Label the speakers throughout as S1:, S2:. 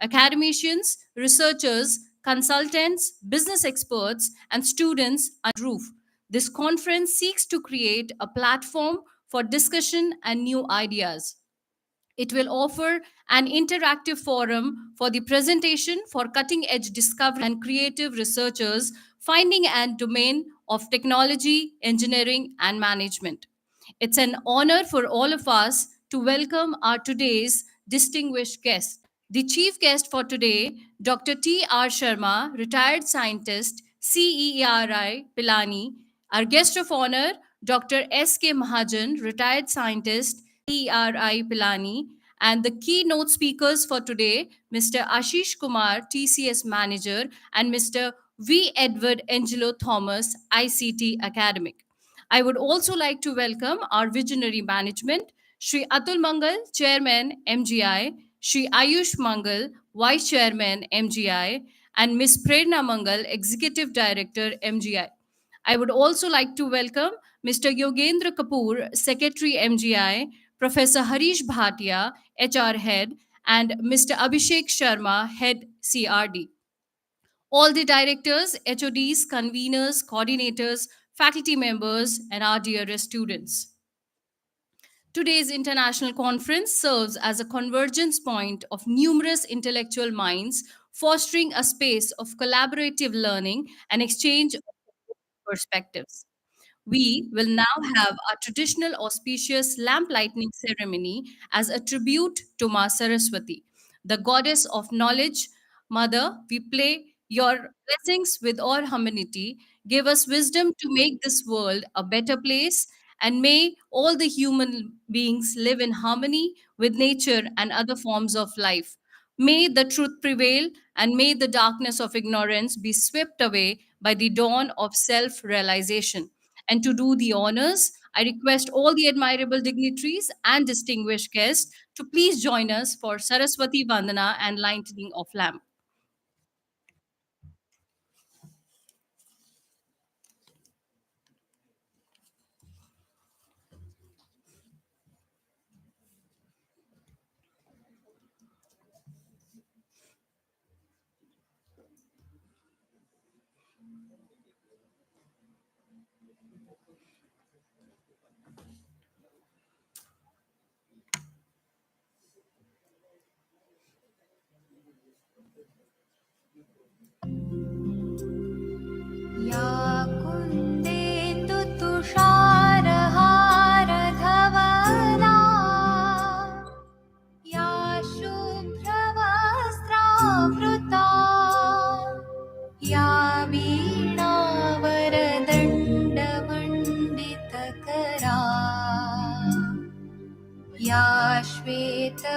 S1: Academicians, researchers, consultants, business experts, and students under one roof. This conference seeks to create a platform for discussion and new ideas. It will offer an interactive forum for the presentation for cutting edge discovery and creative researchers finding a domain of technology, engineering, and management. It's an honor for all of us to welcome our today's distinguished guest. The chief guest for today, Dr. T.R. Sharma, retired scientist, CERI, Pilani. Our guest of honor, Dr. S.K. Mahajan, retired scientist, CERI, Pilani. And the keynote speakers for today, Mr. Ashish Kumar, TCS Manager, and Mr. V. Edward Angelo Thomas, ICT Academic. I would also like to welcome our visionary management, Sri Atul Mangal, Chairman, MGI, Sri Ayush Mangal, Vice Chairman, MGI, and Ms. Prerna Mangal, Executive Director, MGI. I would also like to welcome Mr. Yogendra Kapoor, Secretary, MGI, Professor Harish Bhatia, HR Head, and Mr. Abhishek Sharma, Head, CRD. All the directors, HODs, conveners, coordinators, faculty members, and our dearest students. Today's international conference serves as a convergence point of numerous intellectual minds, fostering a space of collaborative learning and exchange of perspectives. We will now have our traditional auspicious lamp lighting ceremony as a tribute to Ma Saraswati, the goddess of knowledge. Mother, we pray your blessings with all humanity. Give us wisdom to make this world a better place, and may all the human beings live in harmony with nature and other forms of life. May the truth prevail, and may the darkness of ignorance be swept away by the dawn of self realization. And to do the honors, I request all the admirable dignitaries and distinguished guests to please join us for Saraswati Vandana and lighting of lamp.
S2: या कुन्देन्दुतुषारहारधवला या शुभ्रवस्त्रावृता या वीणावरदण्डमण्डितकरा या श्वेतपद्मासना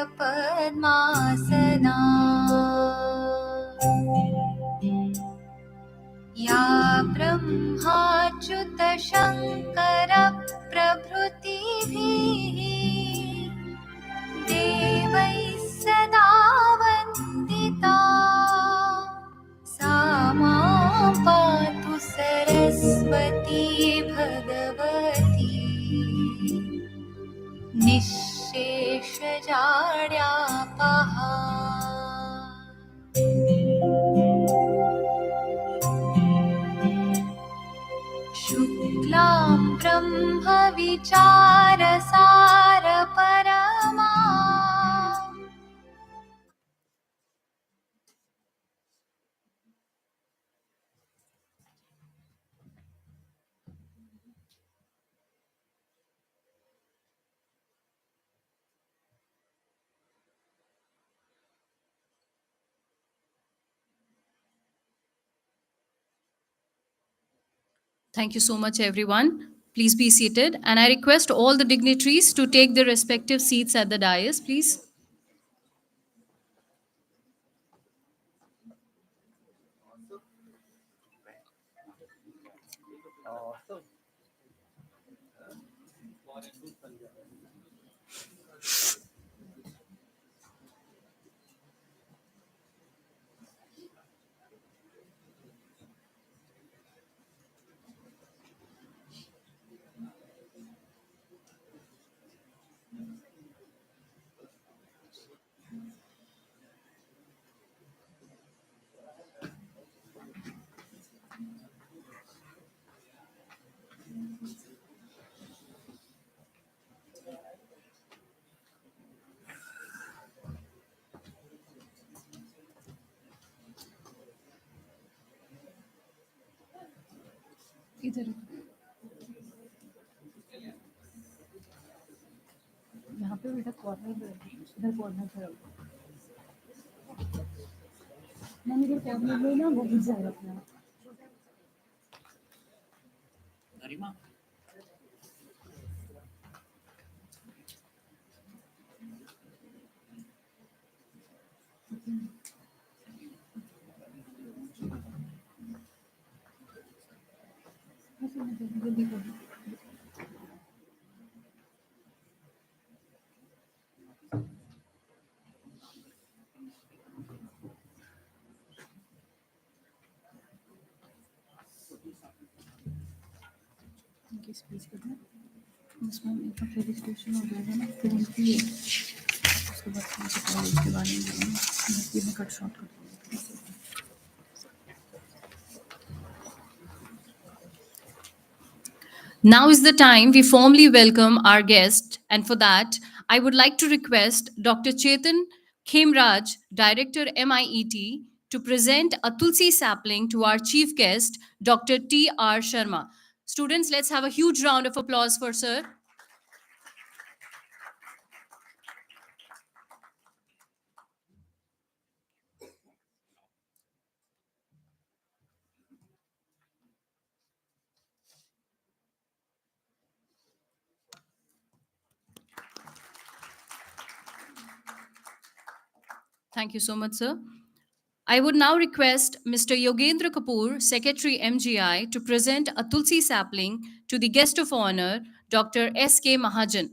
S2: या ब्रह्माच्युतशङ्करप्रभृतिभिः देवैः सदा वन्दिता सा मां पातु Saraswati Bhagwati निःशेषजाड्यापहा शुक्लां ब्रह्मविचारसारपरमा
S1: Thank you so much, everyone. Please be seated. And I request all the dignitaries to take their respective seats at the dais, please. यहाँ पे बेटा कॉर्नर में इधर कॉर्नर पे रखो। मैंने इधर कॉर्नर में ना वो घुस जाएगा अपना।
S3: गरिमा
S1: जल्दी करो। उनकी स्पीच करना उसमें इनका रजिस्ट्रेशन हो जाएगा ना फिर उनकी उसके बाद उनके कॉलेज के बारे में बताऊंगी। मैं कट शॉर्ट कर दूँगी। Now is the time we formally welcome our guest, and for that, I would like to request Dr. Chetan Khemraj, Director MIET, to present a Tulsi sapling to our chief guest, Dr. T.R. Sharma. Students, let's have a huge round of applause for Sir. Thank you so much, sir. I would now request Mr. Yogendra Kapoor, Secretary MGI, to present a Tulsi sapling to the guest of honor, Dr. S.K. Mahajan.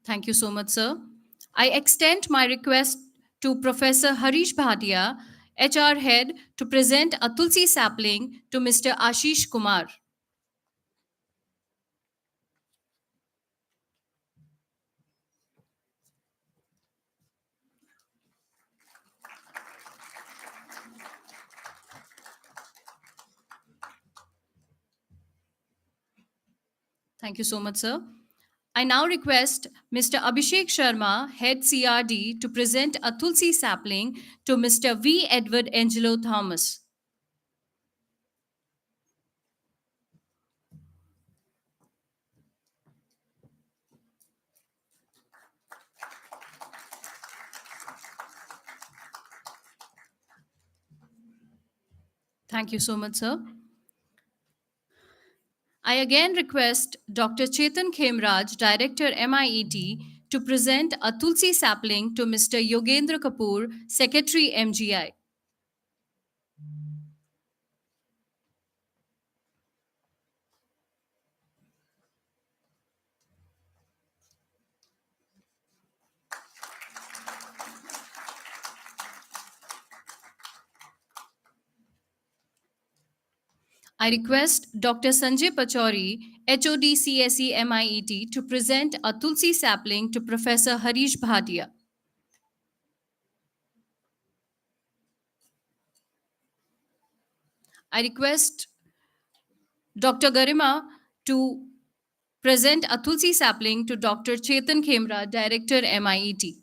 S1: Thank you so much, sir. I extend my request to Professor Harish Bhatia, HR Head, to present a Tulsi sapling to Mr. Ashish Kumar. Thank you so much, sir. I now request Mr. Abhishek Sharma, Head CRD, to present a Tulsi sapling to Mr. V. Edward Angelo Thomas. Thank you so much, sir. I again request Dr. Chetan Khemraj, Director MIET, to present a Tulsi sapling to Mr. Yogendra Kapoor, Secretary MGI. I request Dr. Sanjay Pachauri, HOD CSE MIET, to present a Tulsi sapling to Professor Harish Bhatia. I request Dr. Garima to present a Tulsi sapling to Dr. Chetan Khemra, Director MIET.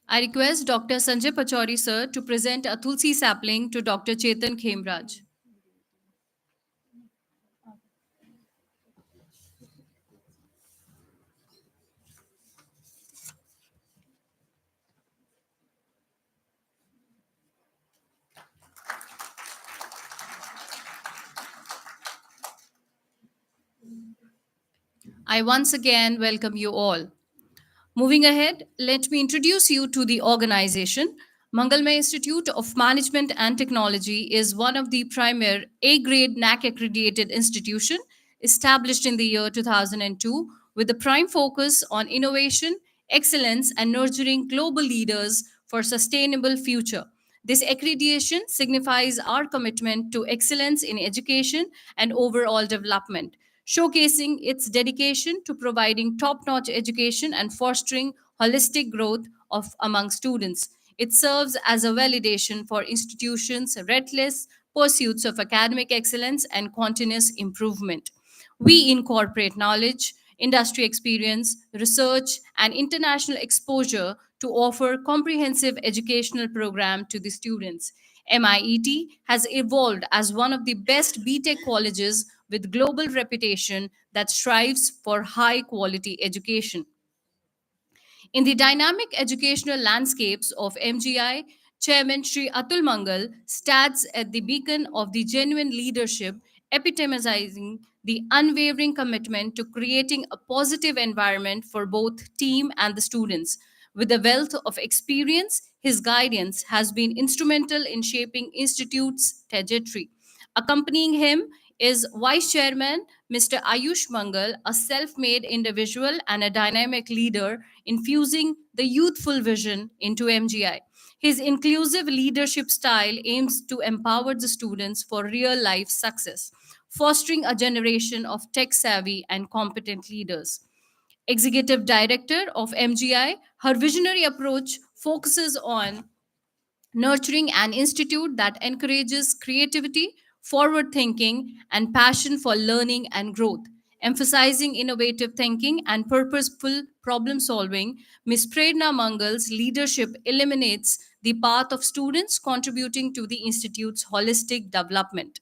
S1: I request Dr. Sanjay Pachauri, sir, to present a Tulsi sapling to Dr. Chetan Khemraj. I once again welcome you all. Moving ahead, let me introduce you to the organization. Mangalmay Institute of Management and Technology is one of the premier A-grade NAC accredited institution established in the year 2002 with a prime focus on innovation, excellence, and nurturing global leaders for sustainable future. This accreditation signifies our commitment to excellence in education and overall development, showcasing its dedication to providing top-notch education and fostering holistic growth among students. It serves as a validation for institutions' relentless pursuits of academic excellence and continuous improvement. We incorporate knowledge, industry experience, research, and international exposure to offer comprehensive educational program to the students. MIET has evolved as one of the best BTech colleges with global reputation that strives for high quality education. In the dynamic educational landscapes of MGI, Chairman Sri Atul Mangal stands at the beacon of the genuine leadership, epitomizing the unwavering commitment to creating a positive environment for both team and the students. With a wealth of experience, his guidance has been instrumental in shaping Institute's trajectory. Accompanying him is Vice Chairman Mr. Ayush Mangal, a self made individual and a dynamic leader, infusing the youthful vision into MGI. His inclusive leadership style aims to empower the students for real life success, fostering a generation of tech savvy and competent leaders. Executive Director of MGI, her visionary approach focuses on nurturing an institute that encourages creativity, forward thinking, and passion for learning and growth. Emphasizing innovative thinking and purposeful problem solving, Ms. Prerna Mangal's leadership eliminates the path of students contributing to the institute's holistic development.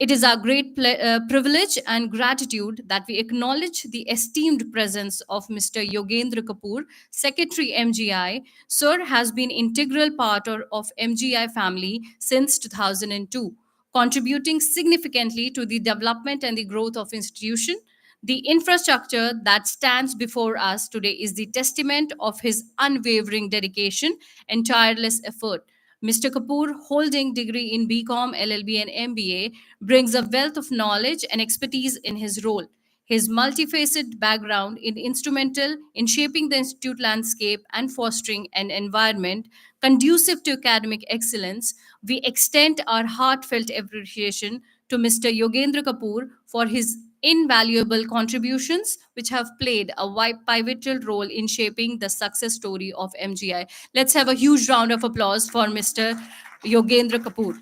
S1: It is our great privilege and gratitude that we acknowledge the esteemed presence of Mr. Yogendra Kapoor, Secretary MGI. Sir has been integral part of MGI family since 2002, contributing significantly to the development and the growth of institution. The infrastructure that stands before us today is the testament of his unwavering dedication and tireless effort. Mr. Kapoor, holding degree in BCom, LLB, and MBA, brings a wealth of knowledge and expertise in his role. His multifaceted background is instrumental in shaping the institute landscape and fostering an environment conducive to academic excellence. We extend our heartfelt appreciation to Mr. Yogendra Kapoor for his invaluable contributions, which have played a pivotal role in shaping the success story of MGI. Let's have a huge round of applause for Mr. Yogendra Kapoor.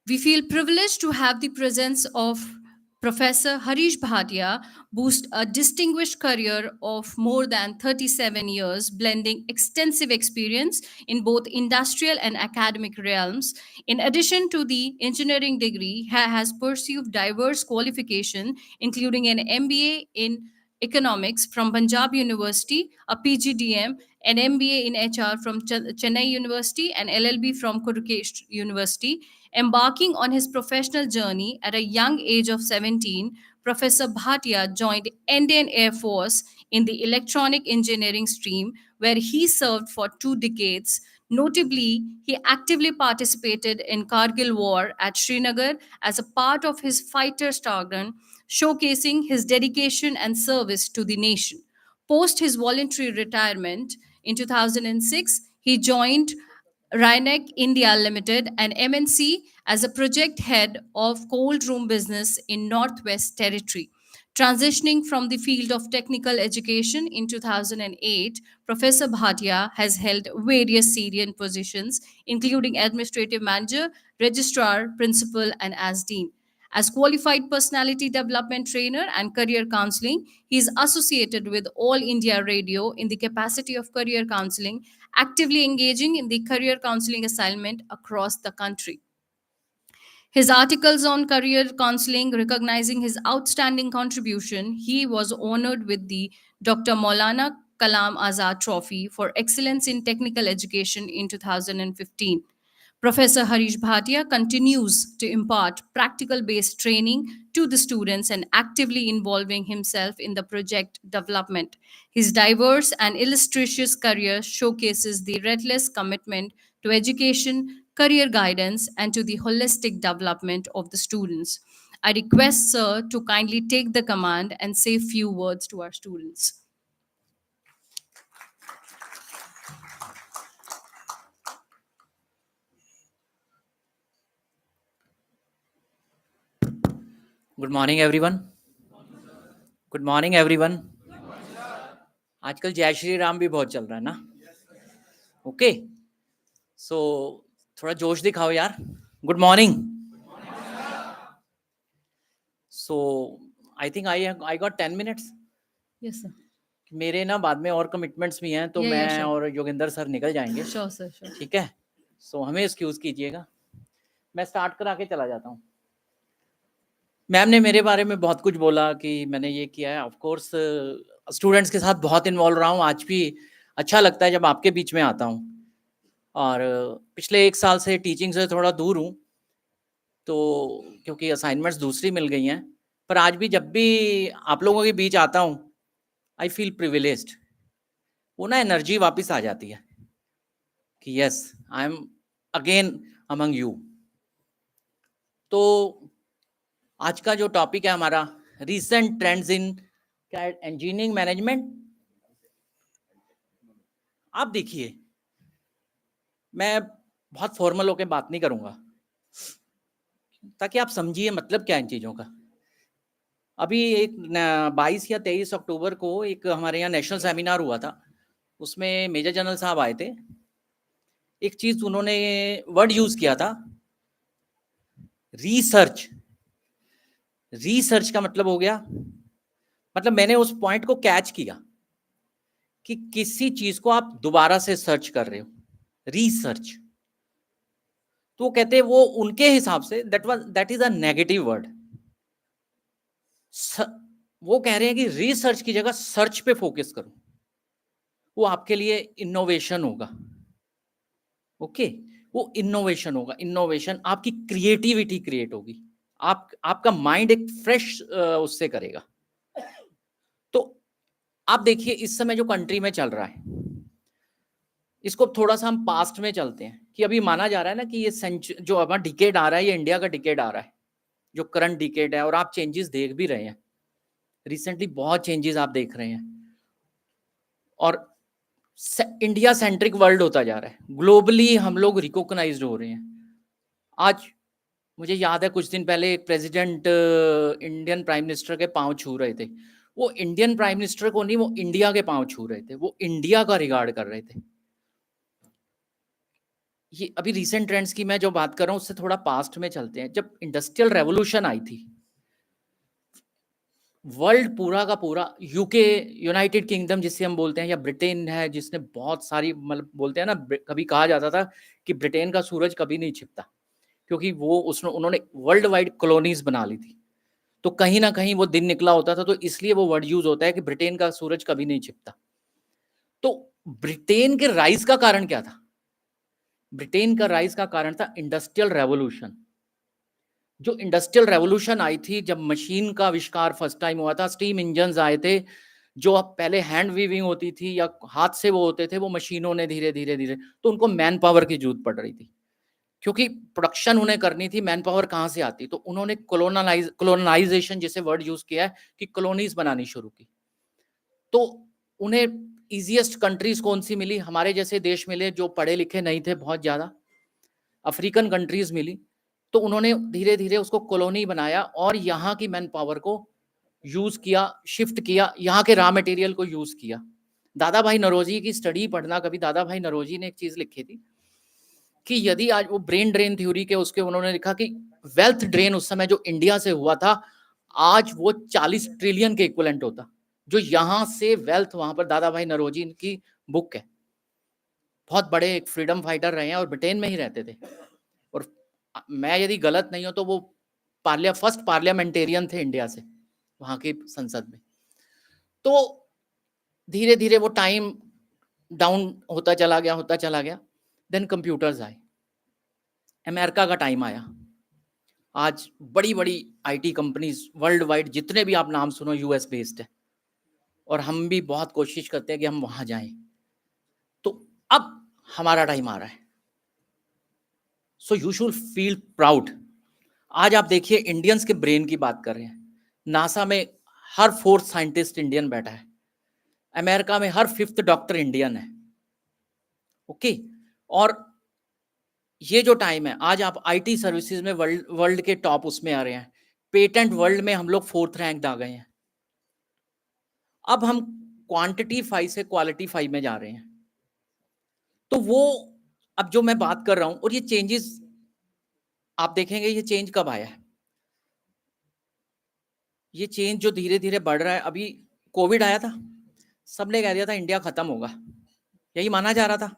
S1: We feel privileged to have the presence of Professor Harish Bhatia boost a distinguished career of more than 37 years, blending extensive experience in both industrial and academic realms. In addition to the engineering degree, he has pursued diverse qualification, including an MBA in economics from Punjab University, a PGDM, an MBA in HR from Chennai University, and LLB from Kurukesh University. Embarking on his professional journey at a young age of 17, Professor Bhatia joined Indian Air Force in the electronic engineering stream, where he served for 2 decades. Notably, he actively participated in Kargil War at Srinagar as a part of his fighter squadron, showcasing his dedication and service to the nation. Post his voluntary retirement in 2006, he joined Rhineck India Limited, an MNC, as a project head of cold room business in Northwest Territory. Transitioning from the field of technical education in 2008, Professor Bhatia has held various senior positions, including administrative manager, registrar, principal, and as dean. As qualified personality development trainer and career counseling, he is associated with All India Radio in the capacity of career counseling, actively engaging in the career counseling assignment across the country. His articles on career counseling recognizing his outstanding contribution, he was honored with the Dr. Maulana Kalam Azad Trophy for Excellence in Technical Education in 2015. Professor Harish Bhatia continues to impart practical based training to the students and actively involving himself in the project development. His diverse and illustrious career showcases the relentless commitment to education, career guidance, and to the holistic development of the students. I request Sir to kindly take the command and say few words to our students.
S3: Good morning everyone. Good morning everyone. आजकल जय श्री राम भी बहुत चल रहा है ना। Okay, सो थोड़ा जोश दिखाओ यार। Good morning. So I think I got 10 minutes.
S1: Yes, sir.
S3: मेरे ना बाद में और कमिटमेंट्स भी हैं, तो
S1: Yeah, yeah,
S3: मैं
S1: sure.
S3: और योगेंद्र सर निकल जाएंगे।
S1: Sure, sir, sure.
S3: ठीक है, सो हमें एक्सक्यूज कीजिएगा, मैं स्टार्ट करा के चला जाता हूँ। मैम ने मेरे बारे में बहुत कुछ बोला कि मैंने ये किया है। ऑफ कोर्स स्टूडेंट्स के साथ बहुत इन्वॉल्व रहा हूँ, आज भी अच्छा लगता है जब आपके बीच में आता हूँ। और पिछले 1 साल से टीचिंग से थोड़ा दूर हूँ, तो क्योंकि असाइनमेंट्स दूसरी मिल गई हैं, पर आज भी जब भी आप लोगों के बीच आता हूँ आई फील प्रिविलेज्ड। वो ना एनर्जी वापस आ जाती है कि yes I am again among you. तो आज का जो टॉपिक है हमारा, रीसेंट ट्रेंड्स इन क्या इंजीनियरिंग मैनेजमेंट। आप देखिए, मैं बहुत फॉर्मल होकर बात नहीं करूंगा ताकि आप समझिए मतलब क्या है इन चीज़ों का। अभी एक 22 या 23 अक्टूबर को एक हमारे यहाँ नेशनल सेमिनार हुआ था, उसमें मेजर जनरल साहब आए थे। एक चीज़ उन्होंने वर्ड यूज़ किया था, रिसर्च। रिसर्च का मतलब हो गया, मतलब मैंने उस पॉइंट को कैच किया कि किसी चीज़ को आप दोबारा से सर्च कर रहे हो, रिसर्च। तो वो कहते हैं, वो उनके हिसाब say that is a negative word. वो कह रहे हैं कि रिसर्च की जगह सर्च पे फोकस करो, वो आपके लिए इनोवेशन होगा। ओके, वो इनोवेशन होगा। इनोवेशन आपकी क्रिएटिविटी क्रिएट होगी, आपका माइंड एक फ्रेश उससे करेगा। तो आप देखिए इस समय जो कंट्री में चल रहा है, इसको थोड़ा सा हम पास्ट में चलते हैं कि अभी माना जा रहा है ना कि ये जो हमारा डिकेड आ रहा है, ये इंडिया का डिकेड आ रहा है, जो करंट डिकेड है। और आप चेंजेस देख भी रहे हैं, रिसेंटली बहुत चेंजेस आप देख रहे हैं। और इंडिया सेंट्रिक वर्ल्ड होता जा रहा है, ग्लोबली हम लोग रिकॉग्नाइज्ड हो रहे हैं। आज मुझे याद है कुछ दिन पहले एक प्रेसिडेंट इंडियन प्राइम मिनिस्टर के पांव छू रहे थे। वो इंडियन प्राइम मिनिस्टर को नहीं, वो इंडिया के पांव छू रहे थे, वो इंडिया का रिगार्ड कर रहे थे। ये अभी रिसेंट ट्रेंड्स की मैं जो बात कर रहा हूँ उससे थोड़ा पास्ट में चलते हैं। जब इंडस्ट्रियल रेवोल्यूशन आई थी, वर्ल्ड पूरा का पूरा, यूके, यूनाइटेड किंगडम जिसे हम बोलते हैं, या ब्रिटेन है जिसने बहुत सारी, मतलब बोलते हैं ना, कभी कहा जाता था कि ब्रिटेन का सूरज कभी नहीं छिपता, क्योंकि वो उन्होंने वर्ल्ड वाइड कॉलोनीज बना ली थी। तो कहीं ना कहीं वो दिन निकला होता था, तो इसलिए वो वर्ड यूज होता है कि ब्रिटेन का सूरज कभी नहीं छिपता। तो ब्रिटेन के राइज का कारण क्या था? ब्रिटेन का राइज का कारण था इंडस्ट्रियल रेवोल्यूशन। जो इंडस्ट्रियल रेवोल्यूशन आई थी, जब मशीन का आविष्कार फर्स्ट टाइम हुआ था, स्टीम इंजन्स आए थे, जो अब पहले हैंड वीविंग होती थी या हाथ से वो होते थे, वो मशीनों ने धीरे धीरे धीरे, तो उनको मैन पावर की जरूरत पड़ रही थी, क्योंकि प्रोडक्शन उन्हें करनी थी। मैन पावर कहाँ से आती? तो उन्होंने कॉलोनाइजेशन जैसे वर्ड यूज किया है कि कॉलोनीज बनानी शुरू की। तो उन्हें इजीएस्ट कंट्रीज कौन सी मिली? हमारे जैसे देश मिले जो पढ़े लिखे नहीं थे बहुत ज्यादा, अफ्रीकन कंट्रीज मिली। तो उन्होंने धीरे धीरे उसको कॉलोनी बनाया और यहाँ की मैन पावर को यूज किया, शिफ्ट किया, यहाँ के रॉ मटेरियल को यूज किया। दादा भाई नौरोजी की स्टडी पढ़ना कभी। दादा भाई नौरोजी ने एक चीज लिखी थी कि यदि आज वो ब्रेन ड्रेन थ्योरी के उसके उन्होंने लिखा कि वेल्थ ड्रेन उस समय जो इंडिया से हुआ था, आज वो 40 ट्रिलियन के इक्विवेलेंट होता, जो यहाँ से वेल्थ वहां पर। दादा भाई नौरोजी की बुक है, बहुत बड़े एक फ्रीडम फाइटर रहे हैं और ब्रिटेन में ही रहते थे। और मैं यदि गलत नहीं हो तो वो फर्स्ट पार्लियामेंटेरियन थे इंडिया से, वहां की संसद में। तो धीरे धीरे वो टाइम डाउन होता चला गया। देन कंप्यूटर्स आए, अमेरिका का टाइम आया। आज बड़ी बड़ी आईटी कंपनीज वर्ल्ड वाइड जितने भी आप नाम सुनो यूएस बेस्ड है, और हम भी बहुत कोशिश करते हैं कि हम वहां जाएं। तो अब हमारा टाइम आ रहा है। So you should feel proud. आज आप देखिए इंडियंस के ब्रेन की बात कर रहे हैं, नासा में हर 4th साइंटिस्ट इंडियन बैठा है, अमेरिका में हर 5th डॉक्टर इंडियन है। ओके, और ये जो टाइम है, आज आप आईटी सर्विसेज में वर्ल्ड के टॉप उसमें आ रहे हैं, पेटेंट वर्ल्ड में हम लोग 4th रैंक आ गए हैं। अब हम क्वांटिटी 5 से क्वालिटी 5 में जा रहे हैं। तो वो अब जो मैं बात कर रहा हूं, और ये चेंजेस आप देखेंगे, ये चेंज कब आया है, ये चेंज जो धीरे धीरे बढ़ रहा है। अभी कोविड आया था, सबने कह दिया था इंडिया खत्म होगा, यही माना जा रहा था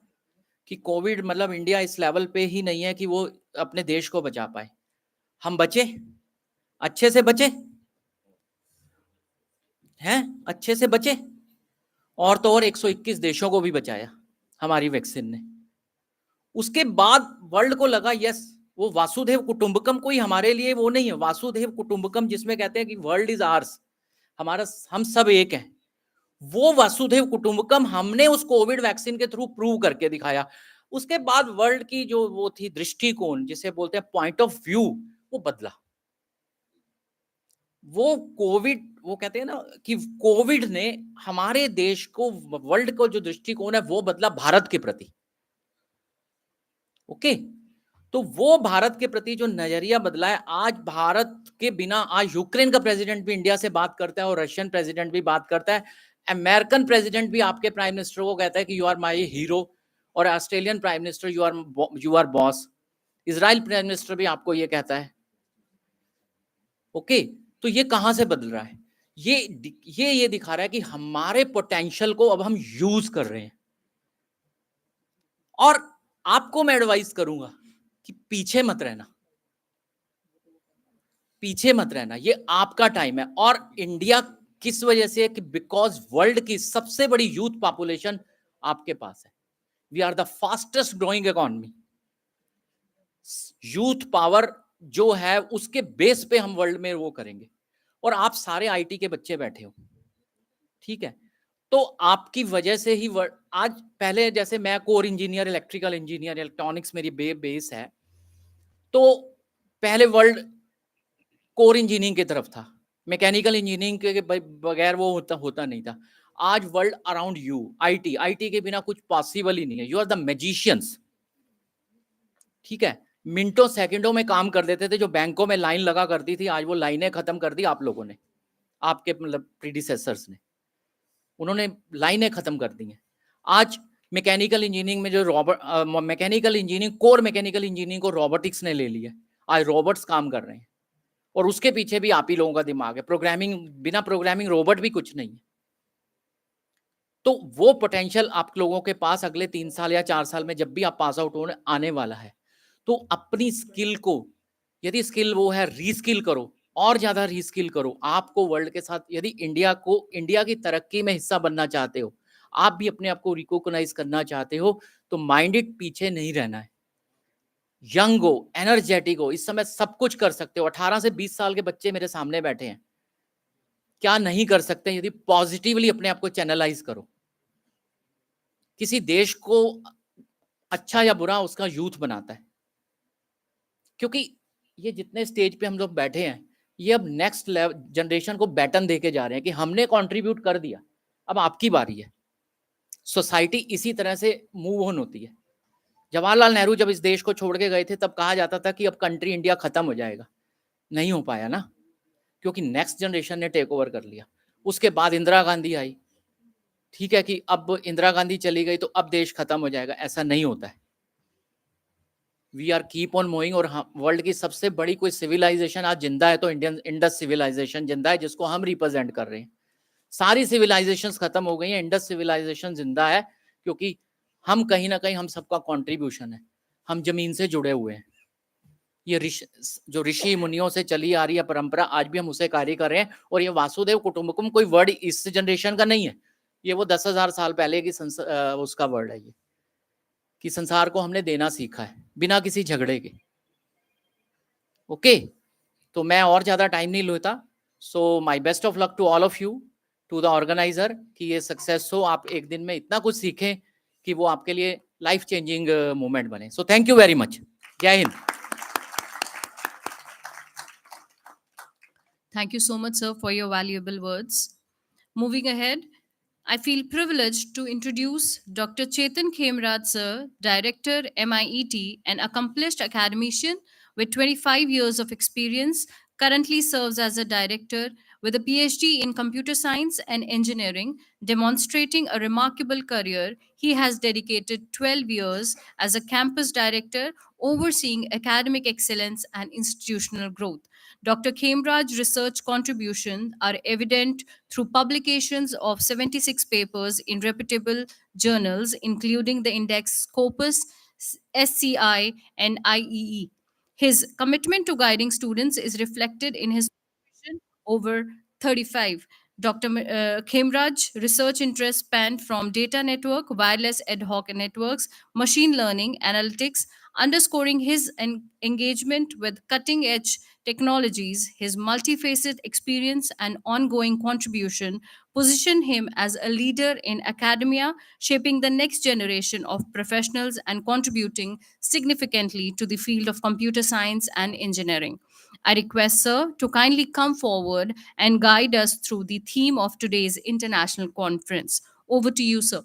S3: कि कोविड मतलब इंडिया इस लेवल पे ही नहीं है कि वो अपने देश को बचा पाए। हम बचे, अच्छे से बचे हैं, अच्छे से बचे, और तो और 121 देशों को भी बचाया हमारी वैक्सीन ने। उसके बाद वर्ल्ड को लगा यस, वो वासुदेव कुटुंबकम कोई हमारे लिए वो नहीं है, वासुदेव कुटुंबकम जिसमें कहते हैं कि वर्ल्ड इज आर्स, हमारा, हम सब एक हैं, वो वासुदेव कुटुंबकम हमने उस कोविड वैक्सीन के थ्रू प्रूव करके दिखाया। उसके बाद वर्ल्ड की जो वो थी दृष्टिकोण, जिसे बोलते हैं पॉइंट ऑफ व्यू, वो बदला। वो कोविड, वो कहते हैं ना कि कोविड ने हमारे देश को, वर्ल्ड को जो दृष्टिकोण है वो बदला भारत के प्रति। ओके, तो वो भारत के प्रति जो नजरिया बदला है, आज भारत के बिना, आज यूक्रेन का प्रेसिडेंट भी इंडिया से बात करता है और रशियन प्रेसिडेंट भी बात करता है, अमेरिकन प्रेसिडेंट भी आपके प्राइम मिनिस्टर को कहता है कि यू आर माय हीरो, और Australian prime minister you are boss, Israel prime minister भी आपको ये कहता है। ओके, तो ये कहां से बदल रहा है, ये दिखा रहा है कि हमारे पोटेंशियल को अब हम यूज कर रहे हैं। और आपको मैं एडवाइस करूंगा कि पीछे मत रहना, पीछे मत रहना, ये आपका टाइम है। और इंडिया किस वजह से, कि बिकॉज वर्ल्ड की सबसे बड़ी यूथ पॉपुलेशन आपके पास है, we are the fastest growing economy. Youth power जो है उसके बेस पे हम वर्ल्ड में वो करेंगे, और आप सारे आईटी के बच्चे बैठे हो, ठीक है, तो आपकी वजह से ही आज, पहले जैसे मैं core engineer, electrical engineer, electronics मेरी बेस है, तो पहले वर्ल्ड कोर इंजीनियरिंग की तरफ था, मैकेनिकल इंजीनियरिंग के बगैर वो होता नहीं था। आज वर्ल्ड अराउंड यू, आईटी के बिना कुछ पॉसिबल ही नहीं है, यू आर द मैजिशियंस, ठीक है, मिनटों सेकंडों में काम कर देते थे, जो बैंकों में लाइन लगा करती थी, आज वो लाइनें खत्म कर दी आप लोगों ने, आपके मतलब प्रीडिसेसर्स ने, उन्होंने लाइनें खत्म कर दी हैं। आज मैकेनिकल इंजीनियरिंग में जो mechanical engineering, core mechanical engineering को रोबोटिक्स ने ले लिया, आज रोबोट्स काम कर रहे हैं, और उसके पीछे भी आप ही लोगों का दिमाग है। प्रोग्रामिंग, बिना प्रोग्रामिंग रोबोट भी कुछ नहीं है। तो वो पोटेंशियल आप लोगों के पास अगले 3 साल या 4 साल में जब भी आप पास आउट होने आने वाला है, तो अपनी स्किल को, यदि स्किल वो है, रीस्किल करो, और ज्यादा रीस्किल करो। आपको वर्ल्ड के साथ, यदि इंडिया की तरक्की में हिस्सा बनना चाहते हो, आप भी अपने आप को रिकॉग्नाइज करना चाहते हो, तो माइंडेड पीछे नहीं रहना है, यंग हो, एनर्जेटिक हो, इस समय सब कुछ कर सकते हो। 18 से 20 साल के बच्चे मेरे सामने बैठे हैं, क्या नहीं कर सकते यदि पॉजिटिवली अपने आप को चैनलाइज करो। किसी देश को अच्छा या बुरा उसका यूथ बनाता है, क्योंकि ये जितने स्टेज पे हम लोग बैठे हैं, ये अब नेक्स्ट लेवल जनरेशन को बैटन देके जा रहे हैं कि हमने कंट्रीब्यूट कर दिया, अब आपकी बारी है। सोसाइटी इसी तरह से मूव ऑन होती है। जवाहरलाल नेहरू जब इस देश को छोड़ के गए थे, तब कहा जाता था कि अब कंट्री इंडिया खत्म हो जाएगा, नहीं हो पाया ना, क्योंकि नेक्स्ट जनरेशन ने टेक ओवर कर लिया। उसके बाद इंदिरा गांधी आई, ठीक है, कि अब इंदिरा गांधी चली गई तो अब देश खत्म हो जाएगा, ऐसा नहीं होता है। We are keep on moving. और वर्ल्ड की सबसे बड़ी कोई सिविलाइजेशन आज जिंदा है तो इंडियन इंडस सिविलाइजेशन जिंदा है, जिसको हम रिप्रेजेंट कर रहे हैं। सारी सिविलाइजेशंस खत्म हो गई हैं, इंडस सिविलाइजेशन जिंदा है, क्योंकि हम कहीं ना कहीं, हम सबका कंट्रीब्यूशन है, हम जमीन से जुड़े हुए हैं। ये जो ऋषि मुनियों से चली आ रही है परंपरा, आज भी हम उसे कार्य कर रहे हैं। और ये वासुदेव कुटुंबकम कोई वर्ड इस जनरेशन का नहीं है, ये वो 10,000 साल पहले की उसका वर्ड है, ये कि संसार को हमने देना सीखा है बिना किसी झगड़े के। ओके, तो मैं और ज्यादा टाइम नहीं लेता। So my best of luck to all of you, to the organiser, कि ये सक्सेस हो, आप एक दिन में इतना कुछ सीखें कि वो आपके लिए लाइफ चेंजिंग मोमेंट बने। So thank you very much. जय Hind.
S1: Thank you so much, sir, for your valuable words. Moving ahead, I feel privileged to introduce Dr. Chetan Khemraj, sir, Director, MIET, an accomplished academician with 25 years of experience, currently serves as a director with a PhD in computer science and engineering, demonstrating a remarkable career. He has dedicated 12 years as a campus director, overseeing academic excellence and institutional growth. Dr. Khemraj's research contributions are evident through publications of 76 papers in reputable journals, including the Index Scopus, SCI, and IEE. His commitment to guiding students is reflected in his publication over 35. Dr. Khemraj research interests spanned from data network, wireless ad hoc networks, machine learning, analytics, underscoring his engagement with cutting edge technologies. His multifaceted experience and ongoing contribution position him as a leader in academia, shaping the next generation of professionals and contributing significantly to the field of computer science and engineering. I request Sir to kindly come forward and guide us through the theme of today's international conference. Over to you, sir.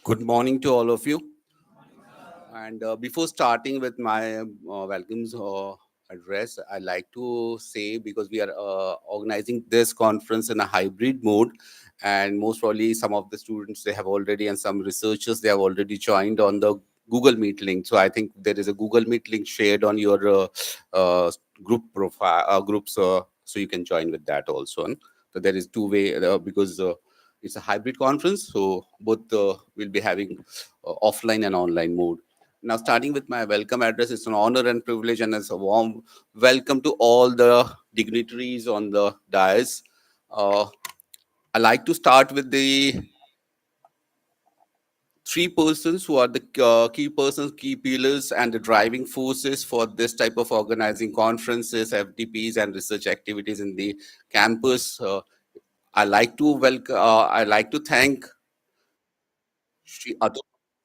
S4: Good morning to all of you. And before starting with my welcomes address, I'd like to say, because we are organizing this conference in a hybrid mode, and most probably some of the students they have already, and some researchers they have already joined on the Google Meet link. So I think there is a Google Meet link shared on your group profile groups, so you can join with that also. And so there is two-way because it's a hybrid conference, so both will be having offline and online mode. Now, starting with my welcome address, it's an honor and privilege, and it's a warm welcome to all the dignitaries on the dais. I like to start with the three persons who are the key persons, key pillars, and the driving forces for this type of organizing conferences, FDPs, and research activities in the campus. I like to welcome. I like to thank Shri Atul,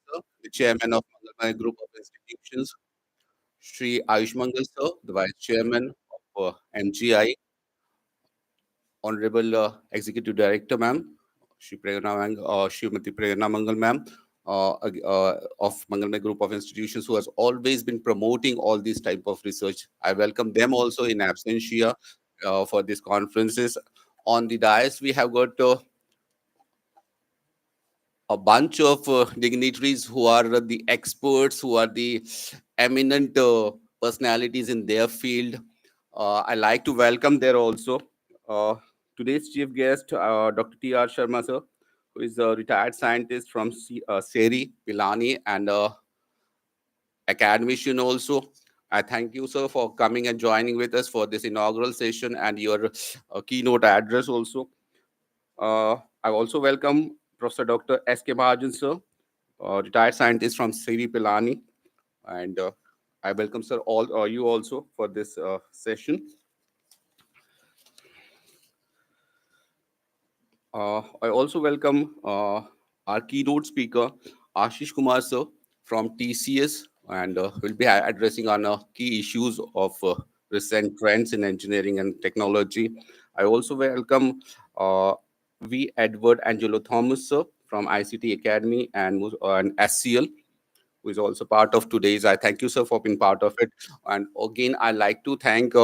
S4: sir, the chairman of Mangalmay Group of Institutions, Shri Ayush Mangal, sir, the vice chairman of MGI, Honorable Executive Director, ma'am, Srimati Prerna Mangal, ma'am, of Mangalmay Group of Institutions, who has always been promoting all these type of research. I welcome them also in absentia for these conferences. On the dais, we have got a bunch of dignitaries who are the experts, who are the eminent personalities in their field. I like to welcome there also. Today's chief guest, Dr. T.R. Sharma, sir, who is a retired scientist from SERI, Pilani, and academician also. I thank you, sir, for coming and joining with us for this inaugural session and your keynote address also. I also welcome Professor Dr. S.K. Mahajan, sir, retired scientist from SERI, Pilani, and I welcome, sir, all you also for this session. I also welcome our keynote speaker, Ashish Kumar, sir, from TCS, and we'll be addressing on key issues of recent trends in engineering and technology. I also welcome V. Edward Angelo Thomas, sir, from ICT Academy and SCL, who is also part of today's. I thank you, sir, for being part of it. And again, I like to thank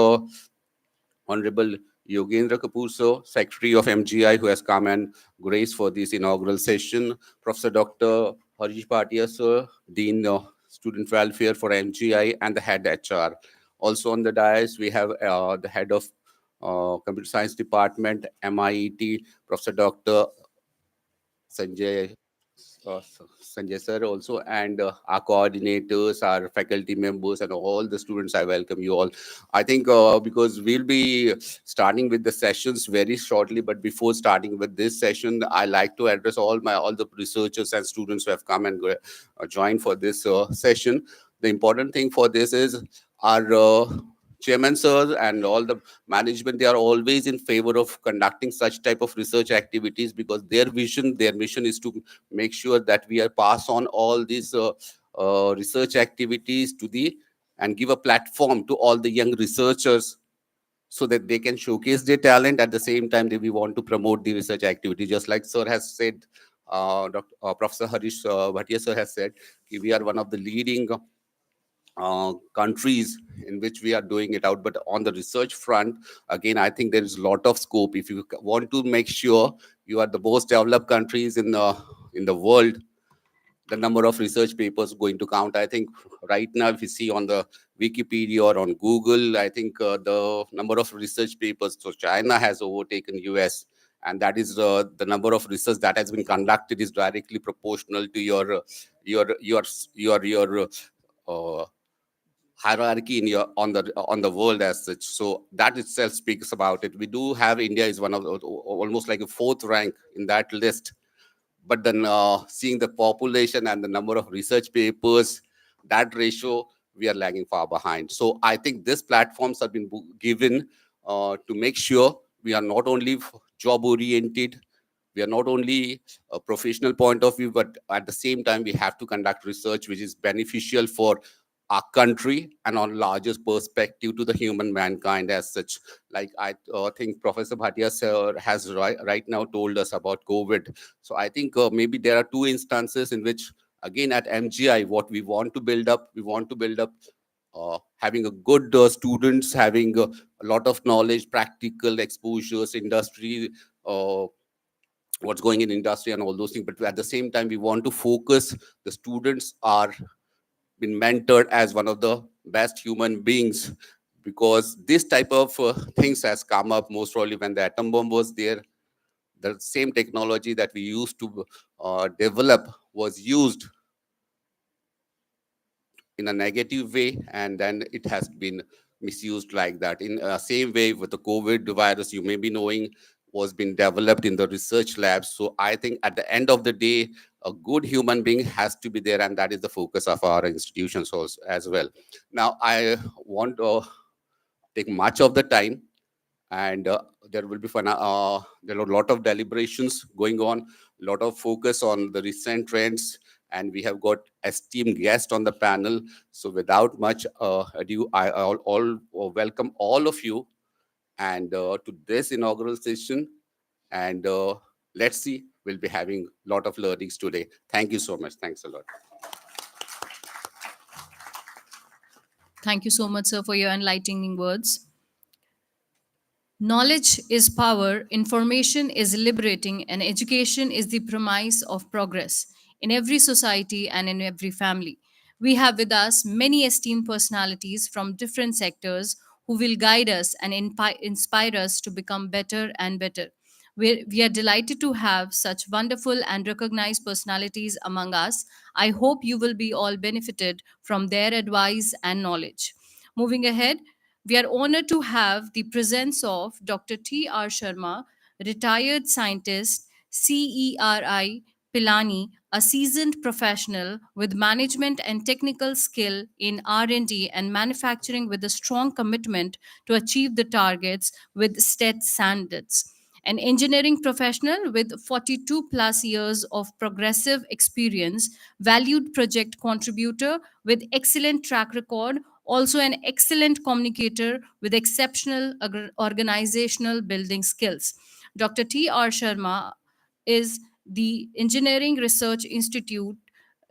S4: Honorable Yogendra Kapoor, sir, Secretary of MGI, who has come and graced for this inaugural session. Professor Dr. Harish Bhatia, sir, Dean Student Welfare for MGI, and the head HR. Also on the dais, we have the head of Computer Science Department, MIET, Professor Dr. Sanjay Sanjay sir also, and our coordinators, our faculty members, and all the students. I welcome you all. I think because we'll be starting with the sessions very shortly, but before starting with this session, I like to address all the researchers and students who have come and joined for this session. The important thing for this is our chairman sir and all the management, they are always in favor of conducting such type of research activities, because their mission is to make sure that we are pass on all these research activities to the and give a platform to all the young researchers, so that they can showcase their talent. At the same time, we want to promote the research activity, just like sir has said, Professor Harish Bhatia sir has said, we are one of the leading countries in which we are doing it out. But on the research front, again, I think there is a lot of scope. If you want to make sure you are the most developed countries in the world, the number of research papers going to count. I think right now, if you see on the Wikipedia or on Google, I think the number of research papers, so China has overtaken US, and that is the number of research that has been conducted is directly proportional to your your your uh, hierarchy in your on the world as such. So that itself speaks about it. We do have India is one of almost like a fourth rank in that list, but then seeing the population and the number of research papers, that ratio, we are lagging far behind. So I think these platforms have been given to make sure we are not only job oriented, we are not only a professional point of view, but at the same time we have to conduct research which is beneficial for our country and on largest perspective to the human mankind as such. Like I think Professor Bhatia sir has right now told us about COVID. So I think maybe there are two instances in which, again, at MGI, what we want to build up, having a good students, having a lot of knowledge, practical exposures, industry, what's going in industry and all those things. But at the same time, we want to focus the students are been mentored as one of the best human beings, because this type of things has come up most probably when the atom bomb was there. The same technology that we used to develop was used in a negative way, and then it has been misused like that. In same way with the COVID virus, you may be knowing, was being developed in the research labs. So I think at the end of the day, a good human being has to be there, and that is the focus of our institutions also, as well. Now I want to take much of the time, and there will be fun. There are a lot of deliberations going on, a lot of focus on the recent trends, and we have got esteemed guests on the panel. So without much ado, I welcome all of you and to this inaugural session. And let's see, we'll be having a lot of learnings today. Thank you so much. Thanks a lot.
S1: Thank you so much, sir, for your enlightening words. Knowledge is power, information is liberating, and education is the premise of progress in every society and in every family. We have with us many esteemed personalities from different sectors who will guide us and inspire us to become better and better. We are delighted to have such wonderful and recognized personalities among us. I hope you will be all benefited from their advice and knowledge. Moving ahead, we are honored to have the presence of Dr. T.R. Sharma, retired scientist, CERI Pilani, a seasoned professional with management and technical skill in R&D and manufacturing with a strong commitment to achieve the targets with STET standards. An engineering professional with 42 plus years of progressive experience, valued project contributor with excellent track record, also an excellent communicator with exceptional organizational building skills. Dr. T.R. Sharma is the Engineering Research Institute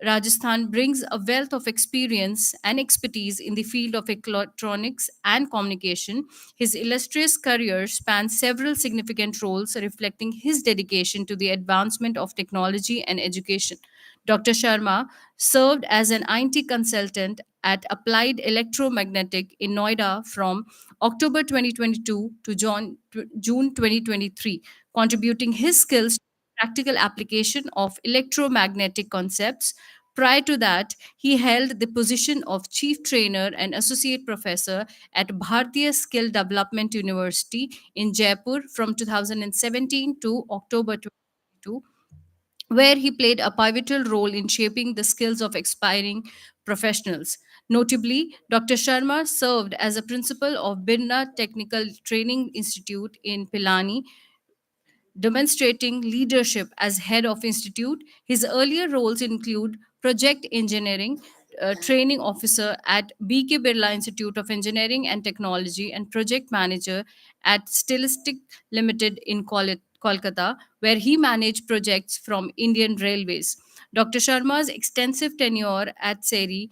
S1: Rajasthan brings a wealth of experience and expertise in the field of electronics and communication. His illustrious career spans several significant roles, reflecting his dedication to the advancement of technology and education. Dr. Sharma served as an IT consultant at Applied Electromagnetic in Noida from October 2022 to June 2023, contributing his skills to practical application of electromagnetic concepts. Prior to that, he held the position of chief trainer and associate professor at Bharatiya Skill Development University in Jaipur from 2017 to October 2022. where he played a pivotal role in shaping the skills of aspiring professionals. Notably, Dr. Sharma served as a principal of Birna Technical Training Institute in Pilani, demonstrating leadership as head of institute. His earlier roles include project engineering training officer at BK Birla Institute of Engineering and Technology and project manager at Stylistic Limited in Kolkata, where he managed projects from Indian Railways. Dr. Sharma's extensive tenure at SERI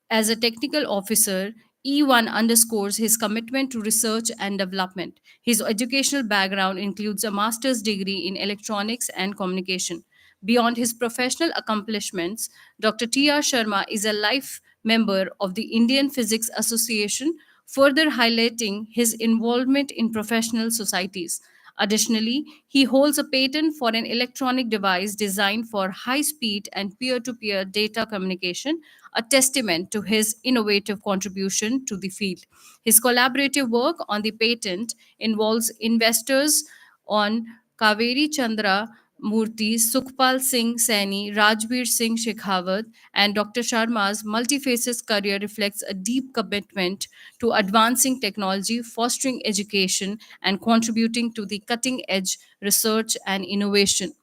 S1: as a technical officer, E1 underscores his commitment to research and development. His educational background includes a master's degree in electronics and communication. Beyond his professional accomplishments, Dr. T.R. Sharma is a life member of the Indian Physics Association, further highlighting his involvement in professional societies. Additionally, he holds a patent for an electronic device designed for high speed and peer to peer data communication, a testament to his innovative contribution to the field. His collaborative work on the patent involves investors on Kaveri Chandra Murthy, Sukhpal Singh Saini, Rajbir Singh Shekhawat, and Dr. Sharma's multifaceted career reflects a deep commitment to advancing technology, fostering education, and contributing to the cutting edge research and innovation.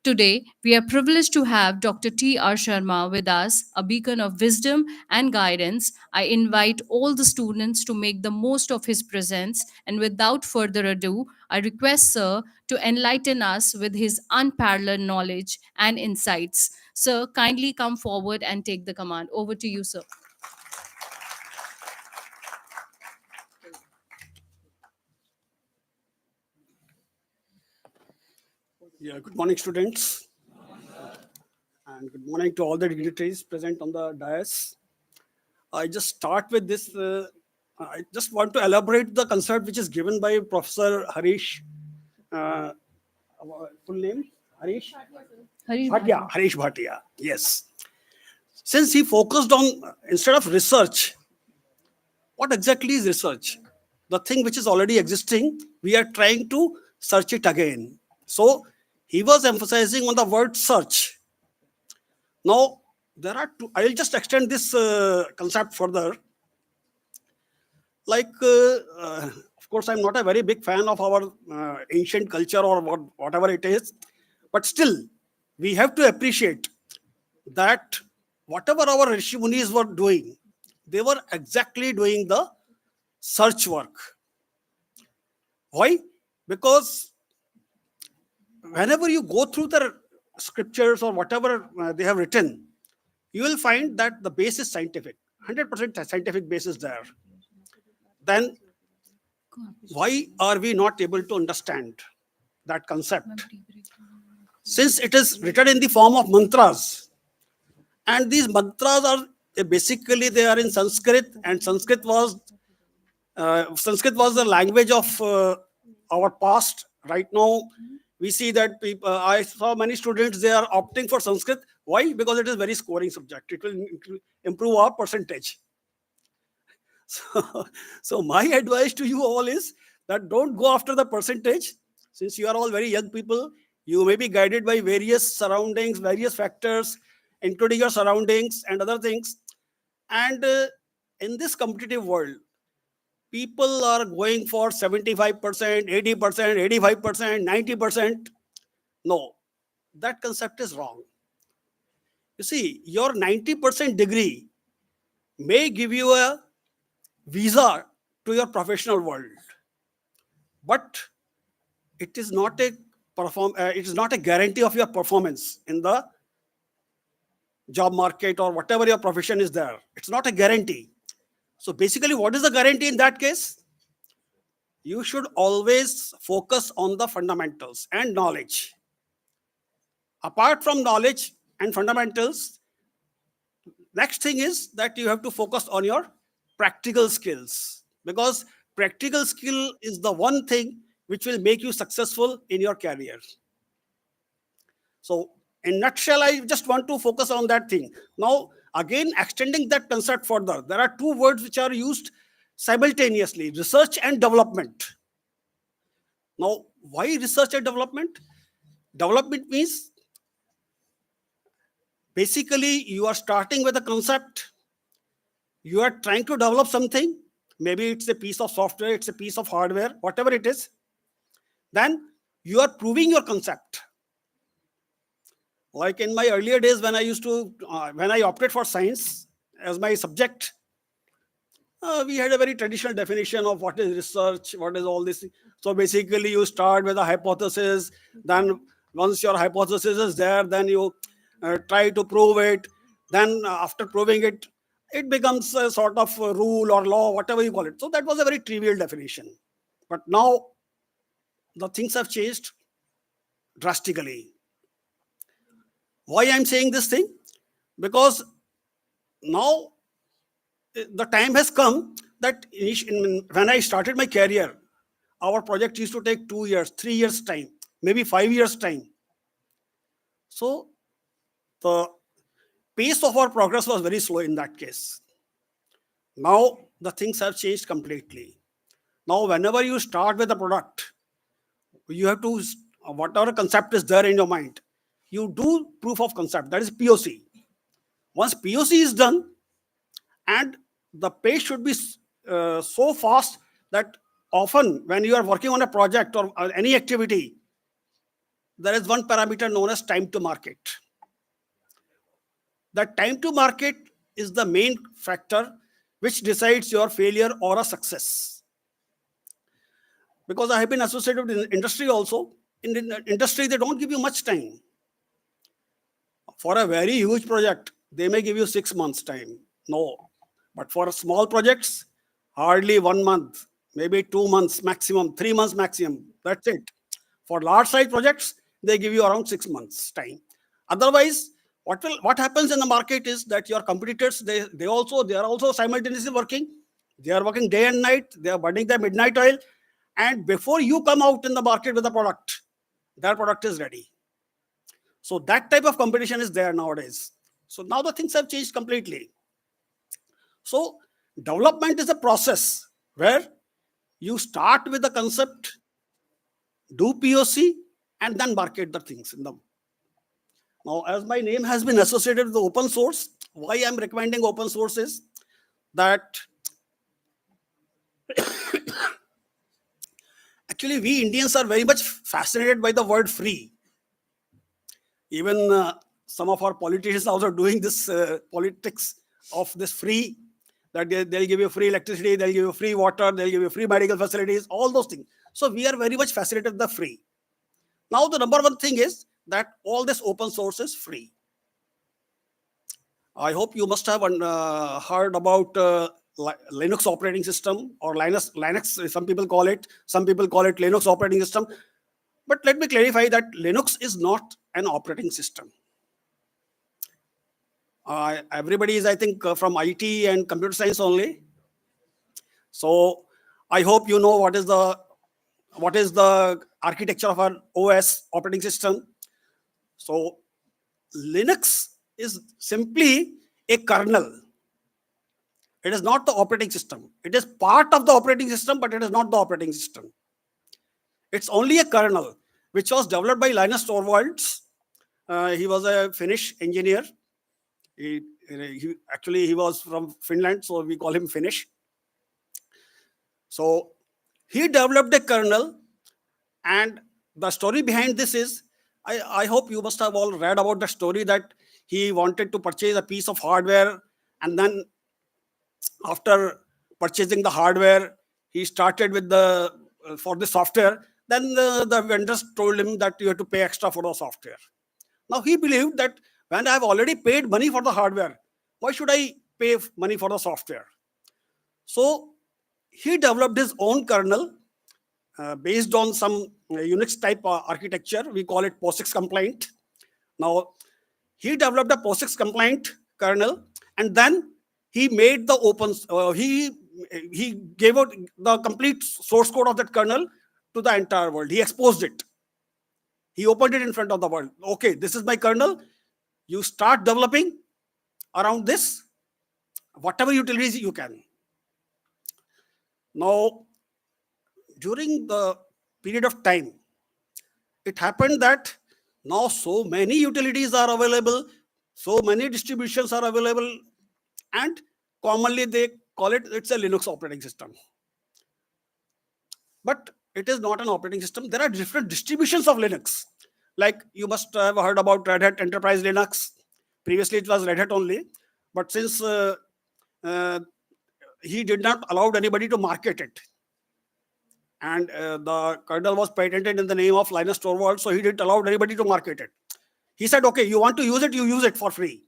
S1: Today, we are privileged to have Dr. T.R. Sharma with us, a beacon of wisdom and guidance. I invite all the students to make the most of his presence, and without further ado, I request Sir to enlighten us with his unparalleled knowledge and insights. Sir, kindly come forward and take the command. Over to you, sir.
S5: Yeah, good morning, students, and good morning to all the dignitaries present on the dais. I just start with this. I just want to elaborate the concept which is given by Professor Harish. Full name? Harish?
S1: Harish
S5: Bhatia. Harish Bhatia. Yes. Since he focused on, instead of research, what exactly is research? The thing which is already existing, we are trying to search it again. So he was emphasizing on the word search. Now, there are two, I will just extend this concept further. Like, of course, I'm not a very big fan of our ancient culture or whatever it is, but still, we have to appreciate that whatever our Rishi Munis were doing, they were exactly doing the search work. Why? Because whenever you go through the scriptures or whatever they have written, you will find that the base is scientific, 100% scientific base is there. Then why are we not able to understand that concept? Since it is written in the form of mantras, and these mantras are basically they are in Sanskrit, and Sanskrit was the language of our past. Right now, we see that people. I saw many students, they are opting for Sanskrit. Why? Because it is very scoring subject. It will improve our percentage. So my advice to you all is that don't go after the percentage. Since you are all very young people, you may be guided by various surroundings, various factors, including your surroundings and other things. And in this competitive world, people are going for 75%, 80%, 85%, 90%. No, that concept is wrong. You see, your 90% degree may give you a visa to your professional world, but it is not a it is not a guarantee of your performance in the job market or whatever your profession is there. It's not a guarantee. So basically, what is the guarantee in that case? You should always focus on the fundamentals and knowledge. Apart from knowledge and fundamentals, next thing is that you have to focus on your practical skills, because practical skill is the one thing which will make you successful in your career. So in nutshell, I just want to focus on that thing. Now, again, extending that concept further, there are two words which are used simultaneously: research and development. Now, why research and development? Development means Basically, you are starting with a concept. You are trying to develop something. Maybe it's a piece of software, it's a piece of hardware, whatever it is. Then you are proving your concept. Like in my earlier days, when I opted for science as my subject, we had a very traditional definition of what is research, what is all this. So basically, you start with a hypothesis. Then once your hypothesis is there, then you try to prove it. Then after proving it, it becomes a sort of a rule or law, whatever you call it. So that was a very trivial definition. But now the things have changed drastically. Why I'm saying this thing? Because now the time has come that when I started my career, our project used to take 2 years, 3 years time, maybe 5 years time. So the pace of our progress was very slow in that case. Now the things have changed completely. Now whenever you start with a product, you have to, whatever concept is there in your mind, you do proof of concept, that is POC. Once POC is done, and the pace should be so fast that often when you are working on a project or any activity, there is one parameter known as time to market. That time to market is the main factor which decides your failure or a success. Because I have been associated with the industry also. In the industry, they don't give you much time. For a very huge project, they may give you 6 months time. No. But for small projects, hardly 1 month, maybe 2 months maximum, 3 months maximum. That's it. For large size projects, they give you around 6 months time. Otherwise, what happens in the market is that your competitors, they are also simultaneously working. They are working day and night. They are burning their midnight oil. And before you come out in the market with a product, their product is ready. So that type of competition is there nowadays. So now the things have changed completely. So development is a process where you start with the concept, do POC, and then market the things in them. Now, as my name has been associated with the open source, why I'm recommending open source is that actually we Indians are very much fascinated by the word free. Even some of our politicians also doing this politics of this free, that they'll give you free electricity, they'll give you free water, they'll give you free medical facilities, all those things. So we are very much fascinated with the free. Now the number one thing is that all this open source is free. I hope you must have heard about Linux operating system, or Linux, some people call it Linux operating system. But let me clarify that Linux is not an operating system. Everybody is, I think, from IT and computer science only. So I hope you know what is the architecture of our OS, operating system. So Linux is simply a kernel. It is not the operating system. It is part of the operating system, but it is not the operating system. It's only a kernel, which was developed by Linus Torvalds. He was a Finnish engineer. He was from Finland, so we call him Finnish. So he developed a kernel, and the story behind this is, I hope you must have all read about the story that he wanted to purchase a piece of hardware, and then after purchasing the hardware, he started with for the software. Then the vendors told him that you have to pay extra for the software. Now he believed that when I have already paid money for the hardware, why should I pay money for the software? So he developed his own kernel based on some Unix type architecture. We call it POSIX compliant. Now he developed a POSIX compliant kernel, and then he made the he gave out the complete source code of that kernel to the entire world. He exposed it. He opened it in front of the world. Okay, this is my kernel. You start developing around this, whatever utilities you can. Now, during the period of time, it happened that now so many utilities are available. So many distributions are available, and commonly they call it's a Linux operating system. But it is not an operating system. There are different distributions of Linux. Like you must have heard about Red Hat Enterprise Linux. Previously it was Red Hat only, but since uh, he did not allow anybody to market it, and the kernel was patented in the name of Linus Torvalds, so he didn't allow anybody to market it. He said, okay, you want to use it, you use it for free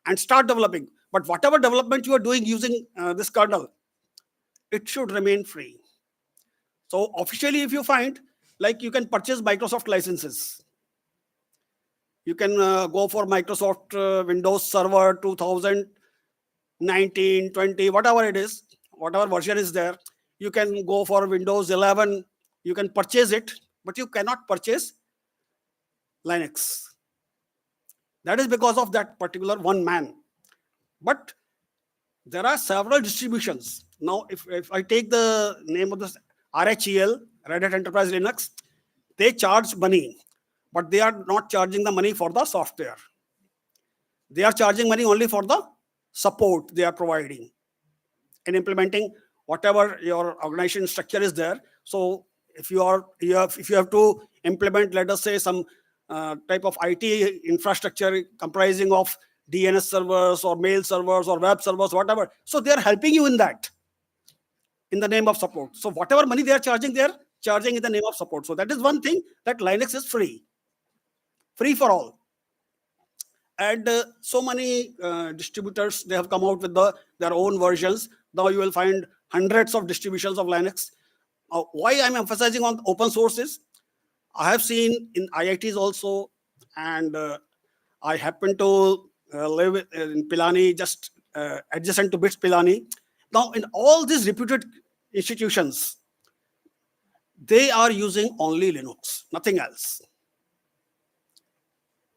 S5: and start developing. But whatever development you are doing using this kernel, it should remain free. So officially, if you find, like, you can purchase Microsoft licenses. You can go for Microsoft Windows Server 2019, 20, whatever it is, whatever version is there. You can go for Windows 11. You can purchase it, but you cannot purchase Linux. That is because of that particular one man. But there are several distributions. Now, if I take the name of this RHEL, Red Hat Enterprise Linux, they charge money, but they are not charging the money for the software. They are charging money only for the support they are providing in implementing whatever your organization structure is there. So if you have to implement, let us say, some type of IT infrastructure comprising of DNS servers or mail servers or web servers, whatever. So they are helping you in that, in the name of support. So whatever money they are charging in the name of support. So that is one thing, that Linux is free for all. And so many distributors, they have come out with their own versions. Now you will find hundreds of distributions of Linux. Why I'm emphasizing on open sources, I have seen in IITs also, and I happen to live in Pilani, just adjacent to BITS Pilani. Now, in all these reputed institutions, they are using only Linux, nothing else.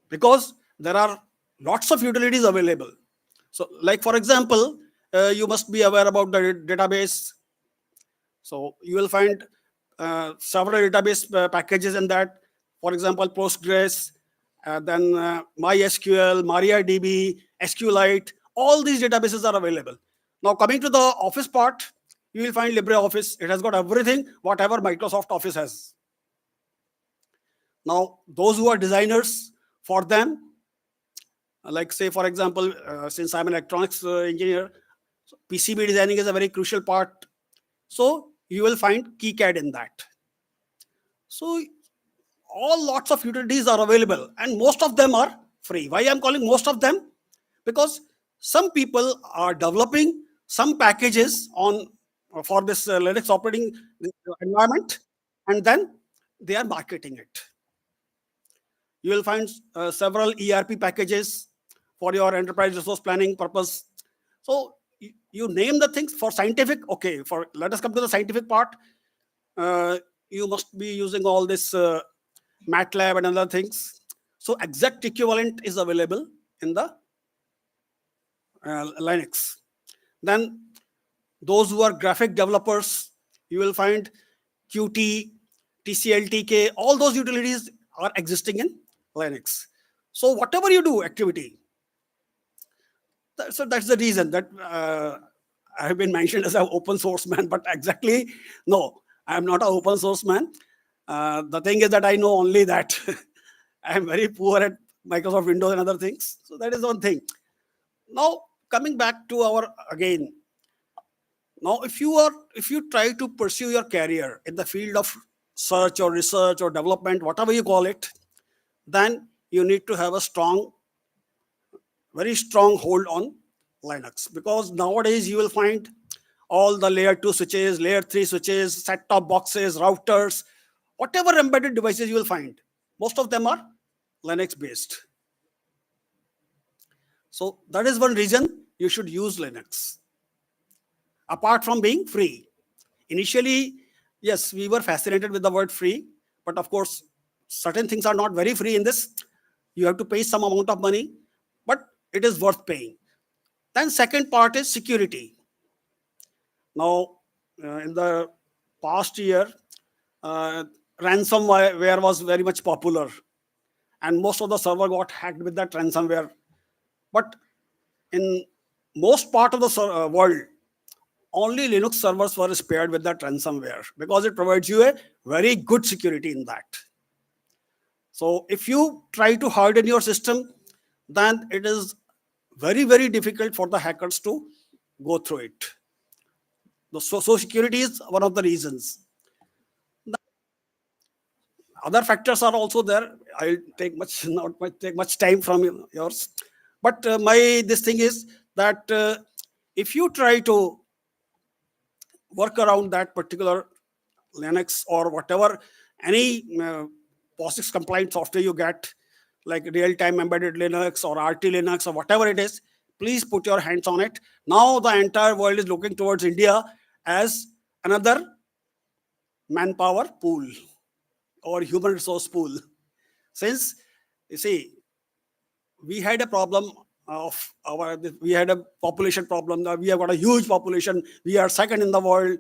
S5: Because there are lots of utilities available. So, like for example, you must be aware about the database. So you will find several database packages in that. For example, Postgres, then MySQL, MariaDB, SQLite, all these databases are available. Now, coming to the Office part, you will find LibreOffice. It has got everything, whatever Microsoft Office has. Now, those who are designers, for them, like say, for example, since I'm an electronics engineer, PCB designing is a very crucial part. So you will find KiCad in that. So lots of utilities are available, and most of them are free. Why I'm calling most of them? Because some people are developing some packages for this Linux operating environment, and then they are marketing it. You will find several ERP packages for your enterprise resource planning purpose. So you name the things. For scientific, okay, let us come to the scientific part. You must be using all this MATLAB and other things. So exact equivalent is available in the Linux. Then those who are graphic developers, you will find Qt, TCLTK, all those utilities are existing in Linux. So whatever you do, activity. So that's the reason that I have been mentioned as an open source man, but exactly, no, I am not an open source man. The thing is that I know only that. I am very poor at Microsoft Windows and other things. So that is one thing. Now, coming back to again, now if you try to pursue your career in the field of search or research or development, whatever you call it, then you need to have a very strong hold on Linux, because nowadays you will find all the layer 2 switches, layer 3 switches, set-top boxes, routers, whatever embedded devices you will find, most of them are Linux based. So that is one reason you should use Linux, apart from being free. Initially, yes, we were fascinated with the word free, but of course, certain things are not very free in this. You have to pay some amount of money, but it is worth paying. Then second part is security. Now, in the past year, ransomware was very much popular. and most of the server got hacked with that ransomware. But in most part of the world, only Linux servers were spared with that ransomware because it provides you a very good security in that. So if you try to harden your system, then it is very, very difficult for the hackers to go through it. So security is one of the reasons. Other factors are also there. I'll take not take much time from yours. But this thing is that if you try to work around that particular Linux or whatever, any POSIX compliant software you get, like real-time embedded Linux or RT Linux or whatever it is, please put your hands on it. Now the entire world is looking towards India as another manpower pool or human resource pool. Since, you see, we had a problem we had a population problem. We have got a huge population. We are second in the world,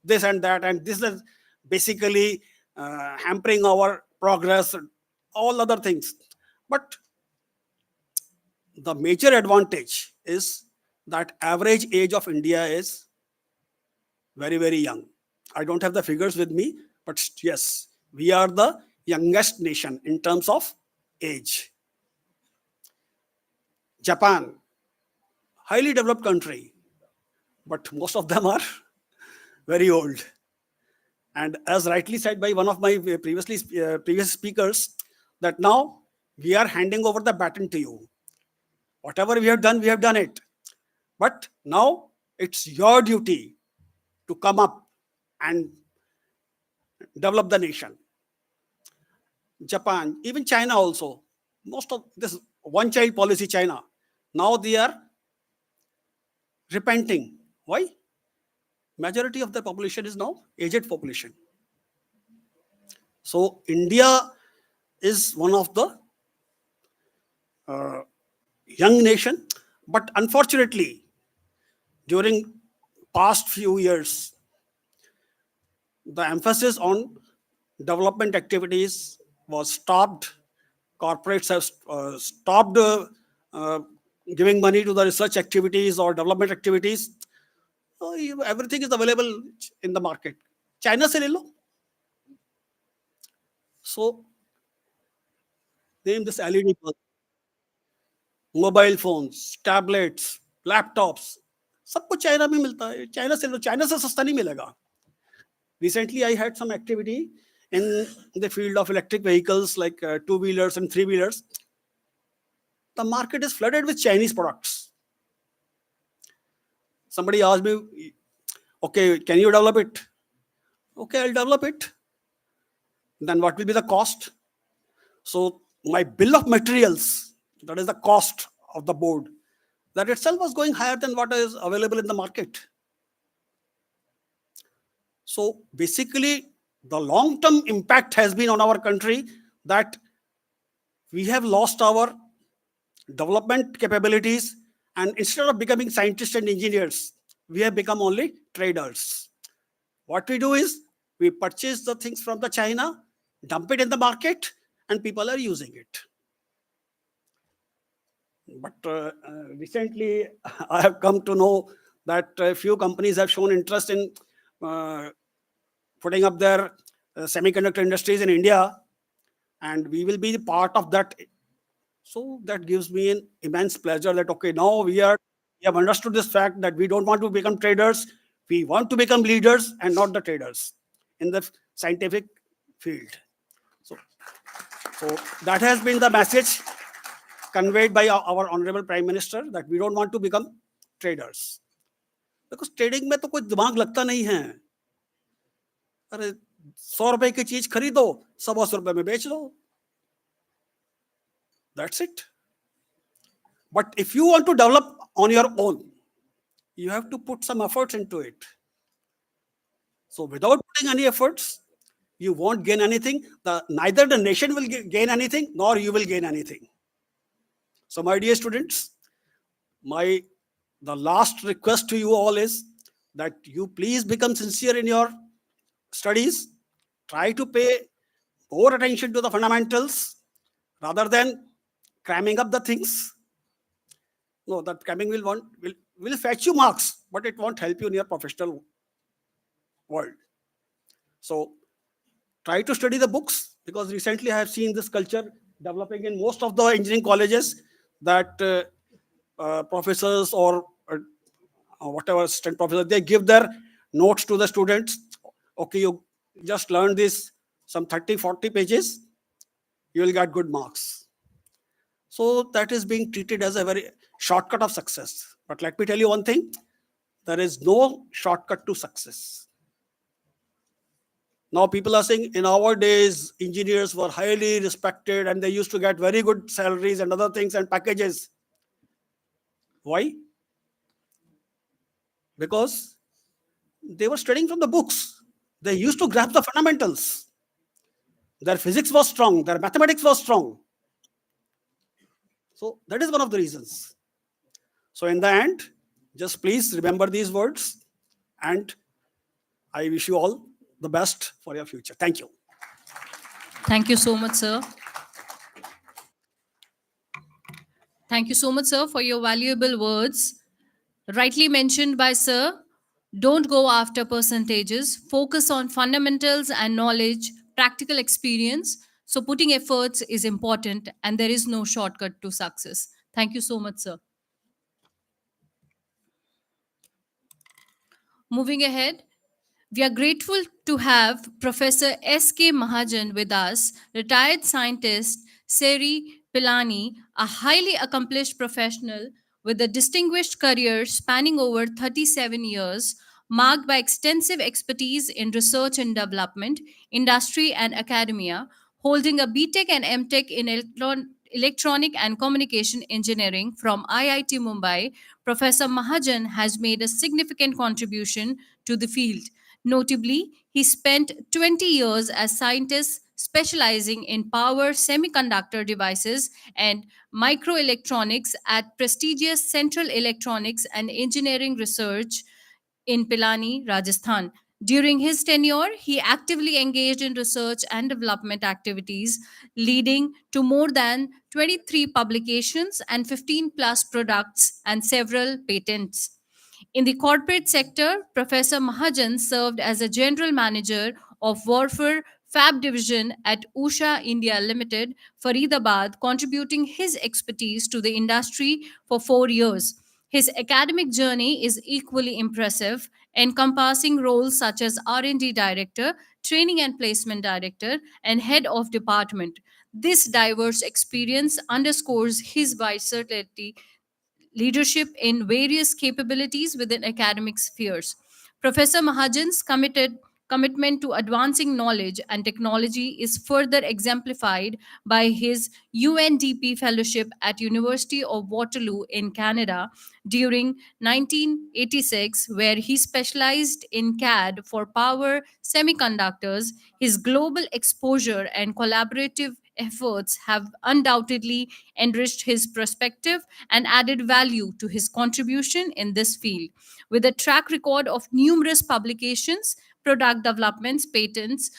S5: this and that. And this is basically hampering our progress, all other things. But the major advantage is that average age of India is very, very young. I don't have the figures with me, but yes, we are the youngest nation in terms of age. Japan, highly developed country, but most of them are very old. And as rightly said by one of my previous speakers, that now we are handing over the baton to you. Whatever we have done it. But now it's your duty to come up and develop the nation. Japan, even China also, most of this one-child policy, China, now they are repenting. Why? Majority of the population is now aged population. So India is one of the young nation, but unfortunately, during past few years, the emphasis on development activities was stopped. Corporates have stopped giving money to the research activities or development activities. So everything is available in the market. China se le lo. So name this LED bulb, mobile phones, tablets, laptops, सब कुछ China में मिलता है. China से सस्ता नहीं मिलेगा. Recently, I had some activity in the field of electric vehicles like two-wheelers and three-wheelers. The market is flooded with Chinese products. Somebody asked me, okay, can you develop it? Okay, I'll develop it. Then what will be the cost? So my bill of materials, that is the cost of the board, that itself was going higher than what is available in the market. So basically, the long-term impact has been on our country that we have lost our development capabilities, and instead of becoming scientists and engineers, we have become only traders. What we do is we purchase the things from the China, dump it in the market, and people are using it. But recently, I have come to know that a few companies have shown interest in putting up their semiconductor industries in India, and we will be part of that. So that gives me an immense pleasure that, okay, now we have understood this fact that we don't want to become traders. We want to become leaders and not the traders in the scientific field. So that has been the message conveyed by our Honorable Prime Minister, that we don't want to become traders. Because trading में तो कोई दिमाग लगता नहीं है. अरे 100 रुपए की चीज खरीदो, 125 रुपए में बेच दो. That's it. But if you want to develop on your own, you have to put some efforts into it. So without putting any efforts, you won't gain anything. Neither the nation will gain anything, nor you will gain anything. So my dear students, the last request to you all is that you please become sincere in your studies. Try to pay more attention to the fundamentals rather than cramming up the things. No, that cramming will fetch you marks, but it won't help you in your professional world. So try to study the books, because recently I have seen this culture developing in most of the engineering colleges, that professors or whatever assistant professor, they give their notes to the students. Okay, you just learn this, some 30-40 pages, you will get good marks. So that is being treated as a very shortcut of success. But let me tell you one thing, there is no shortcut to success. Now people are saying in our days, engineers were highly respected and they used to get very good salaries and other things and packages. Why? Because they were studying from the books. They used to grasp the fundamentals. Their physics was strong, their mathematics was strong. So that is one of the reasons. So in the end, just please remember these words, and I wish you all the best for your future. Thank you.
S1: Thank you so much, sir. Thank you so much, sir, for your valuable words. Rightly mentioned by sir, don't go after percentages, focus on fundamentals and knowledge, practical experience. So putting efforts is important and there is no shortcut to success. Thank you so much, sir. Moving ahead, we are grateful to have Professor S.K. Mahajan with us, retired scientist Seri Pilani, a highly accomplished professional with a distinguished career spanning over 37 years, marked by extensive expertise in research and development, industry, and academia, holding a BTech and MTech in Electronic and Communication Engineering from IIT Mumbai. Professor Mahajan has made a significant contribution to the field. Notably, he spent 20 years as scientist specializing in power semiconductor devices and microelectronics at prestigious Central Electronics and Engineering Research in Pilani, Rajasthan. During his tenure, he actively engaged in research and development activities, leading to more than 23 publications and 15 plus products and several patents. In the corporate sector, Professor Mahajan served as a general manager of Warfare Fab Division at Usha India Limited, Faridabad, contributing his expertise to the industry for 4 years. His academic journey is equally impressive, encompassing roles such as R&D director, training and placement director, and head of department. This diverse experience underscores his versatility leadership in various capabilities within academic spheres. Professor Mahajan's commitment to advancing knowledge and technology is further exemplified by his UNDP fellowship at University of Waterloo in Canada during 1986, where he specialized in CAD for power semiconductors. His global exposure and collaborative efforts have undoubtedly enriched his perspective and added value to his contribution in this field. With a track record of numerous publications, product developments, patents,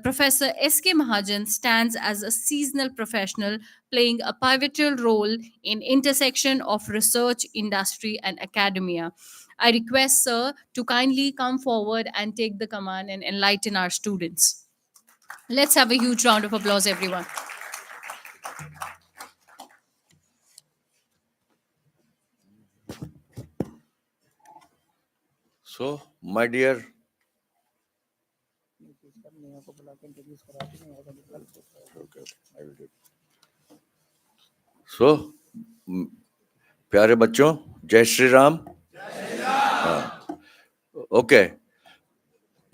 S1: Professor S.K. Mahajan stands as a seasonal professional playing a pivotal role in intersection of research, industry, and academia. I request sir to kindly come forward and take the command and enlighten our students. Let's have a huge round of applause, everyone.
S6: So, my dear So, प्यारे बच्चों, जय Shri Ram. Okay,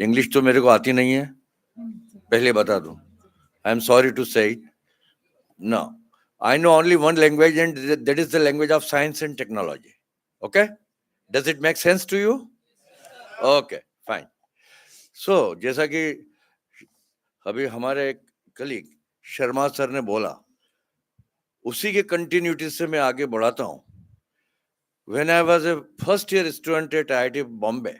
S6: English तो मेरे को आती नहीं है, पहले बता दूं। I am sorry to say it. No, I know only one language, and that is the language of science and technology. Okay? Does it make sense to you? Okay, fine. So, जैसा कि अभी हमारे colleague Sharma sir ने बोला, उसी के continuity से मैं आगे बढ़ाता हूं। When I was a first year student at IIT Bombay,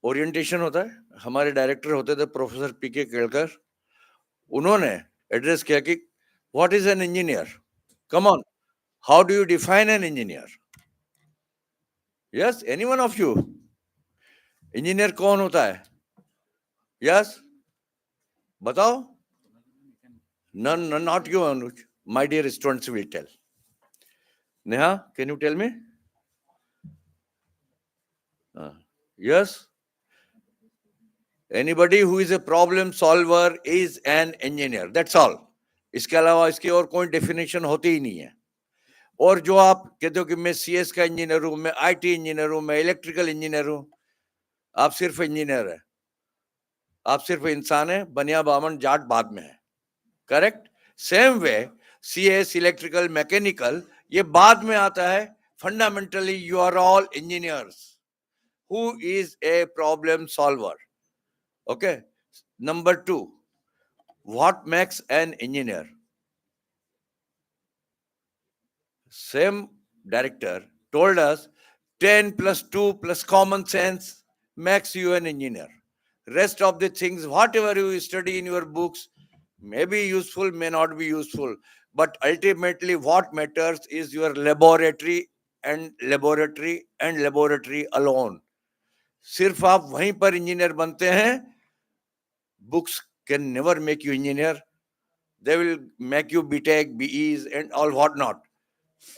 S6: orientation होता है, हमारे डायरेक्टर होते थे प्रोफेसर पीके केलकर। उन्होंने एड्रेस किया कि What is an engineer? Come on. How do you define an engineer? Yes, any one of you? Engineer कौन होता है? Yes? बताओ? None, not you, Anuj. My dear students will tell. Neha, can you tell me? Yes? Anybody who is a problem solver is an engineer. That's all. इसके अलावा इसकी और कोई definition होती ही नहीं है. और जो आप कहते हो कि मैं सीएस का इंजीनियर हूं, मैं आईटी इंजीनियर हूं, मैं इलेक्ट्रिकल इंजीनियर हूं, आप सिर्फ इंजीनियर है, आप सिर्फ इंसान है, बनिया बामन जाट बाद में है. Correct? Same way CS, electrical, mechanical ये बाद में आता है. Fundamentally you are all engineers. Who is a problem solver? Okay. Number 2, what makes an engineer? Same director told us 10 plus 2 plus common sense makes you an engineer. Rest of the things, whatever you study in your books, may be useful, may not be useful. But ultimately, what matters is your laboratory and laboratory and laboratory alone. सिर्फ आप वहीं पर engineer बनते हैं. Books can never make you engineer. They will make you BTech, BEs and all what not.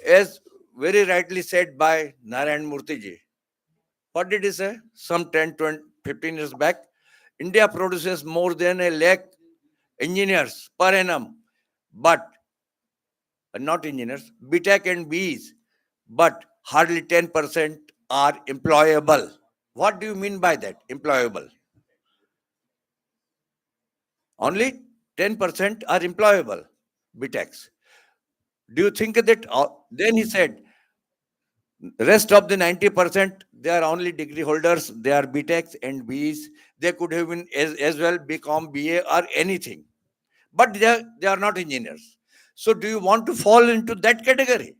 S6: As very rightly said by Narayan Murthy ji. What did he say? Some 10, 20, 15 years back. India produces more than 1 lakh engineers per annum. But, not engineers, BTech and BEs. But hardly 10% are employable. What do you mean by that, employable? Only 10% are employable, BTechs. Do you think that? Then he said, rest of the 90%, they are only degree holders, they are BTechs and BEs. They could have been as well become BA or anything. But they are not engineers. So do you want to fall into that category?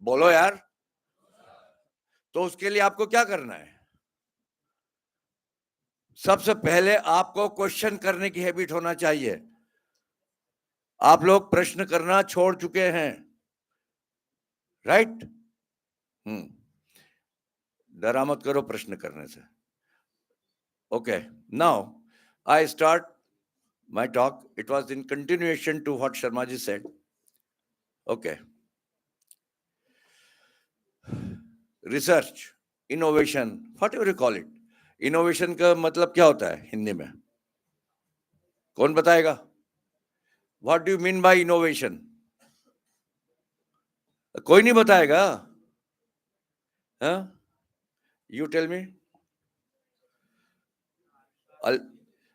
S6: बोलो यार. तो उसके लिए आपको क्या करना है? सबसे पहले आपको क्वेश्चन करने की हैबिट होना चाहिए. आप लोग प्रश्न करना छोड़ चुके हैं, राइट? डरा मत करो प्रश्न करने से. Okay, now I start my talk. It was in continuation to what Sharma ji said. Okay, research, innovation, whatever you call it. Innovation का मतलब क्या होता है हिंदी में? कौन बताएगा? What do you mean by innovation? कोई नहीं बताएगा. You tell me.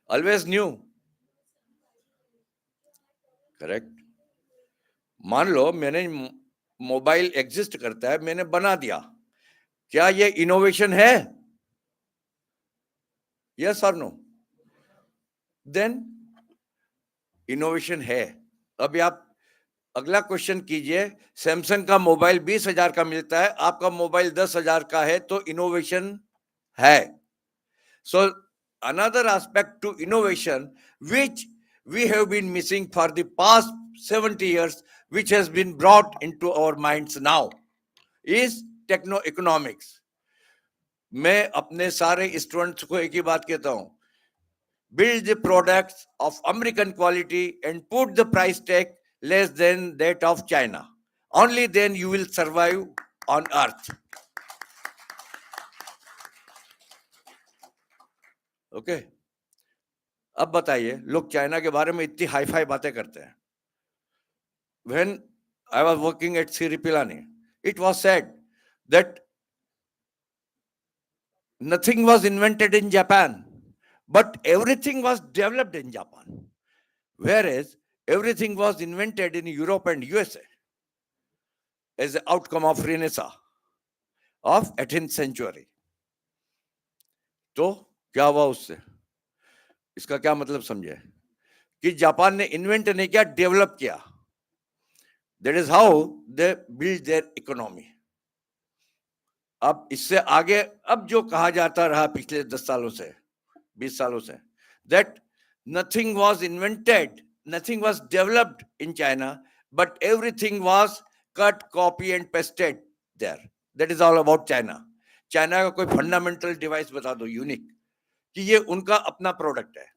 S6: Always new. Correct. मान लो मैंने मोबाइल एग्जिस्ट करता है, मैंने बना दिया, क्या ये इनोवेशन है? यस और नो? देन इनोवेशन है. अभी आप अगला क्वेश्चन कीजिए. सैमसंग का मोबाइल 20,000 का मिलता है, आपका मोबाइल 10,000 का है, तो इनोवेशन है. So another aspect to innovation which we have been missing for the past 70 years, which has been brought into our minds now, is techno-economics. मैं अपने सारे स्टूडेंट्स को एक ही बात कहता हूं, build the products of American quality and put the price tag less than that of China. Only then you will survive on earth. Okay? अब बताइए, लोग चाइना के बारे में इतनी हाई फाई बातें करते हैं. When I was working at Sri Pilani, it was said that nothing was invented in Japan, but everything was developed in Japan. Whereas everything was invented in Europe and USA as an outcome of Renaissance of 18th century. तो क्या हुआ उससे? इसका क्या मतलब समझे? कि Japan ने इन्वेंट नहीं किया, डेवलप किया. That is how they build their economy. अब इससे आगे अब जो कहा जाता रहा पिछले 10 सालों से, 20 सालों से, that nothing was invented nothing was developed in China, but everything was cut, copy and pasted there. That is all about China. China का कोई फंडामेंटल डिवाइस बता दो यूनिक कि ये उनका अपना प्रोडक्ट है,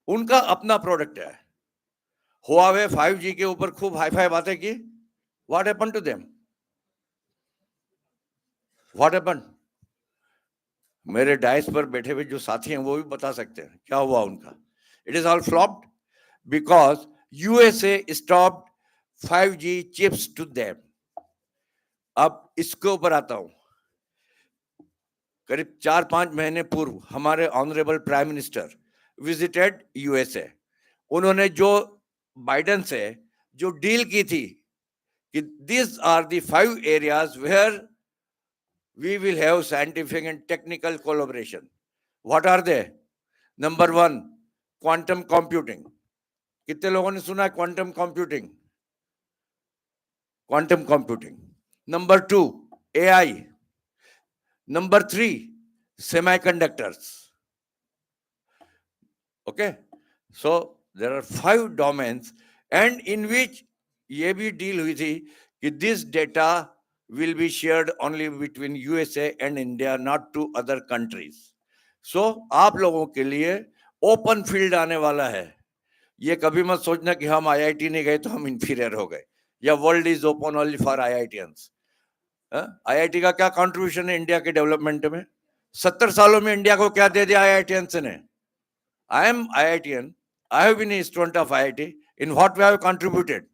S6: उनका अपना प्रोडक्ट है. हुआवे 5G के ऊपर खूब हाई फाई बातें की. What happened to them? What happened? मेरे डाइस पर बैठे हुए जो साथी हैं वो भी बता सकते हैं क्या हुआ उनका. It is all flopped because USA stopped 5G chips to them. अब इसके ऊपर आता हूं. करीब 4-5 महीने पूर्व हमारे honourable prime minister visited USA. उन्होंने जो बाइडेन से जो डील की थी कि these are the 5 areas where we will have scientific and technical collaboration. What are they? Number 1, quantum computing. कितने लोगों ने सुना है quantum computing? Quantum computing. Number 2, AI. Number 3, semiconductors. Okay, so there are 5 domains and in which ये भी deal हुई थी कि this data will be shared only between USA and India, not to other countries. So आप लोगों के लिए open field आने वाला है. ये कभी मत सोचना कि हम IIT नहीं गए तो हम इंफीरियर हो गए या world is open only for IITians. IIT का क्या कंट्रीब्यूशन है इंडिया के डेवलपमेंट में? 70 सालों में इंडिया को क्या दे दिया IITians ने? I am IITian. I have been a student of IIT. In what way I have contributed?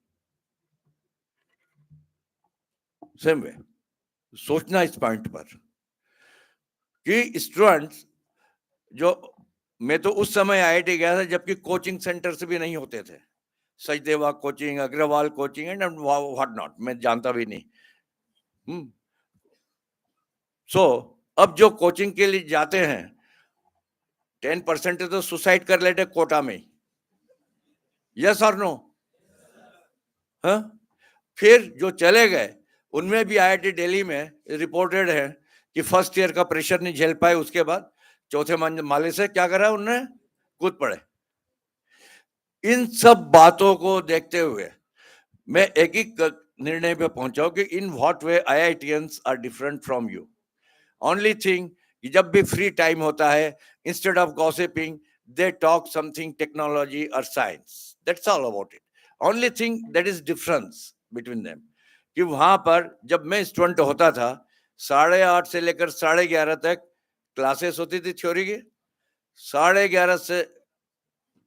S6: Same way. सोचना इस पॉइंट पर कि स्टूडेंट्स जो मैं तो उस समय IIT गया था जबकि कोचिंग सेंटर से भी नहीं होते थे. Sachdeva coaching, Agrawal coaching and what not, मैं जानता भी नहीं. सो अब जो कोचिंग के लिए जाते हैं 10% तो सुसाइड कर लेते कोटा में. यस और नो? हाँ, फिर जो चले गए उनमें भी IIT दिल्ली में रिपोर्टेड है कि फर्स्ट ईयर का प्रेशर नहीं झेल पाए, उसके बाद चौथे माले से क्या करा उन्होंने, कूद पड़े. इन सब बातों को देखते हुए मैं एक ही निर्णय पे पहुंचा कि in what way IITians are different from you. Only thing जब भी फ्री टाइम होता है instead of gossiping they talk something technology और science. That's all about it. Only thing that is difference between them कि वहां पर जब मैं स्टूडेंट होता था 8:30 से लेकर 11:30 तक क्लासेस होती थी थ्योरी की. 11:30 से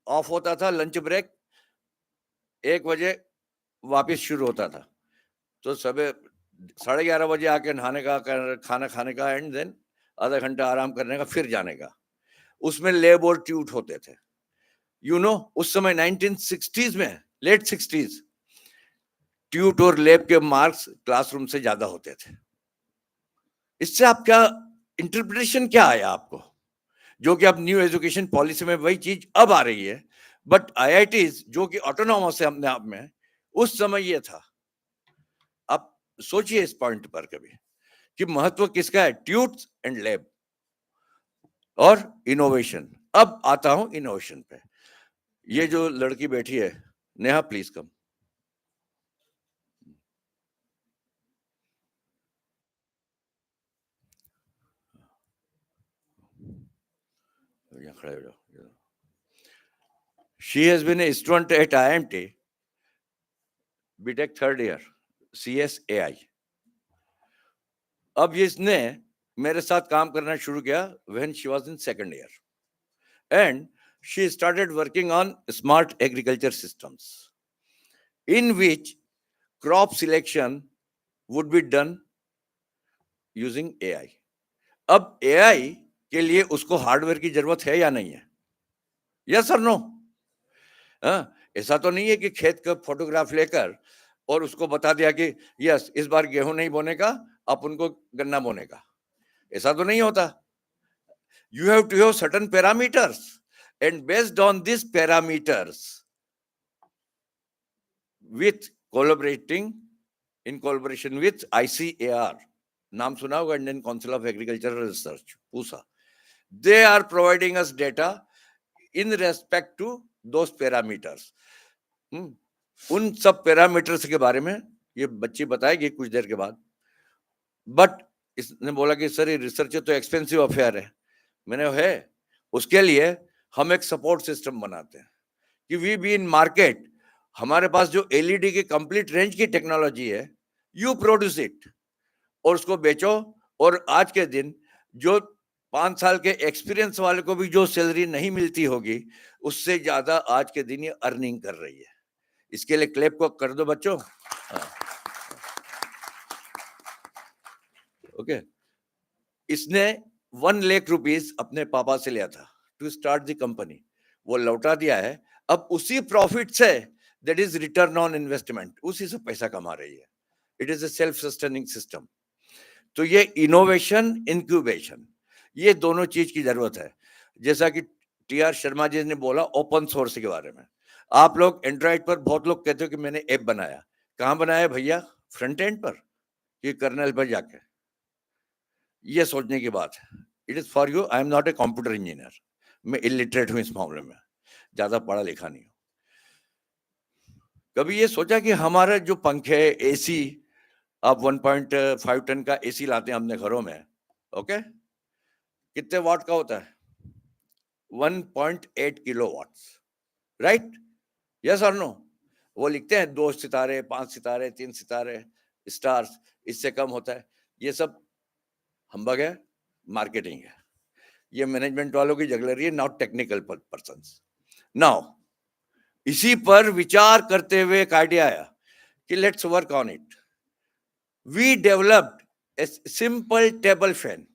S6: ऑफ होता था लंच ब्रेक, 1 बजे वापस शुरू होता था. तो सुबह 11:30 बजे आके नहाने का, खाना खाने का एंड देन आधा घंटा आराम करने का, फिर जाने का. उसमें लैब और ट्यूट होते थे. यू नो उस समय 1960s में, लेट 60s, ट्यूट और लैब के मार्क्स क्लासरूम से ज्यादा होते थे. इससे आप क्या इंटरप्रिटेशन क्या आया आपको, जो कि अब न्यू एजुकेशन पॉलिसी में वही चीज अब आ रही है. बट IITs जो कि ऑटोनॉमस है अपने आप में, उस समय ये था. आप सोचिए इस पॉइंट पर कभी कि महत्व किसका है, ट्यूट्स एंड लैब और इनोवेशन. अब आता हूं इनोवेशन पे. ये जो लड़की बैठी है नेहा, प्लीज कम. यहाँ खड़े हो जाओ. She has been a student at IMT, BTech 3rd year, CS AI. अब इसने मेरे साथ काम करना शुरू किया when she was in 2nd year, and she started working on smart agriculture systems, in which crop selection would be done using AI. अब AI के लिए उसको हार्डवेयर की जरूरत है या नहीं है? यस और नो? ऐसा तो नहीं है कि खेत का फोटोग्राफ लेकर और उसको बता दिया कि यस इस बार गेहूं नहीं बोने का, आप उनको गन्ना बोने का. ऐसा तो नहीं होता. You have to have certain parameters, and based on these parameters, with in collaboration with ICAR, नाम सुना होगा, Indian Council of Agricultural Research, Pusa. They are providing us data in respect to those parameters. उन सब parameters के बारे में ये बच्ची बताएगी कुछ देर के बाद। बट इसने बोला कि सर ये रिसर्च तो एक्सपेंसिव अफेयर है। मैंने है, उसके लिए हम एक सपोर्ट सिस्टम बनाते हैं कि वी बी इन मार्केट, हमारे पास जो एलईडी की कंप्लीट रेंज की टेक्नोलॉजी है, यू प्रोड्यूस इट और उसको बेचो। और आज के दिन जो 5 साल के एक्सपीरियंस वाले को भी जो सैलरी नहीं मिलती होगी, उससे ज्यादा आज के दिन ये अर्निंग कर रही है। इसके लिए क्लैप को कर दो बच्चों। ओके, इसने 1 लाख रुपीस अपने पापा से लिया था टू स्टार्ट द कंपनी, वो लौटा दिया है। अब उसी प्रॉफिट से, that is return on investment, उसी से पैसा कमा रही है। It is a self sustaining system. तो ये इनोवेशन, इंक्यूबेशन, ये दोनों चीज की जरूरत है। जैसा कि टीआर शर्मा जी ने बोला ओपन सोर्स के बारे में, आप लोग एंड्रॉइड पर बहुत लोग कहते हो कि मैंने ऐप बनाया। कहाँ बनाया भैया? फ्रंट एंड पर कि कर्नल पर जाके? ये सोचने की बात है। It is for you. I am not a computer engineer, मैं इलिटरेट हूं इस मामले में, ज्यादा पढ़ा लिखा नहीं हूं। कभी ये सोचा कि हमारे जो पंखे, एसी, आप 1.5 टन का एसी लाते हैं अपने घरों में, ओके, कितने वाट का होता है? 1.8 किलो वाट्स, राइट? यस और नो? वो लिखते हैं 2 सितारे, 5 सितारे, 3 सितारे, स्टार्स, इससे कम होता है। ये सब हम्बग है, मार्केटिंग है। ये मैनेजमेंट वालों की जगलरी है, नॉट टेक्निकल पर्संस। नाउ इसी पर विचार करते हुए एक आइडिया आया कि let's work on it. We developed a simple table fan.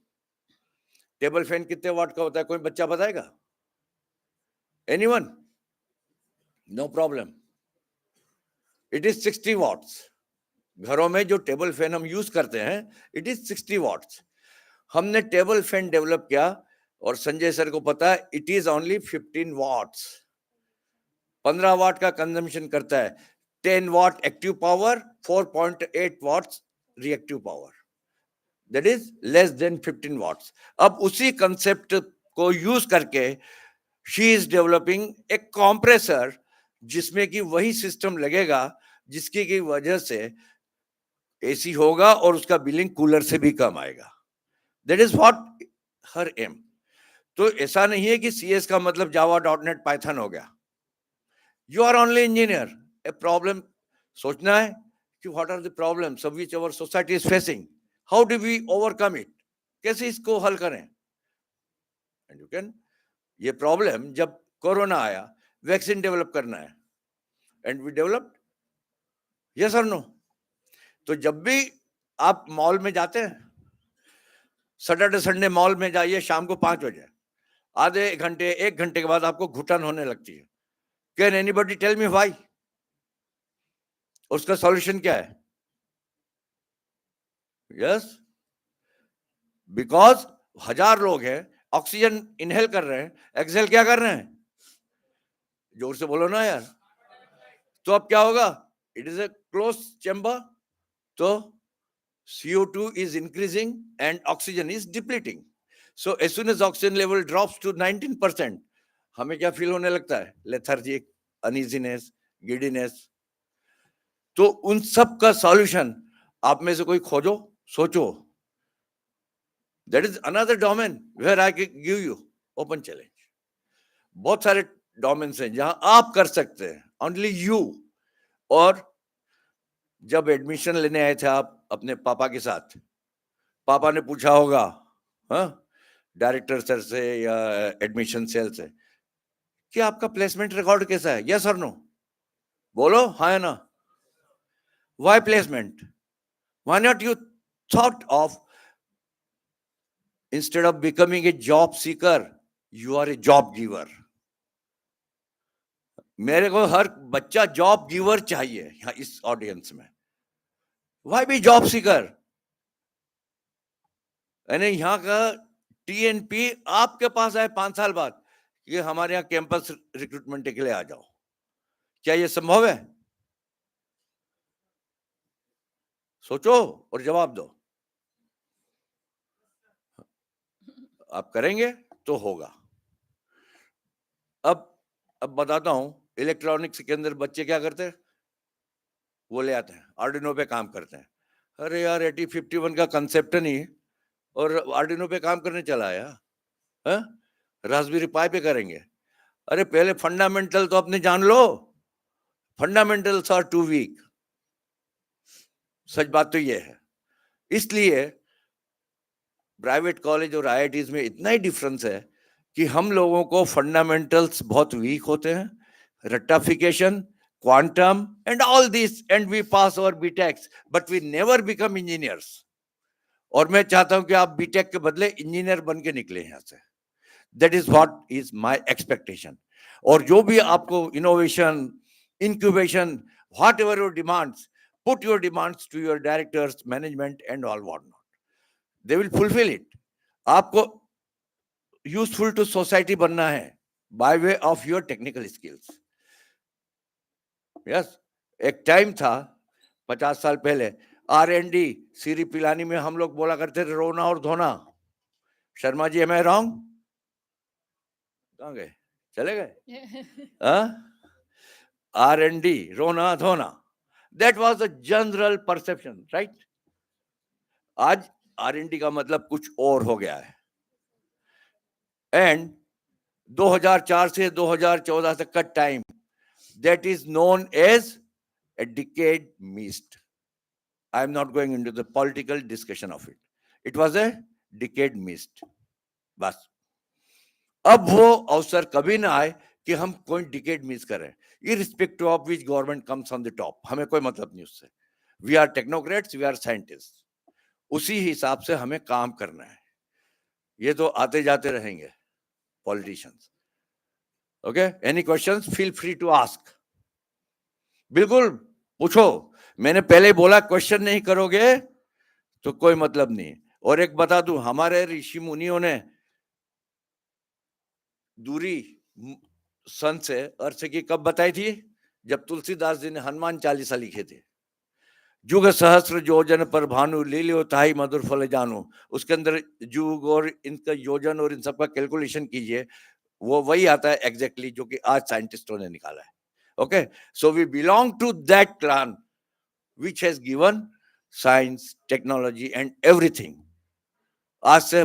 S6: Table fan कितने वाट का होता है? कोई बच्चा बताएगा? Anyone? No problem. It is 60 watts. घरों में जो टेबल फैन हम यूज करते हैं, इट इज 60 वॉट्स। हमने टेबल फैन डेवलप किया और संजय सर को पता है it is only 15 watts. 15 watt का कंजम्पशन करता है। 10 watt active power, 4.8 watts reactive power, that is less than 15 watts. अब उसी कंसेप्ट को यूज करके she is developing a compressor, जिसमें कि वही सिस्टम लगेगा जिसकी की वजह से एसी होगा और उसका बिलिंग कूलर से भी कम आएगा। That is what her aim. तो ऐसा नहीं है कि सीएस का मतलब जावा, .NET, पाइथन हो गया। You are only engineer. A problem सोचना है कि what are the problems of which our society is facing, how do we overcome it, कैसे इसको हल करें। एंड यू कैन, ये प्रॉब्लम जब कोरोना आया, वैक्सीन डेवलप करना है, एंड वी डेवलप्ड, यस और नो? तो जब भी आप मॉल में जाते हैं, सैटरडे संडे मॉल में जाइए शाम को 5 बजे, आधे घंटे 1 घंटे के बाद आपको घुटन होने लगती है। Can anybody tell me why? उसका सॉल्यूशन क्या है? यस, बिकॉज 1000 लोग हैं, ऑक्सीजन इनहेल कर रहे हैं, एक्सहेल क्या कर रहे हैं? जोर से बोलो ना यार। तो अब क्या होगा? It is a close chamber, तो CO2 is increasing and oxygen is depleting. So as soon as oxygen level drops to 19%, हमें क्या फील होने लगता है? Lethargic, uneasiness, giddiness. तो उन सब का सॉल्यूशन आप में से कोई खोजो, सोचो। That is another domain where I can give you open challenge. बहुत सारे डोमेन्स हैं जहां आप कर सकते हैं, ओनली यू। और जब एडमिशन लेने आए थे आप अपने पापा के साथ, पापा ने पूछा होगा, हाँ, डायरेक्टर सर से या एडमिशन सेल से, कि आपका प्लेसमेंट रिकॉर्ड कैसा है? यस और नो? बोलो हाँ या ना? Why placement? Why not you thought of, instead of becoming a job seeker, you are a job giver. मेरे को हर बच्चा जॉब गिवर चाहिए यहाँ इस ऑडियंस में। Why be job seeker? यानी यहाँ का TNP आपके पास आए 5 साल बाद, ये हमारे यहाँ कैंपस रिक्रूटमेंट के लिए आ जाओ। क्या ये संभव है? सोचो और जवाब दो। आप करेंगे तो होगा। अब अब बताता हूँ, इलेक्ट्रॉनिक्स के अंदर बच्चे क्या करते हैं, वो ले आते हैं, आर्डिनो पे काम करते हैं। अरे यार 8051 का कंसेप्ट नहीं और आर्डिनो पे काम करने चला आया, रास्पबेरी पाई पे करेंगे। अरे पहले फंडामेंटल तो अपने जान लो, फंडामेंटल्स आर टू वीक। सच बात तो ये है। इसलिए प्राइवेट कॉलेज और आईआईटीज में इतना ही डिफरेंस है कि हम लोगों को फंडामेंटल्स बहुत वीक होते हैं, rectification, quantum and all this, and we pass our BTechs but we never become engineers. और मैं चाहता हूं कि आप बीटेक के बदले इंजीनियर बन के निकले यहां से। That is what is my expectation. और जो भी आपको innovation, incubation, what ever your demands, put your demands to your directors, management and all whatnot. They will fulfill it. आपको यूजफुल टू सोसाइटी बनना है by way of your technical skills. Yes, एक time था 50 साल पहले, R&D सीरी पिलानी में हम लोग बोला करते थे रोना और धोना। शर्मा जी, एम आई रॉन्ग? कहाँ गए, चले गए? R&D, रोना धोना, that was the general perception, right? आज R&D का मतलब कुछ और हो गया है। एंड 2004 से 2014 तक का time, that is known as a decade missed. I am not going into the political discussion of it. It was a decade missed. बस अब वो अवसर कभी ना आए कि हम कोई डिकेड मिस करें, irrespective of which government comes on the top. हमें कोई मतलब नहीं उससे। We are technocrats, we are scientists. उसी हिसाब से हमें काम करना है। ये तो आते जाते रहेंगे politicians. Okay, any questions? Feel free to ask. बिल्कुल पूछो। मैंने पहले बोला क्वेश्चन नहीं करोगे तो कोई मतलब नहीं। और एक बता दूं, हमारे ऋषि मुनियों ने दूरी सन से अर्थ की कब बताई थी? जब तुलसीदास जी ने हनुमान चालीसा लिखे थे। जुग सहस्र योजन पर भानु लील्यो ताहि मधुर फल जानू। उसके अंदर जुग और इनका योजन और इन सबका कैलकुलेशन कीजिए, वो वही आता है एग्जैक्टली जो कि आज साइंटिस्टों ने निकाला है। Okay, so we belong to that clan which has given science, technology and everything. आज से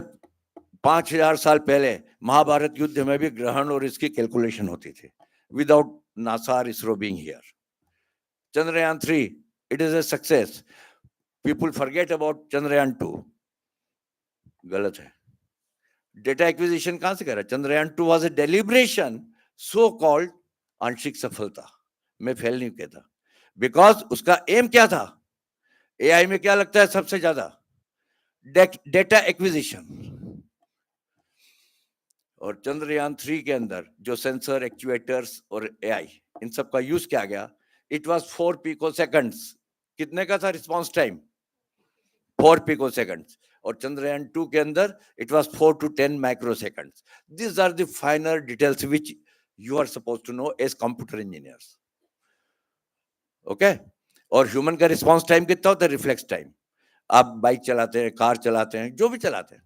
S6: 5000 साल पहले महाभारत युद्ध में भी ग्रहण और इसकी कैलकुलेशन होती थी without NASA or ISRO being here. Chandrayaan 3, it is a success. People forget about Chandrayaan 2. गलत है। डेटा एक्विजिशन कहां से कर रहा है? Chandrayaan 2 was a deliberation, so called आंशिक सफलता। मैं फेल नहीं कहता, बिकॉज उसका एम क्या था? एआई में क्या लगता है सबसे ज्यादा? Data acquisition. और चंद्रयान 3 के अंदर जो सेंसर, एक्चुएटर्स और एआई, इन सब का यूज किया गया। It was 4 pico seconds. कितने का था रिस्पांस टाइम? 4 pico seconds. और चंद्रयान 2 के अंदर it was 4 to 10 micro seconds. This are the finer details which you are suppose to know as computer engineers. Okay, और ह्यूमन का रिस्पांस टाइम कितना होता है? Reflex time. आप बाइक चलाते हैं, कार चलाते हैं, जो भी चलाते हैं,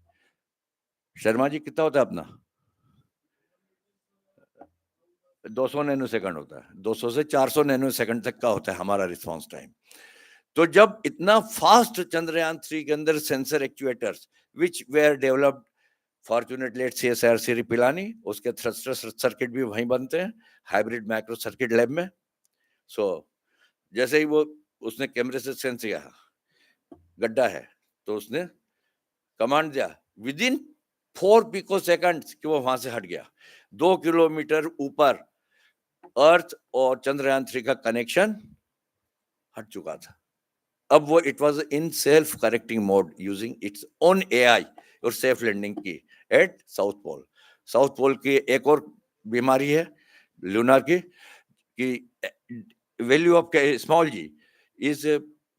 S6: शर्मा जी कितना होता है अपना? 200 नैनो सेकंड होता है। 200 से 400 नैनो सेकंड तक का होता है हमारा रिस्पांस टाइम। तो जब इतना फास्ट चंद्रयान 3 के अंदर sensor actuators which were developed fortunately at CSIR CEERI Pilani, उसके थ्रस्टर सर्किट भी वहीं बनते हैं हाइब्रिड माइक्रो सर्किट लैब में। सो जैसे ही वो उसने कैमरे से सेंस किया गड्ढा है, तो उसने कमांड दिया विद इन 4 पिको सेकंड्स कि वो वहां से हट गया। 2 किलोमीटर ऊपर अर्थ और चंद्रयान 3 का कनेक्शन हट चुका था। अब वो it was in self correcting mode using its own AI और सेफ लैंडिंग की at south pole. South pole की एक और बीमारी है लूनार की कि value of small g is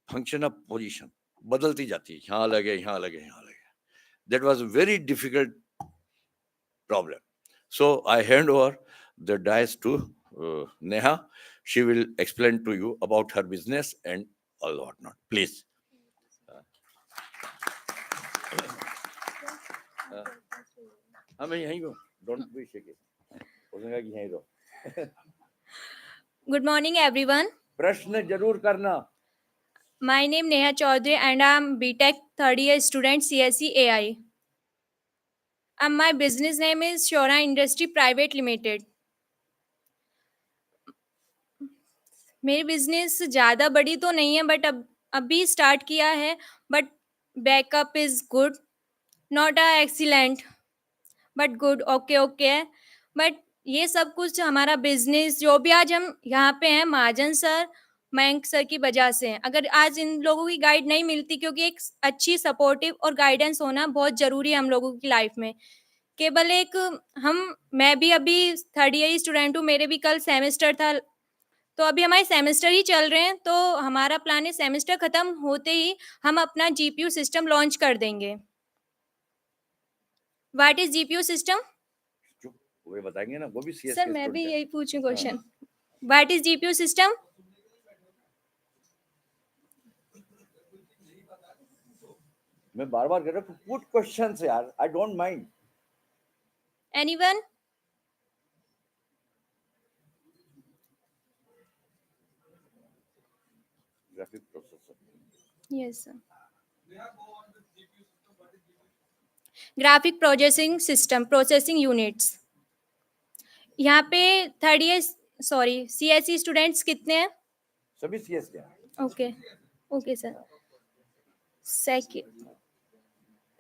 S6: function of position, बदलती जाती है, यहाँ लगे, यहाँ लगे, यहाँ लगे। That was very difficult problem. So I hand over the dais to Neha. She will explain to you about her business and all whatnot. Please. मैं यहीं हूँ, डोंट बी शेकिंग। उसने कहा कि यहीं रहो।
S7: Good morning, everyone.
S6: प्रश्न जरूर करना.
S7: My name Neha Chaudhary, and I'm BTech third year student CSE AI. And my business name is Shora Industry Private Limited. मेरी बिजनेस ज़्यादा बड़ी तो नहीं है, बट अभी स्टार्ट किया है. But backup is good, not a excellent, but good, okay okay है. बट ये सब कुछ हमारा बिजनेस जो भी आज हम यहाँ पे हैं, महाजन सर, मयंक सर की वजह से हैं. अगर आज इन लोगों की गाइड नहीं मिलती, क्योंकि एक अच्छी सपोर्टिव और गाइडेंस होना बहुत ज़रूरी है हम लोगों की लाइफ में. केवल एक मैं भी अभी थर्ड ईयर स्टूडेंट हूँ, मेरे भी कल सेमेस्टर था, तो अभी हमारे सेमेस्टर ही चल रहे हैं. तो हमारा प्लान है सेमेस्टर खत्म होते ही हम अपना जीपीयू सिस्टम लॉन्च कर देंगे. What is GPU system?
S6: चुप, वो बताएंगे ना, वो भी सीएस
S7: सर
S6: के
S7: मैं भी
S6: student है.
S7: यही पूछूं question. What is GPU system?
S6: मैं बार बार कह रहा हूँ, पुट क्वेश्चंस यार, I don't mind.
S7: Anyone?
S6: Graphic processor.
S7: Yes sir. Graphic processing units. यहाँ पे थर्ड ईयर सीएसई स्टूडेंट्स कितने हैं?
S6: सभी सीएस के हैं.
S7: Okay okay sir. Second,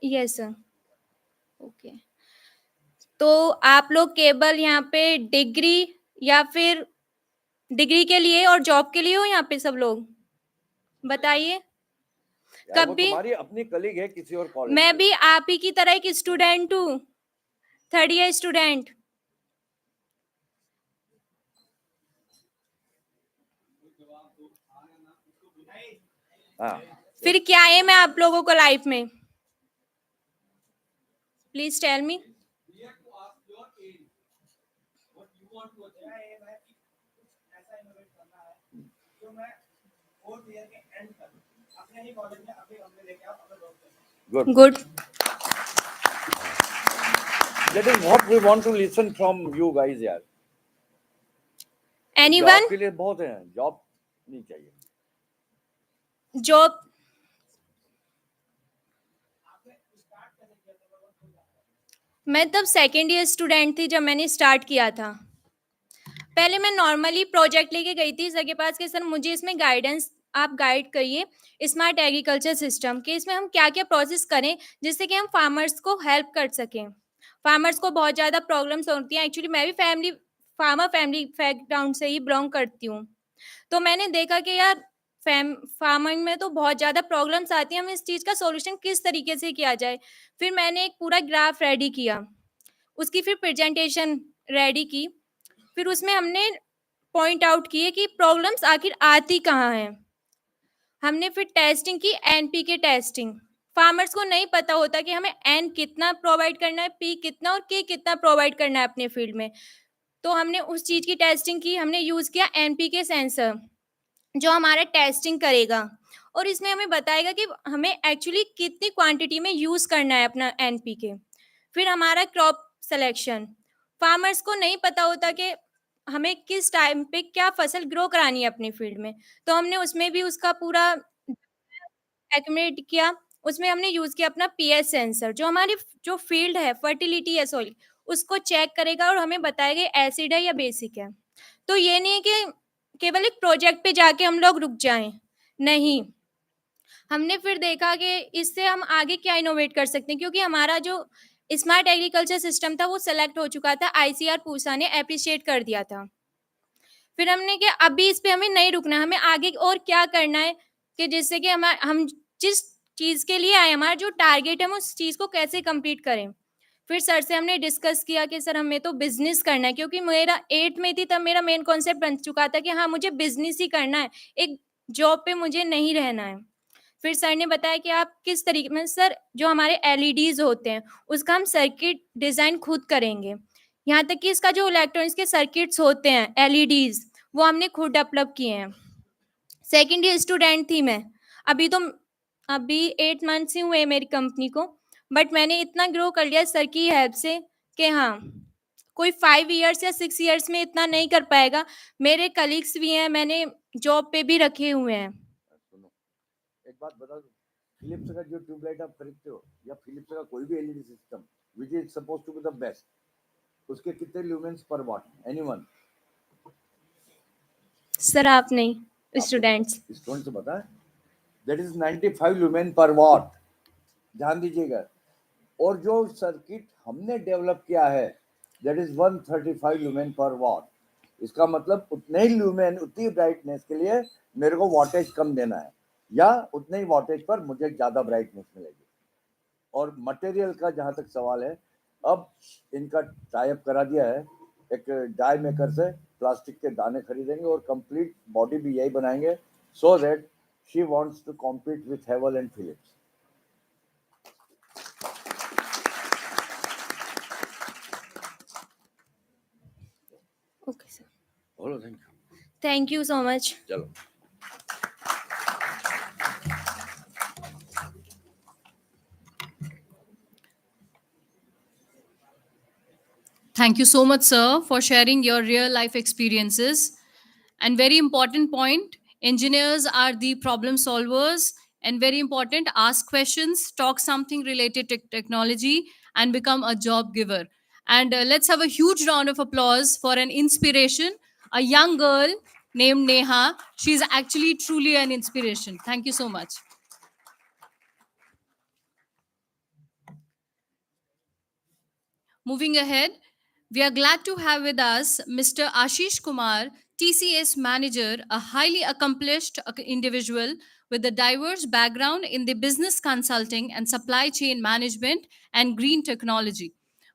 S7: yes sir. Okay. तो आप लोग केवल यहाँ पे डिग्री या फिर डिग्री के लिए और जॉब के लिए हो यहाँ पे सब लोग? बताइए.
S6: यार वो
S7: कभी
S6: तुम्हारी अपनी कलीग है किसी और कॉलेज.
S7: मैं भी आप ही की तरह एक स्टूडेंट हूँ, थर्ड ईयर स्टूडेंट.
S6: हाँ.
S7: फिर क्या है मैं आप लोगों को लाइफ में? Please tell me.
S6: Good.
S7: Good.
S6: That is what we want to listen from you guys यार.
S7: एनीवन?
S6: जॉब के लिए बहुत है, जॉब नहीं चाहिए.
S7: जॉब मैं तब सेकेंड ईयर स्टूडेंट थी जब मैंने स्टार्ट किया था. पहले मैं नॉर्मली प्रोजेक्ट लेके गई थी सर के पास कि सर मुझे इसमें गाइडेंस आप गाइड करिए, स्मार्ट एग्रीकल्चर सिस्टम के इसमें हम क्या क्या प्रोसेस करें जिससे कि हम फार्मर्स को हेल्प कर सकें. फार्मर्स को बहुत ज़्यादा प्रॉब्लम्स होती हैं. एक्चुअली मैं भी फैमिली बैकग्राउंड से ही बिलोंग करती हूँ. तो मैंने देखा कि यार फार्मिंग में तो बहुत ज़्यादा प्रॉब्लम्स आती हैं, हम इस चीज़ का सॉल्यूशन किस तरीके से किया जाए. फिर मैंने एक पूरा ग्राफ रेडी किया, उसकी फिर प्रेजेंटेशन रेडी की. फिर उसमें हमने पॉइंट आउट किए कि प्रॉब्लम्स आखिर आती कहाँ हैं. हमने फिर टेस्टिंग की, एनपीके टेस्टिंग. फार्मर्स को नहीं पता होता कि हमें एन कितना प्रोवाइड करना है, पी कितना और के कितना प्रोवाइड करना है अपने फील्ड में. तो हमने उस चीज़ की टेस्टिंग की. हमने यूज़ किया एनपीके सेंसर जो हमारा टेस्टिंग करेगा और इसमें हमें बताएगा कि हमें एक्चुअली कितनी क्वांटिटी में यूज़ करना है अपना एनपीके. फिर हमारा क्रॉप सिलेक्शन. फार्मर्स को नहीं पता होता कि हमें किस टाइम पे क्या फसल ग्रो करानी है अपने फील्ड में. तो हमने उसमें भी उसका पूरा एक्यूमुलेट किया. उसमें हमने यूज़ किया अपना पीएच सेंसर जो हमारी जो फील्ड है, फर्टिलिटी है सॉइल, उसको चेक करेगा और हमें बताएगा एसिड है या बेसिक है. तो ये नहीं है कि केवल एक प्रोजेक्ट पे जाके हम लोग रुक जाएं. नहीं, हमने फिर देखा कि इससे हम आगे क्या इनोवेट कर सकते हैं, क्योंकि हमारा जो स्मार्ट एग्रीकल्चर सिस्टम था वो सेलेक्ट हो चुका था. आईसीआर पूसा ने अप्रिशिएट कर दिया था. फिर हमने कि अभी इस पे हमें नहीं रुकना, हमें आगे और क्या करना है कि जिससे कि हम जिस चीज़ के लिए आए, हमारा जो टारगेट है हम उस चीज़ को कैसे कंप्लीट करें. फिर सर से हमने डिस्कस किया कि सर हमें तो बिजनेस करना है, क्योंकि मेरा 8th में थी तब मेरा मेन कॉन्सेप्ट बन चुका था कि हाँ मुझे बिजनेस ही करना है, एक जॉब पे मुझे नहीं रहना है. फिर सर ने बताया कि आप किस तरीके में, सर जो हमारे एलईडीज होते हैं उसका हम सर्किट डिज़ाइन खुद करेंगे. यहाँ तक कि इसका जो इलेक्ट्रॉनिक्स के सर्किट्स होते हैं एलईडीज वो हमने खुद डेवलप किए हैं. सेकेंड ईयर स्टूडेंट थी मैं. अभी 8 मंथ्स ही हुए मेरी कंपनी को, बट मैंने इतना ग्रो कर लिया सर की हेल्प से कि हाँ कोई 5 इयर्स या 6 इयर्स में इतना नहीं कर पाएगा। मेरे कलीग्स भी हैं, मैंने जॉब पे भी रखे हुए हैं।
S6: सुनो, एक बात बता दो, फिलिप्स का जो ट्यूबलाइट आप खरीदते हो या फिलिप्स का कोई भी LED system which is suppose to be the best, उसके कितने ल्यूमेंस पर वॉट? एनीवन?
S7: सर आप नहीं, स्टूडेंट्स।
S6: स्टूडेंट से पता है, दैट इज 95 ल्यूमेन पर वॉट, ध्यान दीजिएगा। और जो सर्किट हमने डेवलप किया है दैट इज 135 ल्यूमेन पर वॉट। इसका मतलब उतने ही ल्यूमेन, उतनी ब्राइटनेस के लिए मेरे को वॉटेज कम देना है, या उतने ही वॉटेज पर मुझे ज्यादा ब्राइटनेस मिलेगी। और मटेरियल का जहां तक सवाल है, अब इनका टाइप करा दिया है एक डाई मेकर से, प्लास्टिक के दाने खरीदेंगे और कंप्लीट बॉडी भी यही बनाएंगे, so that she wants to compete with Havells and Philips.
S7: Okay sir,
S6: बोलो thank you.
S7: Thank you so much.
S6: चलो
S1: Thank you so much, sir, for sharing your real life experiences. And very important point, engineers are the problem solvers. And very important, ask questions, talk something related to technology, and become a job giver. And let's have a huge round of applause for an inspiration, a young girl named Neha. She's actually truly an inspiration. Thank you so much. Moving ahead, we are glad to have with us Mr. Ashish Kumar, TCS manager, a highly accomplished individual with a diverse background in the business consulting and supply chain management and green technology.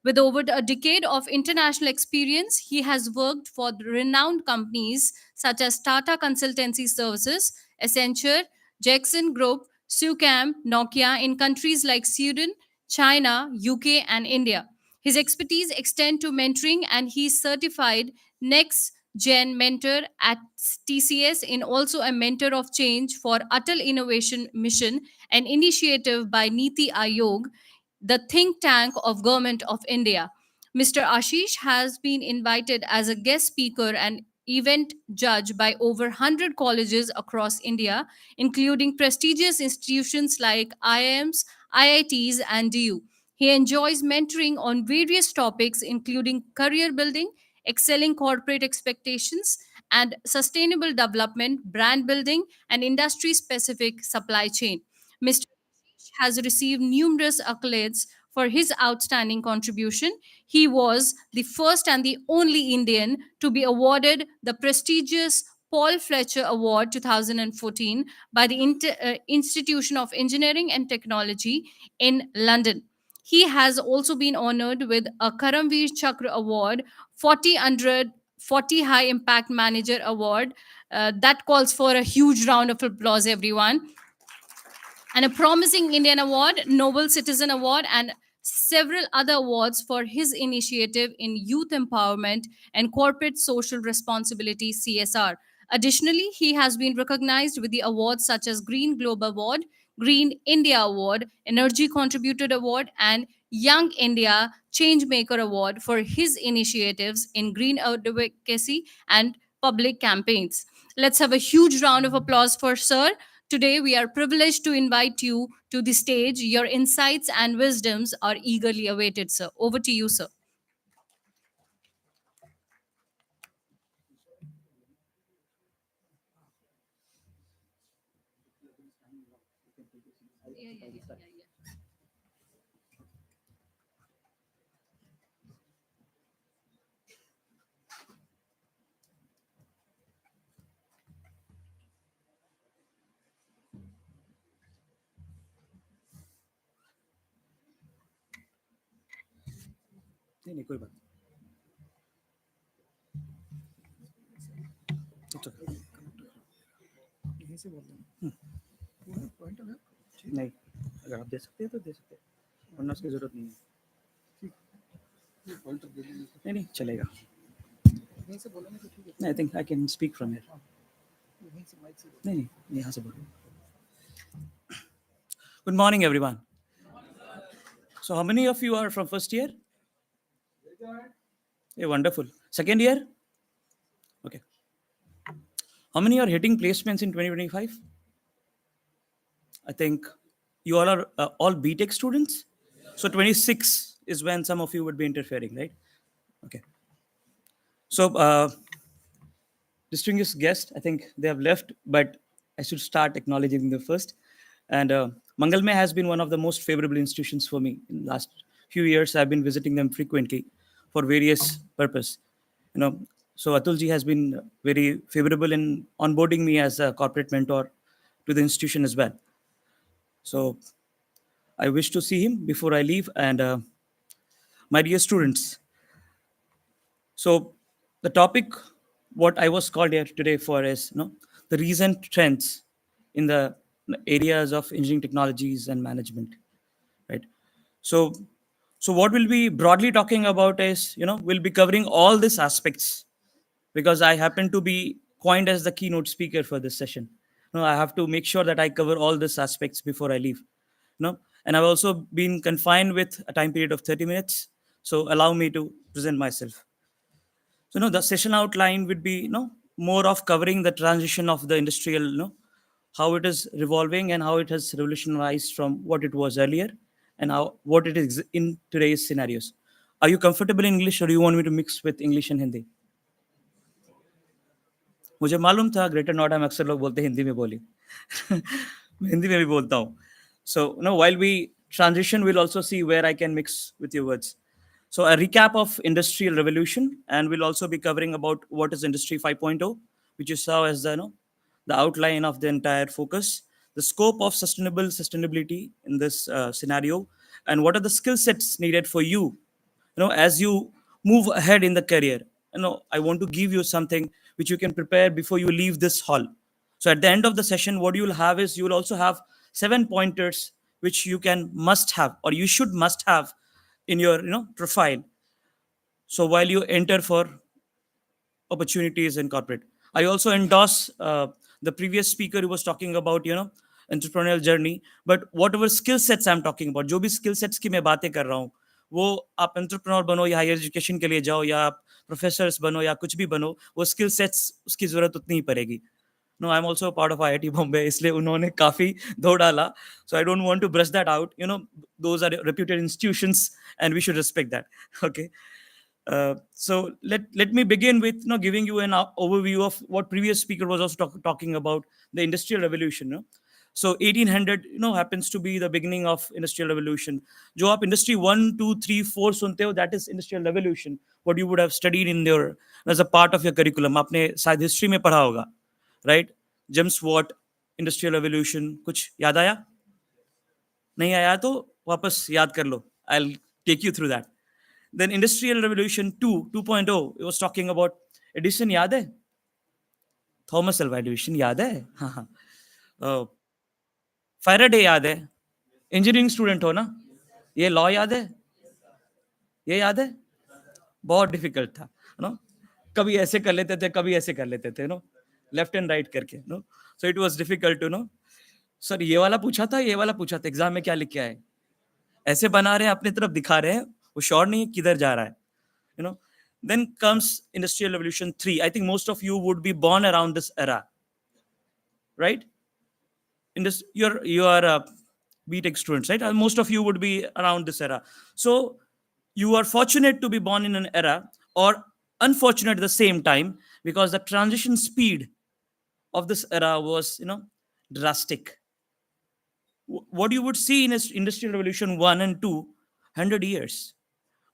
S1: With over a decade of international experience, he has worked for renowned companies such as Tata Consultancy Services, Accenture, Jackson Group, Sucam, Nokia in countries like Sweden, China, UK, and India. His expertise extend to mentoring, and he is certified Next Gen Mentor at TCS, and also a mentor of change for Atal Innovation Mission, an initiative by Niti Aayog, the think tank of Government of India. Mr. Ashish has been invited as a guest speaker and event judge by over 100 colleges across India, including prestigious institutions like IIMs, IITs, and DU. He enjoys mentoring on various topics, including career building, excelling corporate expectations, and sustainable development, brand building, and industry specific supply chain. Mr. has received numerous accolades for his outstanding contribution. He was the first and the only Indian to be awarded the prestigious Paul Fletcher Award 2014 by the Institution of Engineering and Technology in London. He has also been honored with a Karamveer Chakra Award, 40 High Impact Manager Award. That calls for a huge round of applause, everyone. And a Promising Indian Award, Noble Citizen Award, and several other awards for his initiative in youth empowerment and corporate social responsibility (CSR). Additionally, he has been recognized with the awards such as Green Globe Award, Green India Award, Energy Contributed Award, and Young India Changemaker Award for his initiatives in green advocacy and public campaigns. Let's have a huge round of applause for Sir. Today, we are privileged to invite you to the stage. Your insights and wisdoms are eagerly awaited, sir. Over to you, sir.
S5: नहीं कोई बात यहीं से बोल दें पूरा point नहीं, अगर आप दे सकते हैं तो दे सकते हैं, वरना उसकी जरूरत नहीं है। नहीं नहीं चलेगा। I think I can speak from here. नहीं नहीं यहाँ से बोलो। Good morning, everyone. So, how many of you are from first year?
S8: Hey, wonderful. Second year? Okay. How many are hitting placements in 2025? I think you all are all BTech students. So 26 is when some of you would be interfering, right? Okay. So distinguished guest, I think they have left, but I should start acknowledging them first. And Mangalmay has been one of the most favorable institutions for me in the last few years. I've been visiting them frequently for various purpose. You know, so Atulji has been very favorable in onboarding me as a corporate mentor to the institution as well. So I wish to see him before I leave. And my dear students, so the topic what I was called here today for is the recent trends in the areas of engineering technologies and management, right? So so what we'll be broadly talking about is we'll be covering all these aspects because I happen to be coined as the keynote speaker for this session. I have to make sure that I cover all these aspects before I leave. And I've also been confined with a time period of 30 minutes. So allow me to present myself. So the session outline would be more of covering the transition of the industrial, how it is revolving and how it has revolutionized from what it was earlier and how what it is in today's scenarios. Are you comfortable in English or do you want me to mix with English and Hindi? मुझे मालूम था greater Noida में अक्सर लोग बोलते हैं हिंदी में बोली मैं हिंदी में भी बोलता हूँ so while we transition we'll also see where I can mix with your words. So a recap of industrial revolution, and we'll also be covering about what is industry 5.0, which you saw as the outline of the entire focus, the scope of sustainability in this scenario, and what are the skill sets needed for you as you move ahead in the career. I want to give you something which you can prepare before you leave this hall. So at the end of the session what you'll have is you'll also have 7 pointers which you can must have or you should must have in your profile, so while you enter for opportunities in corporate. I also endorse the previous speaker who was talking about entrepreneurial journey, but whatever skill sets I'm talking about, जो भी skill sets की मैं बातें कर रहा हूँ वो आप एंटरप्रेन्योर बनो या हायर एजुकेशन के लिए जाओ या आप प्रोफेसर्स बनो या कुछ भी बनो, वो स्किल सेट्स उसकी जरूरत उतनी ही पड़ेगी. No, I'm also a part of IIT Bombay, इसलिए उन्होंने काफी धो डाला. So I don't want to brush that out. Those are reputed institutions and we should respect that. Okay. So let me begin with giving you an overview of what previous speaker was also talking about, the industrial revolution. So 1800 happens to be the beginning of industrial revolution. जो आप industry 1, 2, 3, 4 सुनते हो, that is industrial revolution. What you would have studied in your as a part of your curriculum. आपने शायद history में पढ़ा होगा, right? James Watt, industrial revolution. कुछ याद आया? नहीं आया तो वापस याद कर लो. I'll take you through that. Then industrial revolution 2.0, it was talking about Edison, याद है? Thomas Alva Edison याद है? हाँ. Faraday याद है? Engineering student हो ना? ये law याद है? ये याद है? बहुत difficult था, कभी ऐसे कर लेते थे, कभी ऐसे कर लेते थे, left and right करके, so it was difficult to sir ये वाला पूछा था, ये वाला पूछा था, एग्जाम में क्या लिख के आए? ऐसे बना रहे हैं, अपनी तरफ दिखा रहे हैं, वो श्योर नहीं है किधर जा रहा है. Then comes industrial revolution 3. I think most of you would be born around this era, right? You are BTech students, right? Most of you would be around this era. So you are fortunate to be born in an era, or unfortunate at the same time, because the transition speed of this era was drastic. What you would see in industrial revolution 1 and 2, 100 years.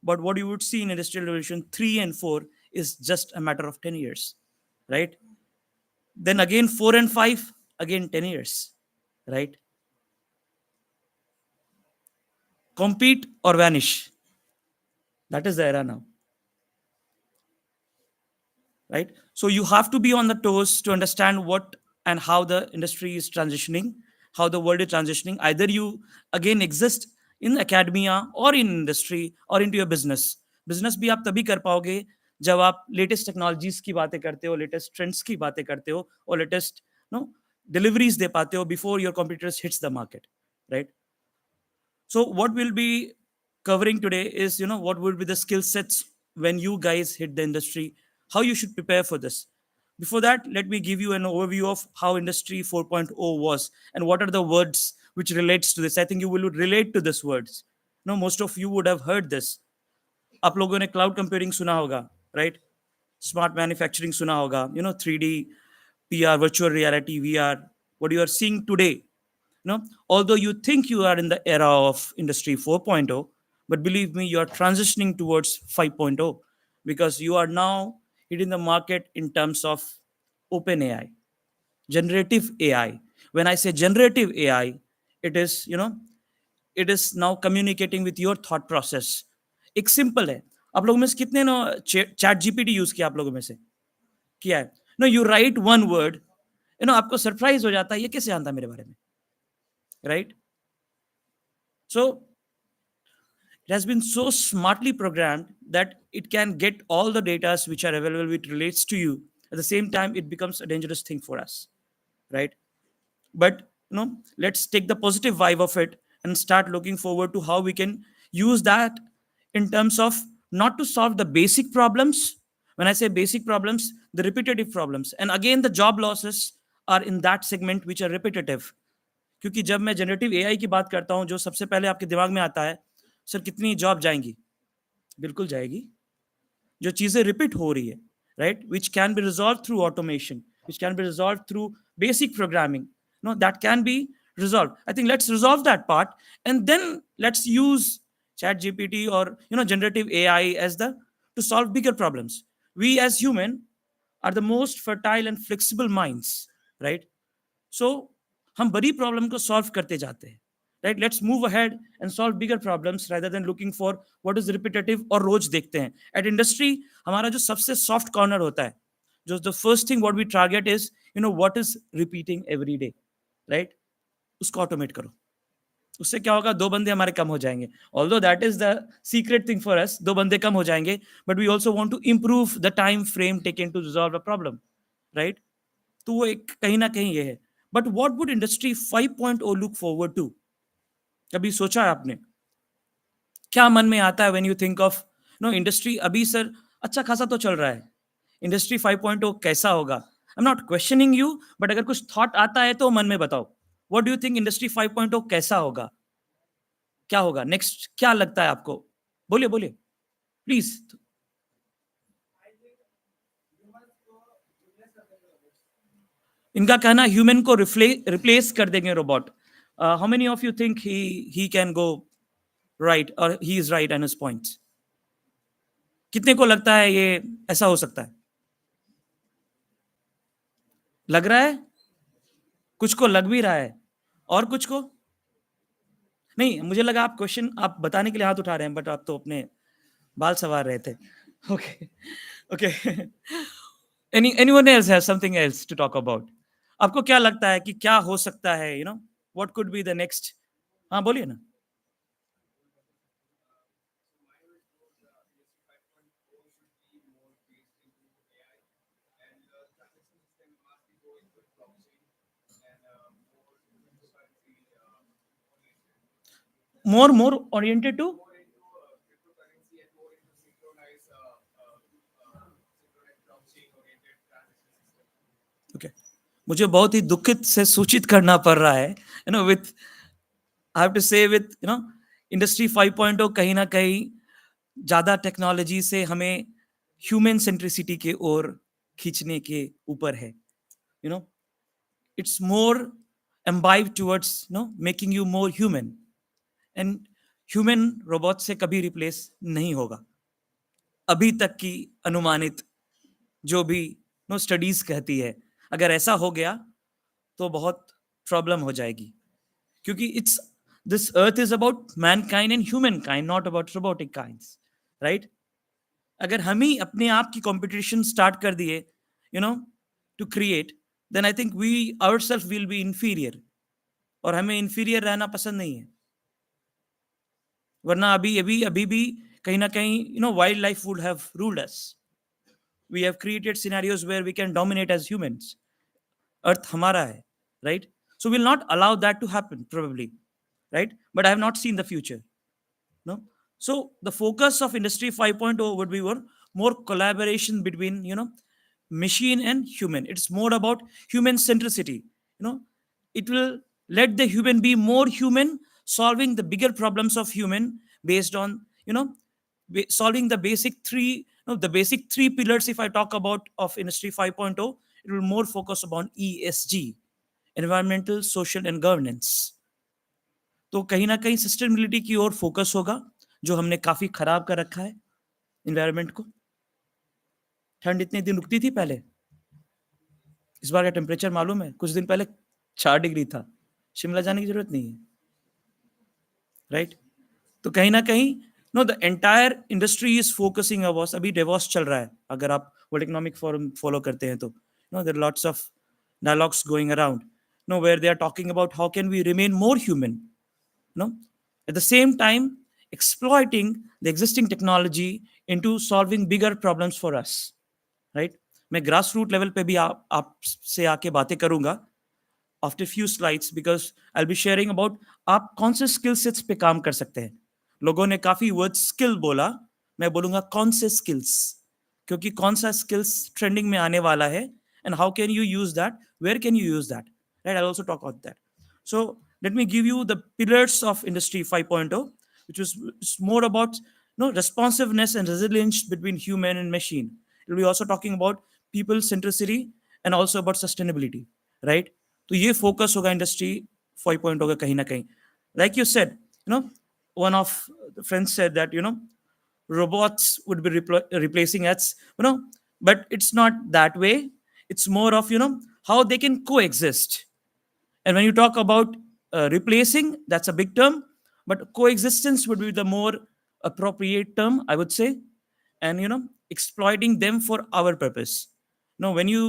S8: But what you would see in industrial revolution 3 and 4 is just a matter of 10 years, right? Then again 4 and 5, again 10 years, right? Compete or vanish. That is the era now, right? So you have to be on the toes to understand what and how the industry is transitioning, how the world is transitioning. Either you again exist in academia or in industry or into your business. Business भी आप तभी कर पाओगे जब आप latest technologies की बातें करते हो, latest trends की बातें करते हो, और latest deliveries दे पाते हो before your competitors hits the market, right? So what we'll be covering today is what would be the skill sets when you guys hit the industry, how you should prepare for this. Before that, let me give you an overview of how Industry 4.0 was and what are the words which relates to this. I think you will relate to these words. No, most of you would have heard this. आप लोगों ने cloud computing सुना होगा, right? Smart manufacturing सुना होगा, 3D, PR, virtual reality, VR, what you are seeing today. Although you think you are in the era of Industry 4.0, but believe me, you are transitioning towards 5.0 because you are now hitting the market in terms of open AI, generative AI. When I say generative AI, it is, it is now communicating with your thought process. एक simple है, आप लोगों में से कितने no chat GPT use किया, आप लोगों में से किया है? No, you write one word, आपको सरप्राइज हो जाता है, ये कैसे जानता है मेरे बारे में, right? So it has been so smartly programmed that it can get all the data which are available which relates to you. At the same time, it becomes a dangerous thing for us, right? But let's take the positive vibe of it and start looking forward to how we can use that in terms of not to solve the basic problems. When I say basic problems, the repetitive problems, and again the job losses are in that segment which are repetitive. क्योंकि जब मैं generative AI की बात करता हूं, जो सबसे पहले आपके दिमाग में आता है, सर कितनी जॉब जाएंगी? बिल्कुल जाएगी. जो चीजें रिपीट हो रही है, right, which can be resolve through automation, which can be resolve through basic programming, that can be resolved. I think let's resolve that part, and then let's use chat gpt or generative AI as the to solve bigger problems. We as human are the most fertile and flexible minds, right? So हम बड़ी problem को solve करते जाते हैं, right? Let's move ahead and solve bigger problems rather than looking for what is repetitive और रोज देखते हैं. Eight industry हमारा जो सबसे सॉफ्ट कॉर्नर होता है, जो the first thing what we target is what is repeating every day, right? उसको ऑटोमेट करो. उससे क्या होगा? 2 बंदे हमारे कम हो जाएंगे. Although that is the secret thing for us, 2 बंदे कम हो जाएंगे, but we also want to improve the time frame taken to resolve a problem, right? तो वो एक कहीं ना कहीं ये है. But what would industry 5.0 look forward to? कभी सोचा है आपने? क्या मन में आता है when you think of industry? अभी सर अच्छा खासा तो चल रहा है, इंडस्ट्री 5.0 कैसा होगा? आई am not questioning you, but अगर कुछ थॉट आता है तो मन में बताओ. What do you think industry 5.0 कैसा होगा? क्या होगा नेक्स्ट? क्या लगता है आपको? बोलिए बोलिए प्लीज. इनका कहना ह्यूमन को रिप्लेस कर देंगे robot. How many of you think he can go right or he is right in his points? कितने को लगता है ये ऐसा हो सकता है? लग रहा है? कुछ को लग भी रहा है और कुछ को नहीं. मुझे लगा आप क्वेश्चन आप बताने के लिए हाथ उठा रहे हैं, बट आप तो अपने बाल सवार रहे थे. Okay okay. Anyone else has something else to talk about? आपको क्या लगता है कि क्या हो सकता है? What could be the next? हाँ बोलिए ना. more oriented to okay. मुझे बहुत ही दुखित से सूचित करना पड़ रहा है, विथ आई हैव टू से विथ इंडस्ट्री 5.0 कहीं ना कहीं ज्यादा टेक्नोलॉजी से हमें ह्यूमन सेंट्रिसिटी के ओर खींचने के ऊपर है. It's more imbibe towards making you more human, and human robot से कभी रिप्लेस नहीं होगा. अभी तक की अनुमानित जो भी स्टडीज कहती है, अगर ऐसा हो गया तो बहुत प्रॉब्लम हो जाएगी, क्योंकि it's this earth is about Mankind and human kind, not about robotic kinds, right? अगर हम ही अपने आप की कंपटीशन स्टार्ट कर दिए to create, then I think we ourself will be inferior, और हमें इंफीरियर रहना पसंद नहीं है. वरना अभी भी कहीं ना कहीं wildlife would have ruled us. We have created scenarios where we can dominate as humans. Earth हमारा है, right? So will not allow that to happen probably, right? But I have not seen the future, no. So the focus of Industry 5.0 would be more collaboration between, machine and human. It's more about human centricity. It will let the human be more human, solving the bigger problems of human based on, solving the basic three pillars. If I talk about of Industry 5.0, it will more focus upon ESG, environmental, social and governance. तो कहीं ना कहीं sustainability की ओर focus होगा, जो हमने काफी खराब कर रखा है इन्वायरमेंट को. ठंड इतने दिन रुकती थी पहले, इस बार का टेम्परेचर मालूम है? कुछ दिन पहले 4 डिग्री था. शिमला जाने की जरूरत नहीं है, राइट? तो कहीं ना कहीं the entire industry is focusing अबॉस. अभी डेवॉस चल रहा है, अगर आप वर्ल्ड इकोनॉमिक फोरम फॉलो करते हैं तो there lots of dialogues going around where they are talking about how can we remain more human, at the same time exploiting the existing technology into solving bigger problems for us, right? मैं grass root level पे भी आपसे आके बातें करूंगा after few slides, because I be sharing about आप कौन से स्किल सेट्स पे काम कर सकते हैं. लोगों ने काफी वर्ड स्किल बोला, मैं बोलूंगा कौन से स्किल्स, क्योंकि कौन सा स्किल्स ट्रेंडिंग में आने वाला है and how can you use that, where can you use that, right? I also talk about that. So let me give you the pillars of Industry 5.0, which is more about responsiveness and resilience between human and machine. It will be also talking about people centricity and also about sustainability, right? तो ये focus होगा Industry 5.0 का कहीं ना कहीं. Like you said, one of the friends said that robots would be replacing us, but it's not that way. It's more of how they can coexist. And when you talk about replacing, that's a big term, but coexistence would be the more appropriate term, I would say. And exploiting them for our purpose. When you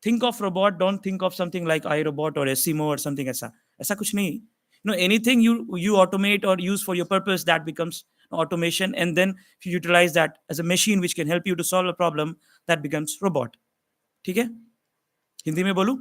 S8: think of robot, don't think of something like iRobot or SEMO or something aisa kuch nahi. Anything you automate or use for your purpose, that becomes automation, and then if you utilize that as a machine which can help you to solve a problem, that becomes robot. ठीक है? हिंदी में बोलूं,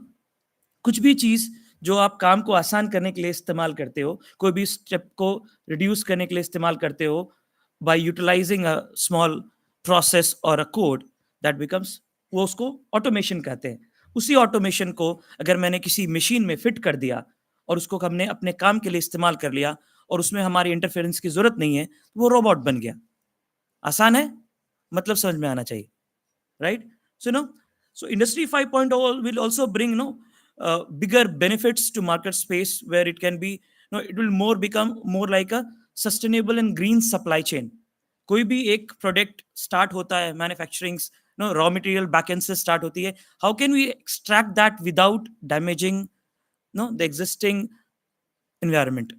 S8: कुछ भी चीज जो आप काम को आसान करने के लिए इस्तेमाल करते हो, कोई भी स्टेप को रिड्यूस करने के लिए इस्तेमाल करते हो, by utilising a small process और अ कोड, दैट बिकम्स, वो उसको ऑटोमेशन कहते हैं. उसी ऑटोमेशन को अगर मैंने किसी मशीन में फिट कर दिया और उसको हमने अपने काम के लिए इस्तेमाल कर लिया और उसमें हमारी इंटरफेरेंस की जरूरत नहीं है, तो वो रोबोट बन गया. आसान है, मतलब समझ में आना चाहिए, right? So Industry 5.0 will also bring bigger benefits to market space, where it can be it will become more like a sustainable and green supply chain. कोई भी एक प्रोडक्ट स्टार्ट होता है, मैन्युफैक्चरिंग रॉ मटेरियल बैकएंड से start होती है, how can we extract that without damaging the existing environment.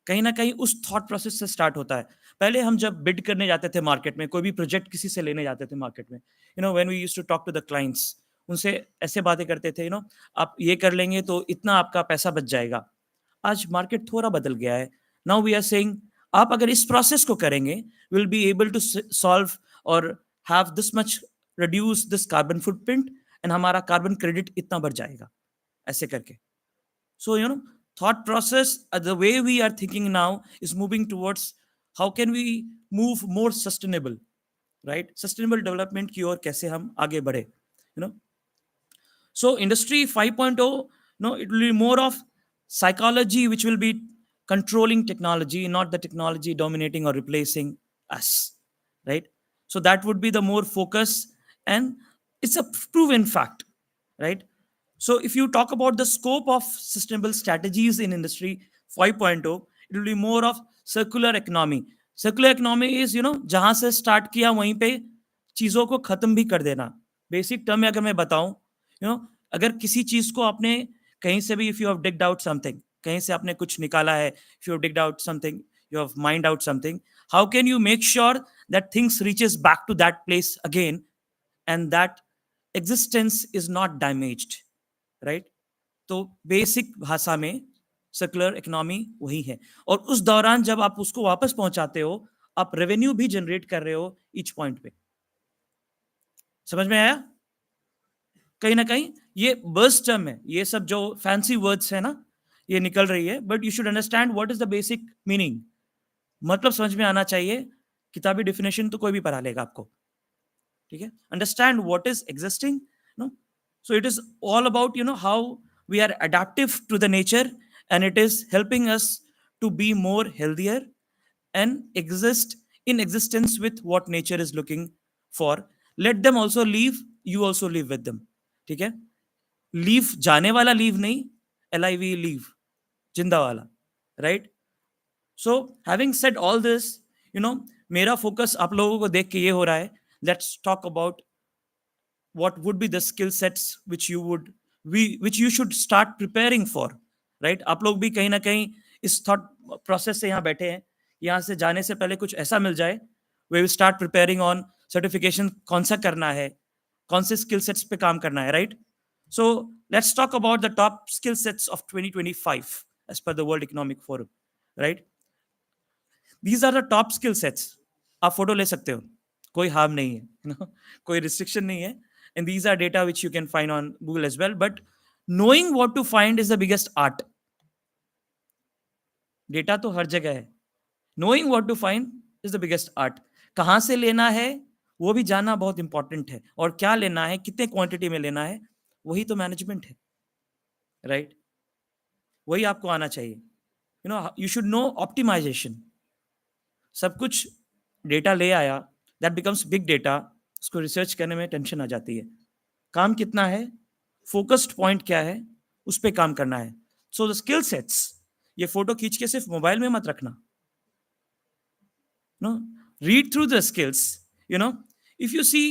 S8: कहीं ना कहीं उस थॉट प्रोसेस से स्टार्ट होता है. पहले हम जब बिड करने जाते थे मार्केट में, कोई भी प्रोजेक्ट किसी से लेने जाते थे मार्केट में, when we used to talk to the clients, उनसे ऐसे बातें करते थे, आप ये कर लेंगे तो इतना आपका पैसा बच जाएगा. आज मार्केट थोड़ा बदल गया है. नाउ वी आर सेइंग, आप अगर इस प्रोसेस को करेंगे, will be able to solve और have this much, reduce this carbon footprint, and हमारा कार्बन क्रेडिट इतना बढ़ जाएगा, ऐसे करके. सो thought process, the way we are thinking now is moving towards how can we move more sustainable, right? Sustainable development की ओर कैसे हम आगे बढ़े, So Industry 5.0, it will be more of psychology, which will be controlling technology, not the technology dominating or replacing us, right? So that would be the more focus, and it's a proven fact, right? So if you talk about the scope of sustainable strategies in Industry 5.0, it will be more of circular economy. Circular economy is, जहां से start किया वहीं पे चीजों को खत्म भी कर देना. बेसिक टर्म में अगर मैं बताऊं, अगर किसी चीज को आपने कहीं से भी, if you have digged out something, कहीं से आपने कुछ निकाला है, if you have digged out something, you have mined out something, how can you make sure that things reaches back to that place again, and that existence is not damaged, right? तो basic भाषा में circular economy वही है. और उस दौरान जब आप उसको वापस पहुंचाते हो, आप रेवेन्यू भी जनरेट कर रहे हो ईच पॉइंट पे. समझ में आया? कहीं ना कहीं ये बर्स्ट टर्म है, ये सब जो फैंसी वर्ड्स है ना, ये निकल रही है, but you should understand what is the basic meaning. मतलब समझ में आना चाहिए. किताबी डेफिनेशन तो कोई भी पढ़ा लेगा आपको, ठीक है. Understand what is existing, no. So it is all about, how we are adaptive to the nature, and it is helping us to be more healthier and exist in existence with what nature is looking for. Let them also leave, you also live with them, ठीक है. Leave जाने वाला leave नहीं, LIV leave, जिंदा वाला, right. So having said all this, मेरा focus आप लोगों को देख के ये हो रहा है, let's talk about what would be the skill sets which you should start preparing for, right. आप लोग भी कहीं ना कहीं इस thought process से यहाँ बैठे हैं, यहाँ से जाने से पहले कुछ ऐसा मिल जाए, we will start preparing on certification, कौन सा करना है, कौन से skill sets पे काम करना है, right. So let's talk about the top skill sets of 2025 as per the World Economic Forum, right. These are the top skill sets. आप फोटो ले सकते हो, कोई हार्म नहीं है, कोई रिस्ट्रिक्शन नहीं है. And these are data which you can find on Google as well. But knowing what to find is the biggest art. Data तो हर जगह है. Knowing what to find is the biggest art. कहाँ से लेना है वो भी जानना बहुत इंपॉर्टेंट है, और क्या लेना है, कितने क्वांटिटी में लेना है, वही तो मैनेजमेंट है, राइट. वही आपको आना चाहिए. You should know optimization. सब कुछ डेटा ले आया, that becomes big data. उसको रिसर्च करने में टेंशन आ जाती है. काम कितना है, फोकस्ड पॉइंट क्या है, उस पर काम करना है. सो द स्किल सेट्स, ये फोटो खींच के सिर्फ मोबाइल में मत रखना. No, read through the skills. If you see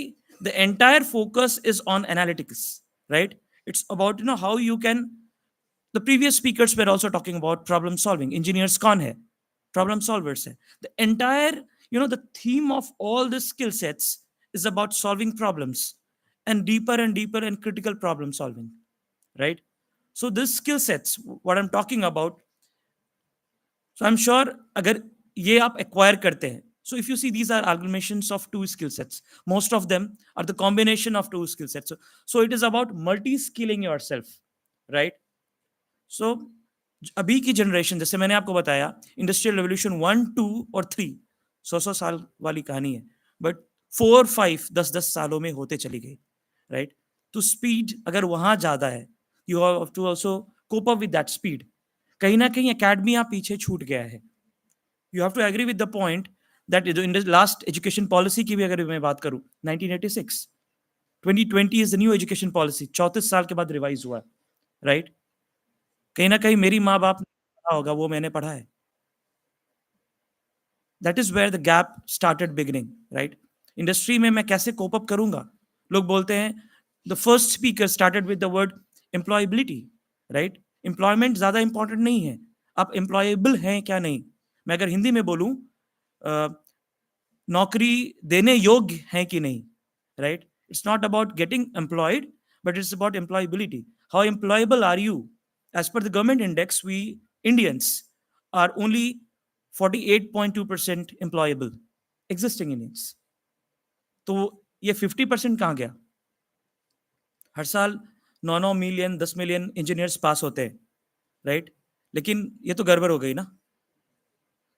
S8: the entire focus is on analytics, right. It's about how you can, the previous speakers were also talking about problem solving. Engineers कौन है, problem solvers है. The entire the theme of all the skill sets is about solving problems, and deeper and critical problem solving, right. So this skill sets what I'm talking about, so I'm sure agar ye aap acquire karte hain, so if you see these are amalgamations of two skill sets, most of them are the combination of two skill sets. So it is about multi skilling yourself, right. So अभी की generation, जैसे मैंने आपको बताया, industrial revolution 1, 2 और 3 100 साल वाली कहानी है, बट 4, 5 10 सालों में होते चली गई, राइट. तो स्पीड अगर वहां ज्यादा है, you have to also cope up with that speed. कहीं ना कहीं एकेडमी पीछे छूट गया है. You have to agree with the point that in the last education policy की भी अगर मैं बात करूं, 1986 2020 is the new education policy, 34 साल के बाद रिवाइज हुआ, राइट. कहीं ना कहीं मेरी माँ बाप ने पढ़ा होगा, वो मैंने पढ़ा है. That is where the gap started beginning, right. Industry में मैं कैसे कोप अप करूंगा. लोग बोलते हैं, the first speaker started with the word employability, right. Employment ज्यादा इंपॉर्टेंट नहीं है, आप एम्प्लॉयबल हैं क्या नहीं. मैं अगर हिंदी में बोलूं, नौकरी देने योग्य हैं कि नहीं, right. It's not about getting employed, but it's about employability. How employable are you. As per the government index, we Indians are only 48.2% employable, existing Indians. तो ये 50% कहाँ गया. हर साल 9 मिलियन 10 मिलियन इंजीनियर्स पास होते हैं, राइट. लेकिन ये तो गड़बड़ हो गई ना.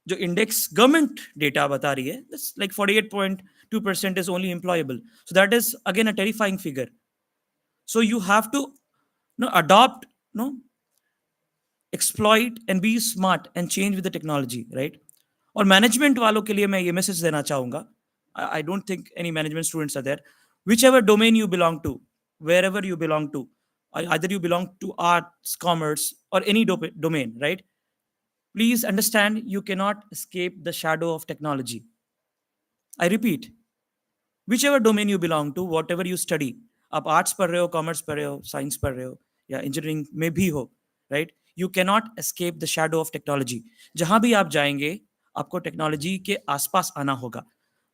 S8: जो इंडेक्स गवर्नमेंट डेटा बता रही है, like 48.2% is only employable. So that is again a terrifying figure. So you have to adopt, exploit and be smart and change with the technology, right. और मैनेजमेंट वालों के लिए मैं ये मैसेज देना चाहूंगा. I don't think any management students are there. Whichever domain you belong to, wherever you belong to, either you belong to arts, commerce, or any domain, right. Please understand, you cannot escape the shadow of technology. I repeat, whichever domain you belong to, whatever you study, आप arts पढ़ रहे हो, commerce पढ़ रहे हो, science पढ़ रहे हो, या इंजीनियरिंग में भी हो, right. You cannot escape the shadow of technology. जहां भी आप जाएंगे, आपको टेक्नोलॉजी के आसपास आना होगा.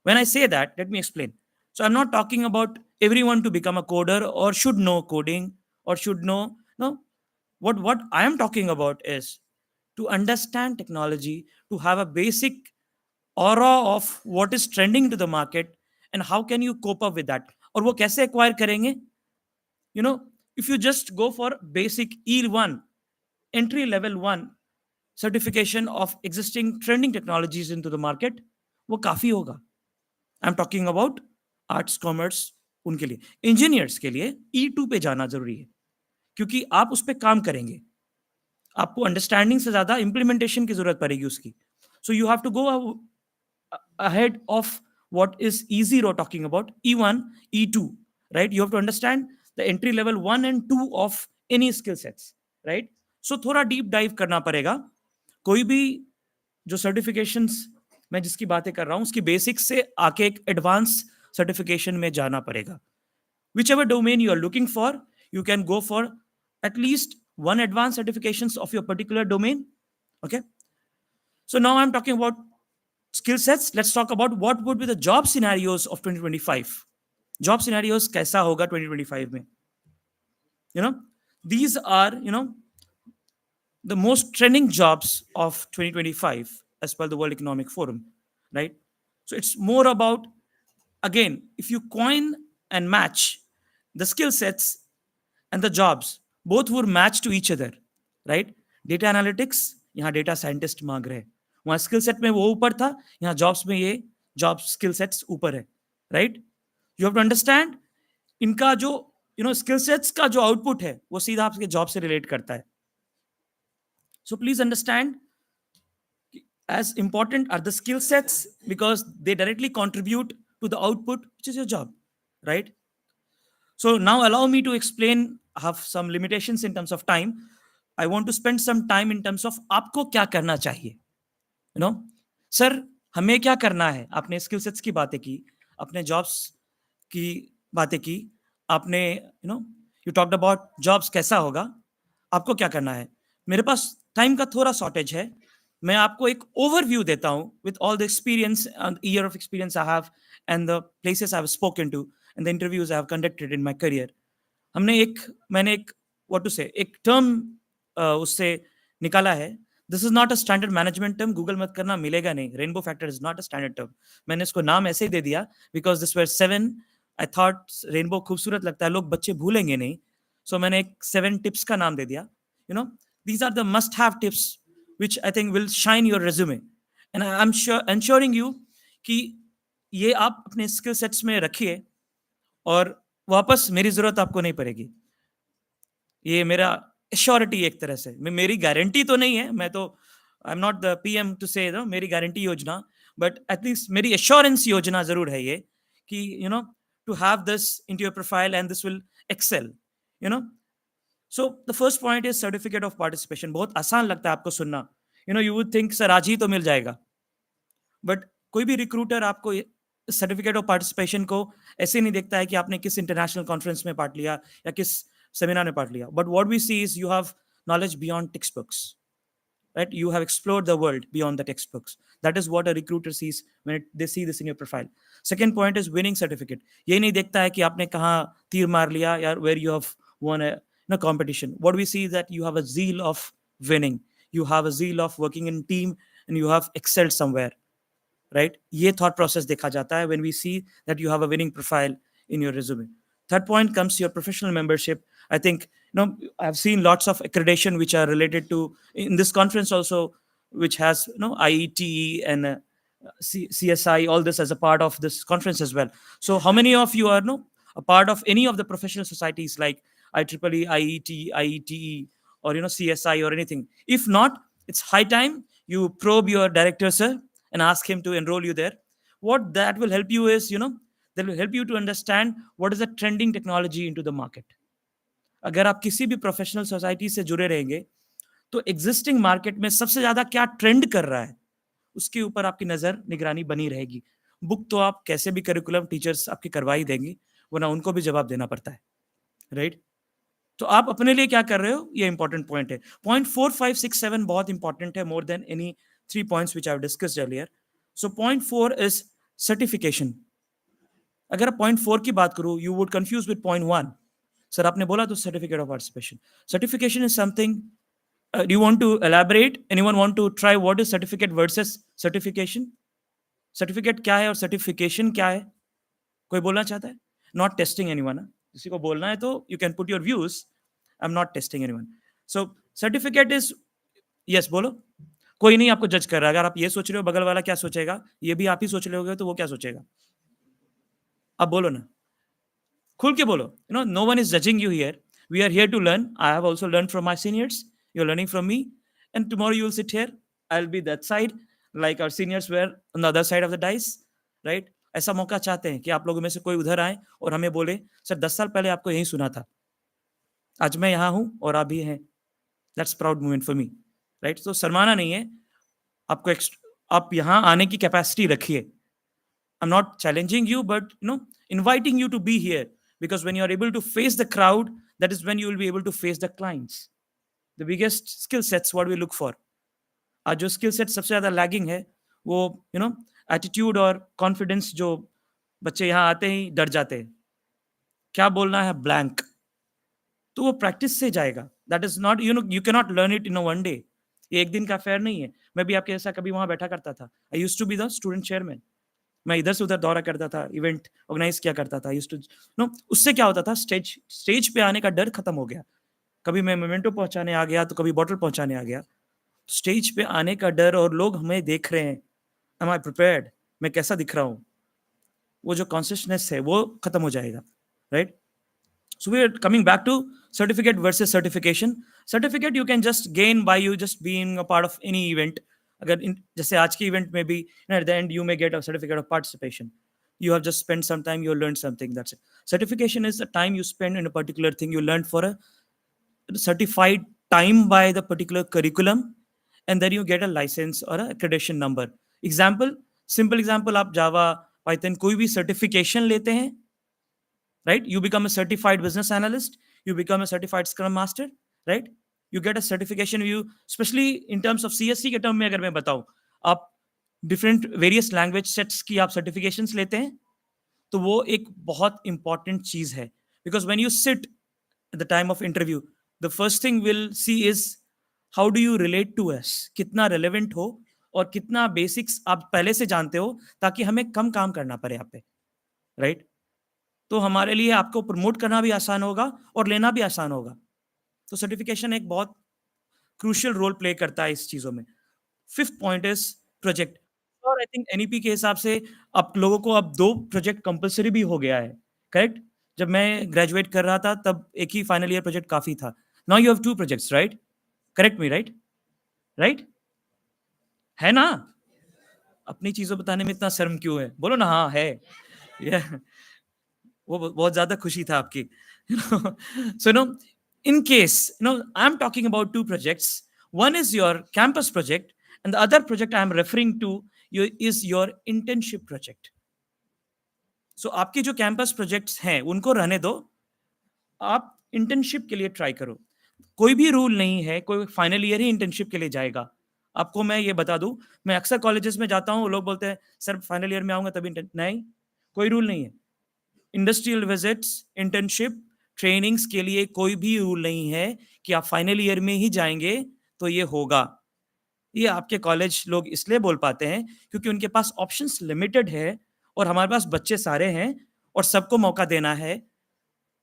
S8: When I say that, let me explain. So I am not talking about everyone to become a coder और शुड नो कोडिंग और should know, no. what I am talking about is to understand technology, to have a basic aura of what is trending to the market and how can you cope up with that. और वो कैसे acquire करेंगे. If you just go for basic E1, entry level 1 certification of existing trending technologies into the market, वो काफी होगा. I am talking about arts commerce उनके लिए. Engineers के लिए E2 पे जाना जरूरी है, क्योंकि आप उस पर काम करेंगे. आपको अंडरस्टैंडिंग से ज्यादा इंप्लीमेंटेशन की जरूरत पड़ेगी उसकी. So you have to go ahead of what is easy we're talking about E1, E2, right? You have to understand the entry level 1 and 2 of any skill sets, right? So थोड़ा deep dive करना पड़ेगा. कोई भी जो certifications मैं जिसकी बातें कर रहा हूं उसकी बेसिक्स से आके एक एडवांस सर्टिफिकेशन में जाना पड़ेगा. Whichever domain you are looking for, you can go for at least one advanced certifications of your particular domain. Okay. So now I'm talking about skill sets. Let's talk about what would be the job scenarios of 2025. Job scenarios kaisa hoga 2025 mein? You know, these are, you know, the most trending jobs of 2025 as per the World Economic Forum, right? So it's more about, again, if you coin and match the skill sets and the jobs, both would match to each other, right? Data analytics, यहाँ data scientist मांग रहे हैं. वहाँ skill set में वो ऊपर था, यहाँ jobs में ये job skill sets ऊपर है, right? You have to understand इनका जो, you know, skill sets का जो output है वो सीधा आपके job से relate करता है. So please understand, as important are the skill sets because they directly contribute to the output, which is your job, right? So now allow me to explain. I have some limitations in terms of time. I want to spend some time in terms of आपको क्या करना चाहिए. You know, sir, हमें क्या करना है? आपने skill sets की बातें की, अपने jobs की बातें की, आपने, you know, you talked about jobs कैसा होगा, आपको क्या करना है. मेरे पास टाइम का थोड़ा शॉर्टेज है. मैं आपको एक ओवरव्यू देता हूं with all the experience and year of experience I have and the places I have spoken to and the interviews I have conducted in my career. मैंने एक what to say एक term उससे निकाला है. This is not a standard management term. Google मत करना, मिलेगा नहीं. Rainbow factor is not a standard term. मैंने इसको नाम ऐसे ही दे दिया because this were 7. I thought rainbow खूबसूरत लगता है, लोग बच्चे भूलेंगे नहीं, सो मैंने एक 7 टिप्स का नाम दे दिया. You know, these are the must have tips which I think will shine your resume, and I'm sure ensuring you कि ये आप अपने स्किल सेट्स में रखिए और वापस मेरी जरूरत आपको नहीं पड़ेगी. ये मेरा एश्योरिटी एक तरह से, मेरी गारंटी तो नहीं है, मैं तो I am not the PM to say मेरी गारंटी योजना, बट एटलीस्ट मेरी एश्योरेंस योजना जरूर है ये कि you know to have this into your profile and this will excel. You know, so the first point is certificate of participation. बहुत आसान लगता है आपको सुनना. You know, you would think sir आज ही तो मिल जाएगा, बट कोई भी रिक्रूटर आपको सर्टिफिकेट ऑफ पार्टिसिपेशन को ऐसे नहीं देखता है कि आपने किस इंटरनेशनल कॉन्फ्रेंस में पार्ट लिया या किस सेमिनार में पार्ट लिया. But what we see is you have knowledge beyond text books, right? You have explored the world beyond the textbooks. That is what a recruiter sees when they see this in your profile. Second point is winning certificate. ये नहीं देखता है कि आपने कहाँ तीर मार लिया या where you have won a competition. What we see is that you have a zeal of winning. You have a zeal of working in team and you have excelled somewhere, right? ये thought process देखा जाता है when we see that you have a winning profile in your resume. Third point comes your professional membership. I think, you know, I've seen lots of accreditation which are related to in this conference also, which has, you know, IETE and CSI, all this as a part of this conference as well. So how many of you are, no, a part of any of the professional societies like IEEE, IET, IETE, or, you know, CSI or anything? If not, it's high time you probe your director, sir, and ask him to enroll you there. What that will help you is, you know, that will help you to understand what is the trending technology into the market. अगर आप किसी भी professional society से जुड़े रहेंगे तो existing market में सबसे ज्यादा क्या ट्रेंड कर रहा है उसके ऊपर आपकी नजर निगरानी बनी रहेगी. बुक तो आप कैसे भी करिकुलम टीचर्स आपके करवा ही देंगे, वरना उनको भी जवाब देना पड़ता है, राइट? तो आप अपने लिए क्या कर रहे हो, ये इंपॉर्टेंट पॉइंट है. पॉइंट 4, 5, 6, 7 बहुत इंपॉर्टेंट है, more than any 3 points which I have discussed earlier. So point 4 is certification. अगर आप पॉइंट 4 की बात करूं, you would confuse with point 1. Sir आपने बोला तो certificate of participation. Certification is something, do you want to elaborate? Anyone want to try what is certificate versus certification? Certificate क्या है और सर्टिफिकेशन क्या है? कोई बोलना चाहता है? Not testing anyone. किसी को बोलना है तो you can put your views. I am not testing anyone. So certificate is, yes बोलो. कोई नहीं आपको जज कर रहा है। अगर आप ये सोच रहे हो बगल वाला क्या सोचेगा, ये भी आप ही सोच रहे होगे, तो वो क्या सोचेगा? अब बोलो ना, खुल के बोलो। No one is judging you here, we are here to learn. I have also learn from my seniors, you are learning from me, and tomorrow you will sit here, I will be that side, like our seniors were on the other side of the dais, right? ऐसा मौका चाहते हैं कि आप लोगों में से कोई उधर आए और हमें बोले, सर 10 साल पहले आपको यही सुना था, आज मैं यहाँ हूँ और आप भी हैं। That's proud moment for me, right? तो शर्माना नहीं है, आपको आप यहाँ आने की कैपेसिटी रखिए। I'm not challenging you, but inviting you to be here, because when you are able to face the crowd, that is when you will be able to face the clients. The biggest skill sets what we look for. आज जो skill set सबसे ज्यादा lagging है, वो attitude और confidence, जो बच्चे यहाँ आते ही डर जाते हैं, क्या बोलना है blank, तो वो प्रैक्टिस से जाएगा। That is not you can not learn it in a one day. ये एक दिन का अफेयर नहीं है। मैं भी आपके जैसा कभी वहां बैठा करता था। I used to be the student chairman. मैं इधर से उधर दौरा करता था, इवेंट ऑर्गेनाइज किया करता था। यूज्ड टू उससे क्या होता था, स्टेज पे आने का डर खत्म हो गया। कभी मैं मोमेंटो पहुंचाने आ गया, तो कभी बॉटल पहुंचाने आ गया। स्टेज पे आने का डर, और लोग हमें देख रहे हैं, एम आई प्रिपेयर्ड, मैं कैसा दिख रहा हूँ, वो जो कॉन्शियसनेस है वो खत्म हो जाएगा, right? So we are coming back to certificate versus certification. Certificate you can just gain by you just being a part of any event. अगर जैसे आज के event में भी at the end you may get a certificate of participation. You have just spent some time, you learned something, that's it. Certification is the time you spend in a particular thing. You learned for a certified time by the particular curriculum, and then you get a license or a accreditation number. Example, simple example, आप Java, Python कोई भी certification लेते हैं, right? You become a certified business analyst, you become a certified scrum master, right? You get a certification, you especially in terms of CSC के term में अगर मैं बताऊं, आप different various language sets की आप certifications लेते हैं, तो वो एक बहुत important चीज है। because when you sit at the time of interview, the first thing we'll see is how do you relate to us, कितना relevant हो और कितना basics आप पहले से जानते हो, ताकि हमें कम काम करना पड़े आप पे, right? तो हमारे लिए आपको प्रमोट करना भी आसान होगा और लेना भी आसान होगा। तो सर्टिफिकेशन एक बहुत क्रूशियल रोल प्ले करता है इस चीजों में। Fifth point is project. और आई थिंक एनईपी के हिसाब से आप लोगों को अब 2 प्रोजेक्ट कंपलसरी भी हो गया है, करेक्ट? जब मैं ग्रेजुएट कर रहा था तब एक ही फाइनल ईयर प्रोजेक्ट काफी था। Now you have 2 projects, right? Correct me, right? Right है ना? अपनी चीजों बताने में इतना शर्म क्यों है? बोलो ना हाँ है। वो बहुत ज्यादा खुशी था आपकी। So in case I'm talking about 2 projects. One is your campus project, and the other project I'm referring to is your internship project. So आपके जो campus projects हैं उनको रहने दो, आप internship के लिए ट्राई करो। कोई भी रूल नहीं है कोई फाइनल ईयर ही इंटर्नशिप के लिए जाएगा। आपको मैं ये बता दूं, मैं अक्सर कॉलेजेस में जाता हूं, लोग बोलते हैं सर फाइनल ईयर में आऊंगा तभी नहीं, कोई रूल नहीं है। इंडस्ट्रियल विजिट्स, इंटर्नशिप, ट्रेनिंग्स के लिए कोई भी रूल नहीं है कि आप फाइनल ईयर में ही जाएंगे तो ये होगा। ये आपके कॉलेज लोग इसलिए बोल पाते हैं क्योंकि उनके पास ऑप्शंस लिमिटेड है और हमारे पास बच्चे सारे हैं और सबको मौका देना है।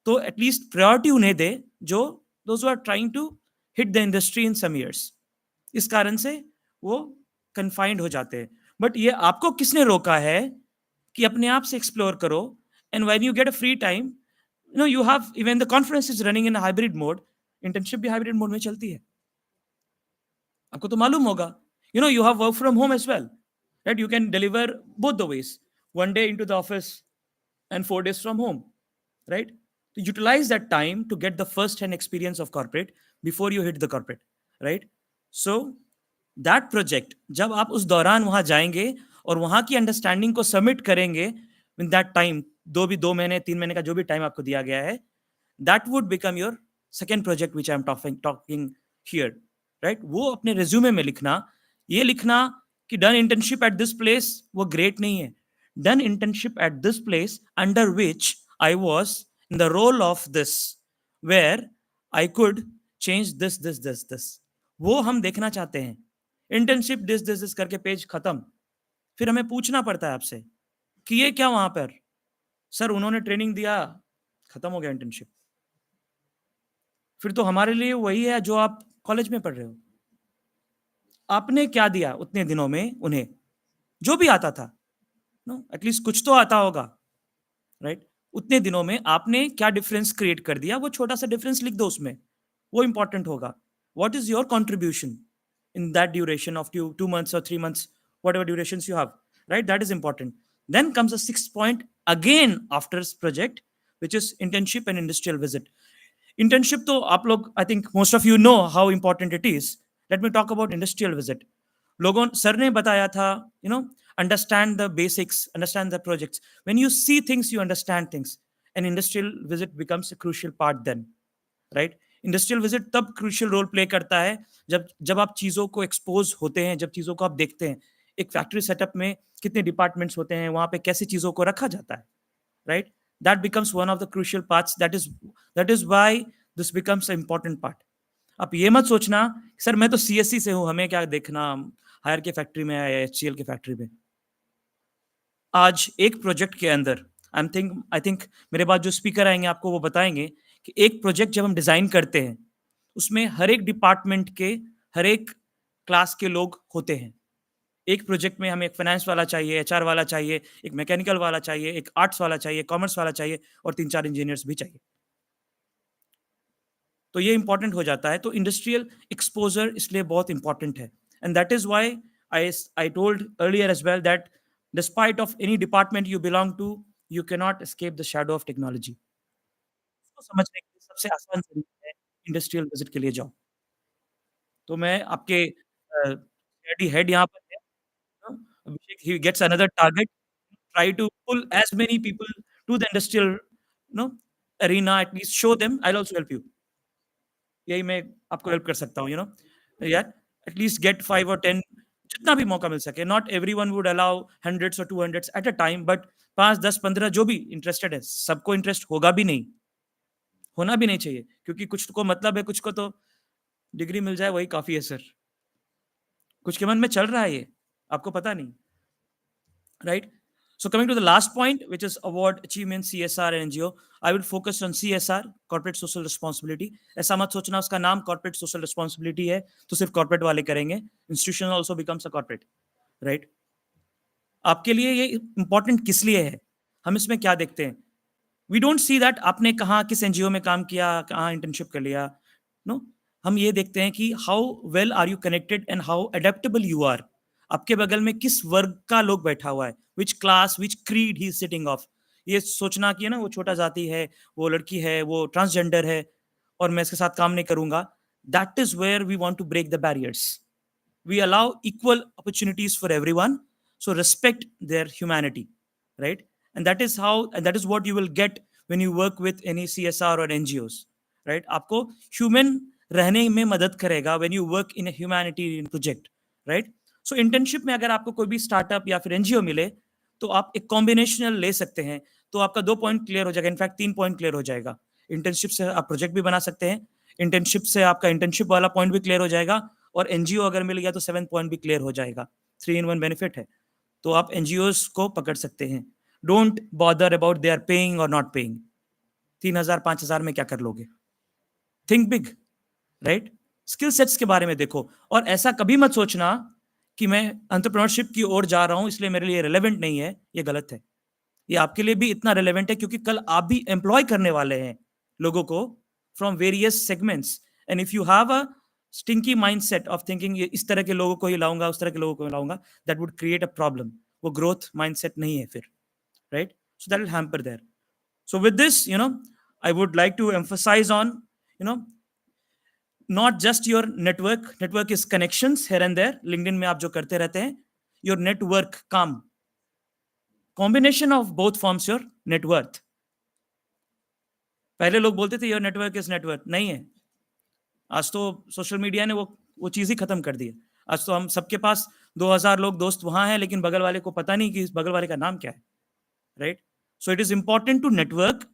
S8: तो एटलीस्ट प्रायोरिटी उन्हें दे जो those who are trying to hit the industry in some years. इस कारण से वो कन्फाइंड हो जाते हैं। बट ये आपको किसने रोका है कि अपने आप से एक्सप्लोर करो? And when you get a free time, you have, even the conference is running in a hybrid mode, internship भी hybrid mode में चलती है। आपको तो मालूम होगा, you have work from home as well, right? You can deliver both the ways, 1 day into the office and 4 days from home, right? To utilize that time to get the first hand experience of corporate before you hit the corporate, right? So that project, जब आप उस दौरान वहां जाएंगे और वहां की understanding को सबमिट करेंगे in that time, 2 महीने 3 महीने का जो भी टाइम आपको दिया गया है, that would become your second project which I am talking here, right? वो अपने resume में लिखना, ये लिखना कि done internship at this place, वो great नहीं है। done internship at this place under which I was in the role of this, where I could change this, वो हम देखना चाहते हैं। internship this करके पेज खत्म। फिर हमें पूछना पड़ता है आपसे कि ये क्या वहां पर? सर उन्होंने ट्रेनिंग दिया, खत्म हो गया इंटर्नशिप। फिर तो हमारे लिए वही है जो आप कॉलेज में पढ़ रहे हो। आपने क्या दिया उतने दिनों में उन्हें, जो भी आता था, नो एटलीस्ट कुछ तो आता होगा, राइट? उतने दिनों में आपने क्या डिफरेंस क्रिएट कर दिया, वो छोटा सा डिफरेंस लिख दो उसमें, वो इंपॉर्टेंट होगा. What is your contribution in that duration of 2 months or 3 months, whatever durations you have, right? That is important. Then comes a sixth point again after this project, which is internship and industrial visit. Internship to aap log, I think most of you know how important it is. Let me talk about industrial visit. लोगों sir ने बताया था, you know, understand the basics, understand the projects. When you see things, you understand things. An industrial visit becomes a crucial part then, right? Industrial visit तब crucial role play करता है जब आप चीजों को एक्सपोज होते हैं, जब चीजों को आप देखते हैं. एक फैक्ट्री सेटअप में कितने डिपार्टमेंट्स होते हैं, वहां पे कैसे चीजों को रखा जाता है, right? That becomes one of the crucial parts. That is why this becomes a important part. आप ये मत सोचना सर मैं तो सीएससी से हूं, हमें क्या देखना हायर के फैक्ट्री में या एचसीएल के फैक्ट्री में. आज एक प्रोजेक्ट के अंदर आई थिंक मेरे बाद जो स्पीकर आएंगे आपको वो बताएंगे कि एक प्रोजेक्ट जब हम डिजाइन करते हैं उसमें हर एक डिपार्टमेंट के हर एक क्लास के लोग होते हैं. एक प्रोजेक्ट में हमें एक फाइनेंस वाला चाहिए, एचआर वाला चाहिए, एक मैकेनिकल वाला चाहिए, एक आर्ट्स वाला चाहिए, कॉमर्स वाला चाहिए और 3-4 इंजीनियर्स भी चाहिए. तो ये इंपॉर्टेंट हो जाता है. तो इंडस्ट्रियल एक्सपोजर इसलिए बहुत इंपॉर्टेंट है. And that is why I told earlier as well that despite of any department you belong to, you can not escape the shadow of technology. इसको समझने के लिए सबसे आसान तरीका है इंडस्ट्रियल विजिट के लिए जाओ. तो मैं आपके हेड यहाँ पर है, Abhishek, he gets another target. Try to pull as many people to the industrial, arena. At least show them. I'll also help you. यही मैं आपको हेल्प कर सकता हूँ. यार एटलीस्ट गेट 5 or 10 जितना भी मौका मिल सके. Not everyone would allow 100s or 200s at a time, but 5, 10, 15 जो भी इंटरेस्टेड है, सबको इंटरेस्ट होगा भी नहीं, होना भी नहीं चाहिए, क्योंकि कुछ को मतलब है, कुछ को तो डिग्री मिल जाए वही काफी है सर. कुछ के मन में चल रहा है ये, आपको पता नहीं, right? So coming to the last point, which is award achievement, CSR and NGO, I will focus on CSR, corporate social responsibility. ऐसा मत सोचना उसका नाम corporate social responsibility है तो सिर्फ corporate वाले करेंगे. Institution also becomes a corporate, right? आपके लिए ये important किस लिए है? हम इसमें क्या देखते हैं? We don't see that आपने कहाँ किस NGO में काम किया, कहाँ internship कर लिया. No, हम ये देखते हैं कि how well are you connected and how adaptable you are. आपके बगल में किस वर्ग का लोग बैठा हुआ है, which class, which creed he is sitting off. ये सोचना कि ना वो छोटा जाति है, वो लड़की है, वो ट्रांसजेंडर है और मैं इसके साथ काम नहीं करूंगा. That is where we want to break the barriers. We allow equal opportunities for everyone, so respect their humanity, right? And that is what you will get when you work with any CSR or NGOs, right? आपको human रहने में मदद करेगा when you work in a humanitarian project, right? So internship में अगर आपको कोई भी स्टार्टअप या फिर एनजीओ मिले तो आप एक कॉम्बिनेशनल ले सकते हैं, तो आपका 2 पॉइंट क्लियर हो जाएगा. इनफैक्ट 3 पॉइंट क्लियर हो जाएगा. इंटर्नशिप से आप प्रोजेक्ट भी बना सकते हैं, इंटर्नशिप से आपका इंटर्नशिप वाला पॉइंट भी क्लियर हो जाएगा और एनजीओ अगर मिल गया तो 7 पॉइंट भी क्लियर हो जाएगा. 3-in-1 बेनिफिट है. तो आप एनजीओज को पकड़ सकते हैं. Don't bother about they are paying और नॉट पेइंग. 3,000-5,000 में क्या कर लोगे? Think big, right? Skill sets के बारे में देखो और ऐसा कभी मत सोचना कि मैं एंटरप्रेन्योरशिप की ओर जा रहा हूं इसलिए मेरे लिए रिलेवेंट नहीं है. ये गलत है. ये आपके लिए भी इतना रिलेवेंट है क्योंकि कल आप भी एम्प्लॉय करने वाले हैं लोगों को from various segments. And if you have a stinky mindset of thinking इस तरह के लोगों को ही लाऊंगा, उस तरह के लोगों को लाऊंगा, that would create a problem. वो ग्रोथ माइंडसेट नहीं है फिर, right? So that will hamper there. So with this I would like to emphasize on not just your network is connections here and there. LinkedIn में आप जो करते रहते हैं, your network काम, combination of both forms your net worth. पहले लोग बोलते थे your network is net worth. नहीं है. आज तो सोशल मीडिया ने वो चीज ही खत्म कर दी है. आज तो हम सबके पास 2000 लोग दोस्त वहां हैं लेकिन बगल वाले को पता नहीं कि बगल वाले का नाम क्या है, right? So it is important to network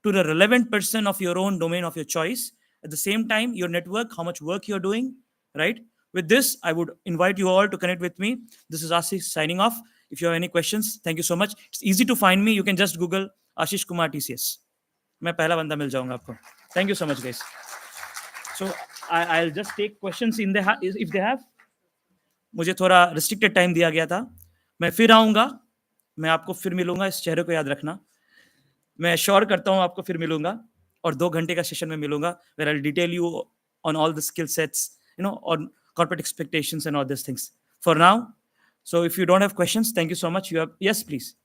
S8: to the relevant person of your own domain of your choice. At the same time, your network, how much work you're doing, right? With this, I would invite you all to connect with me. This is Ashish signing off. If you have any questions, thank you so much. It's easy to find me. You can just Google Ashish Kumar TCS. मैं पहला बंदा मिल जाऊंगा आपको. Thank you so much, guys. So I'll just take questions if they have. मुझे थोड़ा restricted time दिया गया था. मैं फिर आऊँगा, मैं आपको फिर मिलूँगा, इस चेहरे को याद रखना. मैं श्योर करता हूँ आपको फिर मिलूँगा और 2 घंटे का सेशन में मिलूँगा, where I'll detail you on all the skill sets, you know, on corporate expectations and all these things. For now, so if you don't have questions, thank you so much. You have... Yes, please.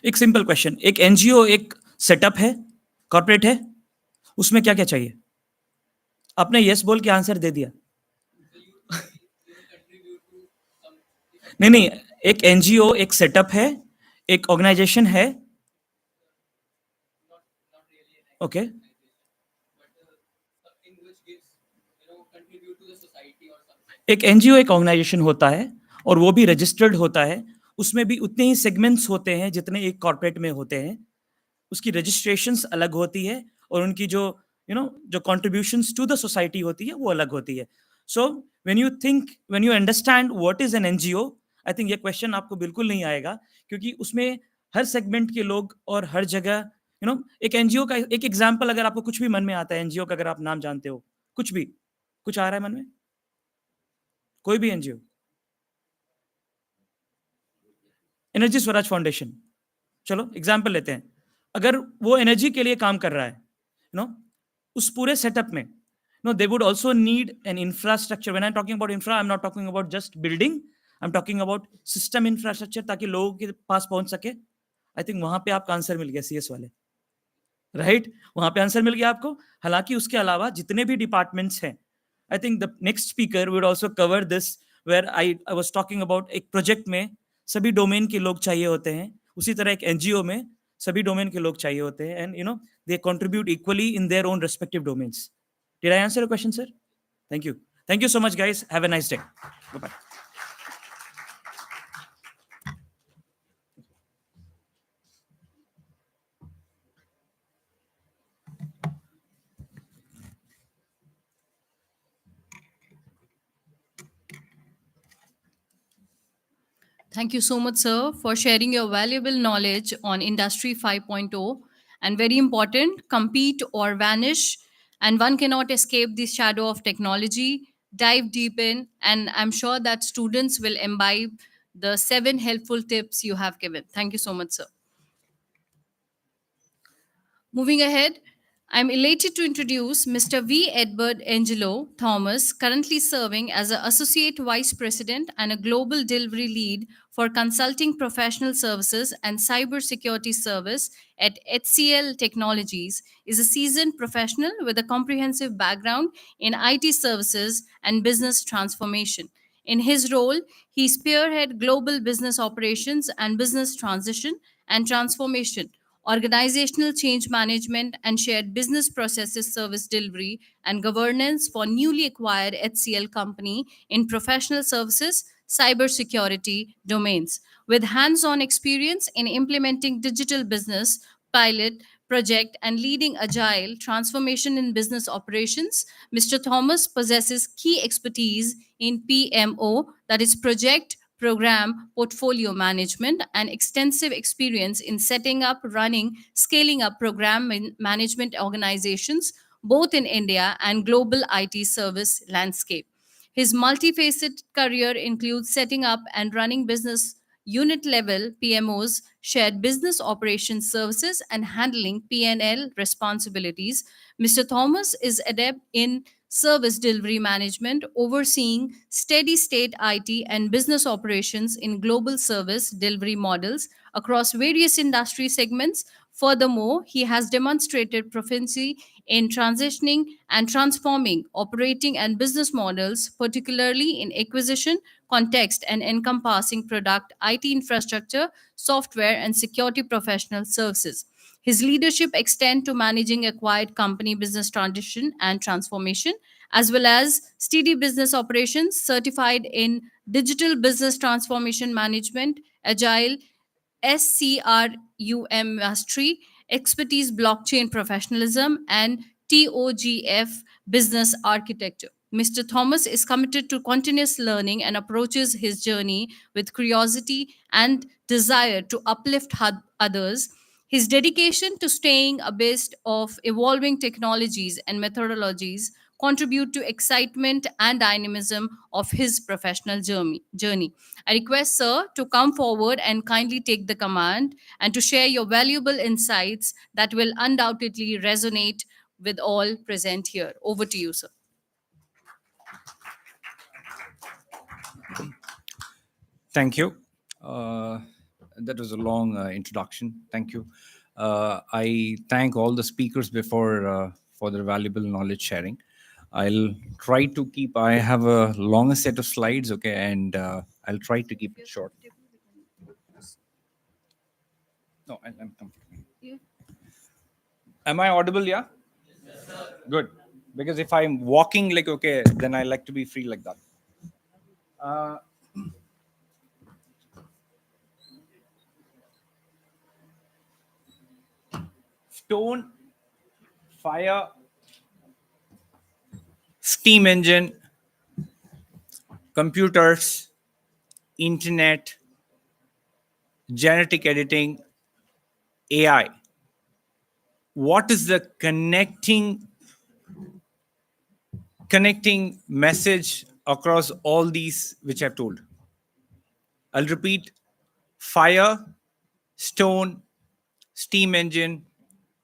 S8: एक simple question, एक NGO एक setup है, corporate है, उसमें क्या क्या चाहिए? आपने यस बोल के आंसर दे दिया. नहीं नहीं, एक एनजीओ एक सेटअप है, एक ऑर्गेनाइजेशन है. ओके. एक एनजीओ एक ऑर्गेनाइजेशन होता है और वो भी रजिस्टर्ड होता है. उसमें भी उतने ही सेगमेंट्स होते हैं जितने एक कॉर्पोरेट में होते हैं. उसकी रजिस्ट्रेशंस अलग होती है और उनकी जो जो कंट्रीब्यूशंस टू द सोसाइटी होती है वो अलग होती है. So when you understand what is an NGO, I think ये क्वेश्चन आपको बिल्कुल नहीं आएगा, क्योंकि उसमें हर सेगमेंट के लोग और हर जगह एक एनजीओ का एक एग्जांपल अगर आपको कुछ भी मन में आता है एनजीओ का, अगर आप नाम जानते हो, कुछ आ रहा है मन में? कोई भी एनजीओ? एनर्जी स्वराज फाउंडेशन, चलो एग्जांपल लेते हैं. अगर वो एनर्जी के लिए काम कर रहा है, उस पूरे सेटअप में they would also need an infrastructure. When I'm talking about infra, I'm not talking about just building, I'm talking about system infrastructure, ताकि लोगों के पास पहुंच सके. आई थिंक वहां पे आपका आंसर मिल गया, सीएस वाले, राइट? वहां पे आंसर मिल गया आपको. हालांकि उसके अलावा जितने भी डिपार्टमेंट्स हैं, I think the next speaker would also cover this, where I was talking about एक प्रोजेक्ट में सभी डोमेन के लोग चाहिए होते हैं. उसी तरह एक एनजीओ में सभी डोमेन के लोग चाहिए होते हैं, and they contribute equally in their own respective domains. Did I answer your question, sir? Thank you. Thank you so much, guys. Have a nice day. Bye-bye.
S1: Thank you so much, sir, for sharing your valuable knowledge on Industry 5.0. And very important, compete or vanish. And one cannot escape the shadow of technology. Dive deep in, and I'm sure that students will imbibe the 7 helpful tips you have given. Thank you so much, sir. Moving ahead, I'm elated to introduce Mr. V. Edward Angelo Thomas, currently serving as an Associate Vice President and a Global Delivery Lead for Consulting Professional Services and Cybersecurity Service at HCL Technologies, is a seasoned professional with a comprehensive background in IT services and business transformation. In his role, he spearheaded global business operations and business transition and transformation, organizational change management, and shared business processes, service delivery, and governance for newly acquired HCL company in professional services, cybersecurity domains. With hands-on experience in implementing digital business, pilot, project, and leading agile transformation in business operations, Mr. Thomas possesses key expertise in PMO, that is project, program, portfolio management, and extensive experience in setting up, running, scaling up program management organizations, both in India and global IT service landscape. His multifaceted career includes setting up and running business unit level PMOs, shared business operations services, and handling P&L responsibilities. Mr. Thomas is adept in service delivery management, overseeing steady state IT and business operations in global service delivery models across various industry segments. Furthermore, he has demonstrated proficiency in transitioning and transforming operating and business models, particularly in acquisition, context, and encompassing product, IT infrastructure, software, and security professional services. His leadership extend to managing acquired company business transition and transformation, as well as steady business operations, certified in digital business transformation management, agile, SCRUM mastery, expertise blockchain professionalism, and TOGF business architecture. Mr. Thomas is committed to continuous learning and approaches his journey with curiosity and desire to uplift others. His dedication to staying abreast of evolving technologies and methodologies contribute to excitement and dynamism of his professional journey. I request sir to come forward and kindly take the command and to share your valuable insights that will undoubtedly resonate with all present here. Over to you, sir.
S9: Thank you. That was a long introduction. Thank you. I thank all the speakers before for their valuable knowledge sharing. I'll try to keep. I have a longer set of slides, okay, and I'll try to keep it short. No, I'm comfortable. Am I audible? Yeah. Yes, sir. Good. Because if I'm walking, like, okay, then I like to be free like that. Stone, fire, steam engine, computers, internet, genetic editing, AI. What is the connecting message across all these which I've told? I'll repeat: fire, stone, steam engine,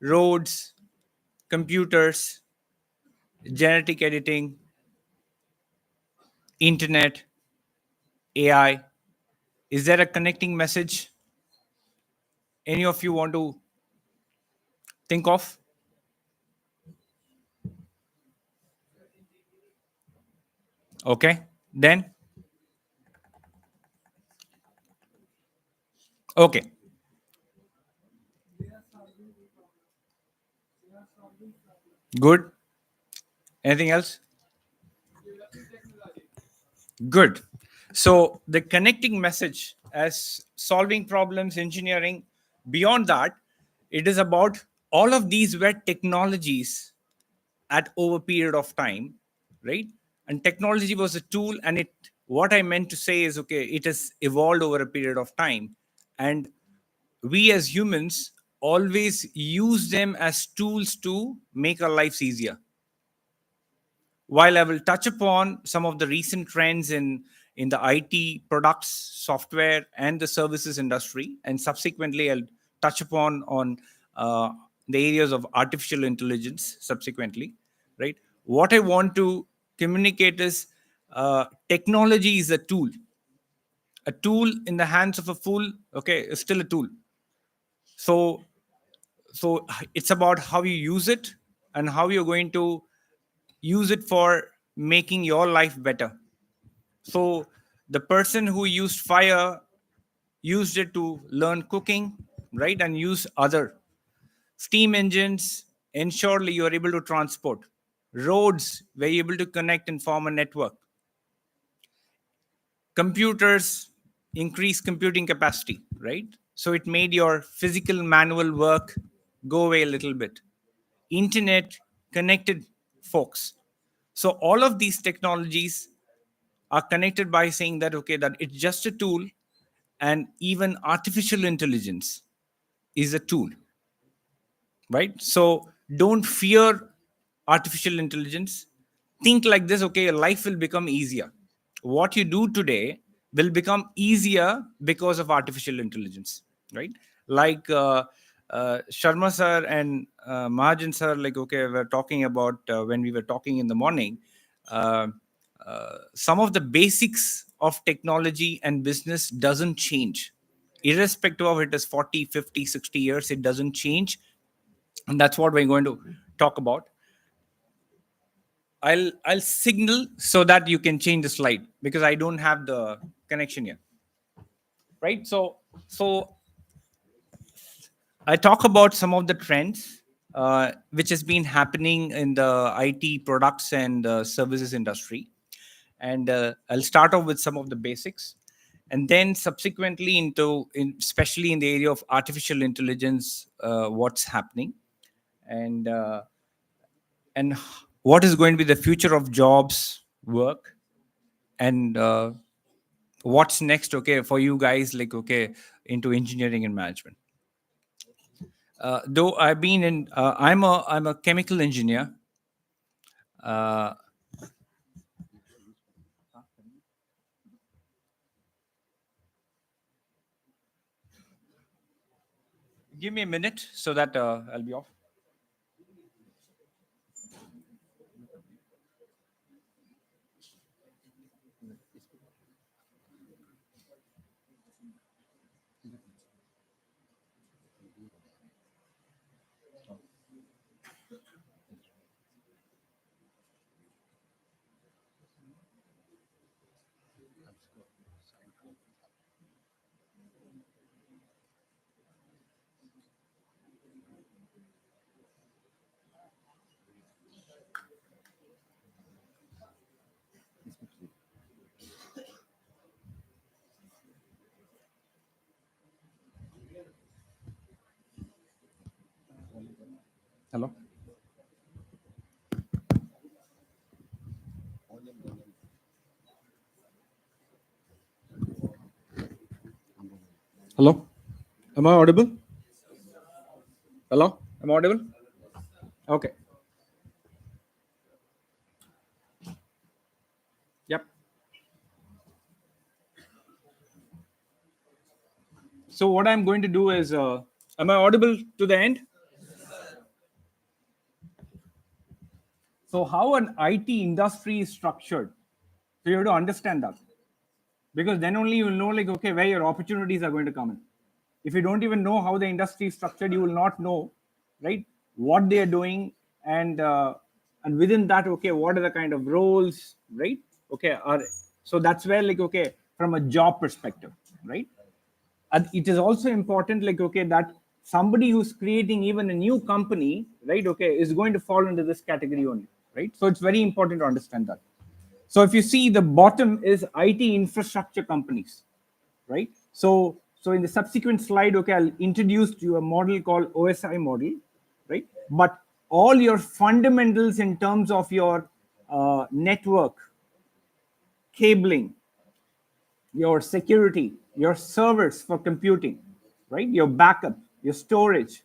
S9: roads, computers, genetic editing, internet, AI. Is there a connecting message any of you want to think of? Okay, then. Okay. Good. Anything else? Good. So the connecting message as solving problems, engineering, beyond that, it is about all of these were technologies at over a period of time, right? And technology was a tool, and it, what I meant to say is, okay, it has evolved over a period of time. And we as humans always use them as tools to make our lives easier. While I will touch upon some of the recent trends in the IT products, software, and the services industry, and subsequently I'll touch upon the areas of artificial intelligence subsequently, right? What I want to communicate is technology is a tool. A tool in the hands of a fool, okay, is still a tool. So it's about how you use it and how you're going to use it for making your life better. So the person who used fire used it to learn cooking, right? And use other steam engines, ensure you are able to transport. Roads, were able to connect and form a network. Computers, increase computing capacity, right? So it made your physical manual work go away a little bit. Internet connected folks. So all of these technologies are connected by saying that, okay, that it's just a tool, and even artificial intelligence is a tool, right? So don't fear artificial intelligence. Think like this, okay, your life will become easier. What you do today will become easier because of artificial intelligence, right? Like Sharma sir and Mahajan sir, like, okay, we're talking about when we were talking in the morning, some of the basics of technology and business doesn't change. Irrespective of it is 40, 50, 60 years, it doesn't change. And that's what we're going to talk about. I'll signal so that you can change the slide, because I don't have the connection here. Right? So I talk about some of the trends which has been happening in the IT products and services industry. And I'll start off with some of the basics, and then subsequently especially in the area of artificial intelligence, what's happening, and what is going to be the future of jobs, work, and what's next, okay, for you guys, like, okay, into engineering and management. Though I've been in, I'm a chemical engineer. Uh, Give me a minute so that I'll be off. Hello. Hello. Am I audible? Hello. Am I audible? Okay. Yep. So what I'm going to do is, am I audible to the end? So how an IT industry is structured. So you have to understand that, because then only you will know, like, okay, where your opportunities are going to come in. If you don't even know how the industry is structured, you will not know, right, what they are doing, and within that, okay, what are the kind of roles, right? Okay, so that's where, like, okay, from a job perspective, right? And it is also important, like, okay, that somebody who's creating even a new company, right, okay, is going to fall into this category only, right? So it's very important to understand that. So if you see, the bottom is IT infrastructure companies, right? So in the subsequent slide, okay, I'll introduce to you a model called OSI model, right? But all your fundamentals in terms of your network, cabling, your security, your servers for computing, right? Your backup, your storage.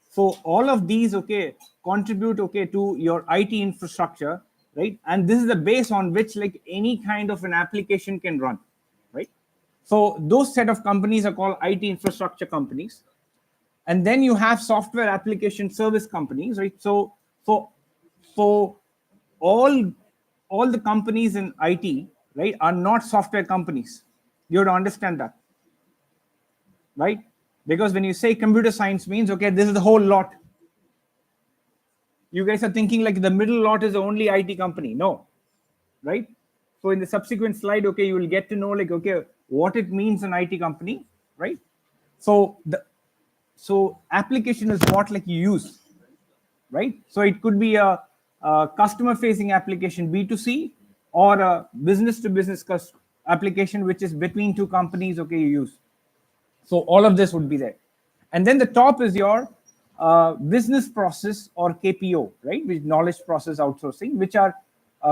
S9: So all of these, okay, contribute, okay, to your IT infrastructure, right? And this is the base on which, like, any kind of an application can run, right? So those set of companies are called IT infrastructure companies. And then you have software application service companies, right? So all the companies in IT, right, are not software companies. You have to understand that, right? Because when you say computer science means, okay, this is the whole lot. You guys are thinking like the middle lot is the only IT company. No, right? So in the subsequent slide, okay, you will get to know, like, okay, what it means an IT company, right? So application is what, like, you use, right? So it could be a customer facing application, B2C, or a business to business application, which is between two companies, okay, you use. So all of this would be there. And then the top is your business process, or KPO, right? Which knowledge process outsourcing, which are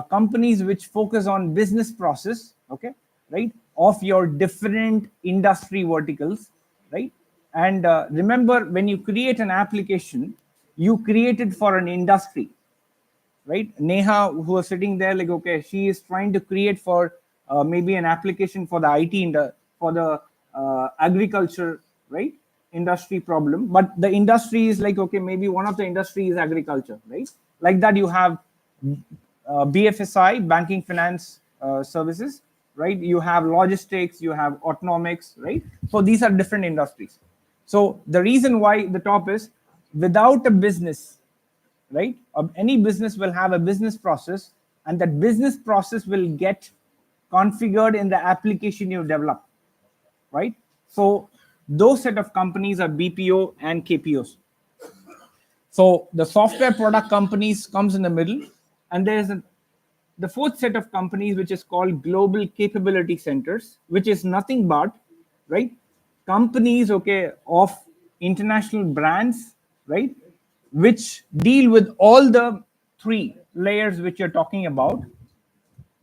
S9: companies which focus on business process, okay, right, of your different industry verticals, right? And remember, when you create an application, you create it for an industry, right? Neha, who was sitting there, like, okay, she is trying to create for maybe an application for the IT, for the agriculture, right, industry problem. But the industry is like, okay, maybe one of the industry is agriculture, right? Like that, you have BFSI, banking finance services, right? You have logistics, you have autonomics, right? So these are different industries. So the reason why the top is, without a business, right, any business will have a business process, and that business process will get configured in the application you develop, right? So those set of companies are BPO and KPOs. So the software product companies comes in the middle, and there's the fourth set of companies, which is called global capability centers, which is nothing but, right, companies, okay, of international brands, right, which deal with all the three layers which you're talking about.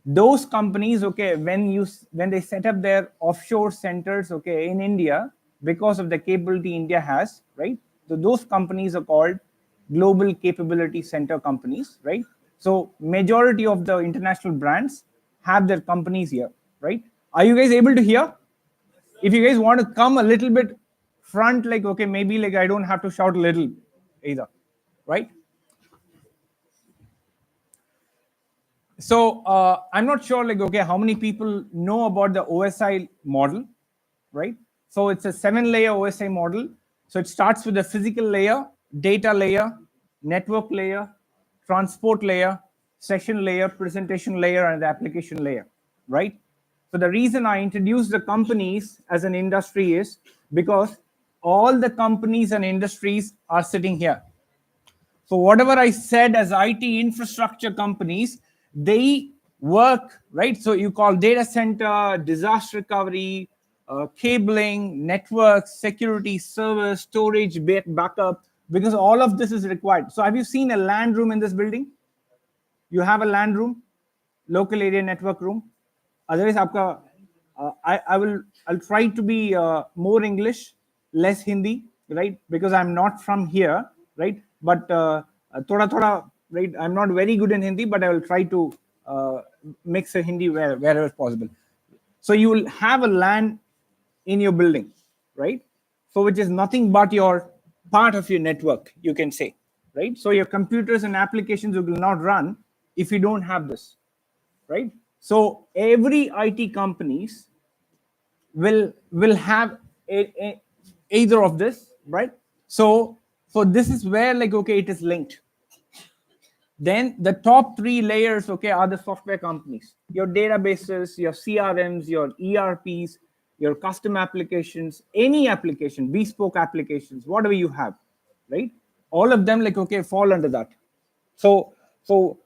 S9: Those companies, okay, when they set up their offshore centers, okay, in India, because of the capability India has, right, So those companies are called global capability center companies, right? So majority of the international brands have their companies here, right? Are you guys able to hear? If you guys want to come a little bit front, like, okay, maybe like I don't have to shout a little either, right? So I'm not sure, like, okay, how many people know about the OSI model, right? So it's a 7-layer OSI model. So it starts with the physical layer, data layer, network layer, transport layer, session layer, presentation layer, and the application layer, right? So the reason I introduced the companies as an industry is because all the companies and industries are sitting here. So whatever I said as IT infrastructure companies, they work, right? So you call data center, disaster recovery, cabling, networks, security, server, storage, backup, because all of this is required. So have you seen a LAN room in this building? You have a LAN room, local area network room. Otherwise, I'll try to be more English, less Hindi, right? Because I'm not from here, right? But thoda, right? I'm not very good in Hindi, but I will try to mix a Hindi wherever possible. So you will have a LAN in your building, right? So which is nothing but your part of your network, you can say, right? So your computers and applications will not run if you don't have this, right? So every IT companies will have either of this, right? So this is where, like, okay, it is linked. Then the top 3 layers, okay, are the software companies, your databases, your CRMs, your ERPs, your custom applications, any application, bespoke applications, whatever you have, right? All of them, like, okay, fall under that. So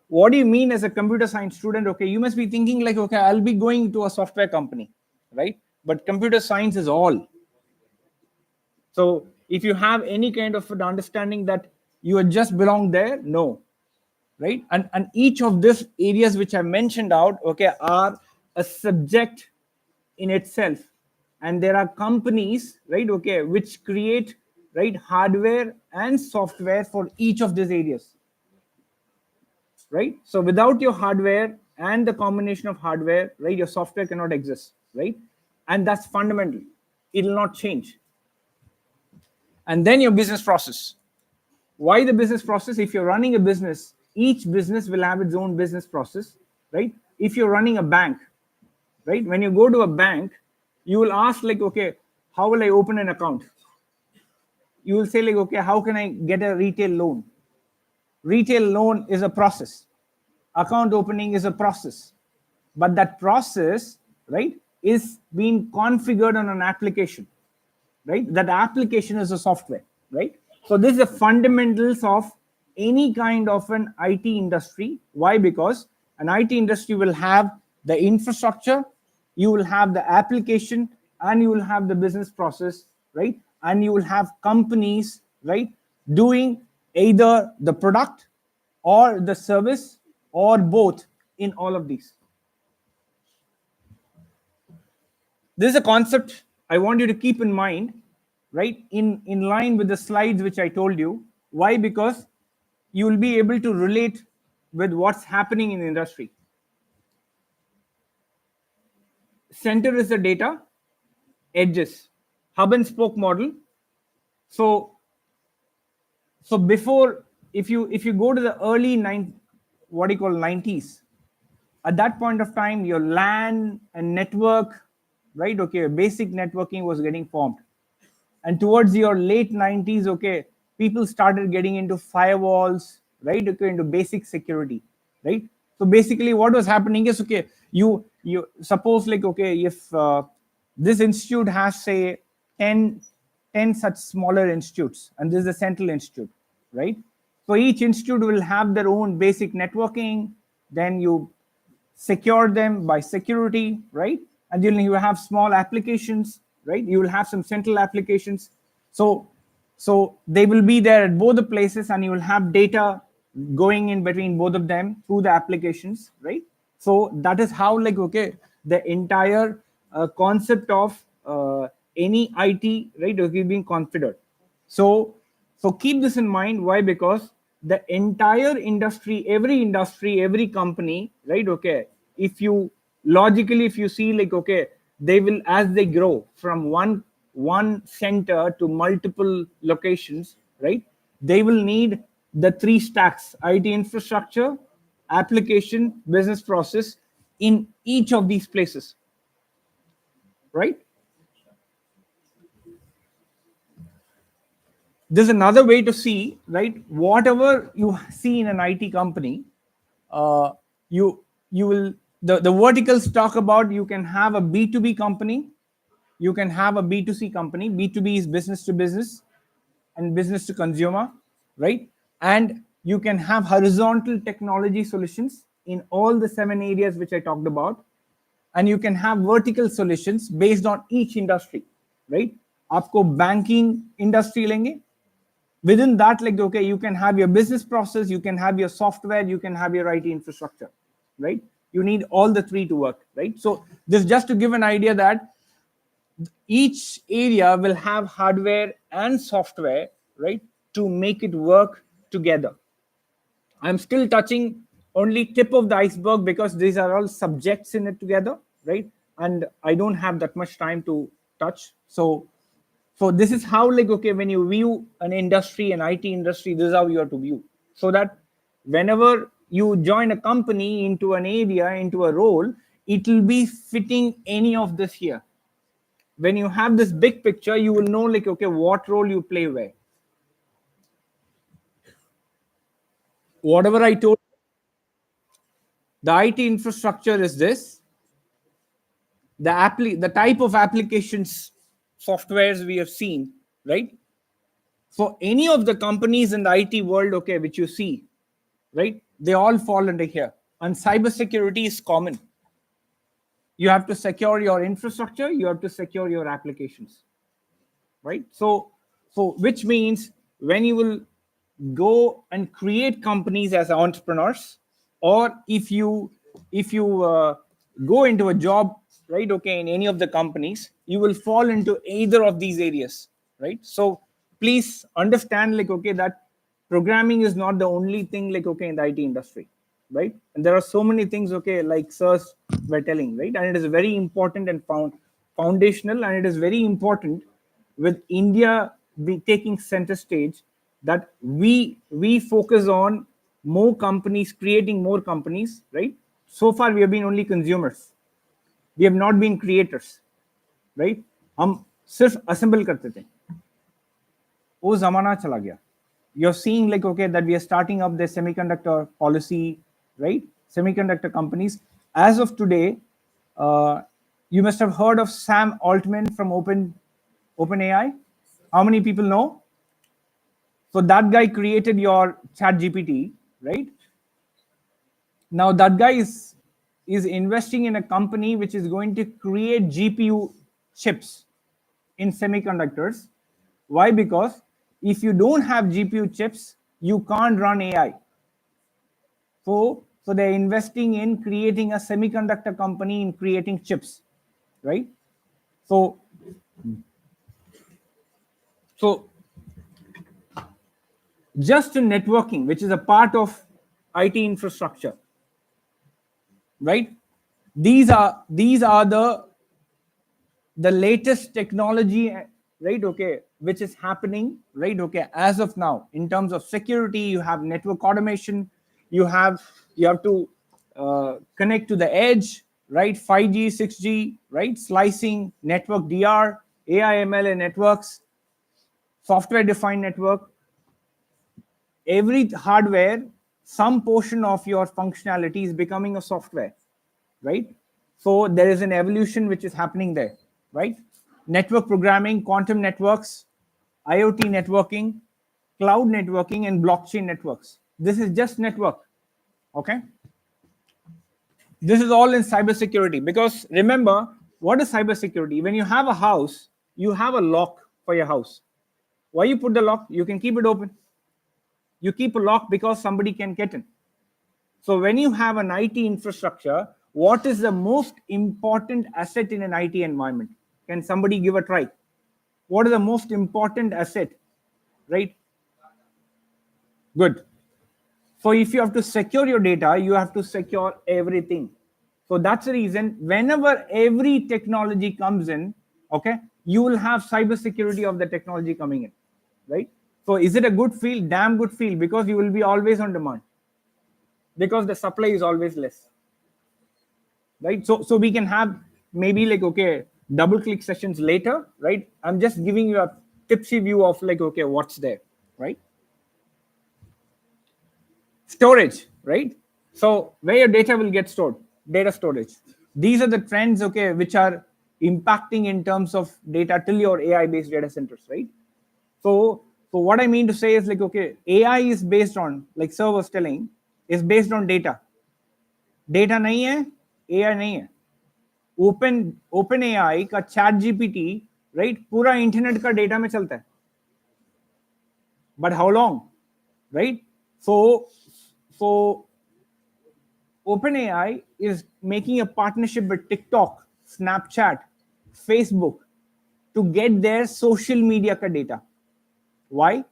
S9: what do you mean as a computer science student? Okay, you must be thinking like, okay, I'll be going to a software company, right? But computer science is all. So if you have any kind of an understanding that you just belong there, no, right? And each of these areas which I mentioned out, okay, are a subject in itself. And there are companies, right, okay, which create, right, hardware and software for each of these areas, right? So without your hardware and the combination of hardware, right, your software cannot exist, right? And that's fundamental. It will not change. And then your business process. Why the business process? If you're running a business, each business will have its own business process, right? If you're running a bank, right, when you go to a bank, you will ask like, okay, how will I open an account? You will say like, okay, how can I get a retail loan? Retail loan is a process. Account opening is a process. But that process, right, is being configured on an application, right? That application is a software, right? So this is the fundamentals of any kind of an IT industry. Why? Because an IT industry will have the infrastructure, you will have the application, and you will have the business process, right? And you will have companies, right, doing either the product or the service or both in all of these. This is a concept I want you to keep in mind, right? In line with the slides which I told you. Why? Because you will be able to relate with what's happening in the industry. Center is the data, edges, hub and spoke model. So before, if you go to the early 90s, at that point of time, your LAN and network, right? Okay, basic networking was getting formed. And towards your late 90s, okay, people started getting into firewalls, right? Okay, into basic security, right? So basically what was happening is, okay, you suppose like, okay, if this institute has say 10 such smaller institutes, and this is a central institute, right? So each institute will have their own basic networking, then you secure them by security, right? And then you have small applications, right? You will have some central applications. So they will be there at both the places, and you will have data going in between both of them through the applications, right? So that is how, like, okay, the entire concept of any IT, right, is being configured. So So keep this in mind. Why? Because the entire industry, every company, right? Okay. If you logically, if you see like, okay, they will, as they grow from one center to multiple locations, right? They will need the three stacks: IT infrastructure, application, business process in each of these places, right? There's another way to see, right? Whatever you see in an IT company, uh, you will, the verticals talk about, you can have a B2B company, you can have a B2C company. B2B is business to business and business to consumer, right? And you can have horizontal technology solutions in all the 7 areas which I talked about, and you can have vertical solutions based on each industry, right? आपको banking industry लेंगे, within that, like, okay, you can have your business process, you can have your software, you can have your IT infrastructure, right? You need all the three to work, right? So this just to give an idea that each area will have hardware and software, right, to make it work together. I'm still touching only tip of the iceberg because these are all subjects in it together, right? And I don't have that much time to touch. So this is how, like, okay, when you view an industry, an IT industry, this is how you have to view. So that whenever you join a company into an area, into a role, it will be fitting any of this here. When you have this big picture, you will know, like, okay, what role you play where. Whatever I told, the IT infrastructure is this. The type of applications, softwares we have seen, right? For any of the companies in the IT world, okay, which you see, right? They all fall under here. And cybersecurity is common. You have to secure your infrastructure, you have to secure your applications, right? So which means when you will go and create companies as entrepreneurs, or if you go into a job, right, okay, in any of the companies, you will fall into either of these areas, right? So please understand, like, okay, that programming is not the only thing, like, okay, in the IT industry, right? And there are so many things, okay, like sirs were telling, right? And it is very important and foundational, and it is very important with India be taking center stage, that we focus on more companies, creating more companies, right? So far we have been only consumers, we have not been creators, right? हम सिर्फ assemble करते थे, वो ज़माना चला गया. You're seeing, like, okay, that we are starting up the semiconductor policy, right? Semiconductor companies. As of today, you must have heard of Sam Altman from OpenAI. How many people know? So that guy created your ChatGPT, right? Now that guy is investing in a company which is going to create GPU chips in semiconductors. Why? Because if you don't have GPU chips, you can't run AI. So they're investing in creating a semiconductor company in creating chips, right? So just in networking, which is a part of IT infrastructure, right? These are the latest technology, right, okay, which is happening, right, okay, as of now. In terms of security, you have network automation, you have to connect to the edge, right? 5G, 6G, right? Slicing, network DR, AI, ML and networks, software defined network. Every hardware, some portion of your functionality is becoming a software, right? So there is an evolution which is happening there, right? Network programming, quantum networks, IoT networking, cloud networking, and blockchain networks. This is just network, okay? This is all in cybersecurity, because remember, what is cybersecurity? When you have a house, you have a lock for your house. Why you put the lock? You can keep it open. You keep a lock because somebody can get in. So when you have an IT infrastructure, what is the most important asset in an IT environment? Can somebody give a try? What is the most important asset, right? Good. So if you have to secure your data, you have to secure everything. So that's the reason whenever every technology comes in, okay, you will have cybersecurity of the technology coming in, right? So is it a good field? Damn good field, because you will be always on demand, because the supply is always less, right? So we can have maybe like, okay, double click sessions later, right? I'm just giving you a tipsy view of like, okay, what's there, right? Storage, right? So where your data will get stored, data storage. These are the trends, okay, which are impacting in terms of data till your AI based data centers, right? So what I mean to say is like, okay, AI is based on, like sir was telling, is based on data. Data nahi hai, AI nahi hai. Open AI का chat GPT, right, पूरा internet का data में चलता है, but how long, right? So OpenAI is making a partnership with TikTok, Snapchat, Facebook to get their social media ka data. Why?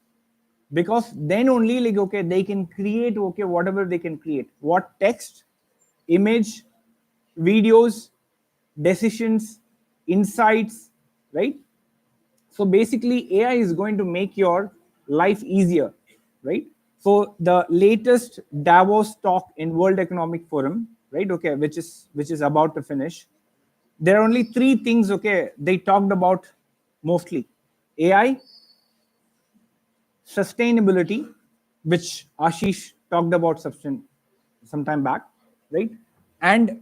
S9: Because then only like, okay, they can create, okay, whatever they can create, what text, image, videos, decisions, insights, right? So basically AI is going to make your life easier, right? So the latest Davos talk in World Economic Forum, right, okay, which is about to finish, there are only 3 things, okay, they talked about mostly: AI, sustainability, which Ashish talked about some time back, right? And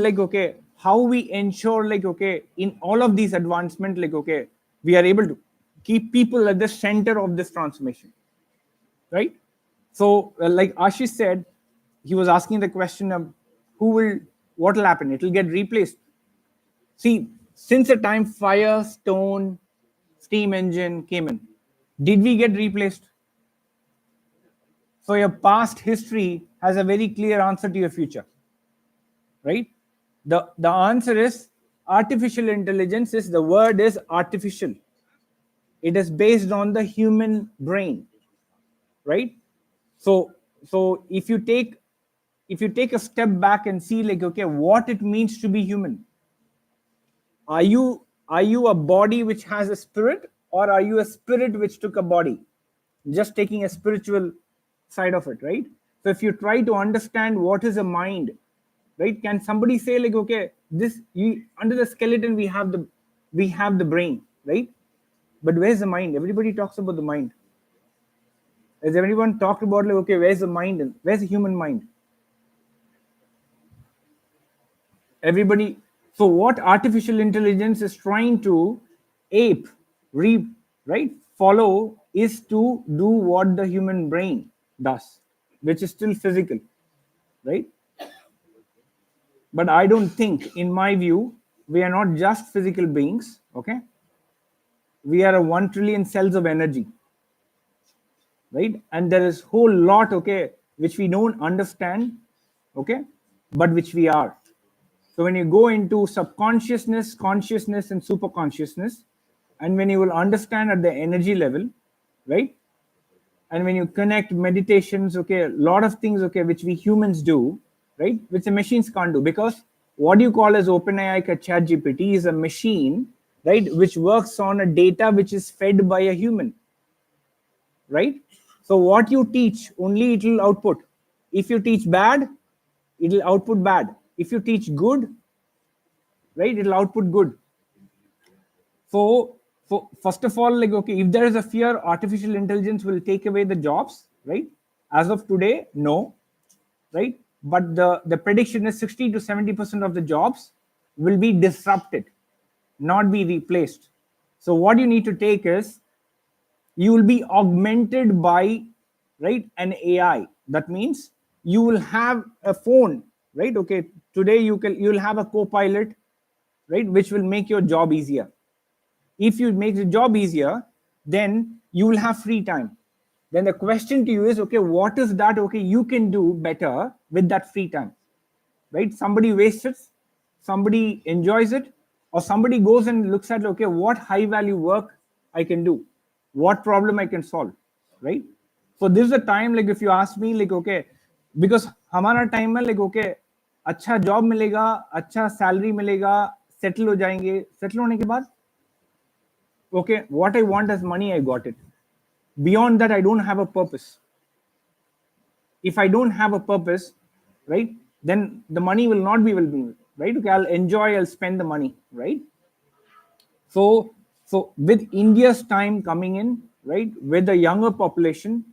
S9: like, okay, how we ensure like, okay, in all of these advancement, like, okay, we are able to keep people at the center of this transformation, right? So like Ashish said, he was asking the question of what will happen? It will get replaced. See, since the time fire, stone, steam engine came in, did we get replaced? So your past history has a very clear answer to your future, right? The answer is artificial intelligence. Is the word is artificial. It is based on the human brain, right? So if you take a step back and see like, okay, what it means to be human. Are you a body which has a spirit, or are you a spirit which took a body? Just taking a spiritual side of it, right? So if you try to understand what is a mind, right, can somebody say like, okay, under the skeleton we have the brain, right? But where's the mind? Everybody talks about the mind. Has everyone talked about like, okay, where's the mind and where's the human mind? Everybody. So what artificial intelligence is trying to follow is to do what the human brain does, which is still physical, right? But I don't think, in my view, we are not just physical beings, okay? We are a 1 trillion cells of energy, right? And there is whole lot, okay, which we don't understand, okay, but which we are. So when you go into subconsciousness, consciousness, and superconsciousness, and when you will understand at the energy level, right? And when you connect meditations, okay, a lot of things, okay, which we humans do, right, which the machines can't do, because what you call as OpenAI ka ChatGPT is a machine, right, which works on a data which is fed by a human, right? So what you teach, only it will output. If you teach bad, it will output bad. If you teach good, right, it will output good. So first of all, like, okay, if there is a fear artificial intelligence will take away the jobs, right? As of today, no, right? But the prediction is 60 to 70% of the jobs will be disrupted, not be replaced. So what you need to take is, you will be augmented by, right, an AI. That means you will have a phone, right? Okay, today you'll have a co-pilot, right, which will make your job easier. If you make the job easier, then you will have free time. Then the question to you is, okay, what is that, okay, you can do better with that free time, right? Somebody wastes it, somebody enjoys it, or somebody goes and looks at, okay, what high value work I can do, what problem I can solve, right? So this is a time, like if you ask me, like okay, because हमारा time में like okay, अच्छा job मिलेगा, अच्छा salary मिलेगा, settle हो जाएंगे, settle होने के बाद, okay, what I want as money, I got it. Beyond that, I don't have a purpose. If I don't have a purpose, right, then the money will not be with me, right? Okay, I'll enjoy, I'll spend the money, right? So with India's time coming in, right, with the younger population,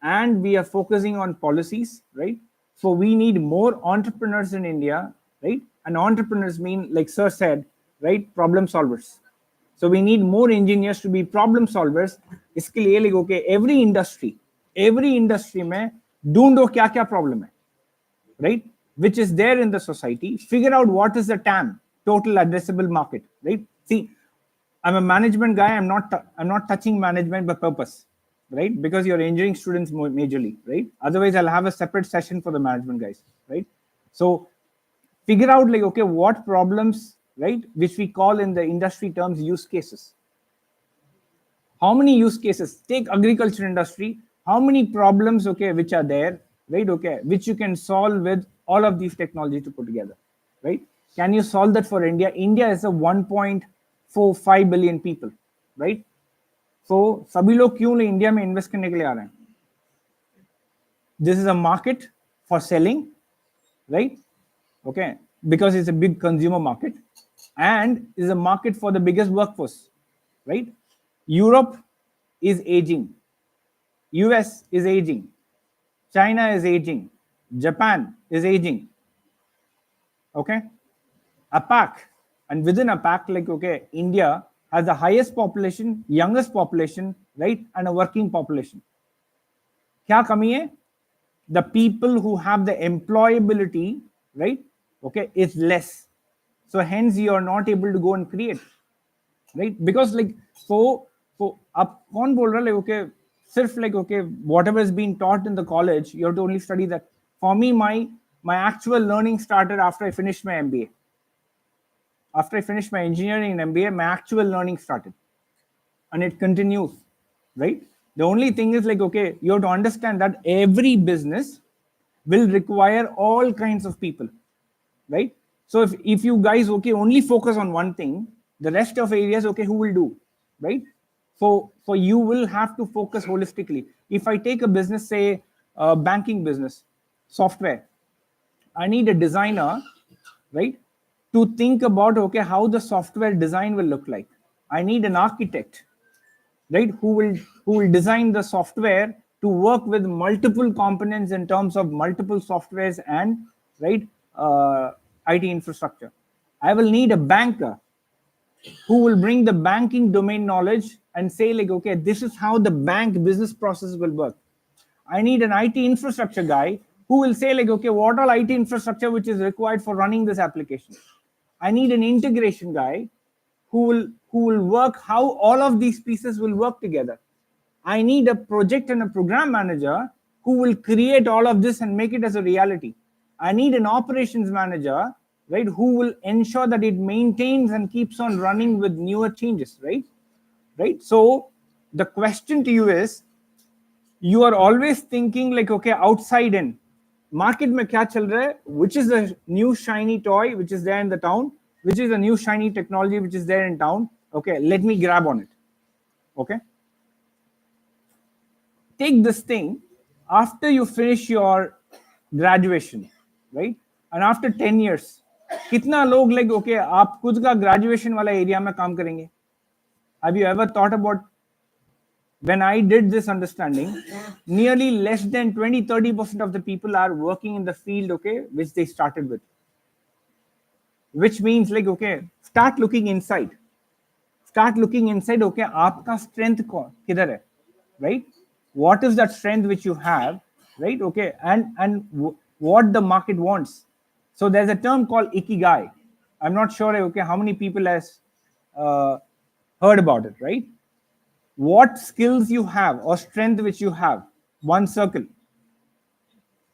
S9: and we are focusing on policies, right? So we need more entrepreneurs in India, right? And entrepreneurs mean, like Sir said, right, problem solvers. So we need more engineers to be problem solvers. इसके लिए like okay, every industry में ढूंढो क्या क्या problem है, right? Which is there in the society. Figure out what is the TAM, total addressable market, right? See, I'm a management guy. I'm not touching management by purpose, right? Because you're engineering students majorly, right? Otherwise, I'll have a separate session for the management guys, right? So figure out like okay, what problems, right, which we call in the industry terms use cases. How many use cases? Take agriculture industry. How many problems, okay, which are there, right? Okay, which you can solve with all of these technologies to put together, right? Can you solve that for India? India is a 1.45 billion people, right? So सभी लोग क्यों India में invest करने के लिए आ रहे हैं? This is a market for selling, right? Okay, because it's a big consumer market and is a market for the biggest workforce, right? Europe is aging, US is aging, China is aging, Japan is aging, okay? APAC, and within APAC, like okay, India has the highest population, youngest population, right, and a working population. क्या कमी है? The people who have the employability, right, okay, is less. So hence you are not able to go and create, right? Because like so आप कौन बोल रहा है like okay, सिर्फ like okay, whatever is being taught in the college, you have to only study that. For me, my actual learning started after I finished my MBA. After I finished my engineering in MBA, my actual learning started, and it continues, right? The only thing is like okay, you have to understand that every business will require all kinds of people, right? So if you guys okay only focus on one thing, the rest of areas okay, who will do, right? So you will have to focus holistically. If I take a business, say banking business, software, I need a designer, right, to think about okay how the software design will look like. I need an architect, right, who will design the software to work with multiple components in terms of multiple softwares and right IT infrastructure. I will need a banker who will bring the banking domain knowledge and say like okay, this is how the bank business process will work. I need an IT infrastructure guy who will say like okay, what all IT infrastructure which is required for running this application. I need an integration guy who will work how all of these pieces will work together. I need a project and a program manager who will create all of this and make it as a reality. I need an operations manager, right, who will ensure that it maintains and keeps on running with newer changes, right? So the question to you is, you are always thinking like okay, outside in market mein kya chal raha hai, which is a new shiny toy which is there in the town, which is a new shiny technology which is there in town. Okay, let me grab on it. Okay, take this thing after you finish your graduation, right? And after 10 years, कितना लोग like okay, आप खुद का graduation वाला area में काम करेंगे? Have you ever thought about when I did this understanding, nearly less than 20-30% of the people are working in the field, okay, which they started with. Which means like okay, start looking inside. Start looking inside, okay, आपका strength किधर है, right? What is that strength which you have, right? Okay, and what the market wants. So there's a term called ikigai. I'm not sure, okay, how many people has heard about it, right? What skills you have or strength which you have, one circle.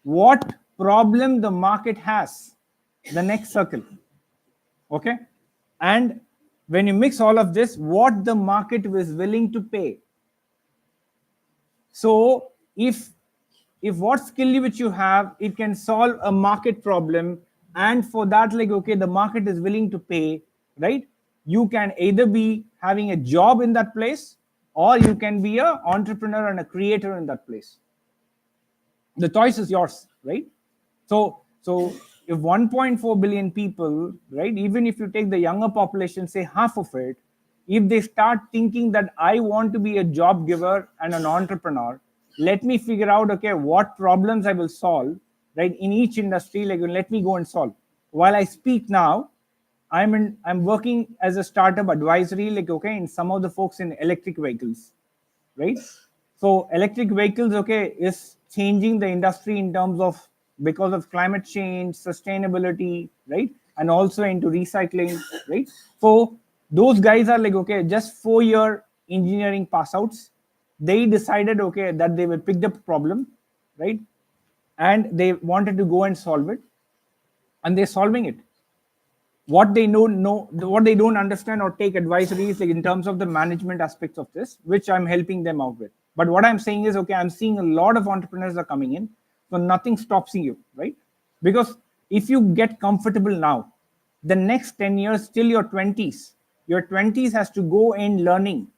S9: What problem the market has, the next circle. Okay, and when you mix all of this, what the market was willing to pay. So if what skill which you have, it can solve a market problem, and for that, like, okay, the market is willing to pay, right? You can either be having a job in that place, or you can be a entrepreneur and a creator in that place. The choice is yours, right? So if 1.4 billion people, right, even if you take the younger population, say half of it, if they start thinking that I want to be a job giver and an entrepreneur, let me figure out, okay, what problems I will solve, right, in each industry, like, let me go and solve. While I speak now, I'm working as a startup advisory, like, okay, in some of the folks in electric vehicles, right? So electric vehicles, okay, is changing the industry in terms of, because of climate change, sustainability, right? And also into recycling, right? So those guys are like, okay, just 4-year engineering pass outs. They decided, okay, that they will pick the problem, right? And they wanted to go and solve it. And they're solving it. What they what they don't understand or take advisories, like in terms of the management aspects of this, which I'm helping them out with. But what I'm saying is, okay, I'm seeing a lot of entrepreneurs are coming in, so nothing stops you, right? Because if you get comfortable now, the next 10 years till your 20s has to go in learning,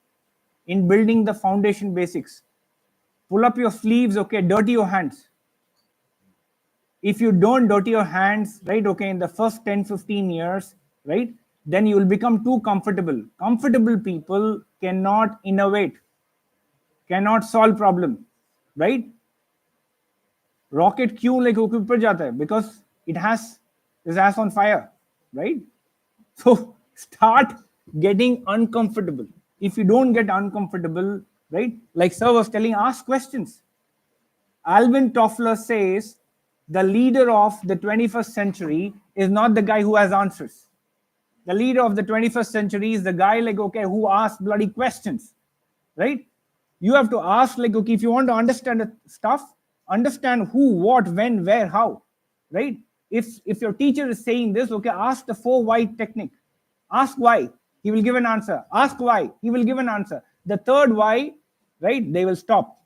S9: in building the foundation basics. Pull up your sleeves, okay, dirty your hands. If you don't dirty your hands, right, okay, in the first 10-15 years, right, then you will become too comfortable. Comfortable people cannot innovate, cannot solve problem, right? Rocket क्यों like ऊपर जाता है? Because it has its ass on fire, right? So start getting uncomfortable. If you don't get uncomfortable, right, like sir was telling, ask questions. Alvin Toffler says the leader of the 21st century is not the guy who has answers. The leader of the 21st century is the guy, like, okay, who asks bloody questions, right? You have to ask, like, okay, if you want to understand the stuff, understand who, what, when, where, how, right? If your teacher is saying this, okay, ask the 4 why technique. Ask why, he will give an answer. Ask why, he will give an answer. The third why, right, they will stop.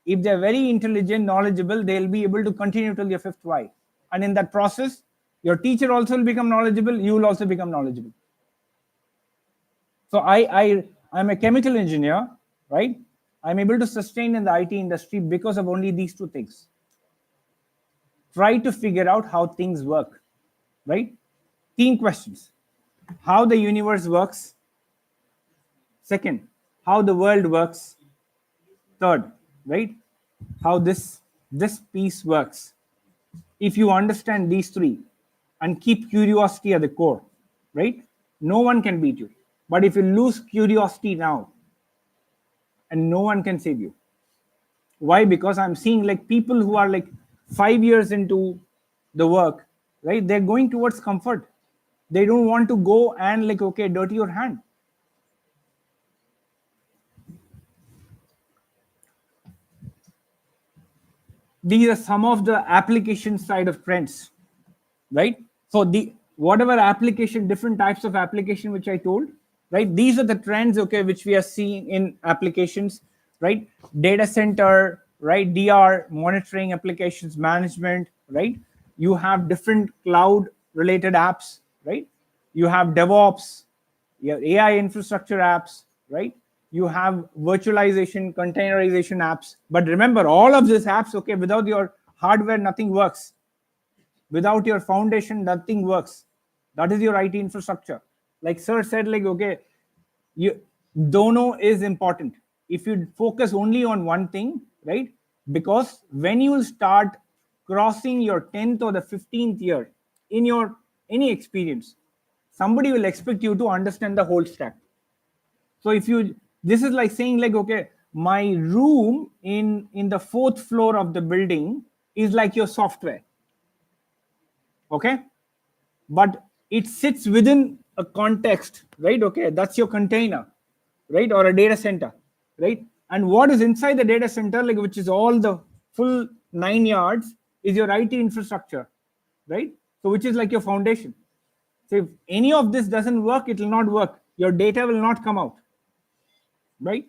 S9: If they're very intelligent, knowledgeable, they'll be able to continue till your 5th why. And in that process, your teacher also will become knowledgeable, you will also become knowledgeable. So I'm a chemical engineer, right? I'm able to sustain in the IT industry because of only these 2 things. Try to figure out how things work, right? 3 questions. How the universe works. 2nd, how the world works. 3rd, right, how this piece works. If you understand these 3 and keep curiosity at the core, right, no one can beat you. But if you lose curiosity now, and no one can save you. Why? Because I'm seeing like people who are like 5 years into the work, right, they're going towards comfort. They don't want to go and like, okay, dirty your hand. These are some of the application side of trends, right? So the whatever application, different types of application which I told, right? These are the trends, okay, which we are seeing in applications, right? Data center, right? DR, monitoring applications management, right? You have different cloud related apps, right? You have DevOps, you have AI infrastructure apps, right? You have virtualization, containerization apps. But remember, all of these apps, okay, without your hardware, nothing works. Without your foundation, nothing works. That is your IT infrastructure. Like sir said, like, okay, dono is important. If you focus only on one thing, right? Because when you start crossing your 10th or the 15th year in your any experience, somebody will expect you to understand the whole stack. So if you, this is like saying like, okay, my room in the 4th floor of the building is like your software. Okay, but it sits within a context, right? Okay, that's your container, right? Or a data center, right? And what is inside the data center, like, which is all the full 9 yards, is your IT infrastructure, right? So which is like your foundation. So if any of this doesn't work, it will not work. Your data will not come out, right?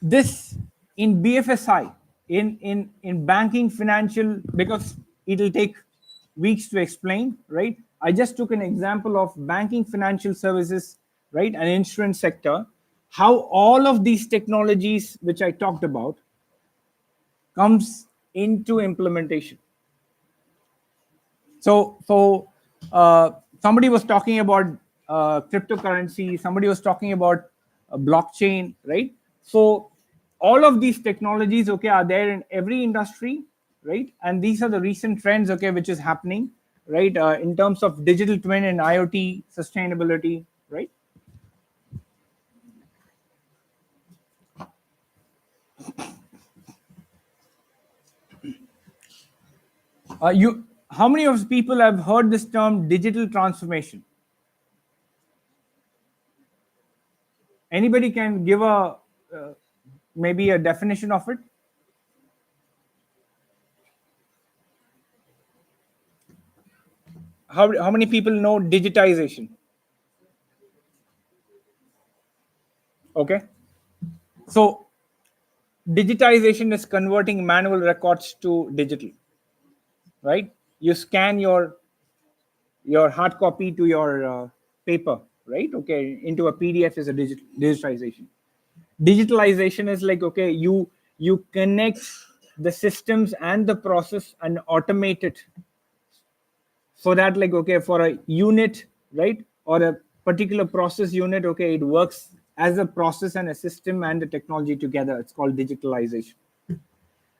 S9: this in BFSI, in banking, financial, because it'll take weeks to explain, right? I just took an example of banking, financial services, right, and insurance sector, how all of these technologies which I talked about comes into implementation. So somebody was talking about cryptocurrency, somebody was talking about blockchain, right? So all of these technologies, okay, are there in every industry, right? And these are the recent trends, okay, which is happening, right, in terms of digital twin and IoT sustainability, right? How many of people have heard this term digital transformation? Anybody can give a maybe a definition of it? How many people know digitization? Okay, so digitization is converting manual records to digital, right? You scan your hard copy to your paper, right? Okay, into a PDF is a digitization. Digitalization is like, okay, you connect the systems and the process and automate it, so that, like, okay, for a unit, right, or a particular process unit, okay, it works as a process and a system and the technology together. It's called digitalization.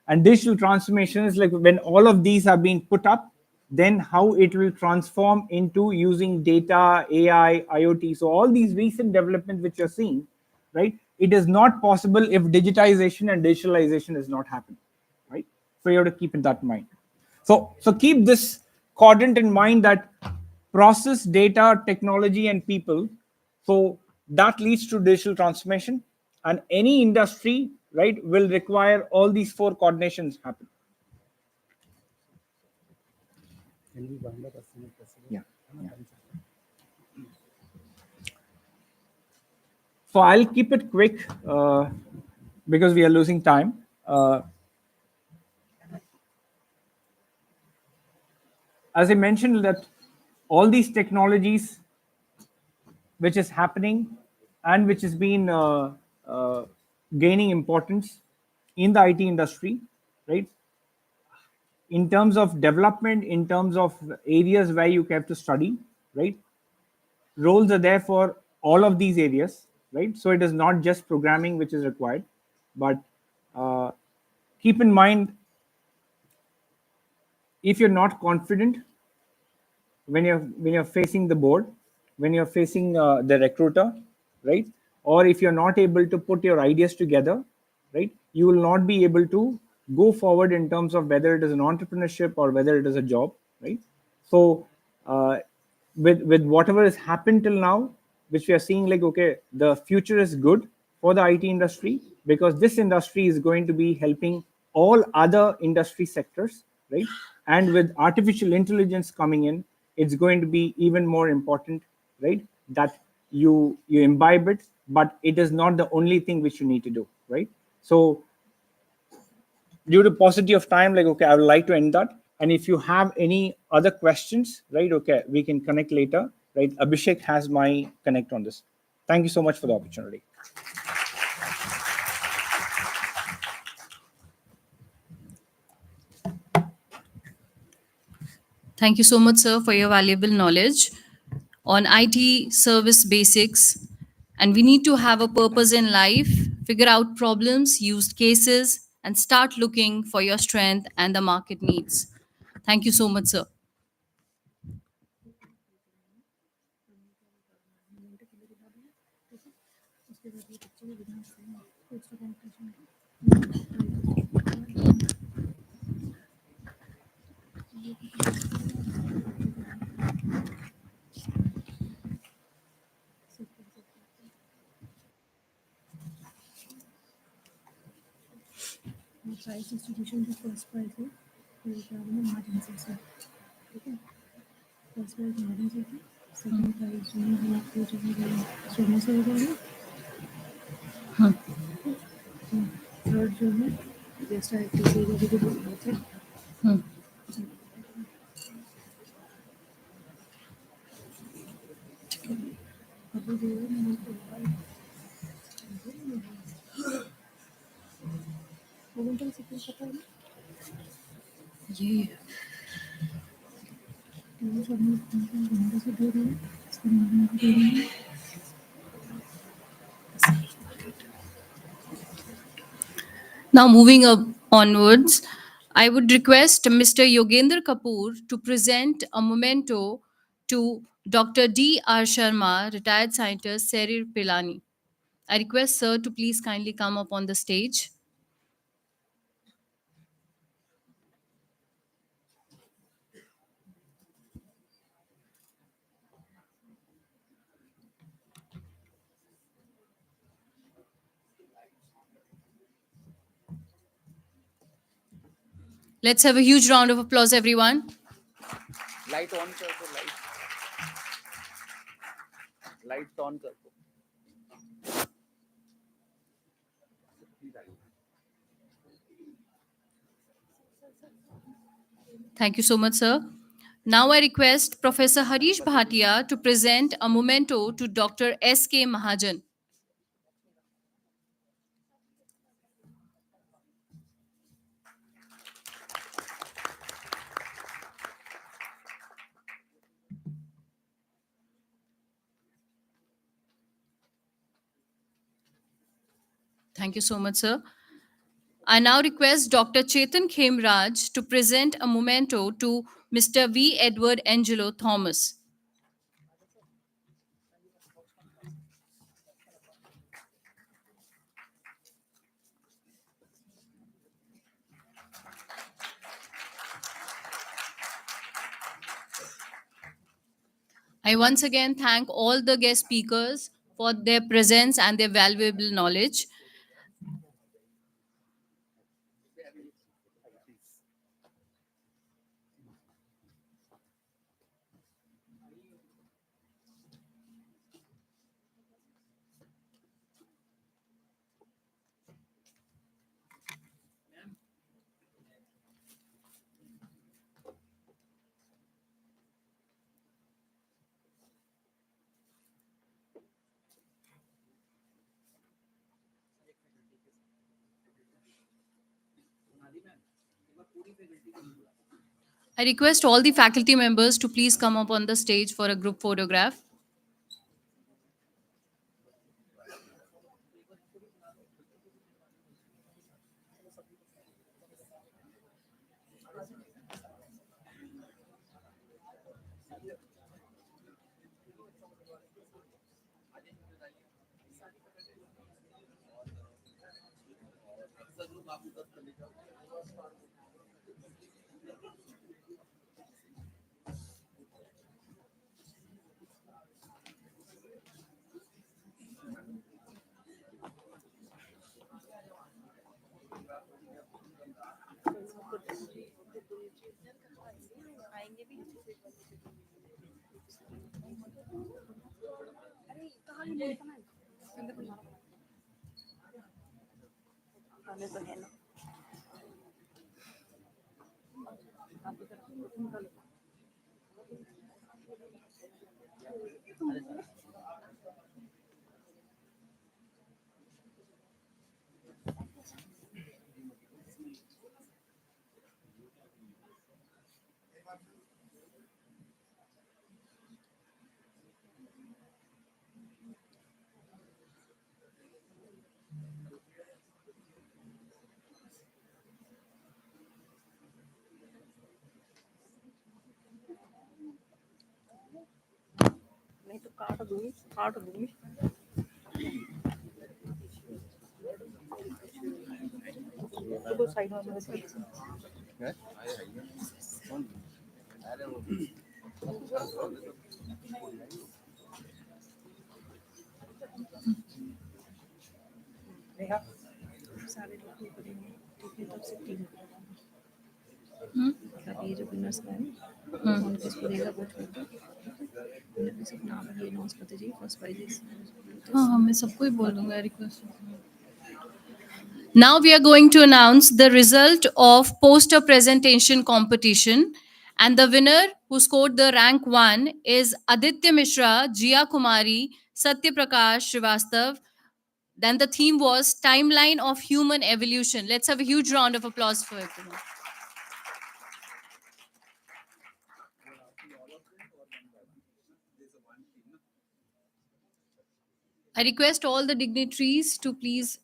S9: And digital transformation is like when all of these are being put up, then how it will transform into using data, AI, IoT. So all these recent developments which you're seeing, right, it is not possible if digitization and digitalization is not happening, right? So you have to keep in that mind. So keep this quadrant in mind, that process, data, technology, and people. So that leads to digital transformation, and any industry, right, will require all these four coordinations happen. Yeah. So I'll keep it quick because we are losing time. As I mentioned, that all these technologies which is happening and which has been gaining importance in the IT industry, right? In terms of development, in terms of areas where you have to study, right? Roles are there for all of these areas, right? So it is not just programming which is required, but keep in mind, if you're not confident when you're facing the board, when you're facing the recruiter, right, or if you're not able to put your ideas together, right, you will not be able to go forward in terms of whether it is an entrepreneurship or whether it is a job, right? So with whatever has happened till now, which we are seeing, like, okay, the future is good for the IT industry, because this industry is going to be helping all other industry sectors, right? And with artificial intelligence coming in, it's going to be even more important, right, that you imbibe it, but it is not the only thing which you need to do, right? So due to paucity of time, like, okay, I would like to end that. And if you have any other questions, right, okay, we can connect later, right? Abhishek has my connect on this. Thank you so much for the opportunity.
S1: Thank you so much, sir, for your valuable knowledge on IT service basics. And we need to have a purpose in life, figure out problems, use cases, and start looking for your strength and the market needs. Thank you so much, sir.
S10: price distribution to first price है फिर क्या बोलना margin से ठीक है first price margin से था second price जो है आपको जो है सोने से हो जाएगा थर्ड जो है जस्ट आई टी सी अभी जो बोल रहे थे
S1: हम्म,
S10: अभी जो है मैंने मोमेंटम सीक्वेंस पता है
S1: ये
S10: ये सब मैं से दे रही हूँ इसको मैं दे रही हूँ
S1: Now, moving up onwards, I would request Mr. Yogendra Kapoor to present a memento to Dr. D. R. Sharma, retired scientist, Serir Pilani. I request Sir to please kindly come up on the stage. Let's have a huge round of applause, everyone.
S3: Light on कर दो, light on कर दो.
S1: Thank you so much, sir. Now I request Professor Harish Bhatia to present a memento to Dr. S.K. Mahajan. Thank you so much, sir. I now request Dr. Chetan Khemraj to present a memento to Mr. V. Edward Angelo Thomas. I once again thank all the guest speakers for their presence and their valuable knowledge. I request all the faculty members to please come up on the stage for a group photograph.
S10: सारे लोग ये करेंगे ठीक है तब से team मतलब ये जो विनर्स का है कौन किसको देगा वो छोड़ दो विनर सब नाम ये अनाउंस कर दीजिए फर्स्ट प्राइज
S1: हाँ हाँ मैं सबको ही बोल दूंगा request. Now we are going to announce the result of poster presentation competition, and the winner who scored the rank 1 is Aditya Mishra, Jia Kumari, Satya Prakash Srivastav. Then the theme was Timeline of Human Evolution. Let's have a huge round of applause for everyone. I request all the dignitaries to please.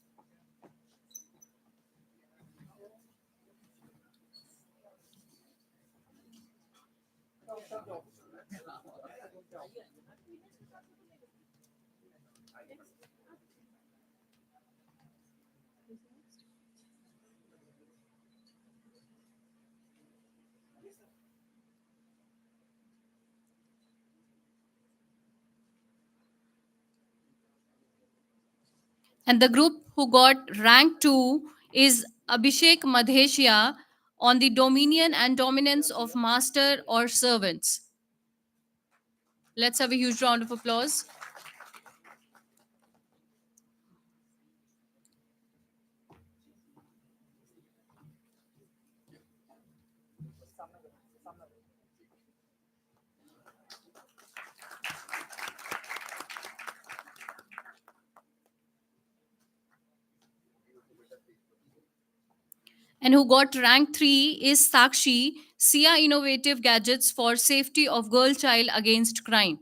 S1: And the group who got rank 2 is Abhishek Madheshia on the dominion and dominance of master or servants. Let's have a huge round of applause. And who got rank 3 is Sakshi, Sia Innovative Gadgets for Safety of Girl Child Against Crime.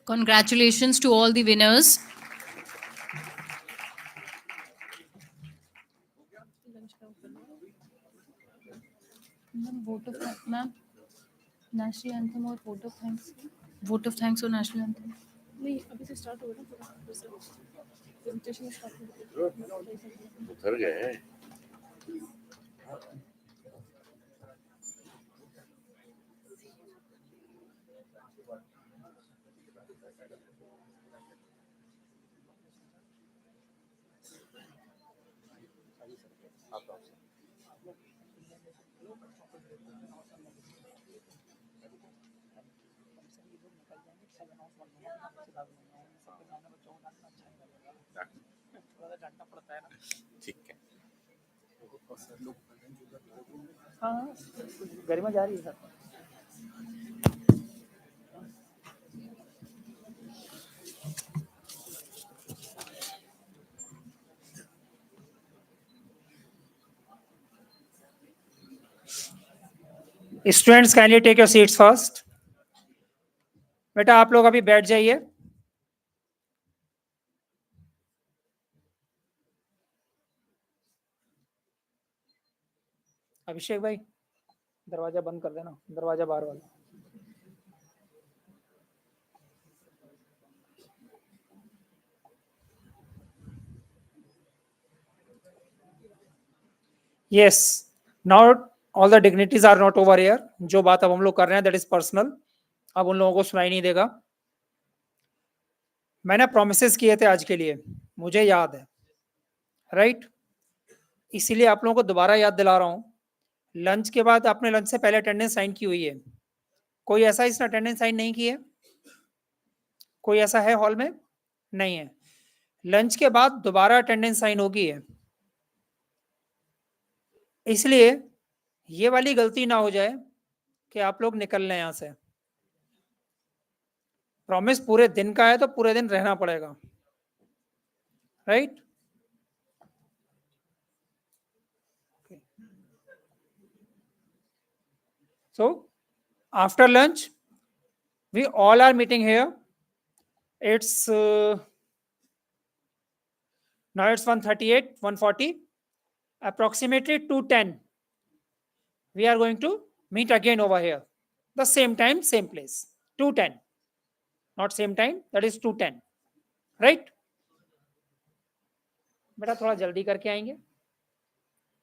S1: Congratulations to all the winners. Ma'am, national anthem or vote of thanks? Vote of thanks or national anthem?
S10: नहीं अभी से start हो रहा है presentation start हो
S6: उधर गए
S4: ठीक है
S8: हाँ गरिमा जा रही है sir students kindly take your seats first बेटा आप लोग अभी बैठ जाइए अभिषेक भाई दरवाजा बंद कर देना दरवाजा बाहर वाला yes now all the dignitaries are not over here जो बात अब हम लोग कर रहे हैं दैट इज पर्सनल अब उन लोगों को सुनाई नहीं देगा मैंने प्रोमिसेस किए थे आज के लिए मुझे याद है राइट इसीलिए आप लोगों को दोबारा याद दिला रहा हूं लंच के बाद आपने लंच से पहले अटेंडेंस साइन की हुई है कोई ऐसा इसने अटेंडेंस साइन नहीं की है कोई ऐसा है हॉल में नहीं है लंच के बाद दोबारा अटेंडेंस साइन होगी है इसलिए ये वाली गलती ना हो जाए कि आप लोग निकल लें यहां से प्रॉमिस पूरे दिन का है तो पूरे दिन रहना पड़ेगा right
S11: So after lunch, we all are meeting here. It's now it's 1:38, 1:40, approximately 2:10. We are going to meet again over here. The same time, same place. 2:10. Not same time, that is 2:10. Right? बेटा थोड़ा जल्दी करके आएंगे,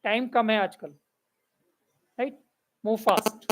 S11: time कम है आजकल. Right? Move fast.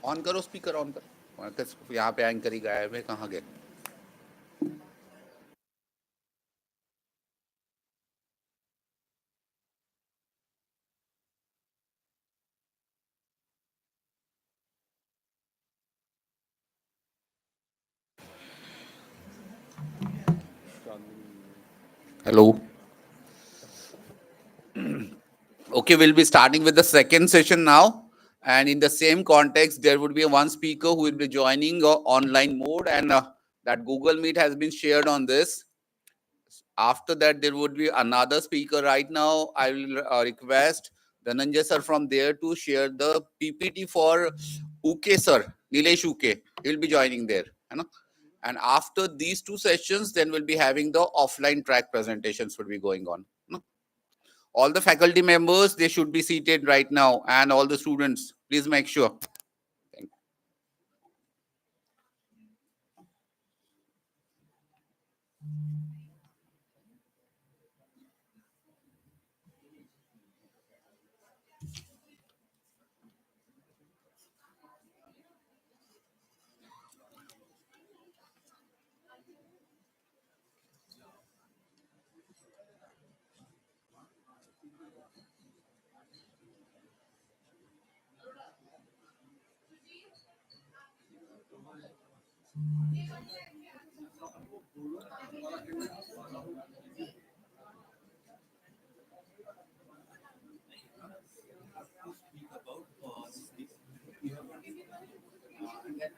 S4: On करो speaker on करो, यहाँ पे एंकर ही गायब है, कहाँ गए? Hello. Okay, we'll be starting with the second session now. And in the same context, there would be one speaker who will be joining online mode, and that Google Meet has been shared on this. After that, there would be another speaker. Right now, I will request Dhananjay sir from there to share the PPT for UK sir, Nilesh UK. He will be joining there. You know? And after these two sessions, then we'll be having the offline track presentations will be going on. You know? All the faculty members, they should be seated right now, and all the students, please make sure. Thank you.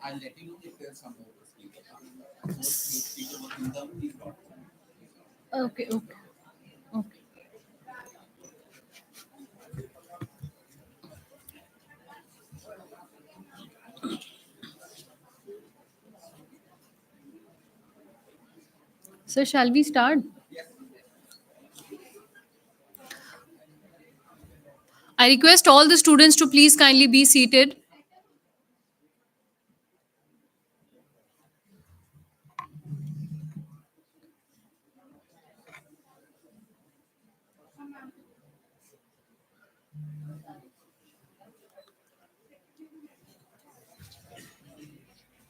S4: I'll let you know if there's some more speaker.
S1: Okay, okay, okay. So shall we start? I request all the students to please kindly be seated.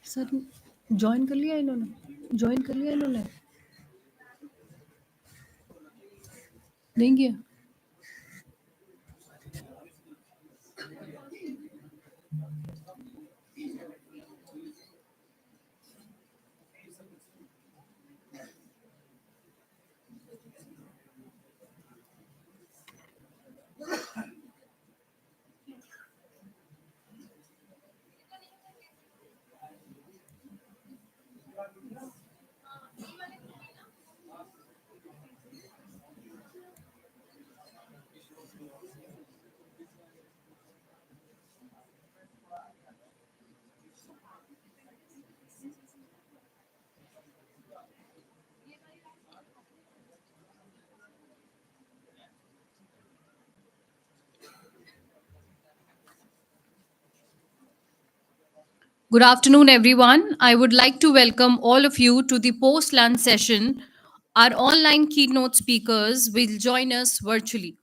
S1: Sir join कर लिया इन्होंने नहीं किया Good afternoon, everyone. I would like to welcome all of you to the post-lunch session. Our online keynote speakers will join us virtually.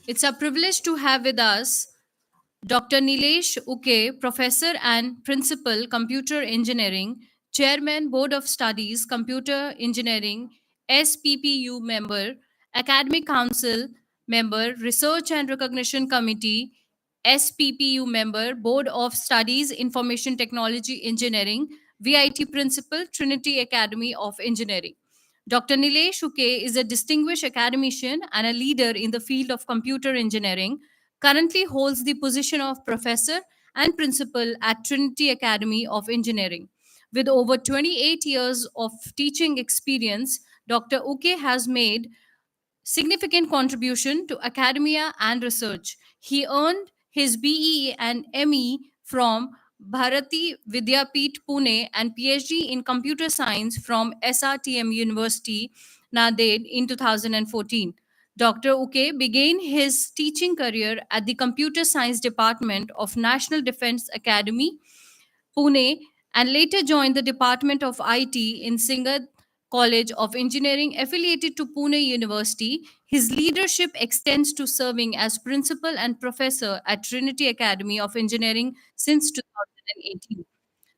S1: It's a privilege to have with us Dr. Nilesh Uke, Professor and Principal, Computer Engineering, Chairman, Board of Studies, Computer Engineering, SPPU member, Academic Council member, Research and Recognition Committee, SPPU member, Board of Studies, Information Technology Engineering, VIT Principal, Trinity Academy of Engineering. Dr. Nilesh Uke is a distinguished academician and a leader in the field of computer engineering, currently holds the position of professor and principal at Trinity Academy of Engineering. With over 28 years of teaching experience, Dr. Uke has made significant contribution to academia and research. He earned his BE and ME from Bharati Vidyapeeth Pune and PhD in computer science from SRTM University, Nanded in 2014. Dr. Uke began his teaching career at the Computer Science Department of National Defense Academy, Pune, and later joined the Department of IT in College of Engineering affiliated to Pune University. His leadership extends to serving as principal and professor at Trinity Academy of Engineering since 2018.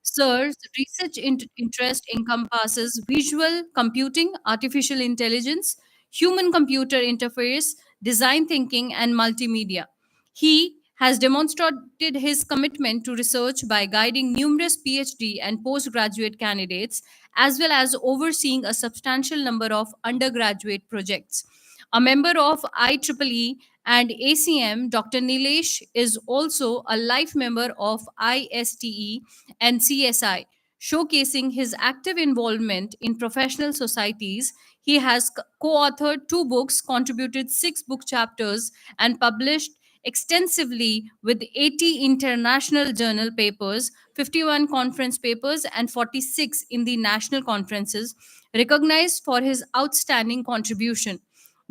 S1: Sir's research interest encompasses visual computing, artificial intelligence, human computer interface, design thinking, and multimedia. He has demonstrated his commitment to research by guiding numerous PhD and postgraduate candidates, as well as overseeing a substantial number of undergraduate projects. A member of IEEE and ACM, Dr. Nilesh is also a life member of ISTE and CSI, showcasing his active involvement in professional societies. He has co authored 2 books, contributed 6 book chapters, and published extensively with 80 international journal papers, 51 conference papers, and 46 in the national conferences, recognized for his outstanding contribution.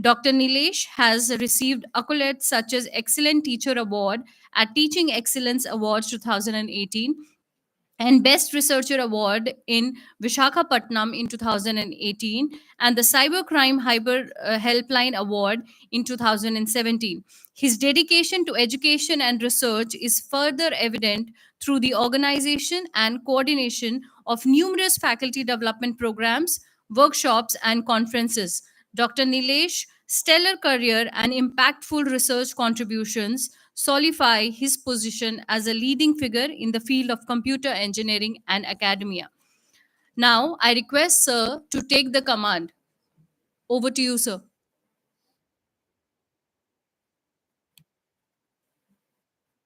S1: Dr. Nilesh has received accolades such as Excellent Teacher Award at Teaching Excellence Awards 2018 and Best Researcher Award in Vishakhapatnam in 2018 and the Cybercrime Hyper Helpline Award in 2017. His dedication to education and research is further evident through the organization and coordination of numerous faculty development programs, workshops, and conferences. Dr. Nilesh stellar career and impactful research contributions solidify his position as a leading figure in the field of computer engineering and academia. Now, I request Sir to take the command. Over to you, Sir.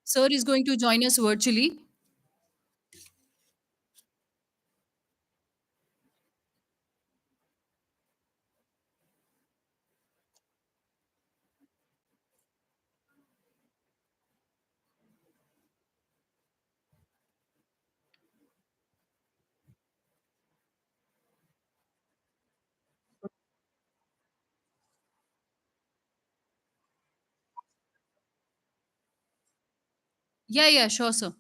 S1: Sir is going to join us virtually. Yeah, sure, Sir.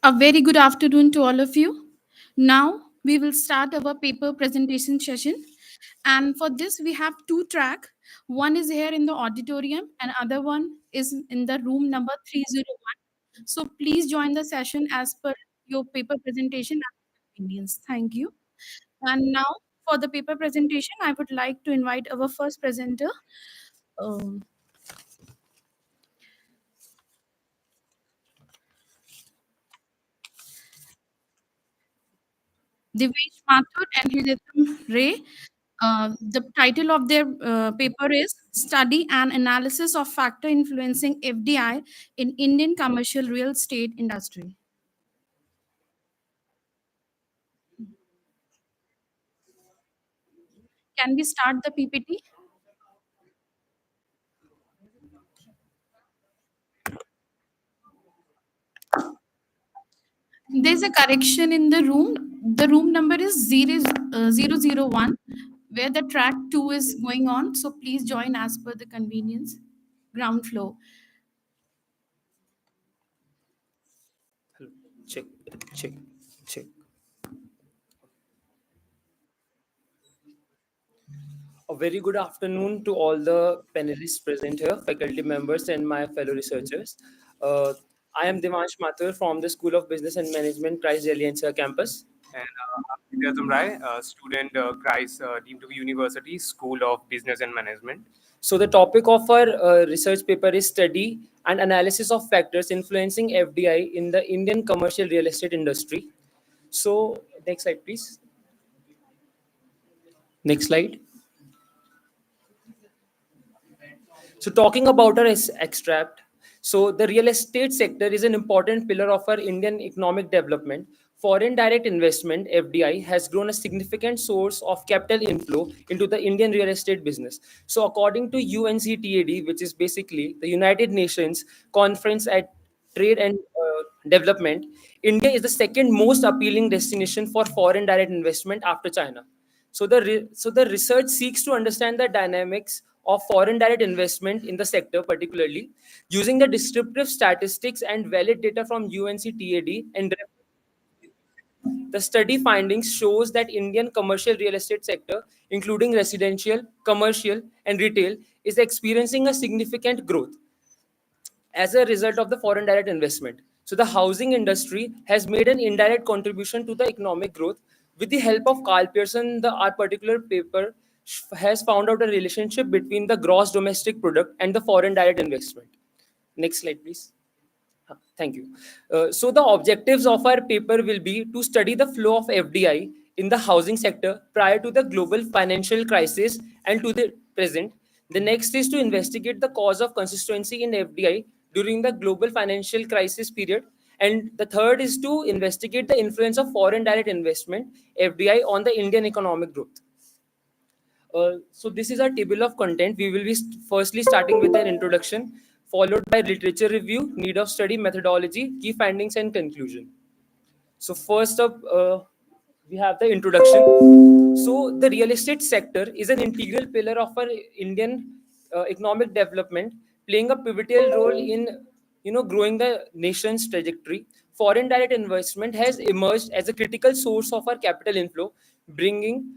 S12: A very good afternoon to all of you. Now we will start our paper presentation session. And for this, we have two track. One is here in the auditorium and other one is in the room number 301. So please join the session as per your paper presentation and convenience. Thank you. And now for the paper presentation, I would like to invite our first presenter, um, Divesh Mathur and Hridayatam Ray. The title of their paper is Study and Analysis of Factor Influencing FDI in Indian Commercial Real Estate Industry. Can we start the PPT? There's a correction in the room. The room number is 001, where the track 2 is going on. So please join as per the convenience. Ground floor.
S13: Check, check, check. A very good afternoon to all the panelists present here, faculty members, and my fellow researchers. I am Divansh Mathur from the School of Business and Management, Christ Delhi NCR campus.
S14: And I'm Hridayatam Rai, a student, Christ deemed to be University School of Business and Management.
S13: So the topic of our research paper is study and analysis of factors influencing FDI in the Indian commercial real estate industry. So next slide, please. Next slide. So talking about our extract, so the real estate sector is an important pillar of our Indian economic development. Foreign direct investment, FDI, has grown a significant source of capital inflow into the Indian real estate business. So according to UNCTAD, which is basically the United Nations Conference at Trade and Development, India is the second most appealing destination for foreign direct investment after China. So the research seeks to understand the dynamics of foreign direct investment in the sector, particularly using the descriptive statistics and valid data from UNCTAD. And the study findings shows that Indian commercial real estate sector, including residential, commercial, and retail, is experiencing a significant growth as a result of the foreign direct investment. So the housing industry has made an indirect contribution to the economic growth. With the help of Carl Pearson, our particular paper has found out a relationship between the gross domestic product and the foreign direct investment. Next slide, please. Thank you. So the objectives of our paper will be to study the flow of FDI in the housing sector prior to the global financial crisis and to the present. The next is to investigate the cause of consistency in FDI during the global financial crisis period. And the third is to investigate the influence of foreign direct investment, FDI, on the Indian economic growth. So this is our table of content. We will be firstly starting with an introduction, followed by literature review, need of study, methodology, key findings, and conclusion. So first up, we have the introduction. So the real estate sector is an integral pillar of our Indian economic development, playing a pivotal role in growing the nation's trajectory. Foreign direct investment has emerged as a critical source of our capital inflow, bringing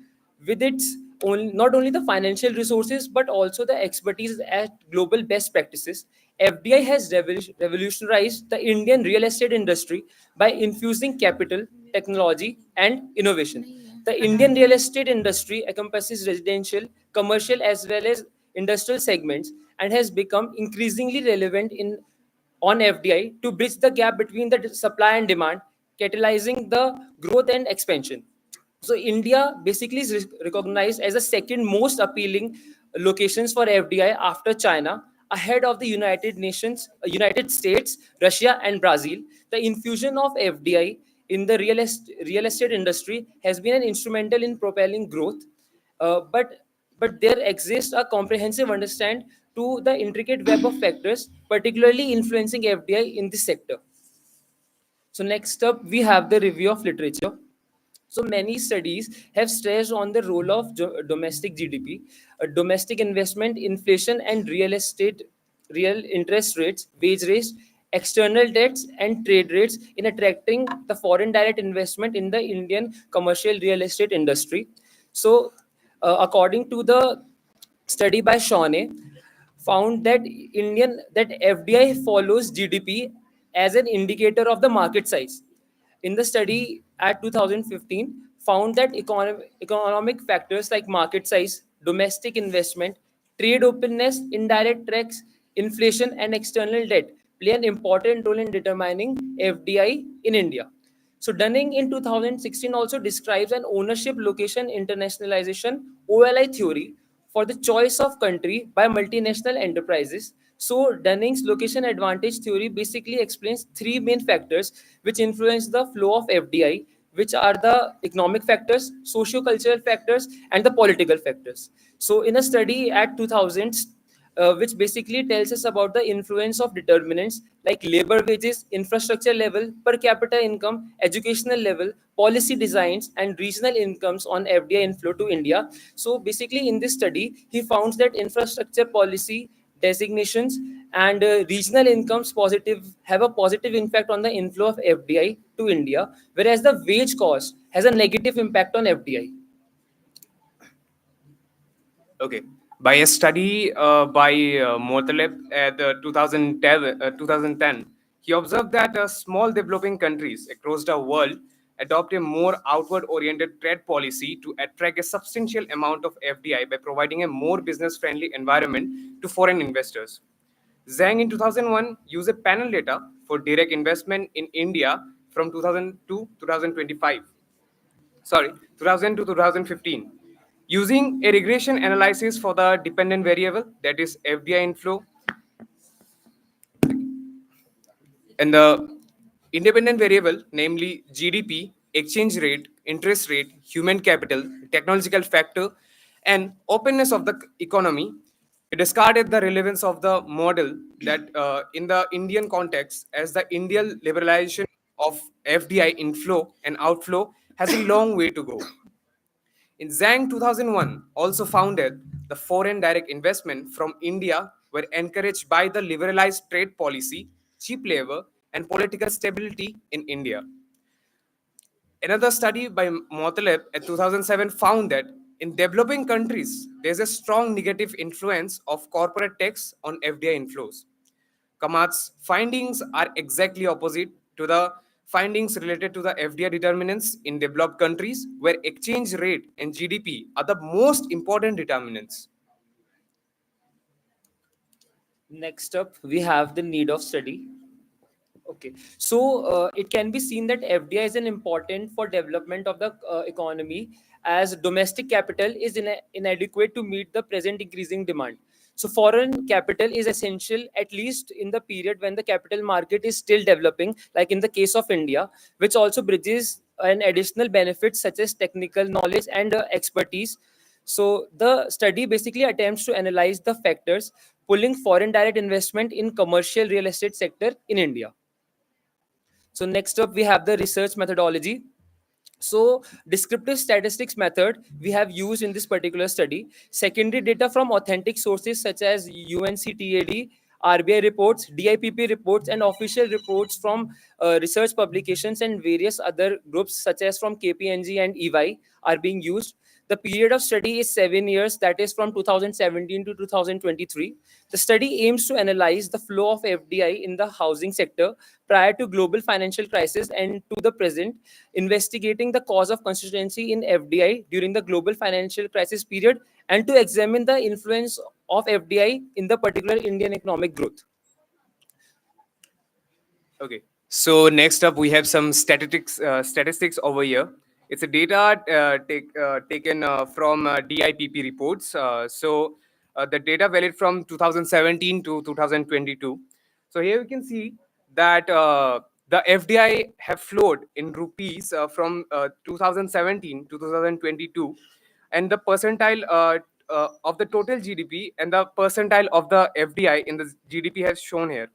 S13: with its not only the financial resources but also the expertise at global best practices. FDI has revolutionized the Indian real estate industry by infusing capital, technology, and innovation. The Indian real estate industry encompasses residential, commercial, as well as industrial segments and has become increasingly relevant on FDI to bridge the gap between the supply and demand, catalyzing the growth and expansion. So India basically is recognized as the second most appealing locations for FDI after China, ahead of the United States, Russia, and Brazil. The infusion of FDI in the real estate industry has been an instrumental in propelling growth, but there exists a comprehensive understanding to the intricate web of factors, particularly influencing FDI in this sector. So next up, we have the review of literature. So many studies have stressed on the role of domestic GDP, domestic investment, inflation, and real interest rates, wage rates, external debts, and trade rates in attracting the foreign direct investment in the Indian commercial real estate industry. So, according to the study by Shawnee, found that FDI follows GDP as an indicator of the market size. In the study at 2015, found that economic factors like market size, domestic investment, trade openness, indirect tax, inflation, and external debt play an important role in determining FDI in India. So Dunning in 2016 also describes an ownership location internationalization OLI theory for the choice of country by multinational enterprises. So Dunning's location advantage theory basically explains three main factors which influence the flow of FDI, which are the economic factors, socio-cultural factors, and the political factors. So in a study at 2000s, which basically tells us about the influence of determinants like labor wages, infrastructure level, per capita income, educational level, policy designs, and regional incomes on FDI inflow to India. So basically, in this study, he found that infrastructure policy designations and regional incomes have a positive impact on the inflow of FDI to India, whereas the wage cost has a negative impact on FDI.
S14: Okay. By a study by Motaleb at 2010, he observed that small developing countries across the world adopt a more outward-oriented trade policy to attract a substantial amount of FDI by providing a more business-friendly environment to foreign investors. Zhang in 2001 used a panel data for direct investment in India from 2000 to 2025. 2000 to 2015. Using a regression analysis for the dependent variable, that is FDI inflow, and the independent variable, namely GDP, exchange rate, interest rate, human capital, technological factor, and openness of the economy, it discarded the relevance of the model that in the Indian context, as the Indian liberalization of FDI inflow and outflow has a long way to go. In Zhang 2001 also founded the foreign direct investment from India were encouraged by the liberalized trade policy, cheap labor, and political stability in India. Another study by Motaleb in 2007 found that in developing countries, there's a strong negative influence of corporate tax on FDI inflows. Kamat's findings are exactly opposite to the findings related to the FDI determinants in developed countries, where exchange rate and GDP are the most important determinants.
S13: Next up, we have the need of study. Okay, so it can be seen that FDI is an important for development of the economy, as domestic capital is inadequate to meet the present increasing demand. So foreign capital is essential, at least in the period when the capital market is still developing, like in the case of India, which also bridges an additional benefits such as technical knowledge and expertise. So the study basically attempts to analyze the factors pulling foreign direct investment in commercial real estate sector in India. So next up, we have the research methodology. So descriptive statistics method we have used in this particular study. Secondary data from authentic sources such as UNCTAD, RBI reports, DIPP reports, and official reports from research publications and various other groups such as from KPMG and EY are being used. The period of study is 7 years, that is from 2017 to 2023. The study aims to analyze the flow of FDI in the housing sector prior to global financial crisis and to the present, investigating the cause of constituency in FDI during the global financial crisis period, and to examine the influence of FDI in the particular Indian economic growth.
S14: Okay, so next up we have some statistics over here. It's a data taken from DIPP reports. The data valid from 2017 to 2022. So here we can see that the FDI have flowed in rupees from 2017 to 2022, and the percentile of the total GDP and the percentile of the FDI in the GDP has shown here.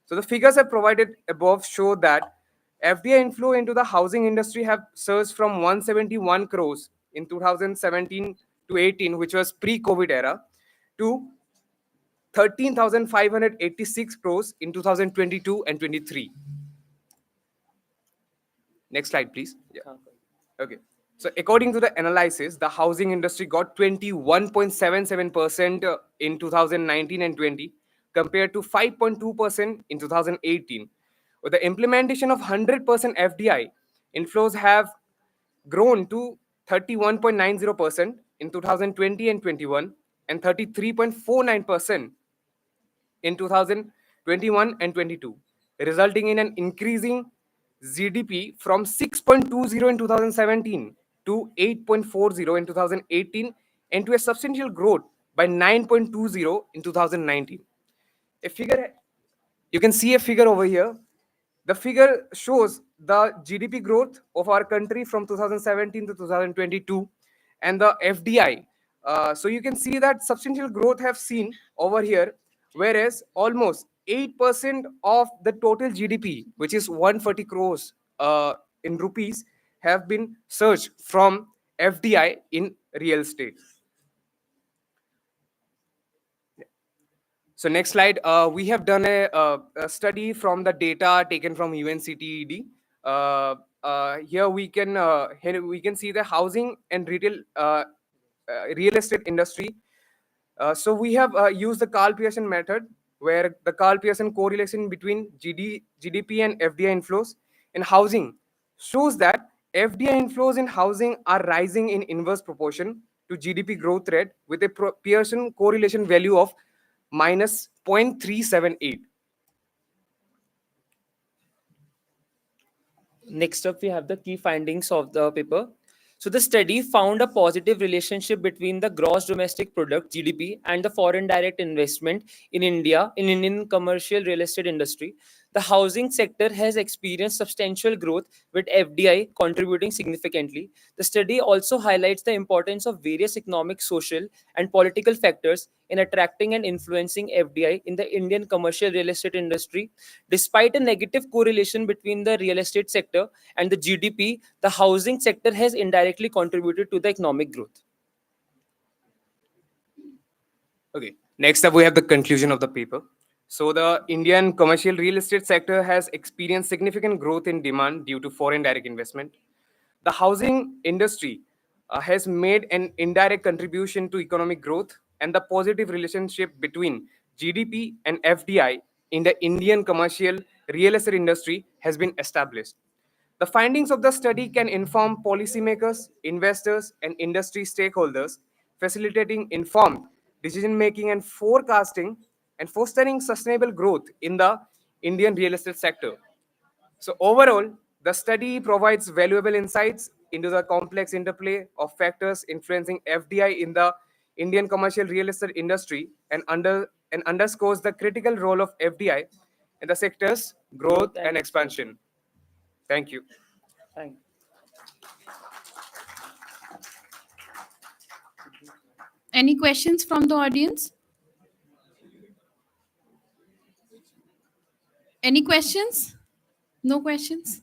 S14: So the figures are provided above show that FDI inflow into the housing industry have surged from 171 crores in 2017 to 18, which was pre-COVID era, to 13,586 crores in 2022 and 23. Next slide, please. Yeah. Okay. So according to the analysis, the housing industry got 21.77% in 2019 and 20 compared to 5.2% in 2018. With the implementation of 100% FDI, inflows have grown to 31.90% in 2020 and 21 and 33.49% in 2021 and 22, resulting in an increasing GDP from 6.20 in 2017 to 8.40 in 2018 and to a substantial growth by 9.20 in 2019. A figure, you can see a figure over here. The figure shows the GDP growth of our country from 2017 to 2022 and the FDI. So you can see that substantial growth have seen over here, whereas almost 8% of the total GDP, which is 140 crores in rupees, have been surged from FDI in real estate. So next slide, we have done a study from the data taken from UNCTED. Here we can see the housing and retail real estate industry. So we have used the Carl Pearson method, where the Carl Pearson correlation between GDP and FDI inflows in housing shows that FDI inflows in housing are rising in inverse proportion to GDP growth rate with a Pearson correlation value of minus 0.378.
S13: Next up, we have the key findings of the paper. So the study found a positive relationship between the gross domestic product (GDP) and the foreign direct investment in Indian commercial real estate industry. The housing sector has experienced substantial growth, with FDI contributing significantly. The study also highlights the importance of various economic, social, and political factors in attracting and influencing FDI in the Indian commercial real estate industry. Despite a negative correlation between the real estate sector and the GDP, the housing sector has indirectly contributed to the economic growth.
S14: Okay. Next up, we have the conclusion of the paper. So the Indian commercial real estate sector has experienced significant growth in demand due to foreign direct investment. The housing industry has made an indirect contribution to economic growth, and the positive relationship between GDP and FDI in the Indian commercial real estate industry has been established. The findings of the study can inform policymakers, investors, and industry stakeholders, facilitating informed decision making and forecasting and fostering sustainable growth in the Indian real estate sector. So overall, the study provides valuable insights into the complex interplay of factors influencing FDI in the Indian commercial real estate industry and underscores the critical role of FDI in the sector's growth and expansion. Thank you.
S13: Thank you.
S12: Any questions from the audience? Any questions? No questions?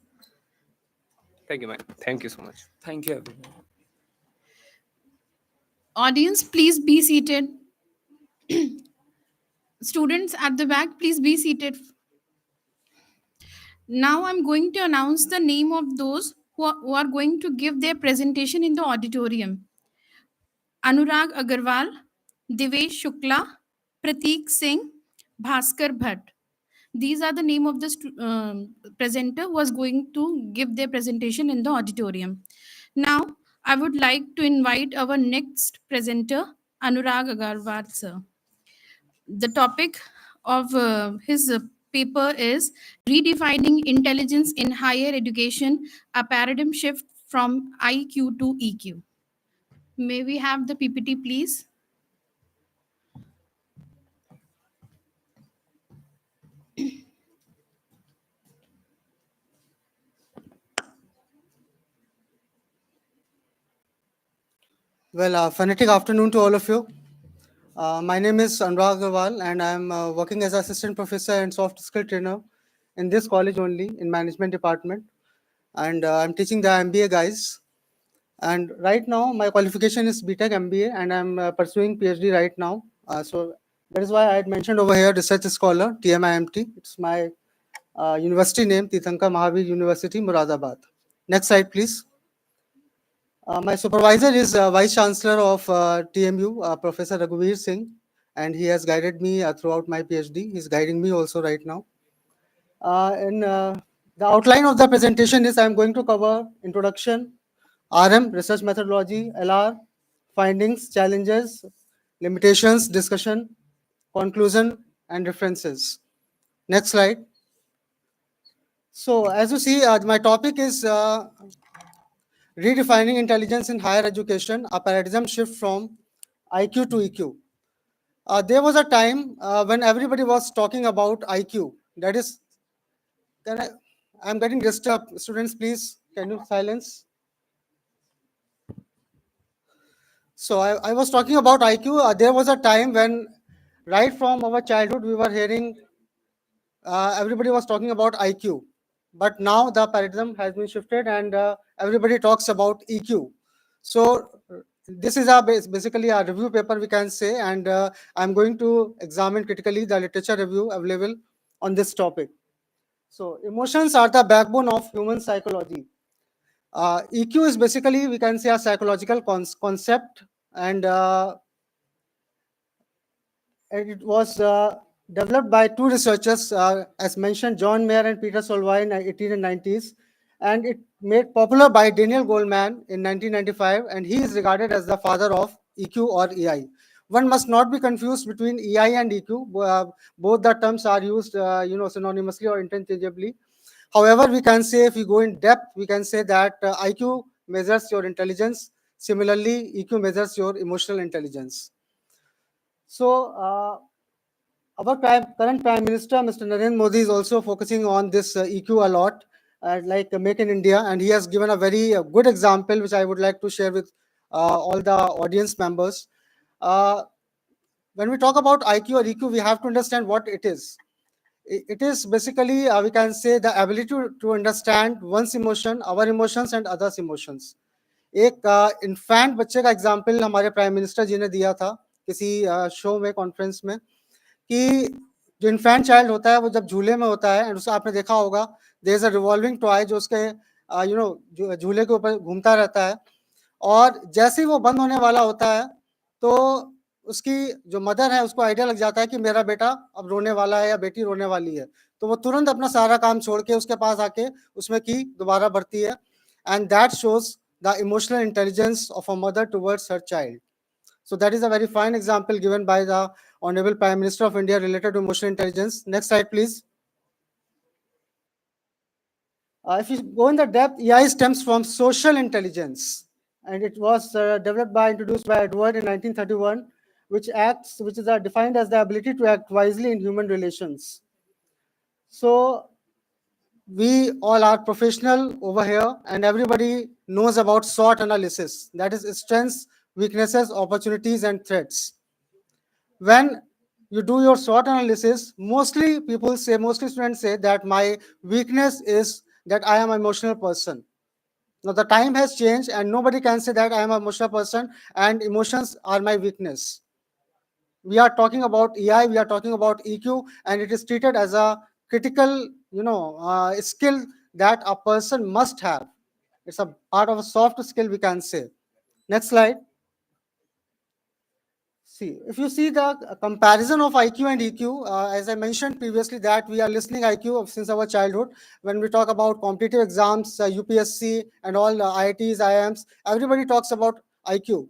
S14: Thank you, ma'am. Thank you so much.
S13: Thank you, everyone.
S12: Audience, please be seated. Students at the back, please be seated. Now I'm going to announce the name of those who are going to give their presentation in the auditorium. Anurag Agarwal, Devesh Shukla, Prateek Singh, Bhaskar Bhatt. These are the name of the presenter who was going to give their presentation in the auditorium. Now, I would like to invite our next presenter, Anurag Agarwal, sir. The topic of his paper is Redefining Intelligence in Higher Education, a Paradigm Shift from IQ to EQ. May we have the PPT, please?
S15: Well, phonetic afternoon to all of you. My name is Anurag Agarwal, and I'm working as assistant professor and soft skill trainer in this college only in management department. And I'm teaching the MBA guys. And right now, my qualification is BTech MBA, and I'm pursuing PhD right now. So That is why I had mentioned over here research scholar, TMIMT. It's my university name, Tirthankar Mahavir University, Muradabad. Next slide, please. My supervisor is Vice Chancellor of TMU, Professor Raghuveer Singh, and he has guided me throughout my PhD. He's guiding me also right now. The outline of the presentation is I'm going to cover introduction, RM, research methodology, LR, findings, challenges, limitations, discussion, conclusion, and references. Next slide. So as you see, my topic is redefining intelligence in higher education, a paradigm shift from IQ to EQ. There was a time when everybody was talking about IQ. That is, I'm getting disturbed. Students, please, can you silence? So I was talking about IQ. There was a time when, right from our childhood, we were hearing everybody was talking about IQ. But now the paradigm has been shifted and everybody talks about EQ. So this is basically a review paper, we can say, and I'm going to examine critically the literature review available on this topic. So emotions are the backbone of human psychology. EQ is basically, we can say, a psychological concept, and it was developed by two researchers, as mentioned, John Mayer and Peter Solvay in 1890s, and it made popular by Daniel Goleman in 1995, and he is regarded as the father of EQ or EI. One must not be confused between EI and EQ. Both the terms are used, synonymously or interchangeably. However, we can say, if we go in depth, we can say that IQ measures your intelligence. Similarly, EQ measures your emotional intelligence. So, our current Prime Minister, Mr. Narendra Modi, is also focusing on this EQ a lot, like Make in India, and he has given a very good example, which I would like to share with all the audience members. When we talk about IQ or EQ, we have to understand what it is. It is basically, we can say, the ability to understand one's emotion, our emotions, and others' emotions. एक infant बच्चे का example हमारे prime minister जी ने दिया था किसी show में, conference में, कि जो इन्फेंट चाइल्ड होता है वो जब झूले में होता है, एंड उसको आपने देखा होगा, there is a revolving toy जो उसके झूले के ऊपर घूमता रहता है, और जैसे ही वो बंद होने वाला होता है तो उसकी जो मदर है उसको आइडिया लग जाता है कि मेरा बेटा अब रोने वाला है या बेटी रोने वाली है, तो वो तुरंत अपना सारा काम छोड़ के उसके पास आके उसमें की दोबारा भरती है, and that shows the emotional intelligence of a mother towards her child. So that is a very fine example given by the Honorable Prime Minister of India related to emotional intelligence. Next slide, please. If you go in the depth, EI stems from social intelligence, and it was introduced by Edward in 1931, which is defined as the ability to act wisely in human relations. So we all are professional over here, and everybody knows about SWOT analysis. That is strengths, weaknesses, opportunities, and threats. When you do your SWOT analysis, mostly students say that my weakness is that I am an emotional person. Now the time has changed, and nobody can say that I am an emotional person and emotions are my weakness. We are talking about EI, we are talking about EQ, and it is treated as a critical, skill that a person must have. It's a part of a soft skill, we can say. Next slide. See, if you see the comparison of IQ and EQ, as I mentioned previously, that we are listening IQ since our childhood. When we talk about competitive exams, UPSC and all IITs, IIMs, everybody talks about IQ.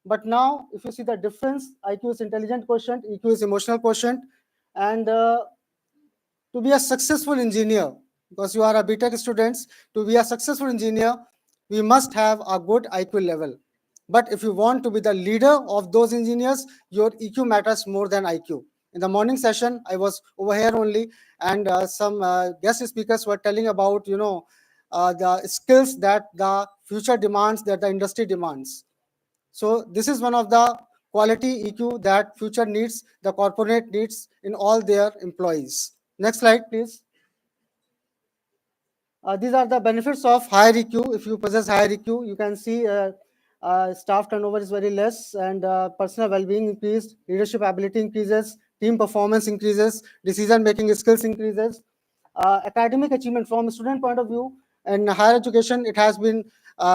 S15: But now, if you see the difference, IQ is intelligent quotient, EQ is emotional quotient, and to be a successful engineer, because you are a BTech students, to be a successful engineer, we must have a good IQ level. But if you want to be the leader of those engineers, your EQ matters more than IQ. In the morning session, I was over here only, and some guest speakers were telling about, the skills that the future demands, that the industry demands. So this is one of the quality EQ that future needs, the corporate needs in all their employees. Next slide, please. These are the benefits of higher EQ. If you possess higher EQ, you can see staff turnover is very less, and personal well-being increased, leadership ability increases, team performance increases, decision-making skills increases. Academic achievement from a student point of view in higher education, it has been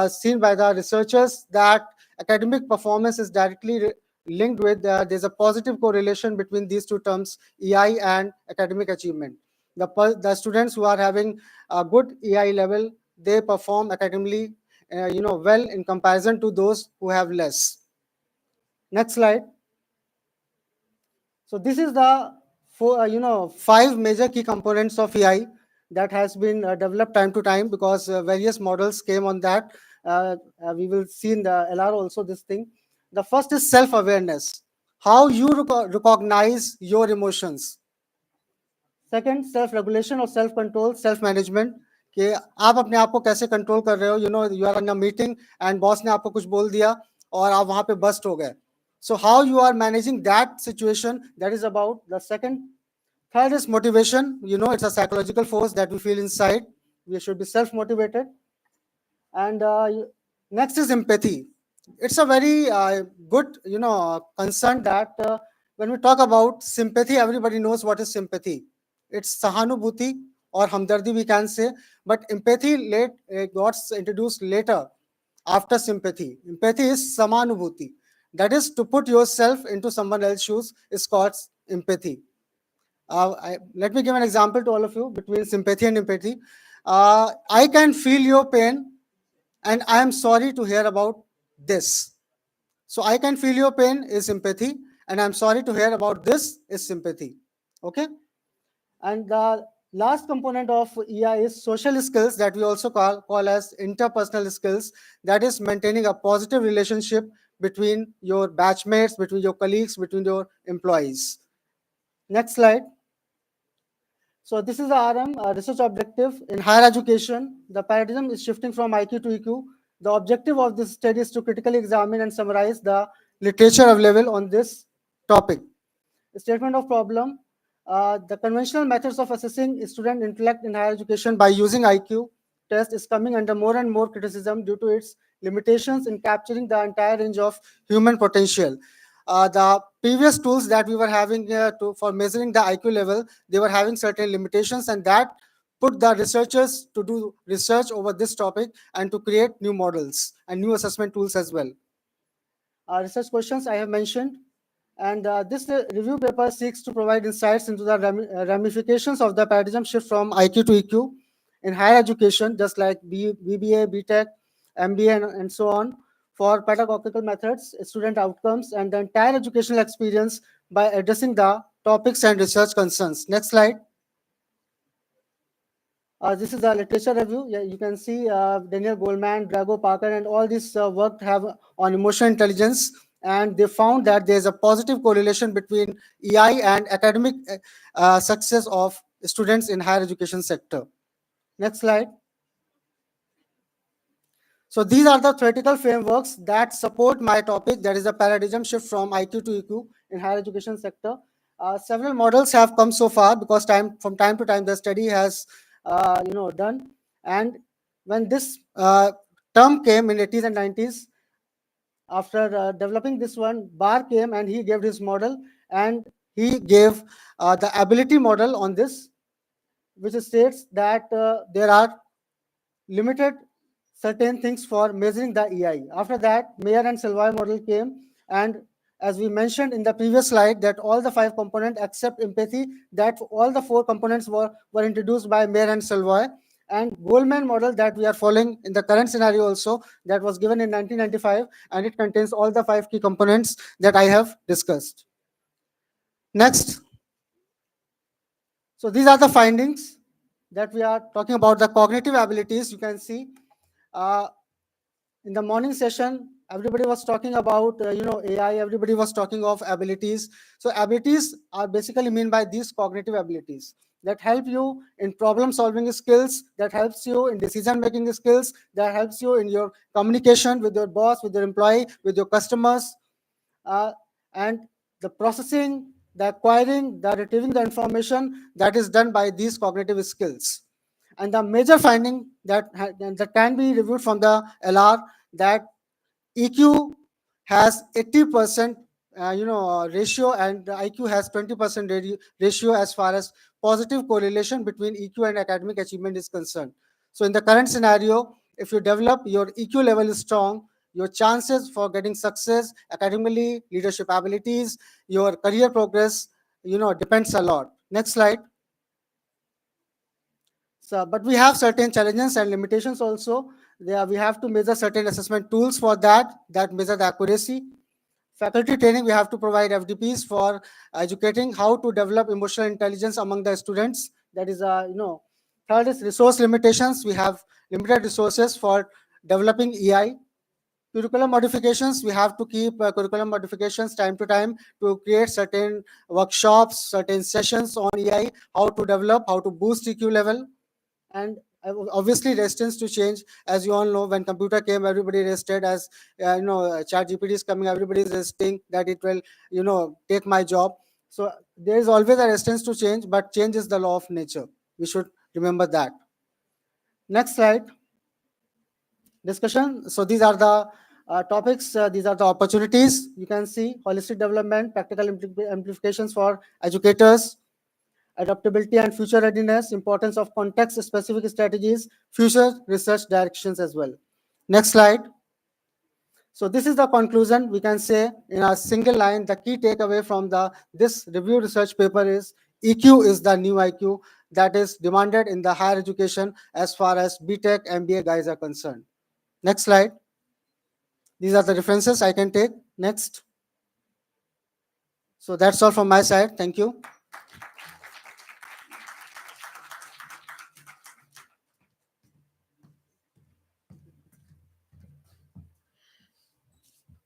S15: seen by the researchers that academic performance is directly linked with, there's a positive correlation between these two terms, EI and academic achievement. The students who are having a good EI level, they perform academically well in comparison to those who have less. Next slide. So this is the five major key components of EI that has been developed time to time, because various models came on that. We will see in the LR also this thing. The first is self-awareness, how you recognize your emotions. Second, self-regulation or self-control, self-management, कि आप अपने आप को कैसे control कर रहे हो. You are in a meeting and boss ने आपको कुछ बोल दिया और आप वहां पे बस्ट हो गए. So how you are managing that situation, that is about the second. Third is motivation. It's a psychological force that we feel inside. We should be self-motivated. And next is empathy. It's a very good, concern that when we talk about sympathy, everybody knows what is sympathy. It's sahanubhuti or hamdardi, we can say, but empathy got introduced later after sympathy. Empathy is samanubhuti. That is, to put yourself into someone else's shoes is called empathy. Let me give an example to all of you between sympathy and empathy. I can feel your pain, and I am sorry to hear about this. So I can feel your pain is empathy, and I'm sorry to hear about this is sympathy. Okay? And the last component of EI is social skills, that we also call as interpersonal skills. That is maintaining a positive relationship between your batchmates, between your colleagues, between your employees. Next slide. So this is the RM, research objective. In higher education, the paradigm is shifting from IQ to EQ. The objective of this study is to critically examine and summarize the literature available on this topic. Statement of problem. The conventional methods of assessing student intellect in higher education by using IQ test is coming under more and more criticism due to its limitations in capturing the entire range of human potential. The previous tools that we were having for measuring the IQ level, they were having certain limitations, and that put the researchers to do research over this topic and to create new models and new assessment tools as well. Research questions I have mentioned. And this review paper seeks to provide insights into the ramifications of the paradigm shift from IQ to EQ in higher education, just like BBA, BTech, MBA, and so on, for pedagogical methods, student outcomes, and the entire educational experience by addressing the topics and research concerns. Next slide. This is the literature review. Yeah, you can see Daniel Goleman, Drago Parker, and all this work have on emotional intelligence. And they found that there's a positive correlation between EI and academic success of students in higher education sector. Next slide. So these are the theoretical frameworks that support my topic, that is a paradigm shift from IQ to EQ in higher education sector. Several models have come so far, because from time to time the study has done. And when this term came in 80s and 90s, after developing this one, Barr came and he gave his model, and he gave the ability model on this, which states that there are limited certain things for measuring the EI. After that, Mayer and Savoy model came, and as we mentioned in the previous slide, that all the 5 components except empathy, that all the 4 components were introduced by Mayer and Savoy. And Goleman model that we are following in the current scenario also, that was given in 1995, and it contains all the 5 key components that I have discussed. Next. So these are the findings that we are talking about, the cognitive abilities. You can see in the morning session, everybody was talking about AI, everybody was talking of abilities. So abilities are basically mean by these cognitive abilities that help you in problem solving skills, that helps you in decision making skills, that helps you in your communication with your boss, with your employee, with your customers, and the processing, the acquiring, the retrieving the information that is done by these cognitive skills. And the major finding that can be reviewed from the LR, that EQ has 80% ratio, and the IQ has 20% ratio as far as positive correlation between EQ and academic achievement is concerned. So in the current scenario, if you develop your EQ level is strong, your chances for getting success academically, leadership abilities, your career progress, depends a lot. Next slide. So, but we have certain challenges and limitations also. We have to measure certain assessment tools for that measure the accuracy. Faculty training, we have to provide FDPs for educating how to develop emotional intelligence among the students. That is, third is resource limitations. We have limited resources for developing EI. Curriculum modifications, we have to keep curriculum modifications time to time to create certain workshops, certain sessions on EI, how to develop, how to boost EQ level. And obviously resistance to change. As you all know, when computer came, everybody resisted. As chat GPT is coming, everybody is resisting that it will take my job. So there is always a resistance to change, but change is the law of nature. We should remember that. Next slide. Discussion. So these are the topics, these are the opportunities. You can see holistic development, practical implications for educators, adaptability and future readiness, importance of context-specific strategies, future research directions as well. Next slide. So this is the conclusion. We can say in a single line, the key takeaway from this review research paper is EQ is the new IQ that is demanded in the higher education as far as BTech, MBA guys are concerned. Next slide. These are the references I can take. Next. So that's all from my side. Thank you.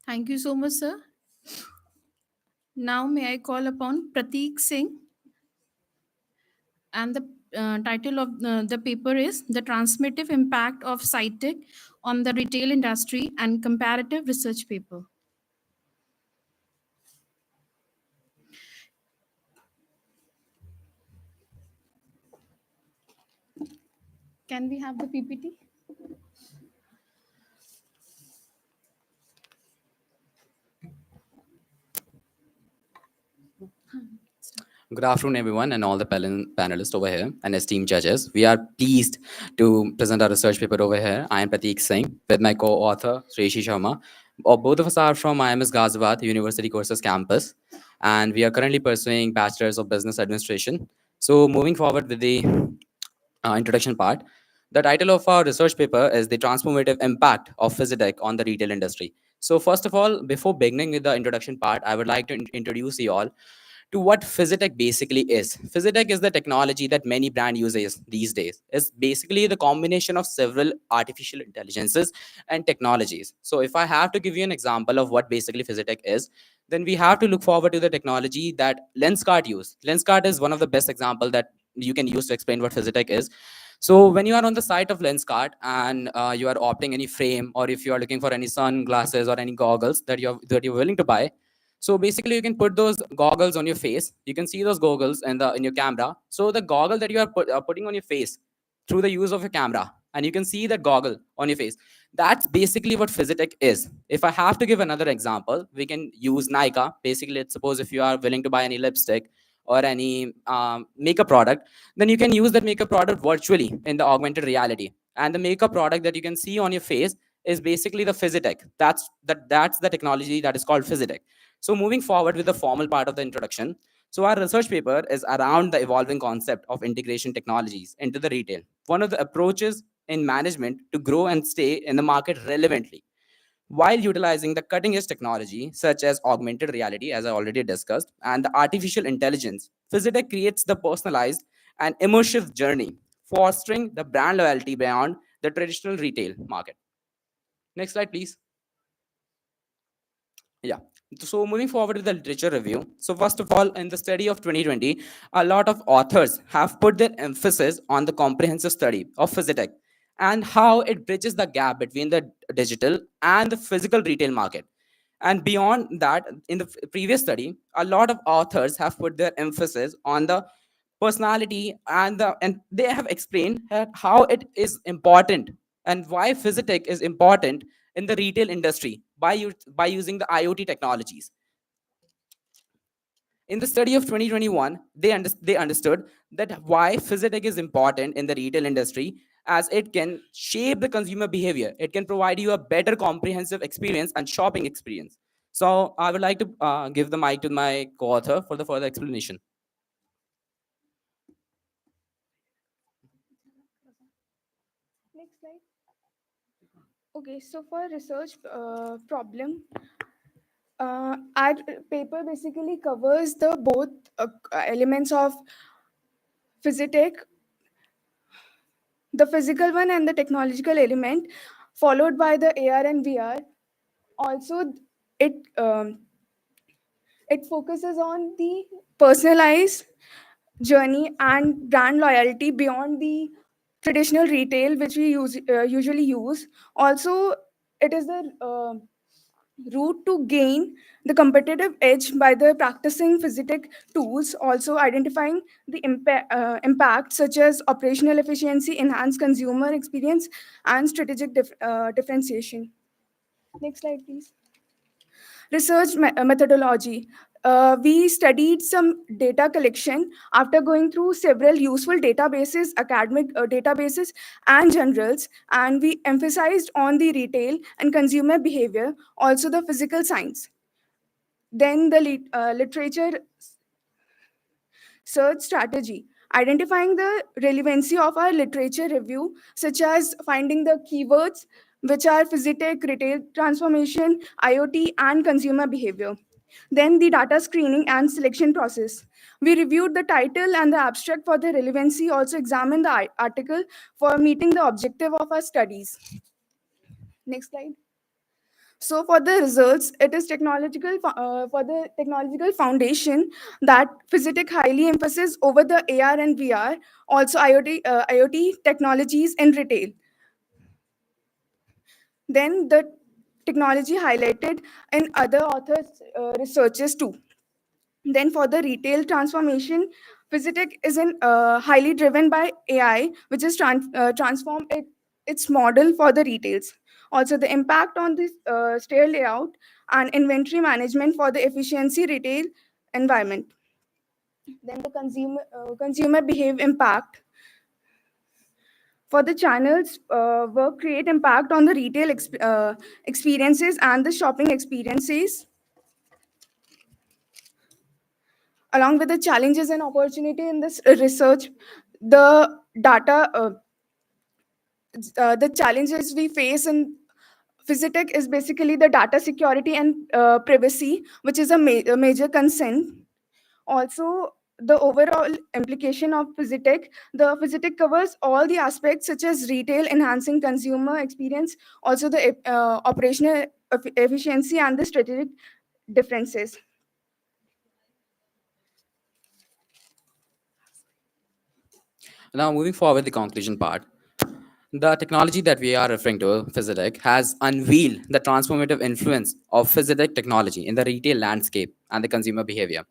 S12: Thank you so much, sir. Now may I call upon Prateek Singh, and the title of the paper is The Transformative Impact of SciTech on the Retail Industry and Comparative Research Paper. Can we have the PPT?
S16: Good afternoon, everyone, and all the panelists over here and esteemed judges. We are pleased to present our research paper over here. I am Prateek Singh with my co-author, Sreshi Sharma. Both of us are from IMS Ghaziabad University Courses campus, and we are currently pursuing Bachelor's of Business Administration. So moving forward with the introduction part, the title of our research paper is The Transformative Impact of Physiotech on the Retail Industry. So first of all, before beginning with the introduction part, I would like to introduce you all to what Physiotech basically is. Physiotech is the technology that many brand uses these days. It's basically the combination of several artificial intelligences and technologies. So if I have to give you an example of what basically Physiotech is, then we have to look forward to the technology that Lenskart use. Lenskart is one of the best example that you can use to explain what Physiotech is. So when you are on the site of Lenskart and you are opting any frame, or if you are looking for any sunglasses or any goggles that you're willing to buy, so basically you can put those goggles on your face. You can see those goggles in your camera. So the goggle that you are putting on your face through the use of your camera, and you can see that goggle on your face. That's basically what Physiotech is. If I have to give another example, we can use Nykaa. Basically, let's suppose if you are willing to buy any lipstick or any makeup product, then you can use that makeup product virtually in the augmented reality. And the makeup product that you can see on your face is basically the Physiotech. That's the technology that is called Physiotech. So moving forward with the formal part of the introduction. So our research paper is around the evolving concept of integration technologies into the retail. One of the approaches in management to grow and stay in the market relevantly, while utilizing the cutting edge technology such as augmented reality, as I already discussed, and the artificial intelligence. Physiotech creates the personalized and immersive journey, fostering the brand loyalty beyond the traditional retail market. Next slide, please. Yeah. So moving forward with the literature review. So first of all, in the study of 2020, a lot of authors have put their emphasis on the comprehensive study of Physiotech and how it bridges the gap between the digital and the physical retail market. And beyond that, in the previous study, a lot of authors have put their emphasis on the personality and they have explained how it is important and why Physiotech is important in the retail industry by using the IoT technologies. In the study of 2021, they understood that why Physitek is important in the retail industry, as it can shape the consumer behavior. It can provide you a better comprehensive experience and shopping experience. So I would like to give the mic to my co-author for the further explanation.
S17: Next slide. Okay, so for research problem, our paper basically covers the both elements of Physitek, the physical one and the technological element, followed by the AR and VR. Also, it it focuses on the personalized journey and brand loyalty beyond the traditional retail which we usually use. Also, it is the route to gain the competitive edge by the practicing Physitek tools, also identifying the impact such as operational efficiency, enhanced consumer experience, and strategic differentiation. Next slide, please. Research methodology. We studied some data collection after going through several useful databases, academic databases, and journals, and we emphasized on the retail and consumer behavior, also the physical science. Then the literature search strategy, identifying the relevancy of our literature review, such as finding the keywords which are Physitek, retail transformation, IoT, and consumer behavior. Then the data screening and selection process. We reviewed the title and the abstract for the relevancy, also examined the article for meeting the objective of our studies. Next slide. So for the results, it is technological for the technological foundation that Physitek highly emphasizes over the AR and VR, also IoT technologies in retail. Then the technology highlighted in other authors' researches too. Then for the retail transformation, Physitek is highly driven by AI, which is transform its model for the retails. Also, the impact on the store layout and inventory management for the efficiency retail environment. Then the consumer behavior impact. For the channels, work create impact on the retail experiences and the shopping experiences, along with the challenges and opportunity in this research. The data, the challenges we face in Physitek is basically the data security and privacy, which is a major concern. Also, the overall implication of Physitek, the Physitek covers all the aspects such as retail, enhancing consumer experience, also the operational efficiency and the strategic differences.
S16: Now, moving forward, the conclusion part. The technology that we are referring to, Physitek, has unveiled the transformative influence of Physitek technology in the retail landscape and the consumer behavior.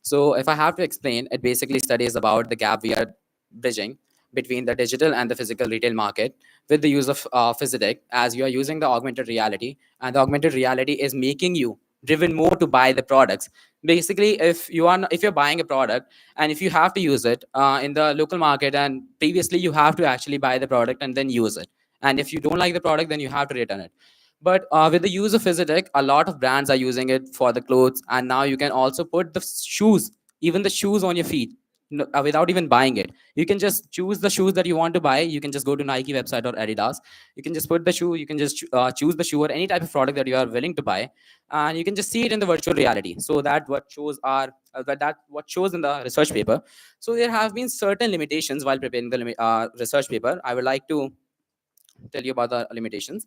S16: So if I have to explain, it basically studies about the gap we are bridging between the digital and the physical retail market with the use of Physitek, as you are using the augmented reality, and the augmented reality is making you driven more to buy the products. Basically, if you're buying a product and if you have to use it in the local market, and previously you have to actually buy the product and then use it, and if you don't like the product, then you have to return it. But with the use of Physitek, a lot of brands are using it for the clothes, and now you can also put the shoes, even the shoes on your feet, without even buying it. You can just choose the shoes that you want to buy. You can just go to Nike website or Adidas. You can just put the shoe. You can just choose the shoe or any type of product that you are willing to buy, and you can just see it in the virtual reality. So that what shows are that what shows in the research paper. So there have been certain limitations while preparing the research paper. I would like to tell you about the limitations.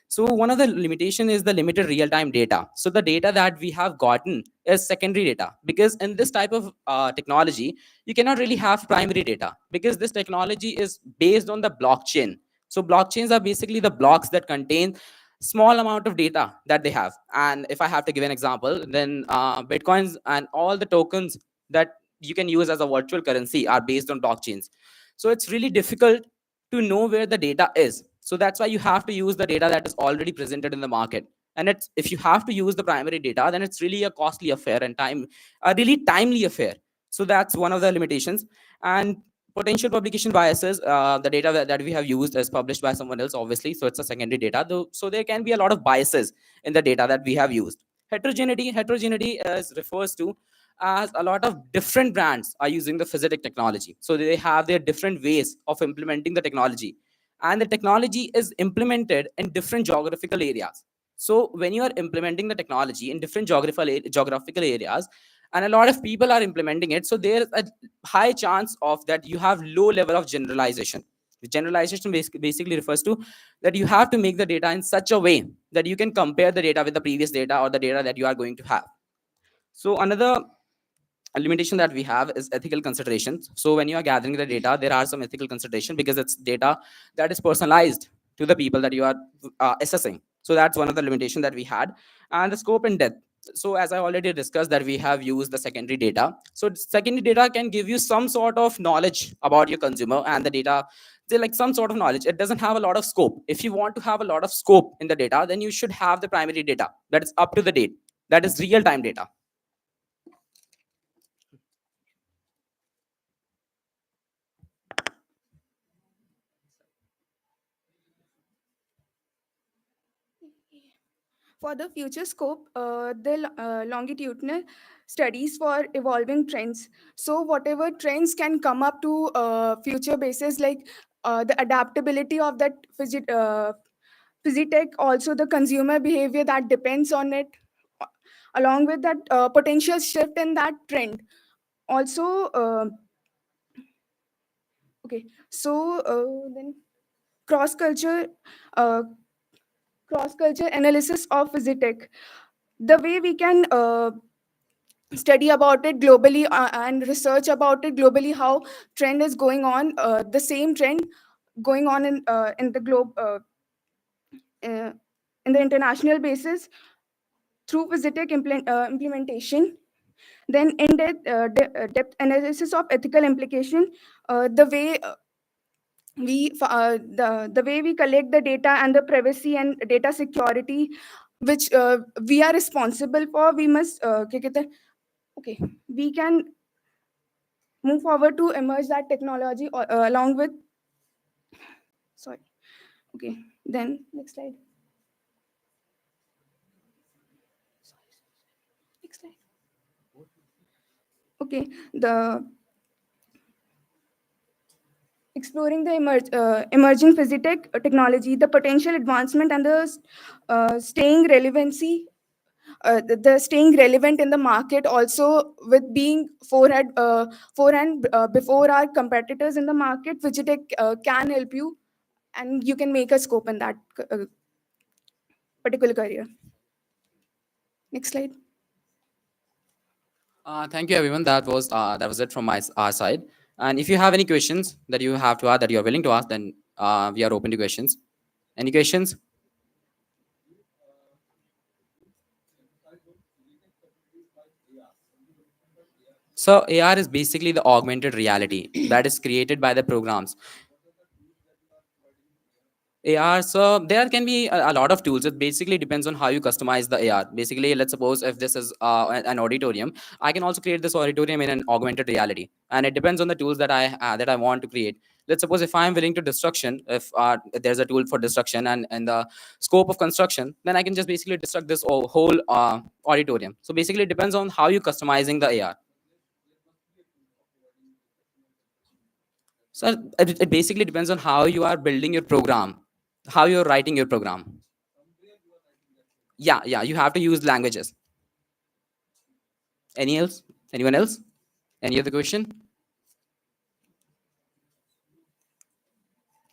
S16: So one of the limitation is the limited real-time data. So the data that we have gotten is secondary data, because in this type of technology, you cannot really have primary data, because this technology is based on the blockchain. So blockchains are basically the blocks that contain small amount of data that they have. And if I have to give an example, then Bitcoins and all the tokens that you can use as a virtual currency are based on blockchains. So it's really difficult to know where the data is. So that's why you have to use the data that is already presented in the market.
S18: And it's, if you have to use the primary data, then it's really a costly affair and a really timely affair. So that's one of the limitations. And potential publication biases, the data that we have used is published by someone else, obviously, so it's a secondary data, though, so there can be a lot of biases in the data that we have used. Heterogeneity refers to as a lot of different brands are using the Physitic technology, so they have their different ways of implementing the technology, and the technology is implemented in different geographical areas. So when you are implementing the technology in different geographical areas, and a lot of people are implementing it, so there's a high chance of that you have low level of generalization. Generalization basically refers to that you have to make the data in such a way that you can compare the data with the previous data or the data that you are going to have. So another limitation that we have is ethical considerations. So when you are gathering the data, there are some ethical consideration because it's data that is personalized to the people that you are assessing. So that's one of the limitation that we had. And the scope and depth. So as I already discussed, that we have used the secondary data. So secondary data can give you some sort of knowledge about your consumer, and the data, they're like some sort of knowledge. It doesn't have a lot of scope. If you want to have a lot of scope in the data, then you should have the primary data that is up to the date, that is real-time data.
S17: For the future scope, longitudinal studies for evolving trends. So whatever trends can come up to future basis, like the adaptability of that Physiotech, also the consumer behavior that depends on it, along with that potential shift in that trend. Also, okay, so then cross-culture uh, cross-culture analysis of Physiotech. The way we can study about it globally and research about it globally, how trend is going on, the same trend going on in the globe, in the international basis through Physiotech implementation. Then depth analysis of ethical implication, the way the way we collect the data and the privacy and data security, which we are responsible for. We must okay, we can move forward to emerge that technology along with, sorry, okay, then next slide. Next slide. Okay, the exploring the emerging Physiotech technology, the potential advancement and the staying relevancy, the staying relevant in the market, also with being forehand before our competitors in the market. Physiotech can help you, and you can make a scope in that particular career. Next slide.
S16: Thank you, everyone. That was it from our side. And if you have any questions that you have to ask, that you are willing to ask, then we are open to questions. Any questions? So AR is basically the augmented reality that is created by the programs. AR, so there can be a lot of tools. It basically depends on how you customize the AR. Basically, let's suppose if this is an auditorium, I can also create this auditorium in an augmented reality, and it depends on the tools that I want to create. Let's suppose if I'm willing to destruction, if there's a tool for destruction and the scope of construction, then I can just basically destruct this whole auditorium. So basically, it depends on how you're customizing the AR. So it basically depends on how you are building your program, how you're writing your program. Yeah, you have to use languages. Anyone else? Any other question?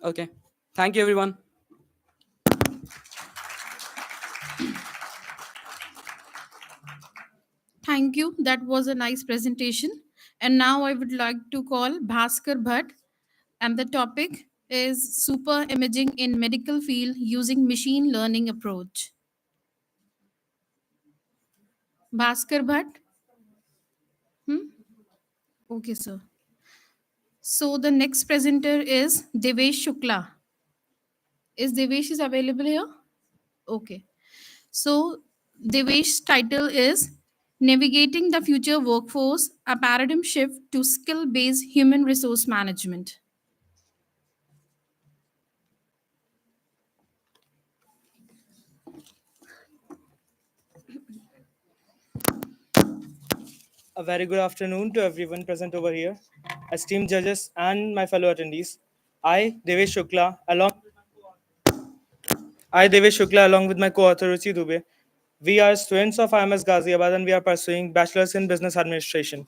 S16: Okay. Thank you, everyone.
S12: Thank you. That was a nice presentation. And now I would like to call Bhaskar Bhatt, and the topic is super imaging in medical field using machine learning approach. Bhaskar Bhatt? Okay, sir. So the next presenter is Devesh Shukla. Is Devesh available here? Okay. So Devesh's title is Navigating the Future Workforce, a Paradigm Shift to Skill-Based Human Resource Management.
S19: A very good afternoon to everyone present over here, esteemed judges and my fellow attendees. I, Devesh Shukla, along with my co-author Ruchi Dubey, we are students of IMS Ghaziabad and we are pursuing Bachelor's in Business Administration.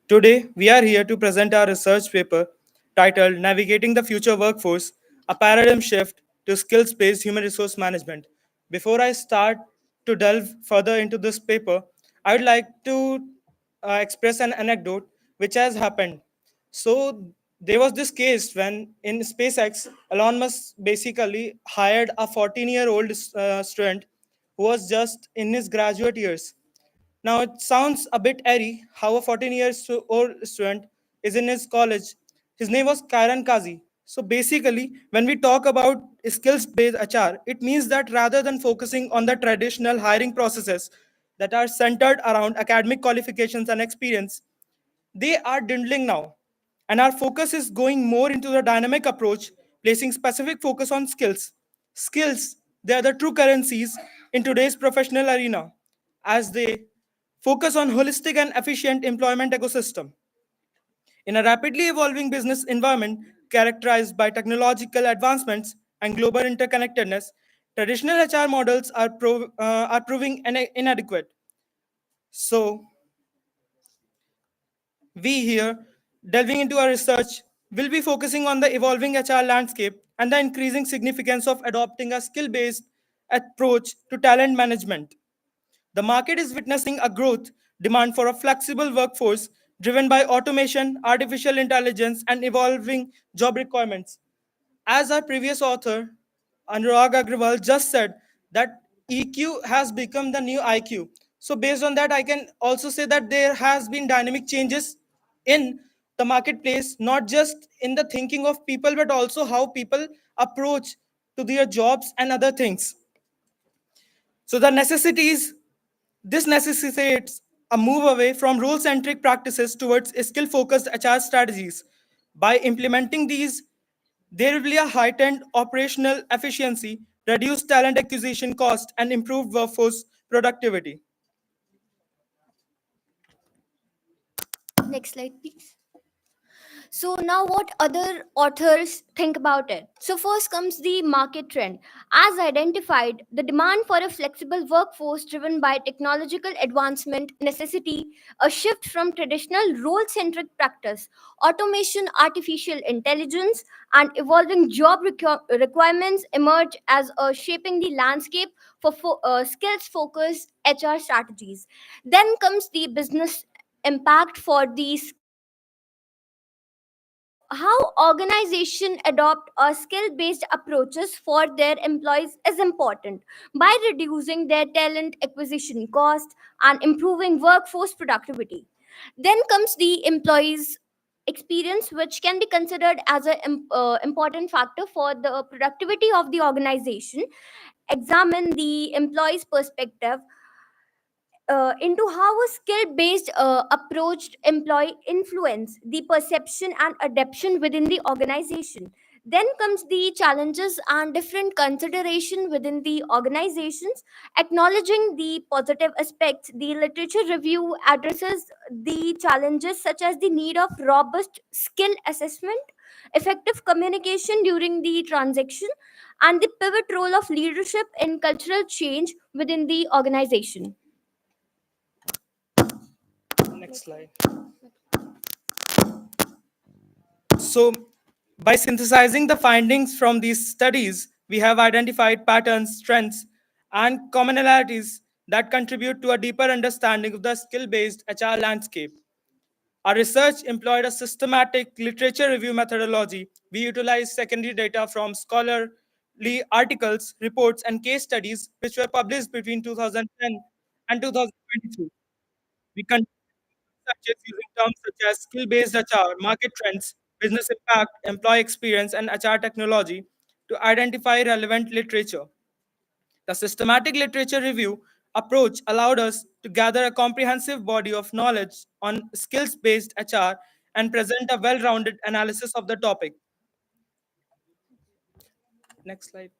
S19: Today, we are here to present our research paper titled Navigating the Future Workforce, a Paradigm Shift to Skills-Based Human Resource Management. Before I start to delve further into this paper, I would like to express an anecdote which has happened. So there was this case when in SpaceX, Elon Musk basically hired a 14-year-old student who was just in his graduate years. Now, it sounds a bit airy how a 14-year-old student is in his college. His name was Kairan Kazi. So basically, when we talk about skills-based HR, it means that rather than focusing on the traditional hiring processes that are centered around academic qualifications and experience, they are dwindling now. And our focus is going more into the dynamic approach, placing specific focus on skills. Skills, they are the true currencies in today's professional arena, as they focus on holistic and efficient employment ecosystem. In a rapidly evolving business environment characterized by technological advancements and global interconnectedness, traditional HR models are proving inadequate. So, we here, delving into our research, will be focusing on the evolving HR landscape and the increasing significance of adopting a skill based approach to talent management. The market is witnessing a growth demand for a flexible workforce driven by automation, artificial intelligence, and evolving job requirements. As our previous author, Anurag Agrawal, just said, that EQ has become the new IQ. So, based on that, I can also say that there has been dynamic changes in the marketplace, not just in the thinking of people, but also how people approach to their jobs and other things. So, this necessitates a move away from role centric practices towards skill focused HR strategies. By implementing these, there will be a heightened operational efficiency, reduced talent acquisition cost, and improved workforce productivity.
S20: Next slide, please. So now what other authors think about it? So first comes the market trend. As identified, the demand for a flexible workforce driven by technological advancement necessity a shift from traditional role-centric practice, automation, artificial intelligence, and evolving job requirements emerge as a shaping the landscape for skills-focused HR strategies. Then comes the business impact for these how organization adopt a skill based approaches for their employees is important by reducing their talent acquisition cost and improving workforce productivity. Then comes the employees experience, which can be considered as an important factor for the productivity of the organization. Examine the employee's perspective into how a skill-based approach employee influence the perception and adaptation within the organization. Then comes the challenges and different consideration within the organizations. Acknowledging the positive aspects, the literature review addresses the challenges such as the need of robust skill assessment, effective communication during the transaction, and the pivot role of leadership in cultural change within the organization.
S19: Next slide. So, by synthesizing the findings from these studies, we have identified patterns, trends, and commonalities that contribute to a deeper understanding of the skill based HR landscape. Our research employed a systematic literature review methodology. We utilized secondary data from scholarly articles, reports, and case studies which were published between 2010 and 2022. We conducted researches using terms such as skill-based HR, market trends, business impact, employee experience, and HR technology to identify relevant literature. The systematic literature review approach allowed us to gather a comprehensive body of knowledge on skills-based HR and present a well-rounded analysis of the topic. Next slide.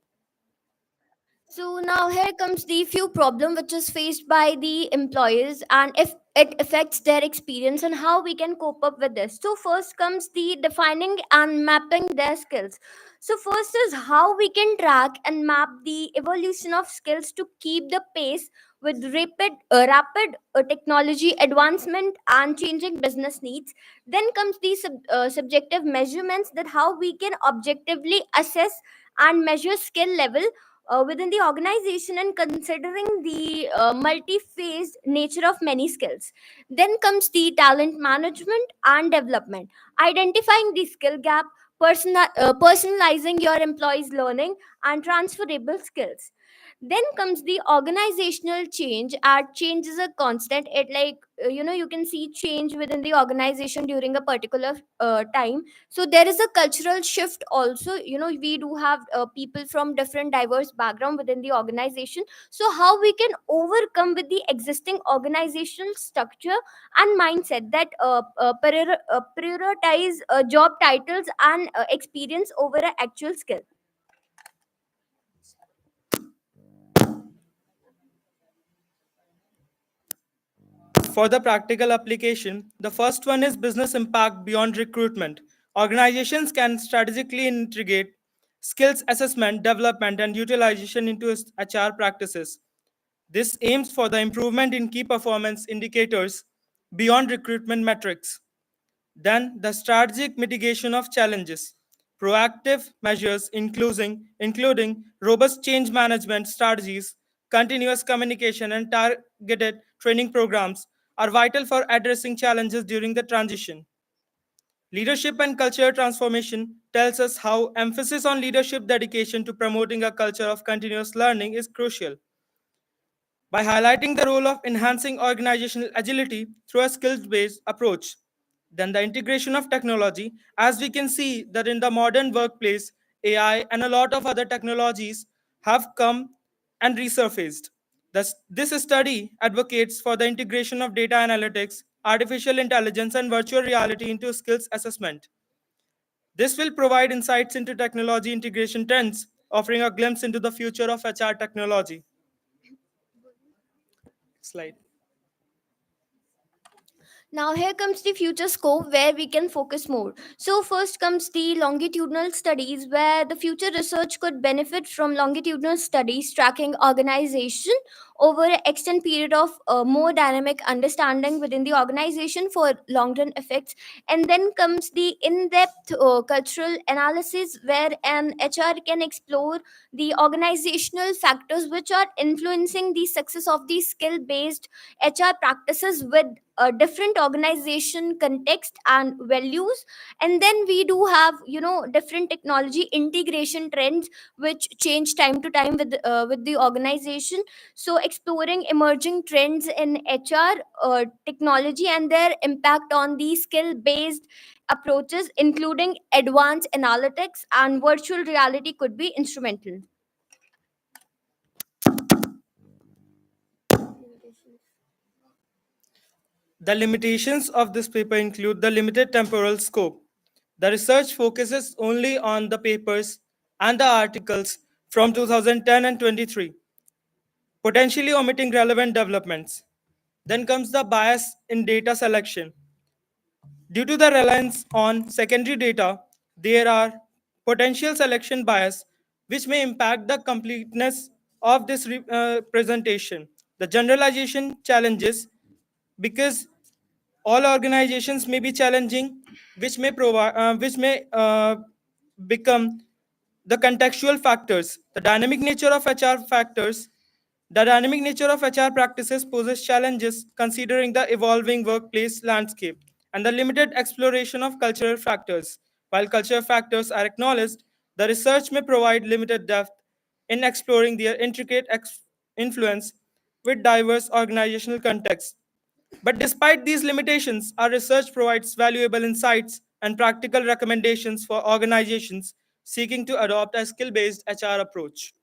S20: So now here comes the few problem which is faced by the employees and if it affects their experience and how we can cope up with this. So first comes the defining and mapping their skills. So first is how we can track and map the evolution of skills to keep the pace with rapid technology advancement and changing business needs. Then comes the subjective measurements, that how we can objectively assess and measure skill level within the organization and considering the multi-phased nature of many skills. Then comes the talent management and development, identifying the skill gap, personalizing your employees learning and transferable skills. Then comes the organizational change. Change is a constant. It you can see change within the organization during a particular time. So there is a cultural shift also. We do have people from different diverse background within the organization. So how we can overcome with the existing organizational structure and mindset that prioritize job titles and experience over an actual skill.
S19: For the practical application, the first one is business impact beyond recruitment. Organizations can strategically integrate skills assessment, development, and utilization into HR practices. This aims for the improvement in key performance indicators beyond recruitment metrics. Then, the strategic mitigation of challenges. Proactive measures including robust change management strategies, continuous communication, and targeted training programs are vital for addressing challenges during the transition. Leadership and culture transformation tells us how emphasis on leadership dedication to promoting a culture of continuous learning is crucial. By highlighting the role of enhancing organizational agility through a skills-based approach, then the integration of technology, as we can see that in the modern workplace, AI and a lot of other technologies have come and resurfaced. This study advocates for the integration of data analytics, artificial intelligence, and virtual reality into skills assessment. This will provide insights into technology integration trends, offering a glimpse into the future of HR technology. Slide.
S20: Now here comes the future scope where we can focus more. So first comes the longitudinal studies, where the future research could benefit from longitudinal studies tracking organization over an extended period of more dynamic understanding within the organization for long-term effects. And then comes the in-depth cultural analysis, where an HR can explore the organizational factors which are influencing the success of the skill-based HR practices with a different organization context and values. And then we do have different technology integration trends which change time to time with the organization. So exploring emerging trends in HR technology and their impact on the skill based approaches, including advanced analytics and virtual reality, could be instrumental.
S19: The limitations of this paper include the limited temporal scope. The research focuses only on the papers and the articles from 2010 and 23, potentially omitting relevant developments. Then comes the bias in data selection. Due to the reliance on secondary data, there are potential selection bias which may impact the completeness of this presentation. The generalization challenges, because all organizations may be challenging, which may become the contextual factors. The dynamic nature of HR practices poses challenges considering the evolving workplace landscape and the limited exploration of cultural factors. While cultural factors are acknowledged, the research may provide limited depth in exploring their intricate influence with diverse organizational contexts. But despite these limitations, our research provides valuable insights and practical recommendations for organizations seeking to adopt a skill-based HR approach.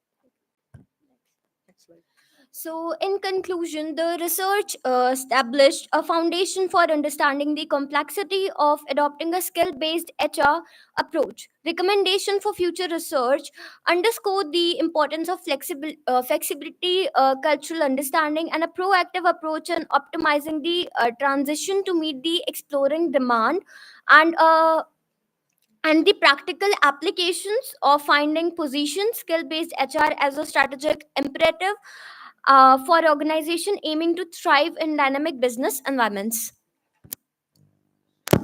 S20: So, in conclusion, the research established a foundation for understanding the complexity of adopting a skill based HR approach. Recommendation for future research underscore the importance of flexibility, cultural understanding, and a proactive approach in optimizing the transition to meet the exploring demand and and the practical applications of finding position skill based HR as a strategic imperative for organization aiming to thrive in dynamic business environments.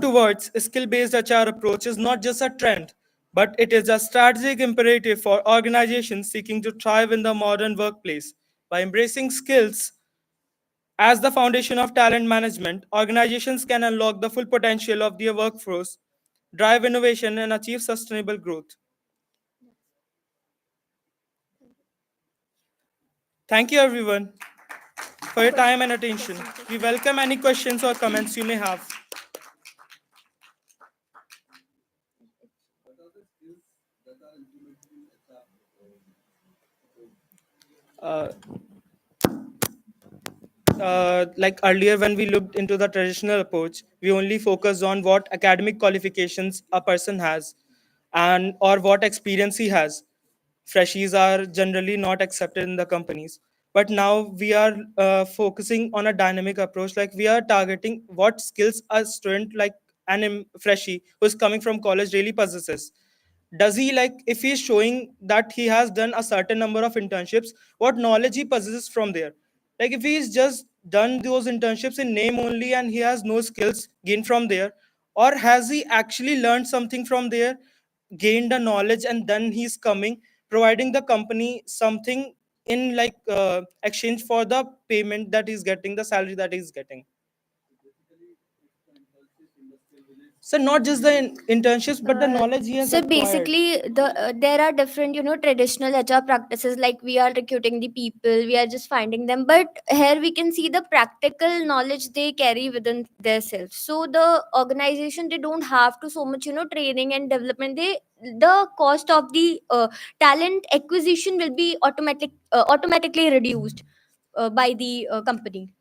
S19: Towards a skill-based HR approach is not just a trend, but it is a strategic imperative for organizations seeking to thrive in the modern workplace. By embracing skills as the foundation of talent management, organizations can unlock the full potential of their workforce, drive innovation, and achieve sustainable growth. Thank you, everyone, for your time and attention. We welcome any questions or comments you may have. Uh, like earlier, when we looked into the traditional approach, we only focused on what academic qualifications a person has and or what experience he has. Freshies are generally not accepted in the companies, but now we are focusing on a dynamic approach. Like we are targeting what skills a student like freshie who is coming from college really possesses. Does he, like, if he's showing that he has done a certain number of internships, what knowledge he possesses from there? Like if he's just done those internships in name only and he has no skills gained from there, or has he actually learned something from there, gained the knowledge, and then he's coming providing the company something in like exchange for the payment that he's getting, the salary that he's getting? So not just the internships, but the knowledge he has
S20: So
S19: acquired.
S20: basically, there are different, traditional HR practices. Like we are recruiting the people, we are just finding them. But here we can see the practical knowledge they carry within themselves. So the organization, they don't have to so much, training and development. The cost of the talent acquisition will be automatically reduced by the company.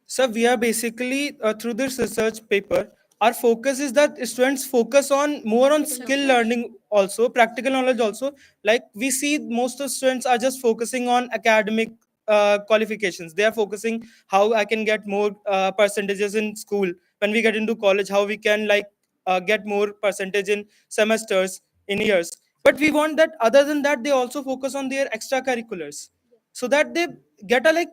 S19: So we are basically through this research paper, our focus is that students focus on more on skill learning, also practical knowledge also. Like we see most of students are just focusing on academic qualifications. They are focusing how I can get more percentages in school. When we get into college, how we can like get more percentage in semesters, in years. But we want that other than that, they also focus on their extracurriculars, so that they get a like,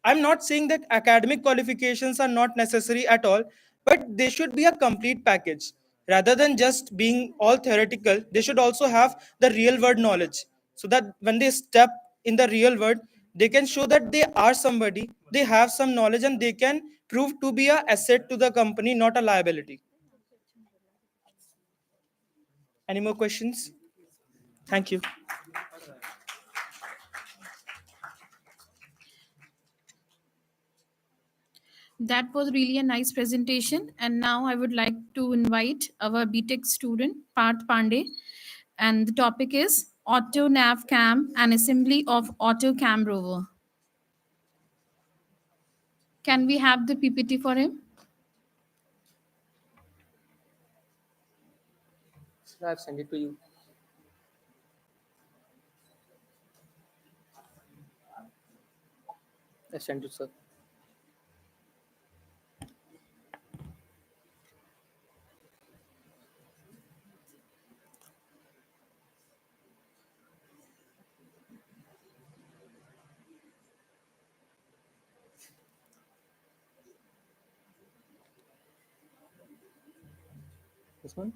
S19: I'm not saying that academic qualifications are not necessary at all, but they should be a complete package. Rather than just being all theoretical, they should also have the real world knowledge, so that when they step in the real world, they can show that they are somebody, they have some knowledge, and they can prove to be a asset to the company, not a liability. Any more questions? Thank you.
S12: That was really a nice presentation. And now I would like to invite our BTech student, Parth Pandey. And the topic is Auto Nav Cam and Assembly of Auto Cam Rover. Can we have the PPT for him?
S13: I've sent it to you. I sent it, sir. This one?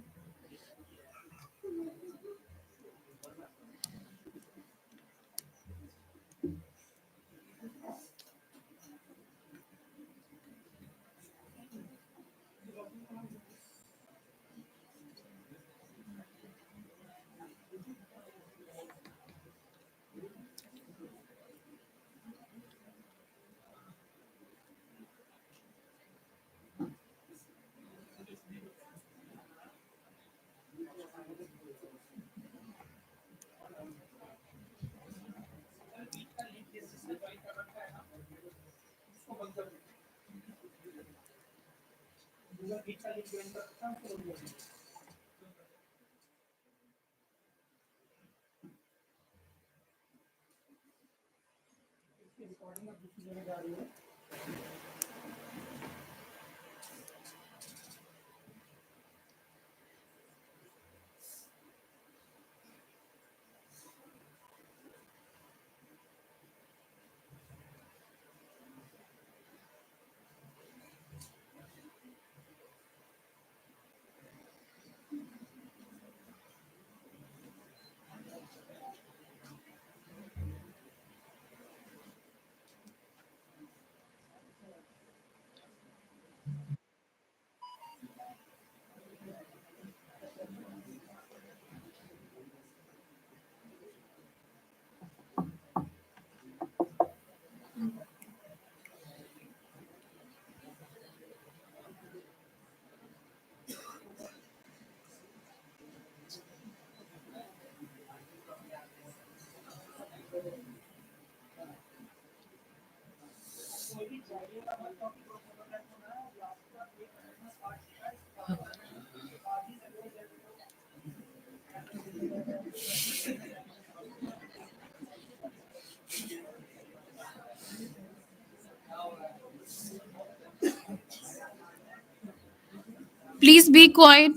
S12: Please be quiet.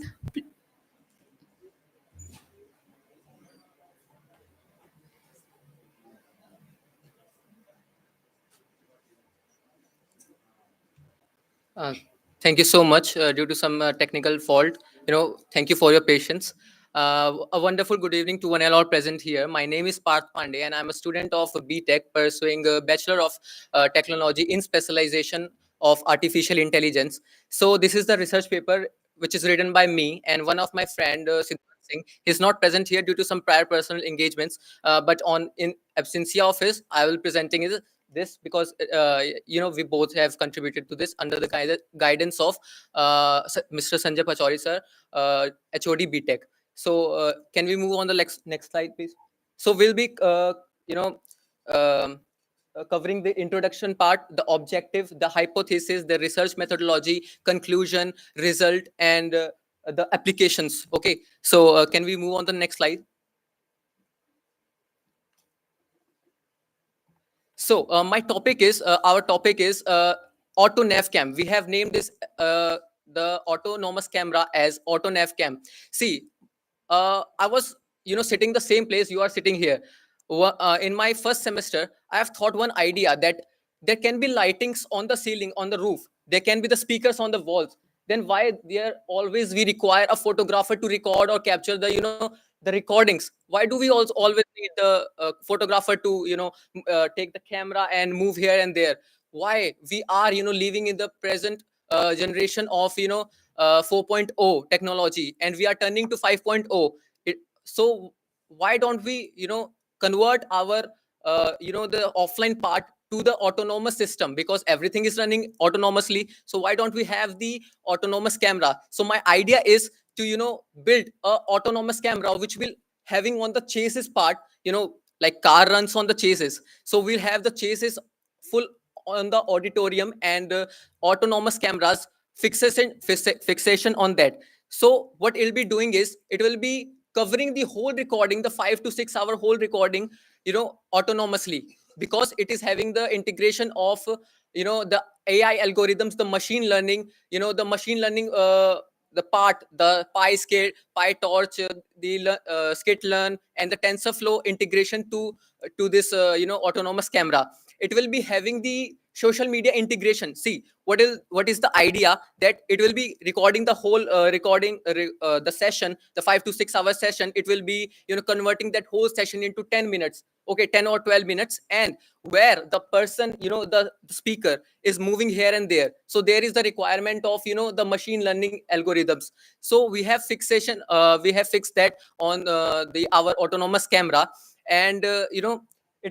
S21: Thank you so much. Due to some technical fault, thank you for your patience. A wonderful good evening to one and all present here. My name is Parth Pandey, and I'm a student of BTech pursuing a Bachelor of Technology in specialization of Artificial Intelligence. So this is the research paper which is written by me and one of my friend, Siddharth Singh. He's not present here due to some prior personal engagements, but in absentia of his, I will presenting this because we both have contributed to this under the guidance of Mr. Sanjay Pachauri sir, HOD BTech. So can we move on the next slide, please? So we'll be covering the introduction part, the objective, the hypothesis, the research methodology, conclusion, result, and the applications. Okay, so can we move on to the next slide? So our topic is auto nav cam. We have named this the autonomous camera as auto nav cam. See, I was sitting the same place you are sitting here. In my first semester, I have thought one idea that there can be lightings on the ceiling, on the roof. There can be the speakers on the walls. Then why there always we require a photographer to record or capture the the recordings? Why do we also always need the photographer to take the camera and move here and there? Why we are living in the present generation of 4.0 technology, and we are turning to 5.0. So why don't we convert our the offline part to the autonomous system, because everything is running autonomously? So why don't we have the autonomous camera? So my idea is to build a autonomous camera which will having on the chassis part, like car runs on the chassis. So we'll have the chassis full on the auditorium, and autonomous cameras fixation on that. So what it'll be doing is it will be covering the whole recording, the 5 to 6 hour whole recording, autonomously, because it is having the integration of the AI algorithms, the machine learning, the machine learning the part, the PyTorch, the skitlearn, and the TensorFlow integration to this autonomous camera. It will be having the social media integration. See, what is the idea that it will be recording the whole the session, the 5 to 6 hour session. It will be converting that whole session into 10 minutes, okay, 10 or 12 minutes, and where the person, the speaker is moving here and there. So there is the requirement of the machine learning algorithms. So we have fixation, we have fixed that on our autonomous camera, and it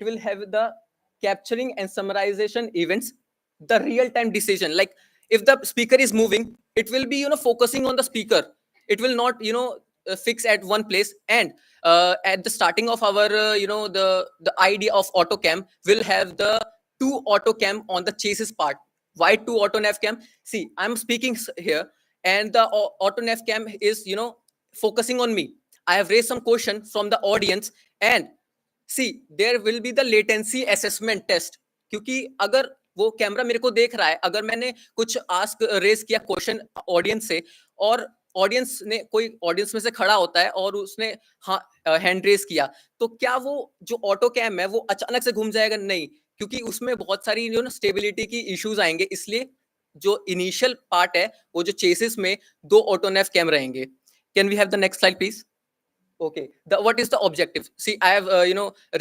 S21: will have the capturing and summarization events, the real-time decision. Like if the speaker is moving, it will be focusing on the speaker. It will not fix at one place. And at the starting of our the idea of autocam, will have the 2 autocam on the chassis part. Why 2 auto nav cam? See, I'm speaking here, and the auto nav cam is, focusing on me. I have raised some question from the audience, and see, there will be the latency assessment test. क्योंकि अगर वो camera मेरे को देख रहा है, अगर मैंने कुछ आस्क रेज किया क्वेश्चन ऑडियंस से, और ऑडियंस ने, कोई ऑडियंस में से खड़ा होता है और उसने हैंड रेज किया, तो क्या वो जो ऑटो कैम है वो अचानक से घूम जाएगा? नहीं, क्योंकि उसमें बहुत सारी स्टेबिलिटी की इश्यूज आएंगे, इसलिए जो इनिशियल पार्ट है वो जो चेसिस में 2 ऑटोनेफ कैम रहेंगे. Can we have the next slide please? Okay, what is the objective? See, I have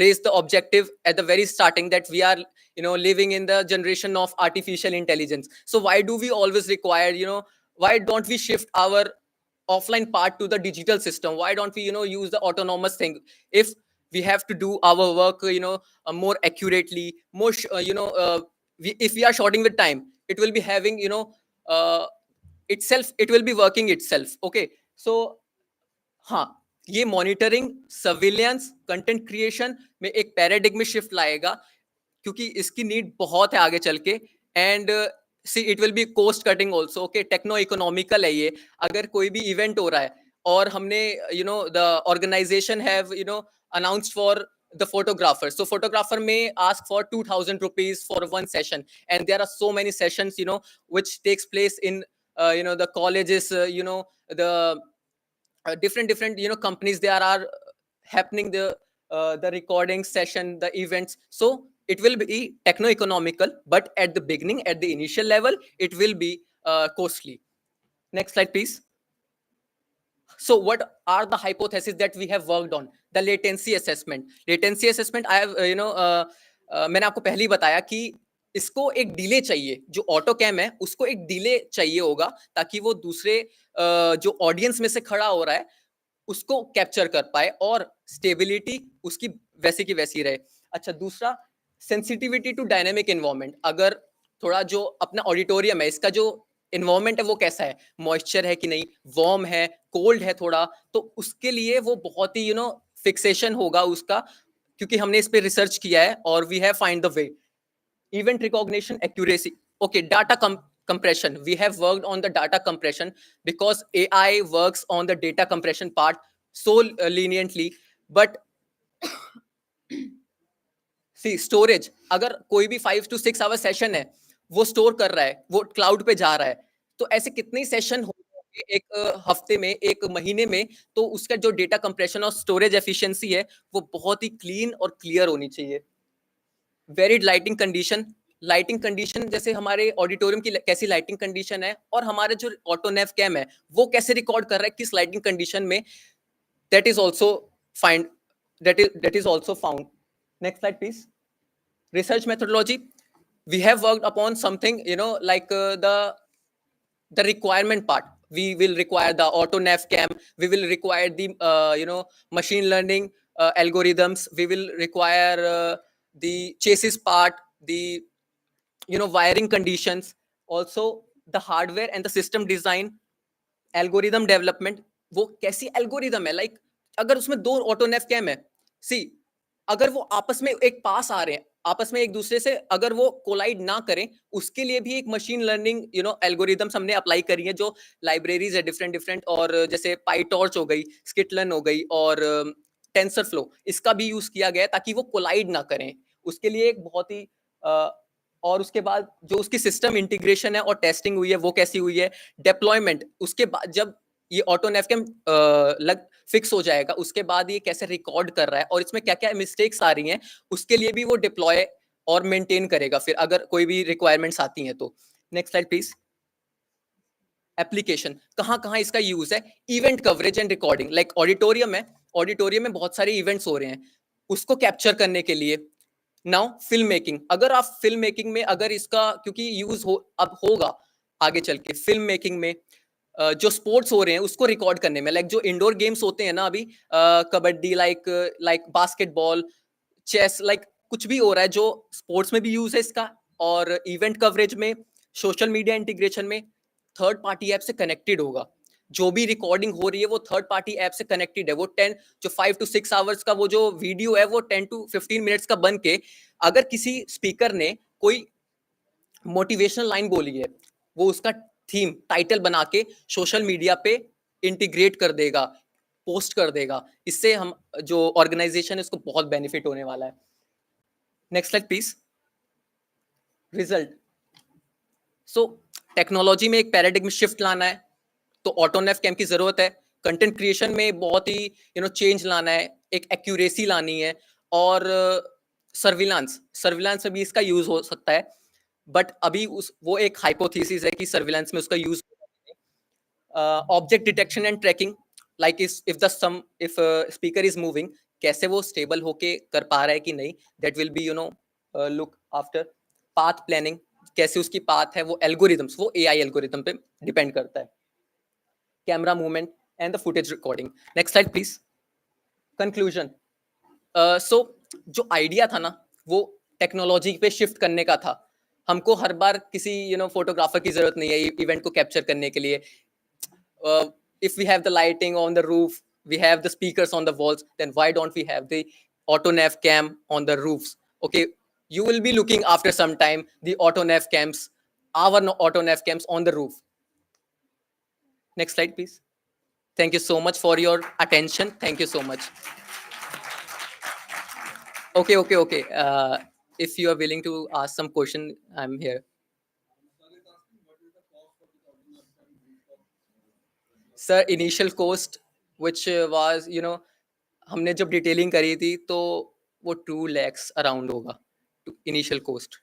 S21: raised the objective at the very starting, that we are living in the generation of artificial intelligence. So why do we always require, why don't we shift our offline part to the digital system? Why don't we use the autonomous thing? If we have to do our work more accurately, more if we are shorting with time, it will be having itself, it will be working itself. Okay, so हाँ, ये monitoring, surveillance, content creation में एक paradigm में shift लाएगा, क्योंकि इसकी need बहुत है आगे चल के. And see, it will be cost cutting also. Okay, techno economical है ये. अगर कोई भी इवेंट हो रहा है और हमने the organization have announced for the photographer, so photographer may ask for 2,000 rupees for one session, and there are so many sessions which takes place in the colleges, the different companies, there are happening the recording session, the events. So it will be techno economical, but at the beginning, at the initial level, it will be costly. Next slide please. So what are the hypotheses that we have worked on? The latency assessment. Latency assessment, I have मैंने आपको पहले ही बताया कि इसको एक delay चाहिए. जो auto cam है उसको एक डिले चाहिए होगा, ताकि वो दूसरे जो ऑडियंस में से खड़ा हो रहा है उसको कैप्चर कर पाए और स्टेबिलिटी उसकी वैसी की वैसी रहे. अच्छा, दूसरा सेंसिटिविटी टू डायनेमिक एनवायरनमेंट. अगर थोड़ा जो अपना ऑडिटोरियम है, इसका जो एनवायरनमेंट है वो कैसा है, मॉइस्चर है कि नहीं, वार्म है, कोल्ड है थोड़ा, तो उसके लिए वो बहुत ही फिक्सेशन होगा उसका, क्योंकि हमने इस पे रिसर्च किया है और we have find the way. Event recognition accuracy. Okay, data compression. We have worked on the data compression because AI works on the data compression part so leniently. But see, storage, अगर कोई भी 5 to 6 hour session है, वो store कर रहा है, वो cloud पे जा रहा है, तो ऐसे कितने सेशन होंगे एक हफ्ते में, एक महीने में, तो उसका जो डेटा कंप्रेशन और स्टोरेज एफिशिएंसी है वो बहुत ही क्लीन और क्लियर होनी चाहिए. Varied lighting condition. Lighting condition, जैसे हमारे ऑडिटोरियम की कैसी लाइटिंग कंडीशन है और हमारे जो ऑटोनेव कैम है वो कैसे रिकॉर्ड कर रहा है, किस लाइटिंग कंडीशन में, that is also find, that is also found. Next slide please. Research methodology. We have worked upon something, like the requirement part. We will require the auto nav cam. We will require the machine learning algorithms. We will require the chassis part, the wiring conditions, also the hardware and the system design, algorithm development. वो कैसी algorithm है, like अगर उसमें 2 auto nav cam है, see, अगर वो आपस में एक पास आ रहे हैं, आपस में एक दूसरे से अगर वो कोलाइड ना करें, उसके लिए भी एक मशीन लर्निंग एल्गोरिथम्स हमने अप्लाई करी है, जो लाइब्रेरीज है डिफरेंट, और जैसे पाइटॉर्च हो गई, स्किटलन हो गई, और टेंसरफ्लो, इसका भी यूज किया गया ताकि वो कोलाइड ना करें. उसके लिए एक बहुत ही और उसके बाद जो उसकी सिस्टम इंटीग्रेशन है और टेस्टिंग हुई है वो कैसी हुई है, डेप्लॉयमेंट, उसके बाद जब ये ऑटोनेव कैम लग फिक्स हो जाएगा, उसके बाद ये कैसे रिकॉर्ड कर रहा है और इसमें क्या क्या मिस्टेक्स आ रही हैं, उसके लिए भी वो डिप्लॉय और मेंटेन करेगा फिर अगर कोई भी रिक्वायरमेंट्स आती हैं तो. Next slide please. एप्लीकेशन, कहाँ कहाँ इसका यूज है. Event coverage and recording, like auditorium है, ऑडिटोरियम में बहुत सारे इवेंट्स हो रहे हैं, उसको कैप्चर करने के लिए. नाउ फिल्म मेकिंग, अगर आप फिल्म मेकिंग में अगर इसका, क्योंकि यूज अब होगा आगे चल के फिल्म मेकिंग में, जो स्पोर्ट्स हो रहे हैं उसको रिकॉर्ड करने में, लाइक जो इंडोर गेम्स होते हैं ना अभी, kabaddi, like basketball, chess, like कुछ भी हो रहा है जो स्पोर्ट्स में भी यूज है इसका, और इवेंट कवरेज में, सोशल मीडिया इंटीग्रेशन में थर्ड पार्टी ऐप से कनेक्टेड होगा. जो भी रिकॉर्डिंग हो रही है वो थर्ड पार्टी ऐप से कनेक्टेड है. वो 5 to 6 आवर्स का वो जो वीडियो है वो 10 to 15 मिनट्स का बन के, अगर किसी स्पीकर ने कोई मोटिवेशनल लाइन बोली है, वो उसका थीम टाइटल बना के सोशल मीडिया पे इंटीग्रेट कर देगा, पोस्ट कर देगा। इससे हम जो ऑर्गेनाइजेशन है उसको बहुत बेनिफिट होने वाला है। Next slide please. Result. So technology में एक पैराडिग्म शिफ्ट लाना है तो ऑटोनेफ कैम की जरूरत है। कंटेंट क्रिएशन में बहुत ही चेंज लाना है, एक एक्यूरेसी लानी है, और सर्विलांस में भी इसका यूज हो सकता है, बट अभी वो एक हाइपोथेसिस है कि सर्विलांस में उसका use object detection and tracking, like if speaker is moving, कैसे वो स्टेबल होके कर पा रहा है कि नहीं, that will be look after. Path planning, कैसे उसकी पाथ है, वो एल्गोरिथम्स, वो एआई एल्गोरिथम पे डिपेंड करता है। Camera movement and the footage recording. Next slide please. Conclusion. So जो आइडिया था ना, वो टेक्नोलॉजी पे शिफ्ट करने का था। हमको हर बार किसी फोटोग्राफर की जरूरत नहीं है इवेंट को कैप्चर करने के लिए। If we have the lighting on the roof, we have the speakers on the walls, then why don't we have the AutoNav cam on the roofs? Okay, you will be looking after some time the AutoNav cams, our AutoNav cams on the roof. Next slide, please. Thank you so much for your attention. Thank you so much. Okay. If you are willing to ask some question, I'm here. Sir, initial cost, which was, हमने जब detailing करी थी तो वो 2 lakhs around होगा initial coast,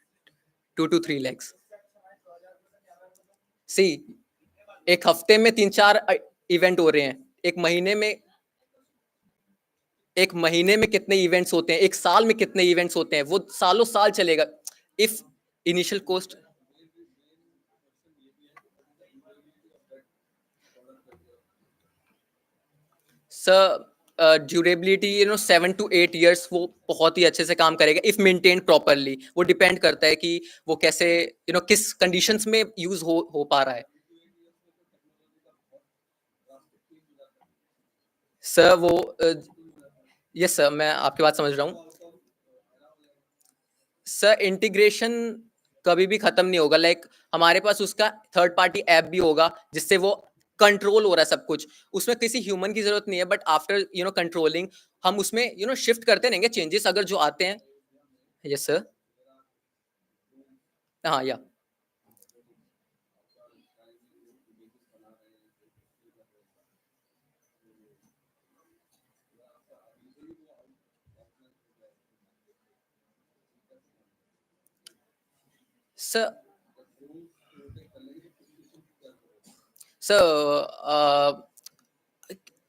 S21: 2 to 3 lakhs। सी एक हफ्ते में 3-4 इवेंट हो रहे हैं, एक महीने में कितने इवेंट्स होते हैं, एक साल में कितने इवेंट्स होते हैं, वो सालों साल चलेगा। If initial cost, durability 7 to 8 years, वो बहुत ही अच्छे से काम करेगा इफ मेंटेन प्रॉपरली। वो डिपेंड करता है कि वो कैसे किस कंडीशंस में यूज हो पा रहा है। सर वो यस सर, मैं आपकी बात समझ रहा हूँ। सर इंटीग्रेशन कभी भी खत्म नहीं होगा। लाइक हमारे पास उसका थर्ड पार्टी ऐप भी होगा जिससे वो कंट्रोल हो रहा है सब कुछ, उसमें किसी ह्यूमन की जरूरत नहीं है, बट आफ्टर कंट्रोलिंग हम उसमें शिफ्ट करते रहेंगे चेंजेस अगर जो आते हैं। यस सर, हाँ या सर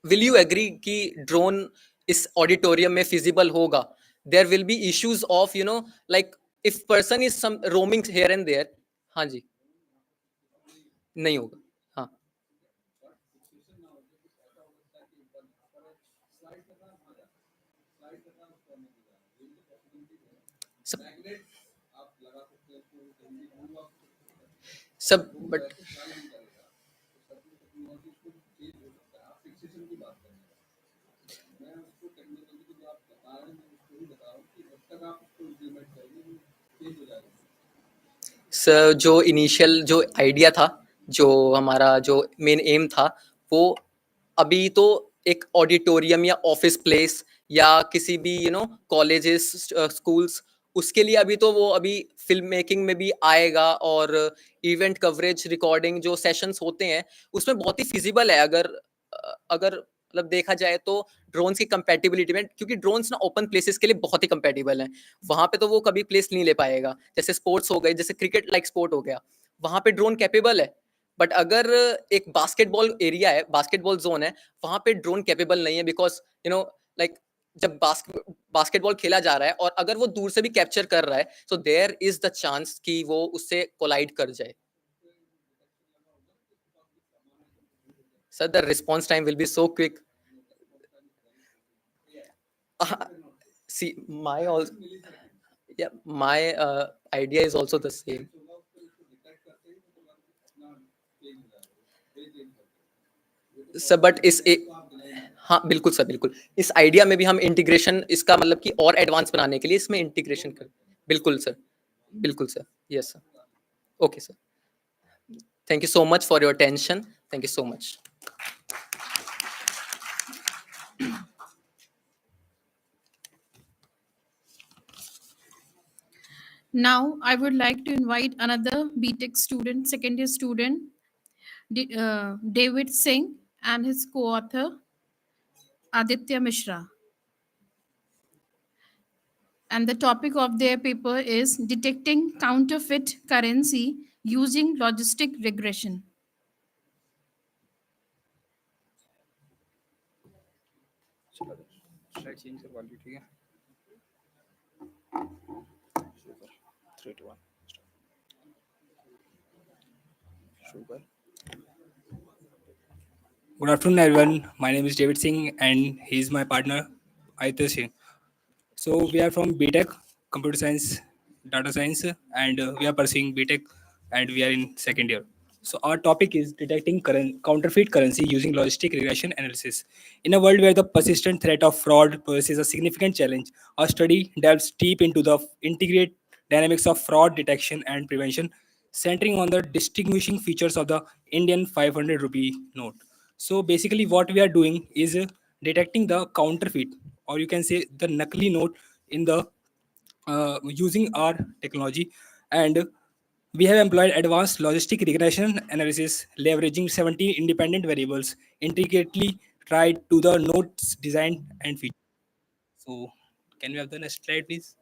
S21: विल यू एग्री कि ड्रोन इस ऑडिटोरियम में फिजिबल होगा? There will be issues of like if person is some roaming here and there. हाँ जी, नहीं होगा। हाँ सब बट सर जो इनिशियल जो आइडिया था, जो हमारा जो मेन एम था, वो अभी तो एक ऑडिटोरियम या ऑफिस प्लेस या किसी भी कॉलेजेस स्कूल्स, उसके लिए अभी तो वो अभी फिल्म मेकिंग में भी आएगा, और इवेंट कवरेज रिकॉर्डिंग जो सेशंस होते हैं उसमें बहुत ही फिजिबल है। अगर मतलब देखा जाए तो ड्रोन्स की कंपैटिबिलिटी में, क्योंकि ड्रोन्स ना ओपन प्लेसेस के लिए बहुत ही कंपैटिबल हैं, वहां पे तो वो कभी प्लेस नहीं ले पाएगा। जैसे स्पोर्ट्स हो गए, जैसे क्रिकेट लाइक स्पोर्ट हो गया, वहां पे ड्रोन कैपेबल है, बट अगर एक बास्केटबॉल एरिया है, बास्केटबॉल जोन है, वहां पे ड्रोन कैपेबल नहीं है, बिकॉज लाइक जब बास्केटबॉल खेला जा रहा है और अगर वो दूर से भी कैप्चर कर रहा है, तो देयर इज द चांस कि वो उससे कोलाइड कर जाए। Sir, the response time will be so quick. See, my idea is also the same. Sir, but हाँ बिल्कुल सर, बिल्कुल इस आइडिया में भी हम इंटीग्रेशन, इसका मतलब कि और एडवांस बनाने के लिए इसमें इंटीग्रेशन कर। बिल्कुल सर, बिल्कुल sir, yes sir. Okay, sir. Thank you so much for your attention. Thank you so much.
S12: Now, I would like to invite another BTech student, second year student, David Singh, and his co-author, Aditya Mishra. And the topic of their paper is Detecting Counterfeit Currency Using Logistic Regression.
S9: Slide change करवा ली, ठीक है? 3 to 1. Sugar. Good afternoon, everyone. My name is David Singh, and he's my partner, Aditya Singh. So we are from BTech, Computer Science, Data Science, and we are pursuing BTech, and we are in second year. So our topic is detecting counterfeit currency using logistic regression analysis. In a world where the persistent threat of fraud poses a significant challenge, our study delves deep into the integrate dynamics of fraud detection and prevention, centering on the distinguishing features of the Indian 500 rupee note. So basically, what we are doing is detecting the counterfeit, or you can say the nakli note, in the using our technology, and we have employed advanced logistic regression analysis leveraging 17 independent variables intricately tied to the note's design and feature. So, can we have the next slide, please?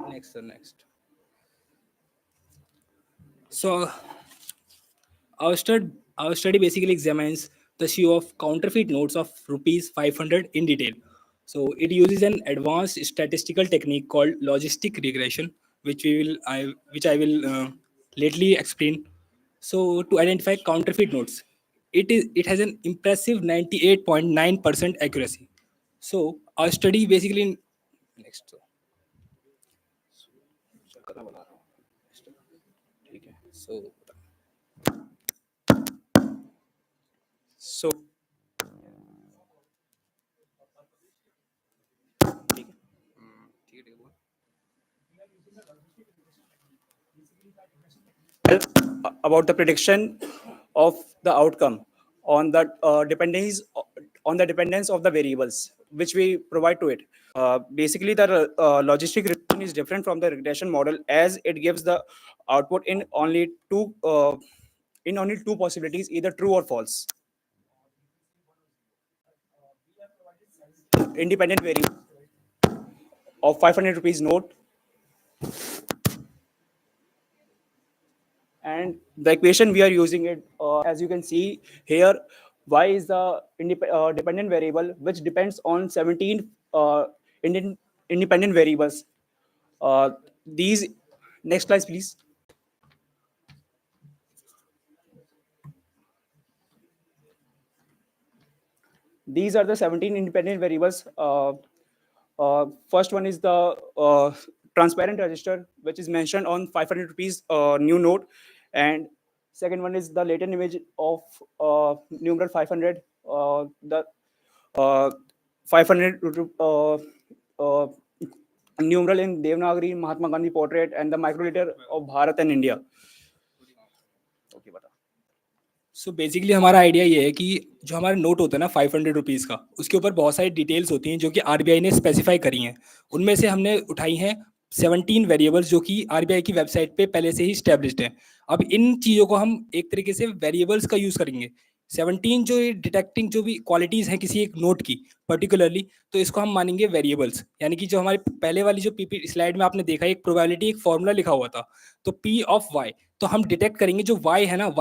S9: Next, sir, next. So, our study basically examines the issue of counterfeit notes of rupees 500 in detail. So it uses an advanced statistical technique called logistic regression, which I will lately explain. So to identify counterfeit notes, it has an impressive 98.9% accuracy. So our study basically next. So so about the prediction of the outcome on the dependence of the variables which we provide to it. Basically, the logistic regression is different from the regression model as it gives the output in only two possibilities, either true or false. Independent variable of 500 rupees note, and the equation we are using it, as you can see here, y is the dependent variable which depends on 17 independent variables. These next slide, please. These are the 17 independent variables. First one is the transparent register, which is mentioned on 500 rupees new note, and second one is the latent image of numeral 500, the 500 numeral in Devanagari, Mahatma Gandhi portrait, and the microliter of Bharat and India. So basically हमारा idea ये है कि जो हमारा note होता है ना 500 rupees का, उसके ऊपर बहुत सारी डिटेल्स होती हैं जो कि आरबीआई ने स्पेसिफाई करी हैं. उनमें से हमने उठाई हैं 17 वेरिएबल्स जो कि आरबीआई की वेबसाइट पे पहले से ही स्टैब्लिश्ड हैं. अब इन चीज़ों को हम एक तरीके से वेरिएबल्स का यूज़ करेंगे. 17 जो ये डिटेक्टिंग जो भी क्वालिटीज़ हैं किसी एक नोट की पर्टिकुलरली, तो इसको हम मानेंगे वेरिएबल्स. यानी कि जो हमारे पहले वाली जो पीपी स्लाइड में आपने देखा एक प्रोबेबिलिटी एक फॉर्मूला लिखा हुआ था, तो पी ऑफ वाई, तो हम डिटेक्ट करेंगे जो वाई है ना,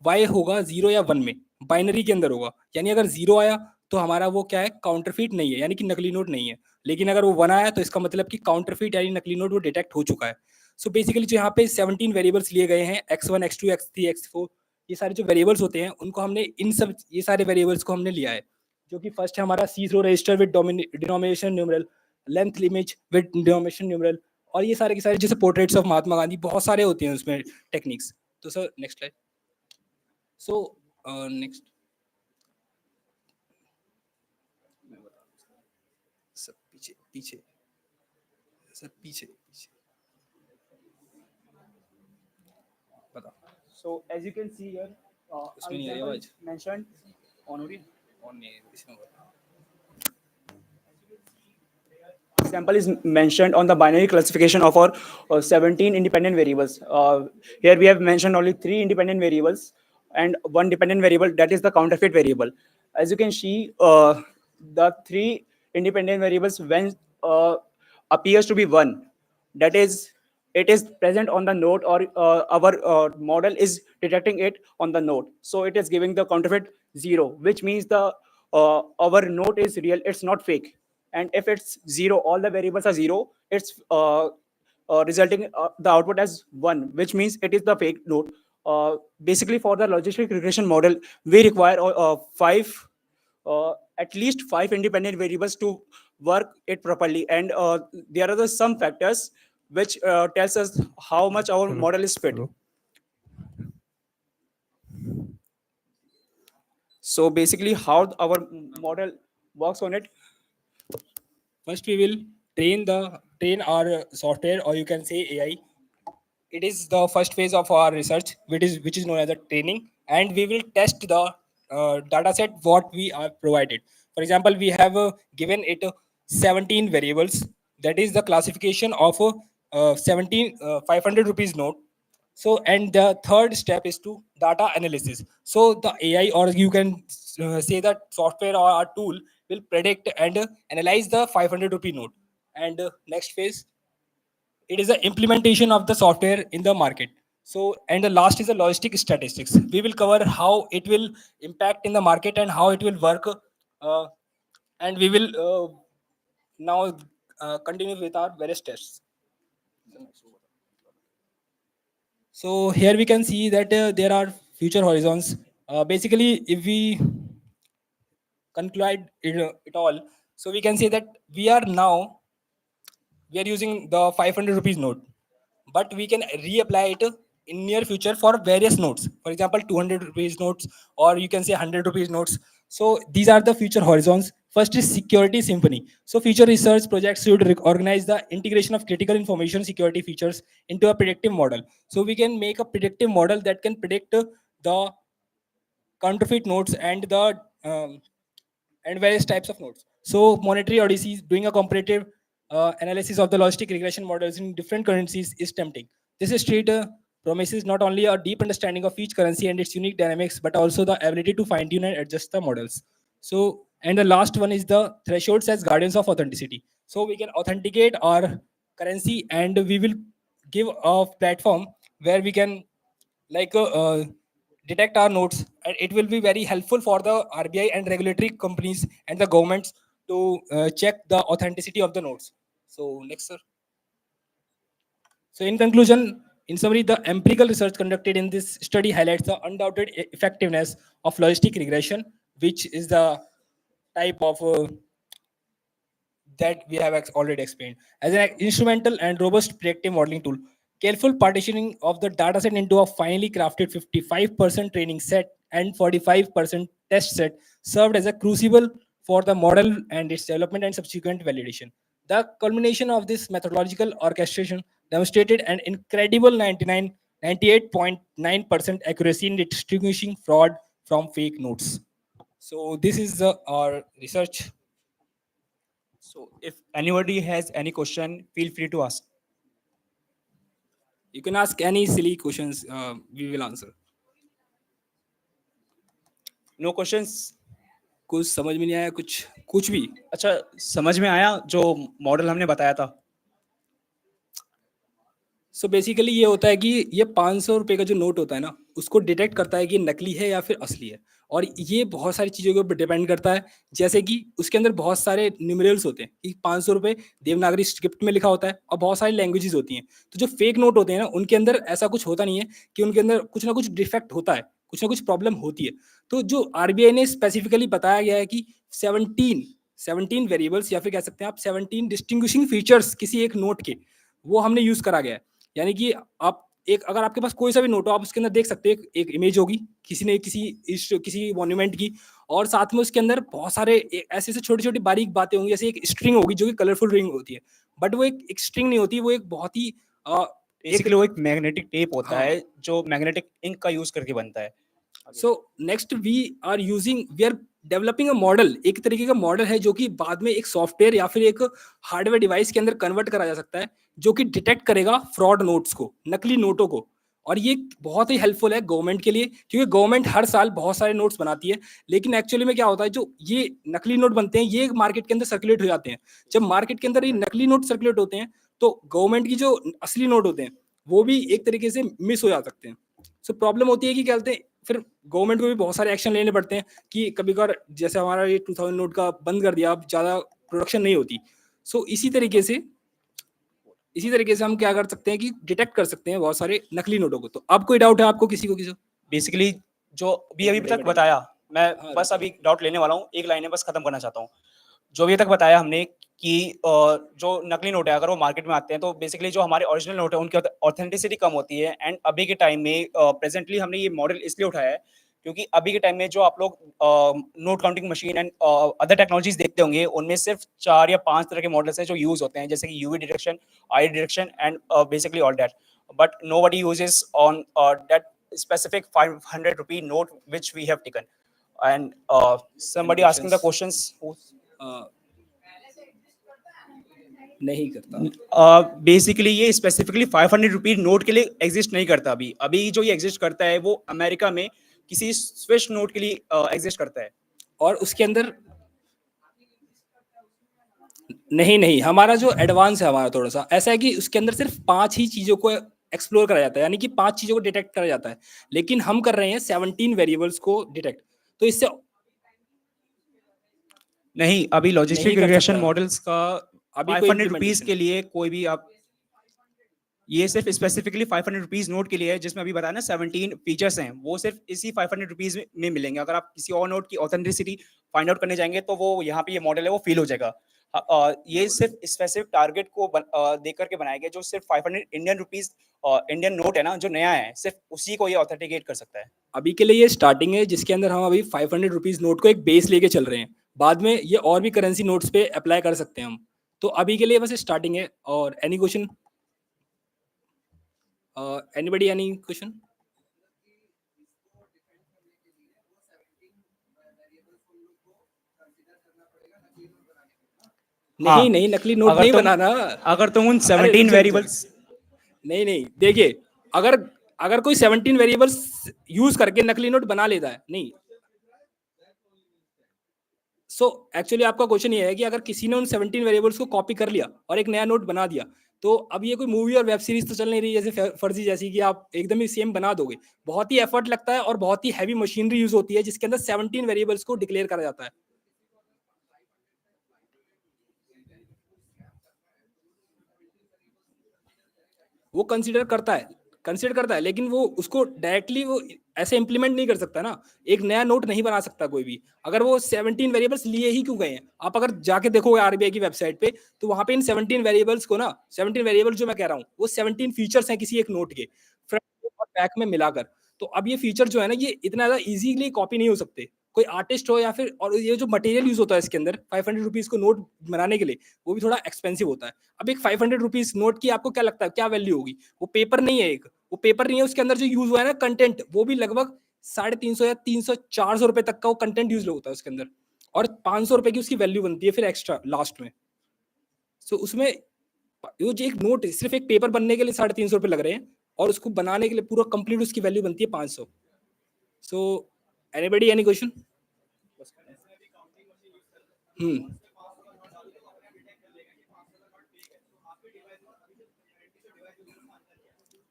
S9: वाई होगा 0 या 1 में, बाइनरी के अंदर होगा. यानी अगर 0 आया तो हमारा वो क्या है, काउंटरफीट नहीं है, यानी कि नकली नोट नहीं है. लेकिन अगर वो 1 आया तो इसका मतलब कि काउंटरफीट यानी नकली नोट वो डिटेक्ट हो चुका है. सो बेसिकली जो यहाँ पे 17 वेरिएबल्स लिए गए हैं, x1 x2 x3 x4, ये सारे जो वेरिएबल्स होते हैं उनको हमने ये सारे वेरिएबल्स को हमने लिया है. जो कि फर्स्ट है हमारा see through register with denomination numeral, latent image with denomination numeral, और ये सारे के सारे जैसे पोर्ट्रेट्स ऑफ महात्मा गांधी, बहुत सारे होते हैं उसमें टेक्निक्स. तो sir next slide. So next, sir पीछे पीछे, सर पीछे पीछे.
S19: So as you can see here, our
S9: उसमें नहीं आई
S19: example
S9: आवाज
S19: mentioned.
S9: ऑन हो रही है ऑन नहीं है इसमें होगा
S19: Example is mentioned on the binary classification of our 17 independent variables. Here we have mentioned only 3 independent variables and 1 dependent variable, that is the counterfeit variable. As you can see, the 3 independent variables when appears to be 1, that is it is present on the node, or our model is detecting it on the node, so it is giving the counterfeit 0, which means the our node is real, it's not fake. And if it's 0, all the variables are 0, it's resulting the output as 1, which means it is the fake node. Basically, for the logistic regression model, we require at least 5 independent variables to work it properly. And there are some factors which tells us how much our model is fit. So basically, how our model works on it.
S11: First, we will train our software, or you can say AI. It is the first phase of our research, which is known as the training, and we will test the data set what we are provided. For example, we have given it 17 variables. That is the classification of 17 500 rupees note. So, and the third step is to data analysis. So the AI, or you can say that software or our tool, will predict and analyze the 500 rupee note. And next phase, it is the implementation of the software in the market. So, and the last is the logistic statistics. We will cover how it will impact in the market and how it will work. And we will now continue with our various tests. So here we can see that there are future horizons. Basically, if we conclude it all, so we can say that we are using the 500 rupees note, but we can reapply it in near future for various notes. For example, 200 rupees notes, or you can say 100 rupees notes. So these are the future horizons. First is security symphony. So future research projects should organize the integration of critical information security features into a predictive model. So we can make a predictive model that can predict the counterfeit notes and the and various types of nodes. So Monetary Odyssey, doing a comparative analysis of the logistic regression models in different currencies is tempting. This street promises not only a deep understanding of each currency and its unique dynamics, but also the ability to fine tune and adjust the models. So, and the last one is the thresholds as guardians of authenticity. So we can authenticate our currency, and we will give a platform where we can detect our notes, and it will be very helpful for the RBI and regulatory companies and the governments to check the authenticity of the notes. So next, sir. So in conclusion, in summary, the empirical research conducted in this study highlights the undoubted effectiveness of logistic regression, which is the type of that we have already explained as an instrumental and robust predictive modeling tool. Careful partitioning of the dataset into a finely crafted 55% training set and 45% test set served as a crucible for the model and its development and subsequent validation. The culmination of this methodological orchestration demonstrated an incredible 98.9% accuracy in distinguishing fraud from fake notes. So this is our research.
S19: So if anybody has any question, feel free to ask.
S11: You can ask any silly questions. We will answer.
S19: No questions?
S11: कुछ समझ में नहीं आया, कुछ भी?
S19: अच्छा, समझ में आया जो मॉडल हमने बताया था?
S11: So basically ये होता है कि ये 500 रुपए का जो नोट होता है ना, उसको डिटेक्ट करता है कि नकली है या फिर असली है, और ये बहुत सारी चीज़ों के ऊपर डिपेंड करता है। जैसे कि उसके अंदर बहुत सारे न्यूमेरल्स होते हैं कि 500 रुपए देवनागरी स्क्रिप्ट में लिखा होता है, और बहुत सारी लैंग्वेजेस होती हैं। तो जो फेक नोट होते हैं ना, उनके अंदर ऐसा कुछ होता नहीं है, कि उनके अंदर कुछ ना कुछ डिफेक्ट होता है, कुछ ना कुछ प्रॉब्लम होती है। तो जो आरबीआई ने स्पेसिफिकली बताया गया है कि 17 वेरिएबल्स, या फिर कह सकते हैं आप 17 डिस्टिंग्विशिंग फीचर्स किसी एक नोट के, वो हमने यूज करा गया है। यानी कि आप अगर आपके पास कोई सा भी नोट हो, आप उसके अंदर देख सकते हैं एक इमेज होगी किसी ने किसी मॉन्यूमेंट की, और साथ में उसके अंदर बहुत सारे ऐसे छोटी-छोटी बारीक बातें होंगी। जैसे एक स्ट्रिंग होगी जो कि कलरफुल रिंग होती है, बट वो एक स्ट्रिंग नहीं होती, वो एक बहुत ही
S2: बेसिकली वो एक मैग्नेटिक टेप होता
S5: हाँ।
S2: है जो मैग्नेटिक इंक का यूज करके बनता है।
S5: So next we are developing a model, एक तरीके का मॉडल है जो कि बाद में एक सॉफ्टवेयर या फिर एक हार्डवेयर डिवाइस के अंदर कन्वर्ट करा जा सकता है, जो कि डिटेक्ट करेगा फ्रॉड नोट्स को, नकली नोटों को। और ये बहुत ही हेल्पफुल है गवर्नमेंट के लिए, क्योंकि गवर्नमेंट हर साल बहुत सारे नोट्स बनाती है, लेकिन एक्चुअली में क्या होता है, जो ये नकली नोट बनते हैं ये मार्केट के अंदर सर्कुलेट हो जाते हैं। जब मार्केट के अंदर ये नकली नोट सर्कुलेट होते हैं तो गवर्नमेंट की जो असली नोट होते हैं वो भी एक तरीके से मिस हो जा सकते हैं। सो प्रॉब्लम होती है कि क्या कहते हैं, फिर गवर्नमेंट को भी बहुत सारे एक्शन लेने पड़ते हैं कि कभी कभार जैसे हमारा ये 2000 नोट का बंद कर दिया, अब ज़्यादा प्रोडक्शन नहीं होती। सो इसी तरीके से हम क्या कर सकते हैं कि डिटेक्ट कर सकते हैं बहुत सारे नकली नोटों को। तो अब कोई डाउट है आपको किसी को?
S2: बेसिकली जो अभी तक बताया, मैं बस अभी डाउट लेने वाला हूँ, एक लाइन में बस खत्म करना चाहता हूँ। जो अभी तक बताया हमने कि जो नकली नोट है अगर वो मार्केट में आते हैं तो बेसिकली जो हमारे ओरिजिनल नोट है उनकी ऑथेंटिसिटी कम होती है। एंड अभी के टाइम में प्रेजेंटली हमने ये मॉडल इसलिए उठाया है क्योंकि अभी के टाइम में जो आप लोग note counting machine and other technologies देखते होंगे उनमें सिर्फ 4 या 5 तरह के मॉडल्स हैं जो यूज होते हैं, जैसे कि UV detection, I detection and basically all that, but nobody uses on that specific 500 rupee note which we have taken. And somebody asking the questions
S5: नहीं करता।
S2: बेसिकली ये स्पेसिफिकली 500 रुपी नोट के लिए एग्जिस्ट नहीं करता। अभी जो ये एग्जिस्ट करता है वो अमेरिका में किसी स्विस नोट के लिए एग्जिस्ट करता है।
S5: और उसके अंदर नहीं, हमारा जो एडवांस है हमारा थोड़ा सा ऐसा है कि उसके अंदर सिर्फ 5 ही चीजों को एक्सप्लोर करा जाता है, यानी कि 5 चीजों को डिटेक्ट करा जाता है, लेकिन हम कर रहे हैं 17 वेरिएबल्स को डिटेक्ट। तो इससे
S2: नहीं, अभी लॉजिस्टिक
S5: नहीं कर
S2: रिग्रेशन
S5: सकता।
S2: मॉडल्स का
S5: अभी कोई
S2: 500 रुपीज
S5: implementation
S2: के लिए कोई भी आप, ये सिर्फ स्पेसिफिकली 500 रुपीज नोट के लिए है, जिसमें अभी बताया ना 17 फीचर्स हैं, वो सिर्फ इसी 500 रुपीज में मिलेंगे। अगर आप किसी और नोट की ऑथेंटिसिटी फाइंड आउट करने जाएंगे तो वो यहाँ पे ये मॉडल है वो फेल हो जाएगा। ये सिर्फ स्पेसिफिक टारगेट को देख करके बनाया गया, जो सिर्फ 500 इंडियन रुपीज इंडियन नोट है ना जो नया है, सिर्फ उसी को ये ऑथेंटिकेट कर सकता है।
S5: अभी के लिए ये स्टार्टिंग है, जिसके अंदर हम अभी 500 रुपीज नोट को एक बेस लेके चल रहे हैं। बाद में ये और भी करेंसी नोट्स पे अप्लाई कर सकते हैं हम। तो अभी के लिए बस स्टार्टिंग है। और any question? Anybody, any question? नहीं, नकली नोट नहीं बनाना।
S2: अगर तुम उन 17 वेरिएबल्स
S5: नहीं, देखिए, अगर कोई 17 वेरिएबल्स यूज करके नकली नोट बना लेता है, नहीं। सो एक्चुअली आपका क्वेश्चन ये है कि अगर किसी ने उन 17 वेरिएबल्स को कॉपी कर लिया और एक नया नोट बना दिया, तो अब ये कोई मूवी और वेब सीरीज तो चल नहीं रही जैसे फर्जी जैसी कि आप एकदम ही सेम बना दोगे। बहुत ही एफर्ट लगता है और बहुत ही हैवी मशीनरी यूज होती है, जिसके अंदर 17 वेरिएबल्स को डिक्लेयर करा जाता है। वो कंसीडर करता है, लेकिन वो उसको डायरेक्टली वो ऐसे इंप्लीमेंट नहीं कर सकता ना। एक नया नोट नहीं बना सकता कोई भी, अगर वो 17 वेरिएबल्स लिए ही क्यों गए हैं। आप अगर जाके देखोगे आरबीआई की वेबसाइट पे, तो वहां पे इन 17 वेरिएबल्स को ना, 17 वेरिएबल्स जो मैं कह रहा हूँ वो 17 फीचर्स हैं किसी एक नोट के फ्रंट और बैक में मिलाकर। तो अब ये फीचर जो है ना, ये इतना ज्यादा इजीली कॉपी नहीं हो सकते। कोई आर्टिस्ट हो या फिर, और ये जो मटेरियल यूज होता है इसके अंदर 500 रुपीज को नोट बनाने के लिए, वो भी थोड़ा एक्सपेंसिव होता है। अब एक 500 रुपीज नोट की आपको क्या लगता है क्या वैल्यू होगी? वो पेपर नहीं है, वो पेपर नहीं है, उसके अंदर जो यूज हुआ है ना कंटेंट, वो भी लगभग 350 या 300 400 रुपए तक का वो कंटेंट यूज होता है उसके अंदर, और 500 रुपए की उसकी वैल्यू बनती है फिर एक्स्ट्रा लास्ट में। सो उसमें वो जो एक नोट सिर्फ एक पेपर बनने के लिए 350 रुपए लग रहे हैं, और उसको बनाने के लिए पूरा कंप्लीट उसकी वैल्यू बनती है 500। So anybody, any question?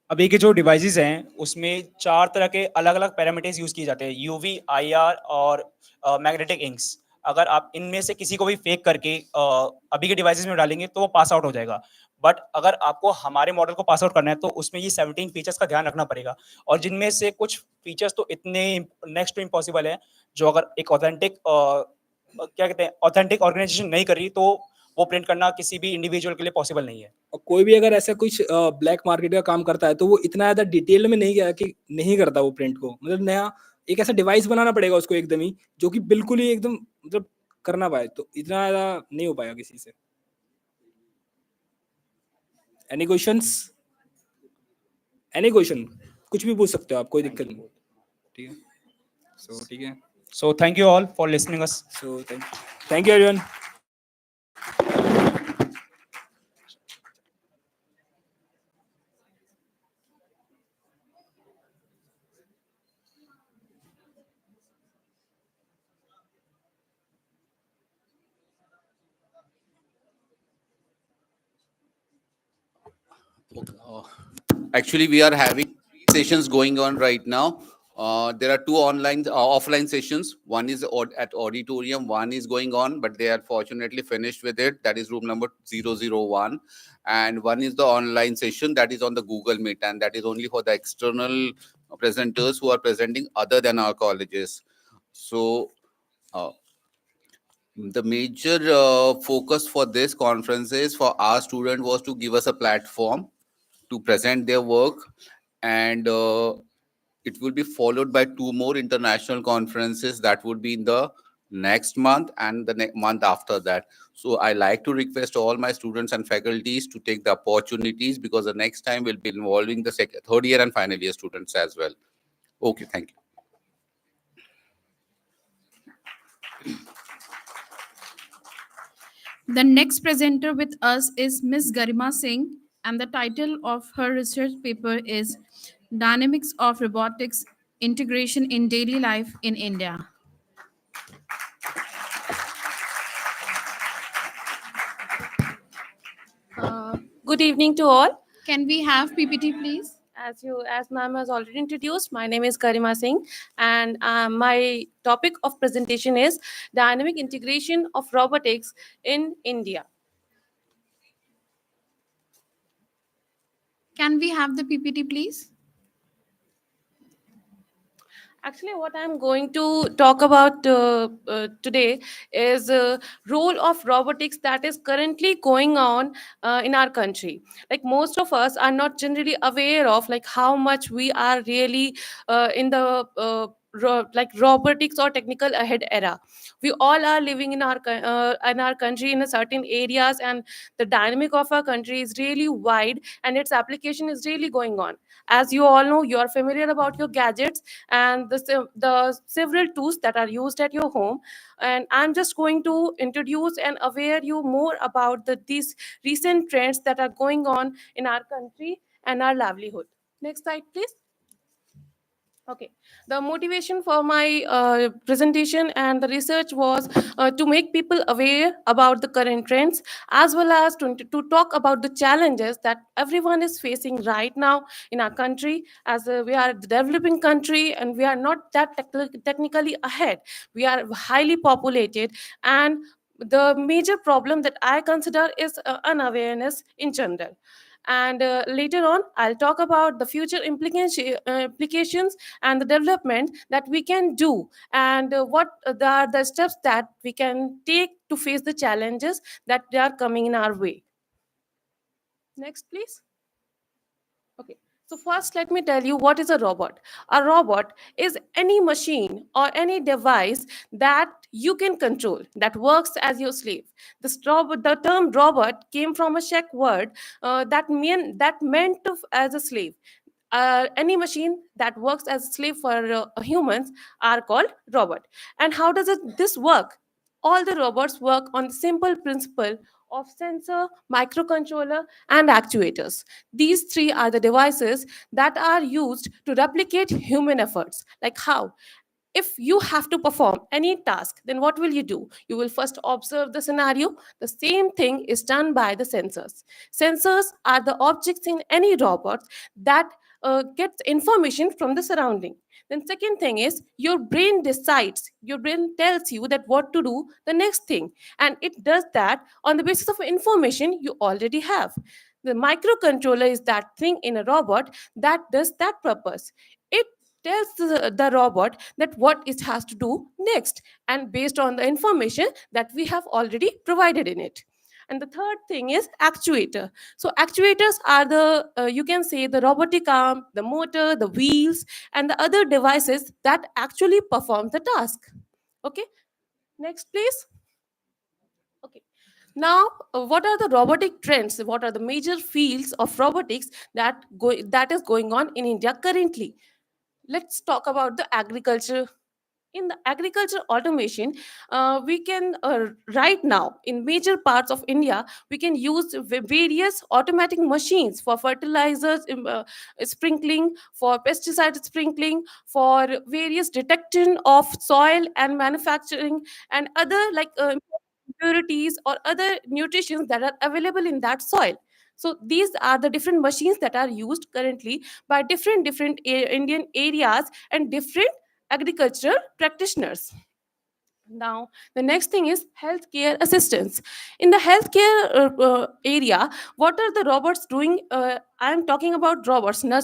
S2: अभी के जो डिवाइसेस हैं उसमें 4 तरह के अलग अलग पैरामीटर्स यूज किए जाते हैं, यूवी, आईआर और मैग्नेटिक इंक्स। अगर आप इनमें से किसी को भी फेक करके अभी के डिवाइसेस में डालेंगे तो वो पास आउट हो जाएगा। बट अगर आपको हमारे मॉडल को पास आउट करना है तो उसमें ये 17 फीचर्स का ध्यान रखना पड़ेगा, और जिनमें से कुछ फीचर्स तो इतने नेक्स्ट टू इम्पॉसिबल है, जो अगर एक ऑथेंटिक क्या कहते हैं ऑथेंटिक ऑर्गेनाइजेशन नहीं कर रही तो वो प्रिंट करना किसी भी इंडिविजुअल के लिए पॉसिबल नहीं है।
S5: और कोई भी अगर ऐसा कुछ ब्लैक मार्केट का काम करता है तो वो इतना ज्यादा डिटेल में नहीं गया कि नहीं करता वो प्रिंट को। मतलब नया एक ऐसा डिवाइस बनाना पड़ेगा उसको एकदम ही, जो कि बिल्कुल ही एकदम मतलब करना पाए, तो इतना ज्यादा नहीं हो पाएगा किसी से। Any questions?
S2: एनी क्वेश्चन, कुछ भी पूछ सकते हो आप, कोई दिक्कत नहीं।
S9: ठीक है, ठीक है।
S2: So thank you all for listening us.
S9: So thank you everyone.
S4: Actually, we are having sessions going on right now. There are two offline sessions. One is at auditorium, one is going on, but they are fortunately finished with it. That is room number 001. And one is the online session that is on the Google Meet, and that is only for the external presenters who are presenting other than our colleges. So the major focus for this conference is for our student was to give us a platform to present their work, and it will be followed by two more international conferences that would be in the next month and the month after that. So I like to request all my students and faculties to take the opportunities, because the next time will be involving the third year and final year students as well. Okay, thank you.
S12: The next presenter with us is Ms. Garima Singh, and the title of her research paper is Dynamics of Robotics Integration in Daily Life in India.
S7: Good evening to all.
S12: Can we have PPT, please?
S7: As ma'am has already introduced, my name is Garima Singh, and my topic of presentation is dynamic integration of robotics in India.
S12: Can we have the PPT, please?
S7: Actually, what I'm going to talk about today is role of robotics that is currently going on in our country. Like, most of us are not generally aware of like how much we are really in the like robotics or technical ahead era. We all are living in our country in a certain areas, and the dynamic of our country is really wide, and its application is really going on. As you all know, you are familiar about your gadgets and the several tools that are used at your home, and I'm just going to introduce and aware you more about these recent trends that are going on in our country and our livelihood. Next slide, please. Okay, the motivation for my presentation and the research was to make people aware about the current trends, as well as to talk about the challenges that everyone is facing right now in our country, as we are a developing country and we are not that technically ahead. We are highly populated, and the major problem that I consider is unawareness in general. And later on, I'll talk about the future implications and the development that we can do, and what are the steps that we can take to face the challenges that they are coming in our way. Next, please. Okay. So first, let me tell you what is a robot. A robot is any machine or any device that you can control, that works as your slave. The term robot came from a Czech word that meant as a slave. Any machine that works as a slave for humans are called robot. And how does this work? All the robots work on the simple principle of sensor, microcontroller, and actuators. These three are the devices that are used to replicate human efforts. Like how? If you have to perform any task, then what will you do? You will first observe the scenario. The same thing is done by the sensors. Sensors are the objects in any robot that gets information from the surrounding. Then second thing is your brain decides, your brain tells you that what to do the next thing, and it does that on the basis of information you already have. The microcontroller is that thing in a robot that does that purpose. It tells the robot that what it has to do next, and based on the information that we have already provided in it. And the third thing is actuator. So actuators are the you can say the robotic arm, the motor, the wheels, and the other devices that actually perform the task. Okay, next please. Okay, Now, what are the robotic trends? What are the major fields of robotics that is going on in India currently? Let's talk about the agriculture. In the agriculture automation, we can right now in major parts of India we can use various automatic machines for fertilizers sprinkling, for pesticide sprinkling, for various detection of soil and manufacturing and other like impurities or other nutrients that are available in that soil. So these are the different machines that are used currently by different Indian areas and different agricultural practitioners. Now, the next thing is healthcare assistance. In the healthcare area, what are the robots doing? I am talking about robots, not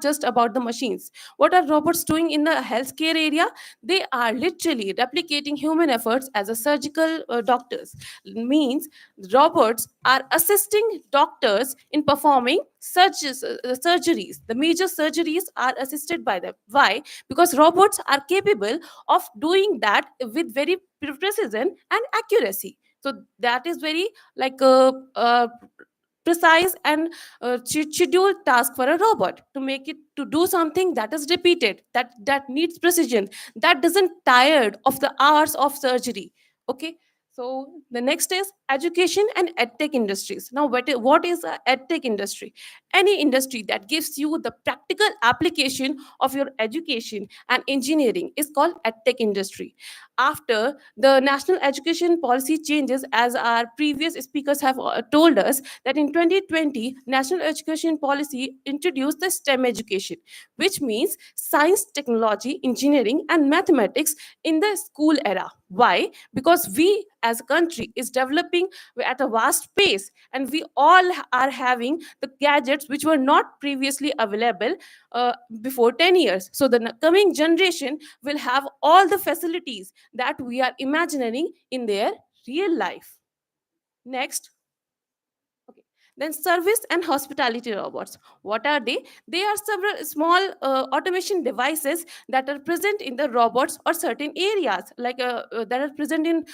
S7: just about the machines. What are robots doing in the healthcare area? They are literally replicating human efforts as a surgical doctors. Means robots are assisting doctors in performing surgeries. The major surgeries are assisted by them. Why? Because robots are capable of doing that with very precision and accuracy. So that is very like precise and scheduled task for a robot to make it to do something that is repeated, that needs precision, that doesn't tired of the hours of surgery. Okay. So the next is education and edtech industries. Now, what is a edtech industry? Any industry that gives you the practical application of your education and engineering is called edtech industry. After the national education policy changes, as our previous speakers have told us, that in 2020 national education policy introduced the STEM education, which means science, technology, engineering and mathematics in the school era. Why? Because we as a country is developing at a vast pace, and we all are having the gadgets which were not previously available before 10 years. So the coming generation will have all the facilities that we are imagining in their real life. Next. Then service and hospitality robots. What are they? They are several small automation devices that are present in the robots or certain areas, like that are present in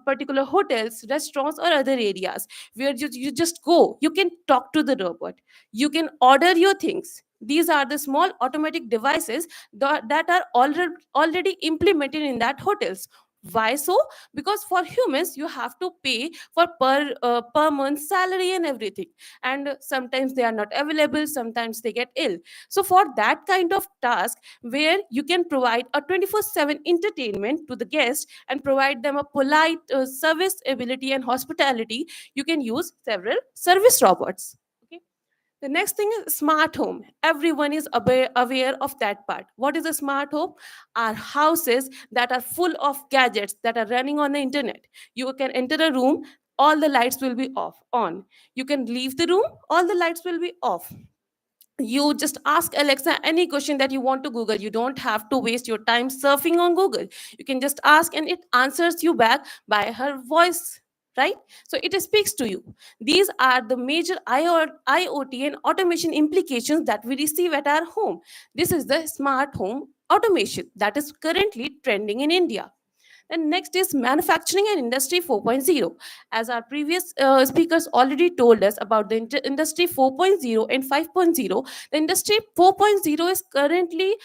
S7: particular hotels, restaurants, or other areas where you just go. You can talk to the robot. You can order your things. These are the small automatic devices that are already implemented in that hotels. Why so? Because for humans you have to pay for per month salary and everything, and sometimes they are not available, sometimes they get ill. So for that kind of task where you can provide a 24/7 entertainment to the guest and provide them a polite service ability and hospitality, you can use several service robots. The next thing is smart home. Everyone is aware of that part. What is a smart home? Are houses that are full of gadgets that are running on the internet. You can enter a room, all the lights will be on. You can leave the room, all the lights will be off. You just ask Alexa any question that you want to Google. You don't have to waste your time surfing on Google. You can just ask and it answers you back by her voice, right? So it speaks to you. These are the major IoT and automation implications that we receive at our home. This is the smart home automation that is currently trending in India. And next is manufacturing and industry 4.0. As our previous speakers already told us about the industry 4.0 and 5.0, the industry 4.0 is currently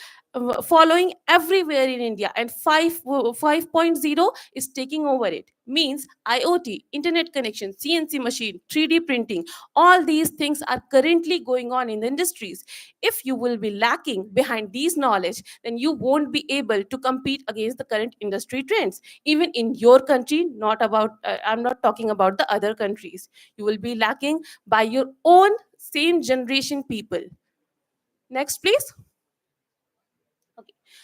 S7: following everywhere in India, and 5.0 is taking over it. Means IoT, internet connection, CNC machine, 3D printing, all these things are currently going on in the industries. If you will be lacking behind these knowledge, then you won't be able to compete against the current industry trends, even in your country. Not about I'm not talking about the other countries. You will be lacking by your own same generation people. Next, please.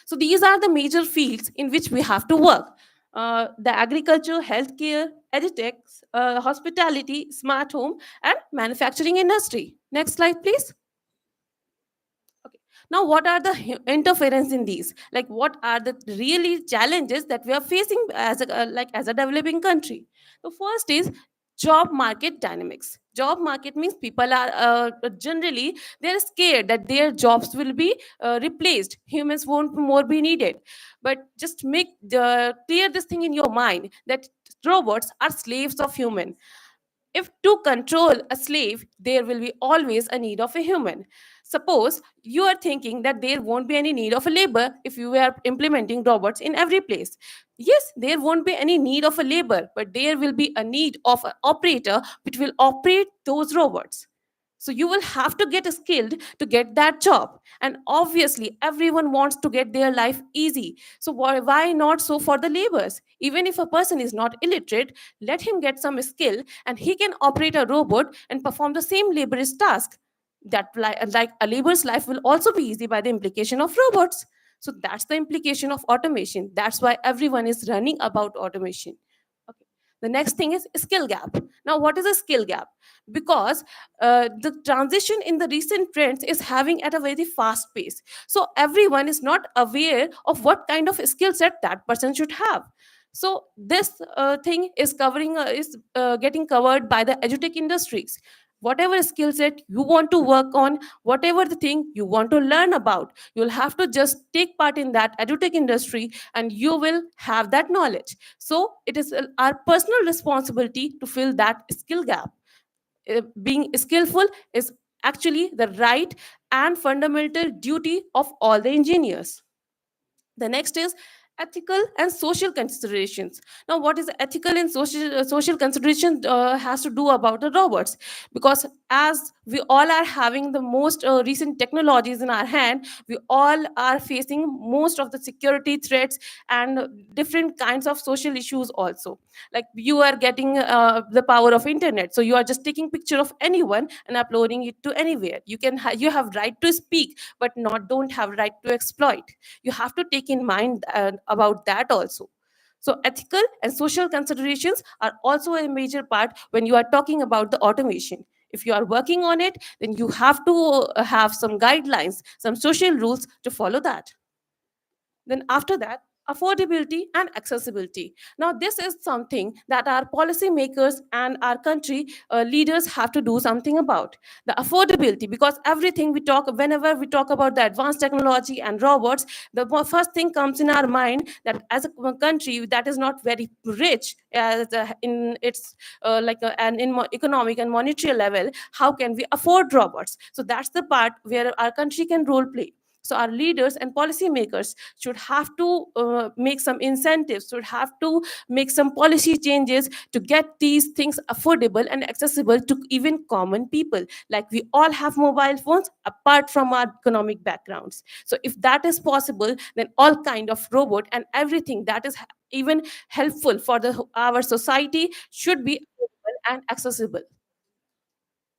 S7: So these are the major fields in which we have to work. The agriculture, healthcare, edtech, hospitality, smart home, and manufacturing industry. Next slide, please. Now, what are the interference in these? Like, what are the really challenges that we are facing as a developing country? The first is job market dynamics. Job market means people are generally they're scared that their jobs will be replaced. Humans won't more be needed. But just make clear this thing in your mind that robots are slaves of human. If to control a slave, there will be always a need of a human. Suppose you are thinking that there won't be any need of a labor if you are implementing robots in every place. Yes, there won't be any need of a labor, but there will be a need of an operator which will operate those robots. So you will have to get skilled to get that job. And obviously, everyone wants to get their life easy. So why not so for the laborers? Even if a person is not illiterate, let him get some skill and he can operate a robot and perform the same laborious task. That like a laborer's life will also be easy by the implication of robots. So that's the implication of automation. That's why everyone is running about automation. The next thing is skill gap. Now, what is a skill gap? Because the transition in the recent trends is having at a very fast pace. So everyone is not aware of what kind of skill set that person should have. So this thing is getting covered by the edutech industries. Whatever skill set you want to work on, whatever the thing you want to learn about, you'll have to just take part in that edutech industry and you will have that knowledge. So it is our personal responsibility to fill that skill gap. Being skillful is actually the right and fundamental duty of all the engineers. The next is ethical and social considerations. Now, what is ethical and social consideration has to do about the robots? Because as we all are having the most recent technologies in our hand, we all are facing most of the security threats and different kinds of social issues also. Like you are getting the power of internet, so you are just taking picture of anyone and uploading it to anywhere. You have right to speak, but don't have right to exploit. You have to take in mind about that also. So ethical and social considerations are also a major part when you are talking about the automation. If you are working on it, then you have to have some guidelines, some social rules to follow that. Then after that, affordability and accessibility. Now, this is something that our policymakers and our country leaders have to do something about. The affordability, because whenever we talk about the advanced technology and robots, the first thing comes in our mind that as a country that is not very rich in its economic and monetary level, how can we afford robots? So that's the part where our country can role play. So our leaders and policymakers should have to make some incentives, should have to make some policy changes to get these things affordable and accessible to even common people. Like we all have mobile phones apart from our economic backgrounds. So if that is possible, then all kind of robot and everything that is even helpful for our society should be affordable and accessible.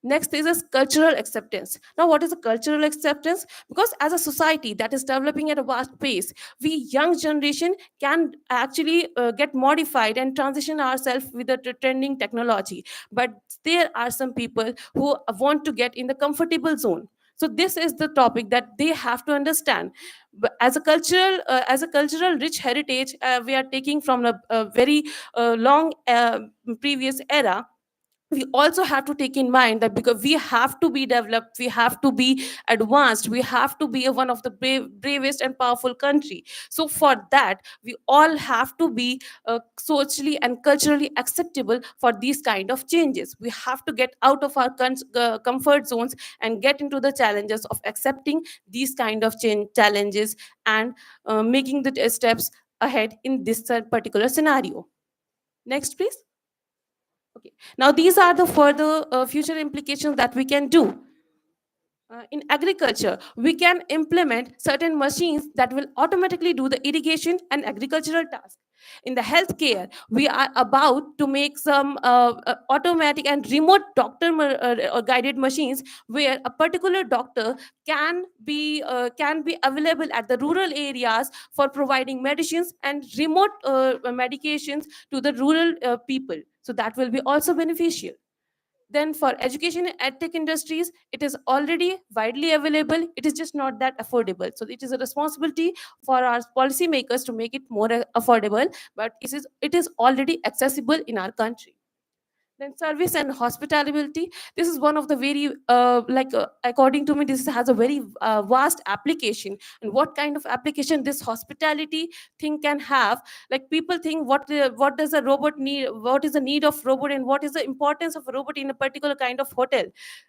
S7: Next is cultural acceptance. Now, what is a cultural acceptance? Because as a society that is developing at a vast pace, we young generation can actually get modified and transition ourselves with the trending technology. But there are some people who want to get in the comfortable zone. So this is the topic that they have to understand. But as a cultural rich heritage, we are taking from a very long previous era. We also have to take in mind that because we have to be developed, we have to be advanced, we have to be one of the bravest and powerful country. So for that, we all have to be socially and culturally acceptable for these kind of changes. We have to get out of our comfort zones and get into the challenges of accepting these kind of challenges and making the steps ahead in this particular scenario. Next, please. Okay. Now, these are the further future implications that we can do. In agriculture, we can implement certain machines that will automatically do the irrigation and agricultural tasks. In the healthcare, we are about to make some automatic and remote doctor guided machines where a particular doctor can be available at the rural areas for providing medicines and remote medications to the rural people. So that will be also beneficial. Then for education and edtech industries, it is already widely available. It is just not that affordable. So it is a responsibility for our policymakers to make it more affordable, but it is already accessible in our country. Then service and hospitality. This is one of the very according to me, this has a very vast application. And what kind of application this hospitality thing can have? Like people think, what does a robot need? What is the need of robot, and what is the importance of a robot in a particular kind of hotel?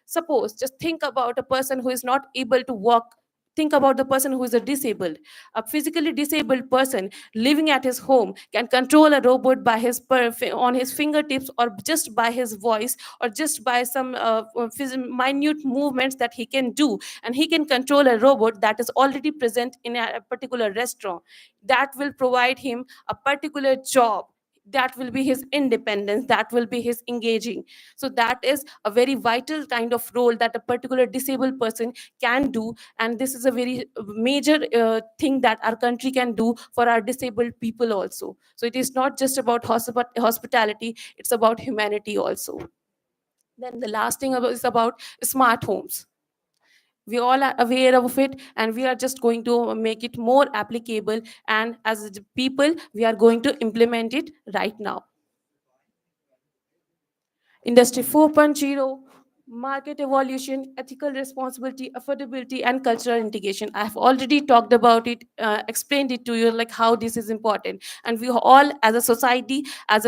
S7: Suppose, just think about a person who is not able to walk. Think about the person who is a disabled. A physically disabled person living at his home can control a robot by on his fingertips, or just by his voice, or just by some minute movements that he can do. And he can control a robot that is already present in a particular restaurant, that will provide him a particular job, that will be his independence, that will be his engaging. So that is a very vital kind of role that a particular disabled person can do. And this is a very major thing that our country can do for our disabled people also. So it is not just about hospitality, it's about humanity also. Then the last thing is about smart homes. We all are aware of it, and we are just going to make it more applicable, and as the people we are going to implement it right now. Industry 4.0, market evolution, ethical responsibility, affordability, and cultural integration. I have already talked about it, explained it to you, like how this is important. And we all, as a society, as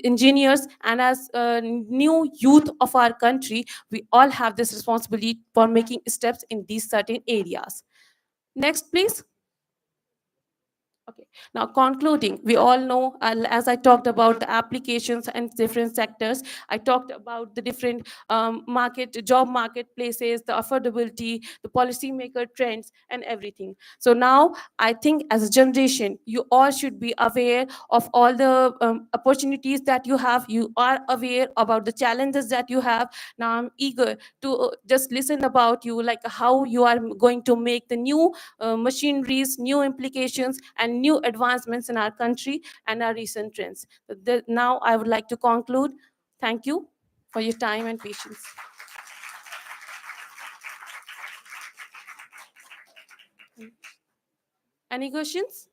S7: engineers, and as new youth of our country, we all have this responsibility for making steps in these certain areas. Next, please. Okay, now concluding, we all know, as I talked about the applications and different sectors, I talked about the different job marketplaces, the affordability, the policymaker trends, and everything. So now I think as a generation, you all should be aware of all the opportunities that you have. You are aware about the challenges that you have. Now I'm eager to just listen about you, like how you are going to make the new machineries, new implications, and new advancements in our country and our recent trends. Now I would like to conclude. Thank you for your time and patience. Any questions?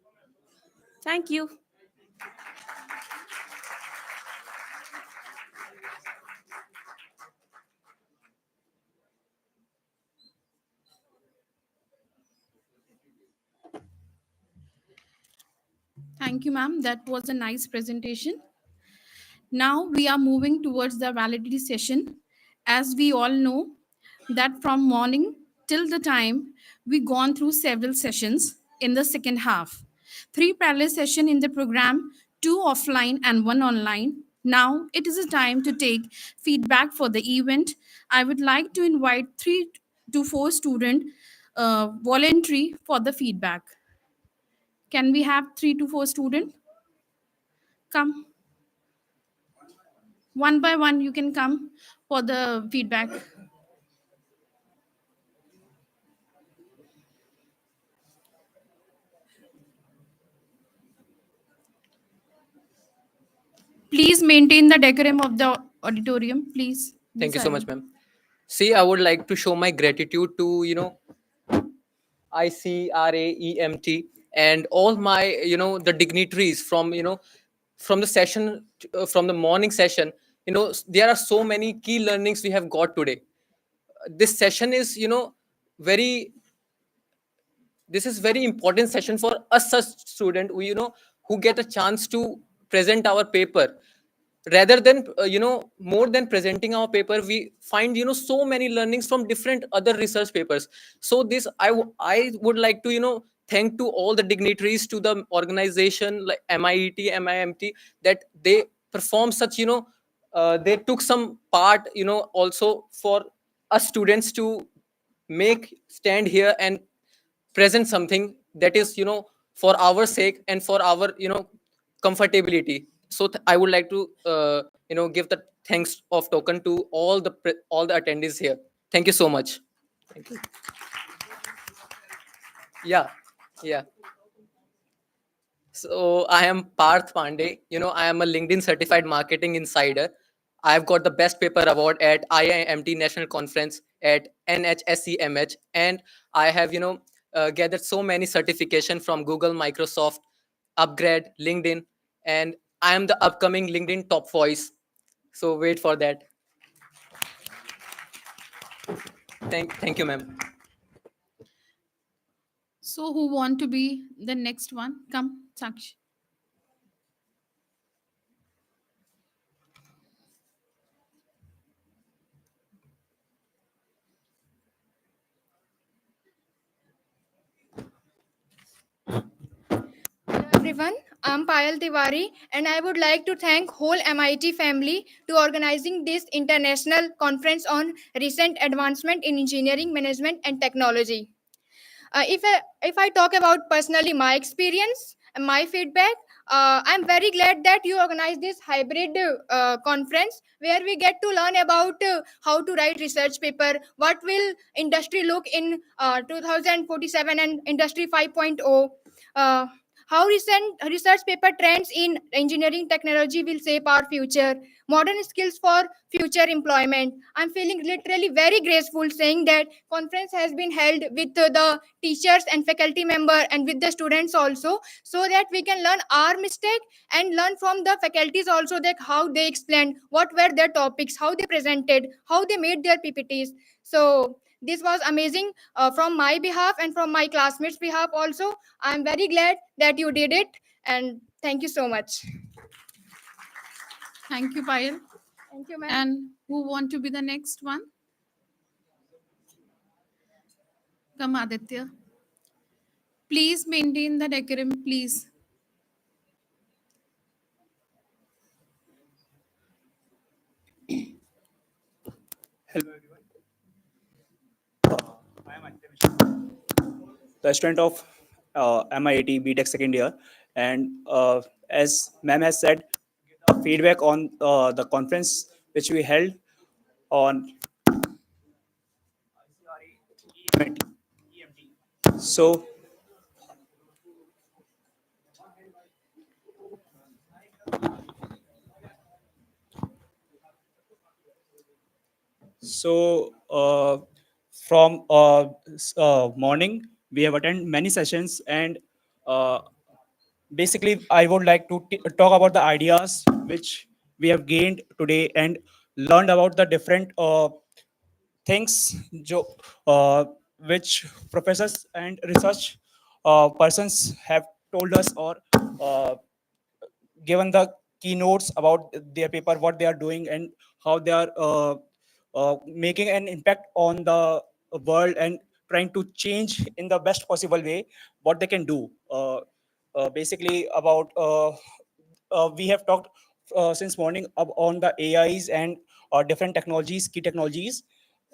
S7: Thank you.
S12: Thank you, ma'am. That was a nice presentation. Now we are moving towards the validity session. As we all know that from morning till the time, we've gone through several sessions in the second half. 3 parallel sessions in the program, 2 offline and 1 online. Now it is a time to take feedback for the event. I would like to invite 3 to 4 students voluntary for the feedback. Can we have 3 to 4 students? Come. One by one, you can come for the feedback. Please maintain the decorum of the auditorium, please.
S21: Thank you so much, ma'am. See, I would like to show my gratitude to, ICRAEMT and all my, the dignitaries from, from the session, from the morning session. There are so many key learnings we have got today. This session is, this is very important session for us as student, who get a chance to present our paper. Rather than more than presenting our paper, we find so many learnings from different other research papers. So this I would like to thank to all the dignitaries, to the organization like MIET, MIMT, that they perform such they took some part also for us students to make stand here and present something that is for our sake and for our comfortability. So I would like to give the thanks of token to all the attendees here. Thank you so much. Thank you. Yeah. So I am Parth Pandey. I am a LinkedIn certified marketing insider. I've got the best paper award at IIMT National Conference at NHSCMH, and I have gathered so many certification from Google, Microsoft, Upgrade, LinkedIn, and I am the upcoming LinkedIn top voice. So wait for that. Thank you, ma'am.
S12: So who want to be the next one? Come, Sakshi.
S3: Everyone, I'm Payal Tiwari and I would like to thank whole MIT family to organizing this international conference on recent advancement in engineering, management and technology. If I talk about personally my experience and my feedback, I'm very glad that you organized this hybrid conference where we get to learn about how to write research paper, what will industry look in 2047 and industry 5.0, how recent research paper trends in engineering technology will shape our future, modern skills for future employment. I'm feeling literally very graceful saying that conference has been held with the teachers and faculty member and with the students also, so that we can learn our mistake and learn from the faculties also that how they explained, what were their topics, how they presented, how they made their ppts. So this was amazing from my behalf and from my classmates behalf also. I'm very glad that you did it, and thank you so much.
S12: Thank you, Payal.
S3: Thank you, ma'am.
S12: And who want to be the next one? Come, Aditya. Please maintain the decorum, please.
S2: The student of MIT BTech second year, and as ma'am has said, feedback on the conference which we held on so from morning we have attended many sessions, and uh, basically I would like to talk about the ideas which we have gained today and learned about the different things which professors and research persons have told us, or uh, given the keynotes about their paper, what they are doing, and how they are making an impact on the world and trying to change in the best possible way what they can do. Basically, about we have talked since morning on the AIs and different technologies, key technologies,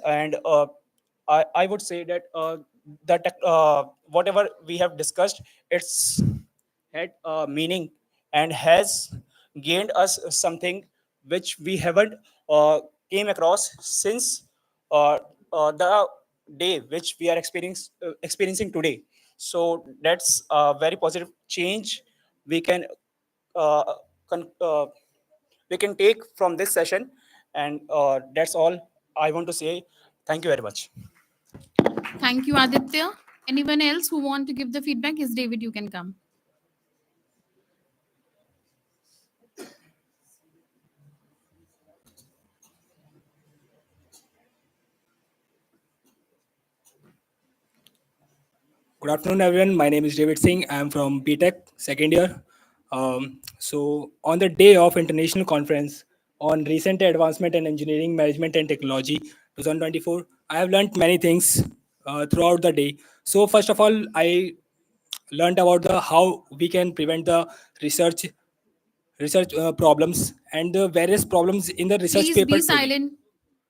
S2: and I would say that whatever we have discussed, it's had meaning and has gained us something which we haven't came across since the day which we are experiencing today. So that's a very positive change we can uh, con- uh, we can take from this session, and that's all I want to say. Thank you very much.
S12: Thank you, Aditya. Anyone else who want to give the feedback? Yes, David, you can come.
S22: Good afternoon, everyone. My name is David Singh. I am from BTech second year. So, on the day of International Conference on Recent Advancement in Engineering, Management and Technology 2024, I have learned many things throughout the day. So, first of all, I learned about the how we can prevent the research problems and the various problems in the research
S12: Please
S22: paper
S12: be
S22: today.
S12: silent.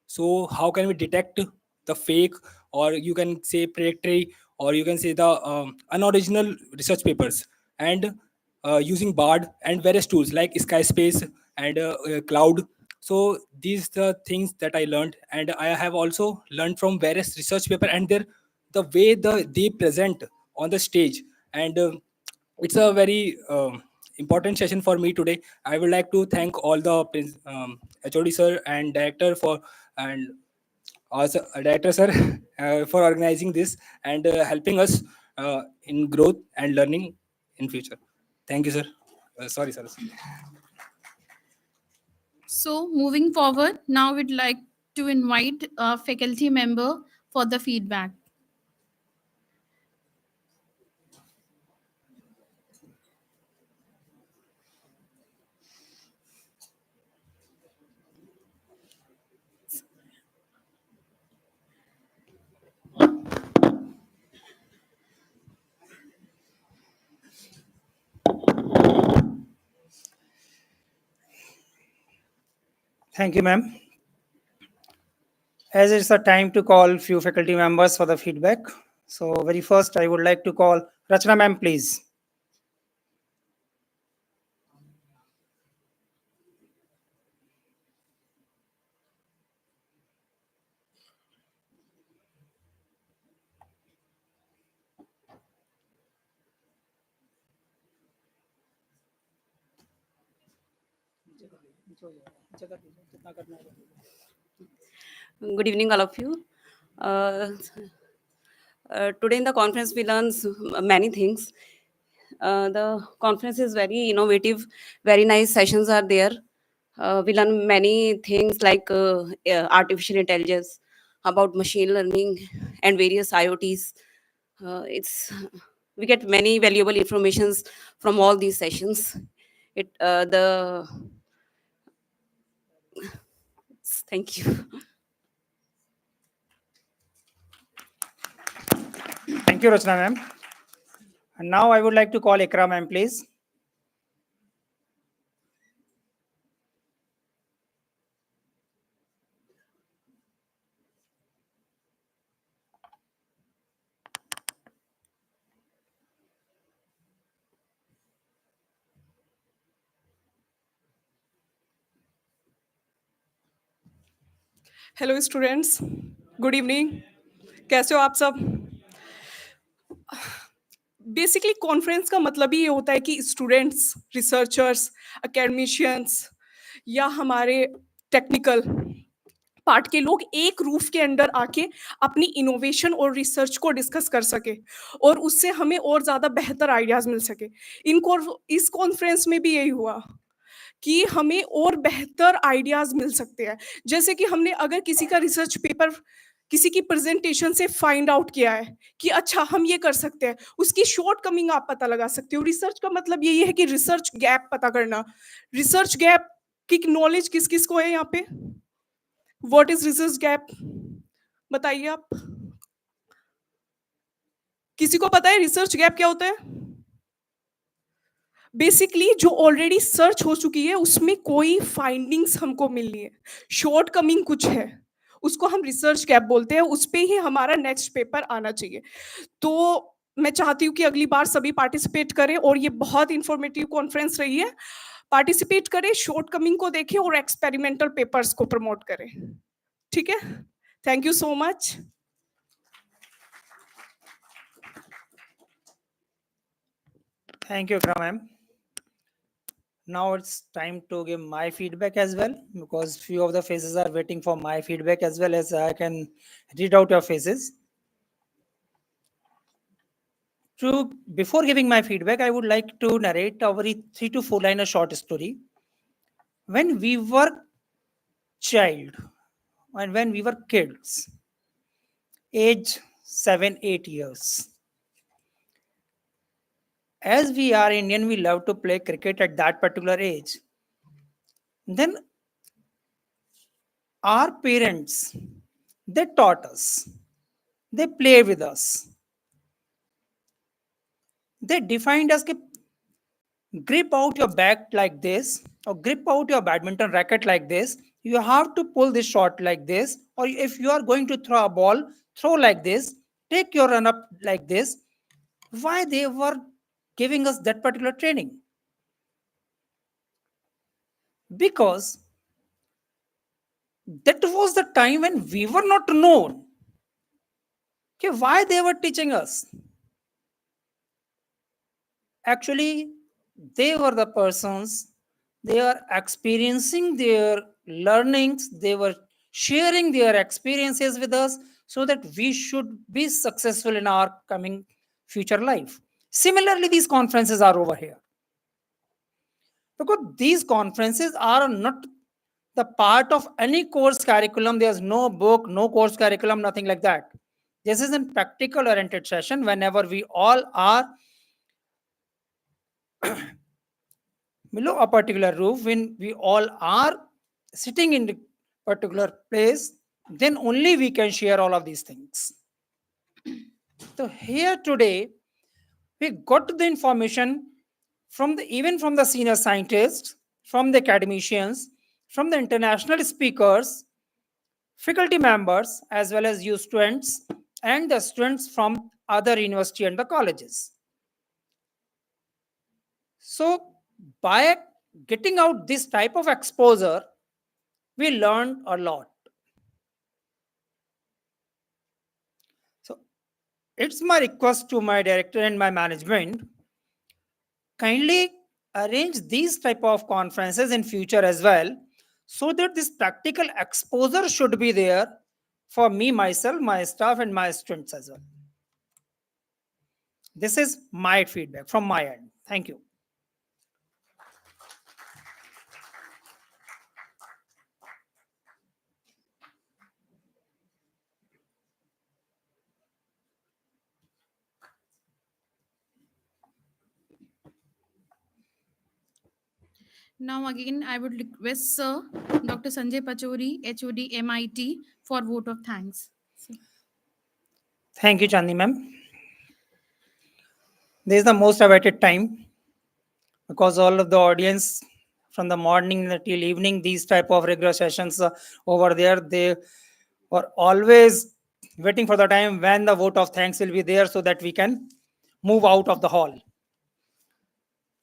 S22: So how can we detect the fake, or you can say predatory, or you can say the unoriginal research papers, and using Bard and various tools like Skyspace and Cloud. So these the things that I learned, and I have also learned from various research paper and the way they present on the stage, and it's a very important session for me today. I would like to thank all the HOD sir and director for and also director sir for organizing this and helping us in growth and learning in future. Thank you, sir. Sorry, sir.
S12: So moving forward, now we'd like to invite a faculty member for the feedback.
S11: Thank you, ma'am. As it's a time to call few faculty members for the feedback. So very first, I would like to call Rachna ma'am, please.
S6: Good evening, all of you. Today in the conference, we learn many things. The conference is very innovative, very nice sessions are there. We learn many things like artificial intelligence, about machine learning, and various IoTs. It's we get many valuable informations from all these sessions. Thank you.
S11: Thank you, Rachna ma'am. And now I would like to call Ikra ma'am, please.
S10: Hello students, good evening. कैसे हो आप सब? Basically conference का मतलब ही ये होता है कि स्टूडेंट्स, रिसर्चर्स, एकेडमिशियंस या हमारे टेक्निकल पार्ट के लोग एक रूफ के अंडर आके अपनी इनोवेशन और रिसर्च को डिस्कस कर सके और उससे हमें और ज़्यादा बेहतर आइडियाज़ मिल सके। इस कॉन्फ्रेंस में भी यही हुआ कि हमें और बेहतर आइडियाज़ मिल सकते हैं। जैसे कि हमने अगर किसी का रिसर्च पेपर किसी की प्रेजेंटेशन से फाइंड आउट किया है कि अच्छा हम ये कर सकते हैं, उसकी शॉर्ट कमिंग आप पता लगा सकते हो। रिसर्च का मतलब यही है कि रिसर्च गैप पता करना। रिसर्च गैप की नॉलेज किस किस को है यहाँ पे? What is research gap? बताइए आप। किसी को पता है रिसर्च गैप क्या होता है? बेसिकली जो ऑलरेडी सर्च हो चुकी है उसमें कोई फाइंडिंग्स हमको मिलनी है, शॉर्ट कमिंग कुछ है, उसको हम रिसर्च गैप बोलते हैं। उस पे ही हमारा नेक्स्ट पेपर आना चाहिए। तो मैं चाहती हूँ कि अगली बार सभी पार्टिसिपेट करें और ये बहुत इंफॉर्मेटिव कॉन्फ्रेंस रही है। पार्टिसिपेट करें, शॉर्ट कमिंग को देखें और एक्सपेरिमेंटल पेपर्स को प्रमोट करें। ठीक है, thank you so much.
S11: Thank you, Ikra ma'am. Now it's time to give my feedback as well, because few of the faces are waiting for my feedback as well as I can read out your faces. Before giving my feedback, I would like to narrate a very 3 to 4 liner short story. When we were child and when we were kids, age 7-8 years, as we are Indian, we love to play cricket at that particular age. Then our parents, they taught us, they play with us. They defined us, grip out your bat like this, or grip out your badminton racket like this. You have to pull this shot like this, or if you are going to throw a ball, throw like this, take your run up like this. Why they were giving us that particular training? Because that was the time when we were not known. Okay, why they were teaching us? Actually, they were the persons, they are experiencing their learnings, they were sharing their experiences with us so that we should be successful in our coming future life. Similarly, these conferences are over here, because these conferences are not the part of any course curriculum. There's no book, no course curriculum, nothing like that. This is a practical oriented session whenever we all are below a particular roof, when we all are sitting in the particular place, then only we can share all of these things. So here today, we got the information from the even from the senior scientists, from the academicians, from the international speakers, faculty members, as well as you students and the students from other university and the colleges. So by getting out this type of exposure, we learned a lot. So it's my request to my director and my management, kindly arrange these type of conferences in future as well, so that this practical exposure should be there for me, myself, my staff, and my students as well. This is my feedback from my end. Thank you.
S12: Now again, I would request Sir Dr. Sanjay Pachori, HOD MIT, for vote of thanks.
S11: Thank you, Chandni ma'am. This is the most awaited time, because all of the audience from the morning till evening, these type of regular sessions over there, they were always waiting for the time when the vote of thanks will be there, so that we can move out of the hall,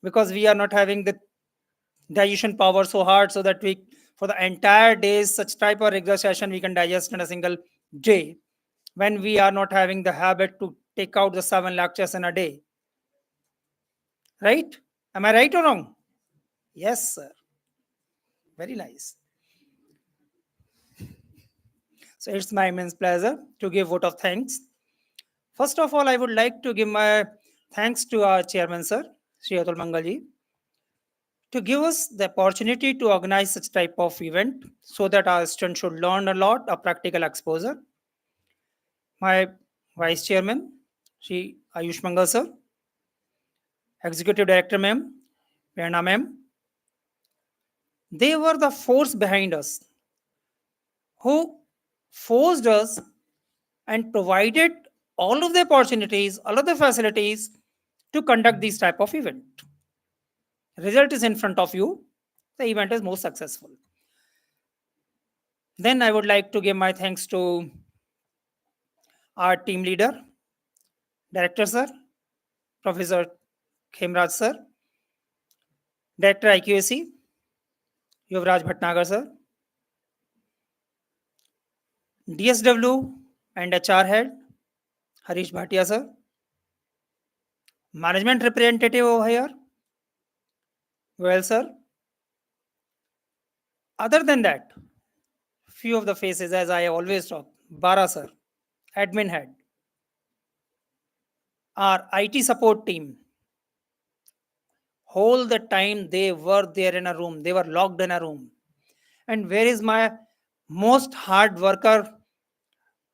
S11: because we are not having the digestion power so hard, so that we for the entire days such type of regular session we can digest in a single day, when we are not having the habit to take out the 7 lectures in a day. Right? Am I right or wrong? Yes, sir. Very nice. So it's my immense pleasure to give vote of thanks. First of all, I would like to give my thanks to our chairman, sir, Shri Atul Mangalji, to give us the opportunity to organize such type of event, so that our students should learn a lot of practical exposure. My vice chairman, Shri Ayush Mangal sir, executive director ma'am, Prerna ma'am, they were the force behind us, who forced us and provided all of the opportunities, all of the facilities to conduct this type of event. Result is in front of you. The event is most successful. Then I would like to give my thanks to our team leader, director sir, Professor Khemraj sir, director IQAC, Yuvraj Bhatnagar sir, DSW and HR head, Harish Bhatia sir, management representative over here, well sir. Other than that, few of the faces, as I always talk, Bara sir, admin head, our IT support team, whole the time they were there in a room, they were locked in a room. And where is my most hard worker?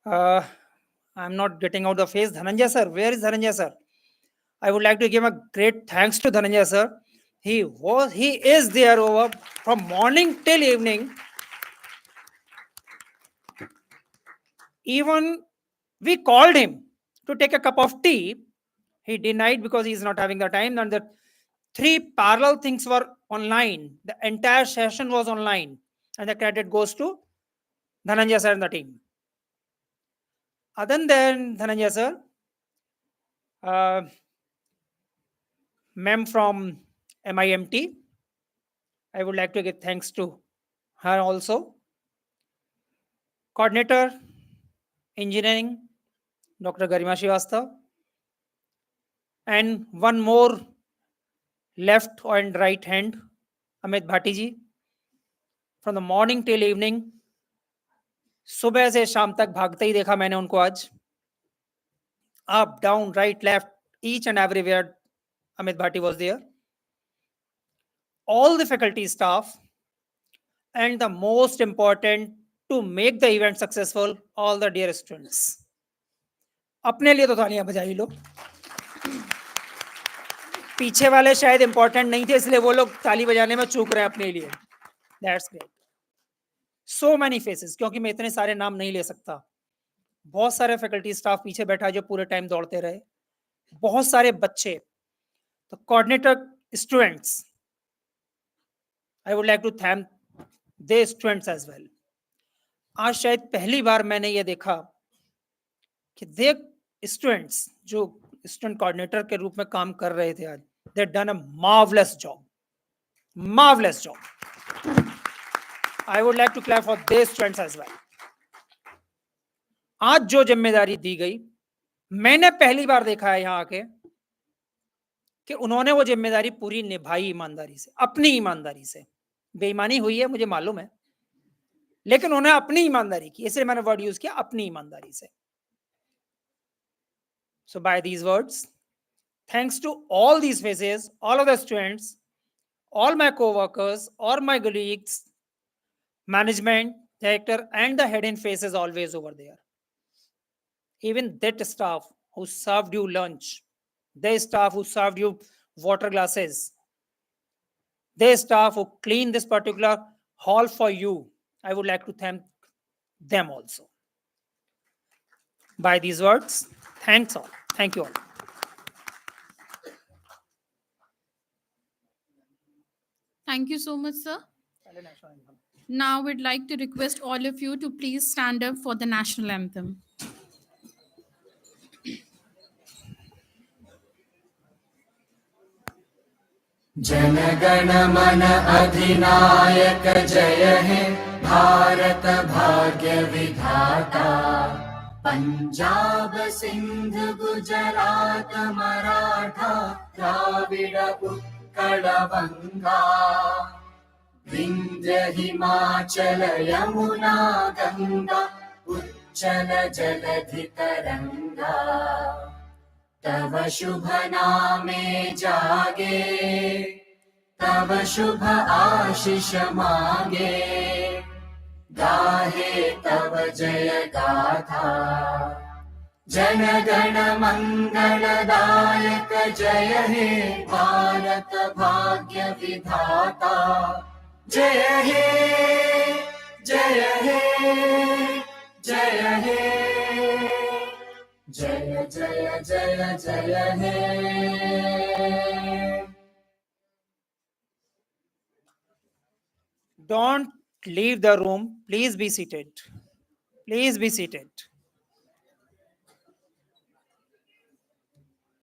S11: I'm not getting out the face. Dhananjay sir, where is Dhananjay sir? I would like to give a great thanks to Dhananjay sir. He is there over from morning till evening. Even we called him to take a cup of tea. He denied because he is not having the time. And the 3 parallel things were online. The entire session was online. And the credit goes to Dhananjay sir and the team. Other than Dhananjay sir, ma'am from MIMT, I would like to give thanks to her also. Coordinator, Engineering, Dr. Garima Srivastav. And one more left and right hand, Amit Bhatti ji. From the morning till evening, सुबह से शाम तक भागते ही देखा मैंने उनको आज. Up, down, right, left, each and everywhere, Amit Bhatti was there. All the faculty staff, and the most important, to make the event successful, all the dear students. अपने लिए तो तालियां बजाई लो. पीछे वाले शायद इंपॉर्टेंट नहीं थे, इसलिए वो लोग ताली बजाने में चूक रहे हैं अपने लिए. That's great. So many faces, क्योंकि मैं इतने सारे नाम नहीं ले सकता. बहुत सारे फैकल्टी स्टाफ पीछे बैठा है जो पूरे टाइम दौड़ते रहे. बहुत सारे बच्चे. तो coordinator students, I would like to thank the students as well. आज शायद पहली बार मैंने ये देखा कि दे स्टूडेंट्स जो स्टूडेंट कोऑर्डिनेटर के रूप में काम कर रहे थे, आज they done a marvellous job. Marvellous job. I would like to clap for the students as well. आज जो जिम्मेदारी दी गई, मैंने पहली बार देखा है यहाँ आके कि उन्होंने वो जिम्मेदारी पूरी निभाई ईमानदारी से, अपनी ईमानदारी से. बेईमानी हुई है मुझे मालूम है, लेकिन उन्होंने अपनी ईमानदारी की, इसलिए मैंने वर्ड यूज किया, अपनी ईमानदारी से. So by these words, thanks to all these faces, all of the students, all my co-workers, all my colleagues, management, director, and the hidden faces always over there. Even that staff who served you lunch, they staff who served you water glasses, they staff who cleaned this particular hall for you, I would like to thank them also. By these words, thanks all. Thank you all.
S12: Thank you so much, sir. Now we'd like to request all of you to please stand up for the national anthem.
S1: जनगण मन अधिनायक जय हे भारत भाग्य विधाता. पंजाब सिंध गुजरात मराठा द्राविड उत्कल बंगा. विंध्य हिमाचल यमुना गंगा उच्चल जलधि तरंगा. तव शुभ नामे जागे, तव शुभ आशीष मांगे. गाहे तव जय गाथा. जन गण मंगलदायक जय हे भारत भाग्य विधाता. जय हे जय हे जय हे जय जय जय जय हे.
S11: Don't leave the room. Please be seated. Please be seated.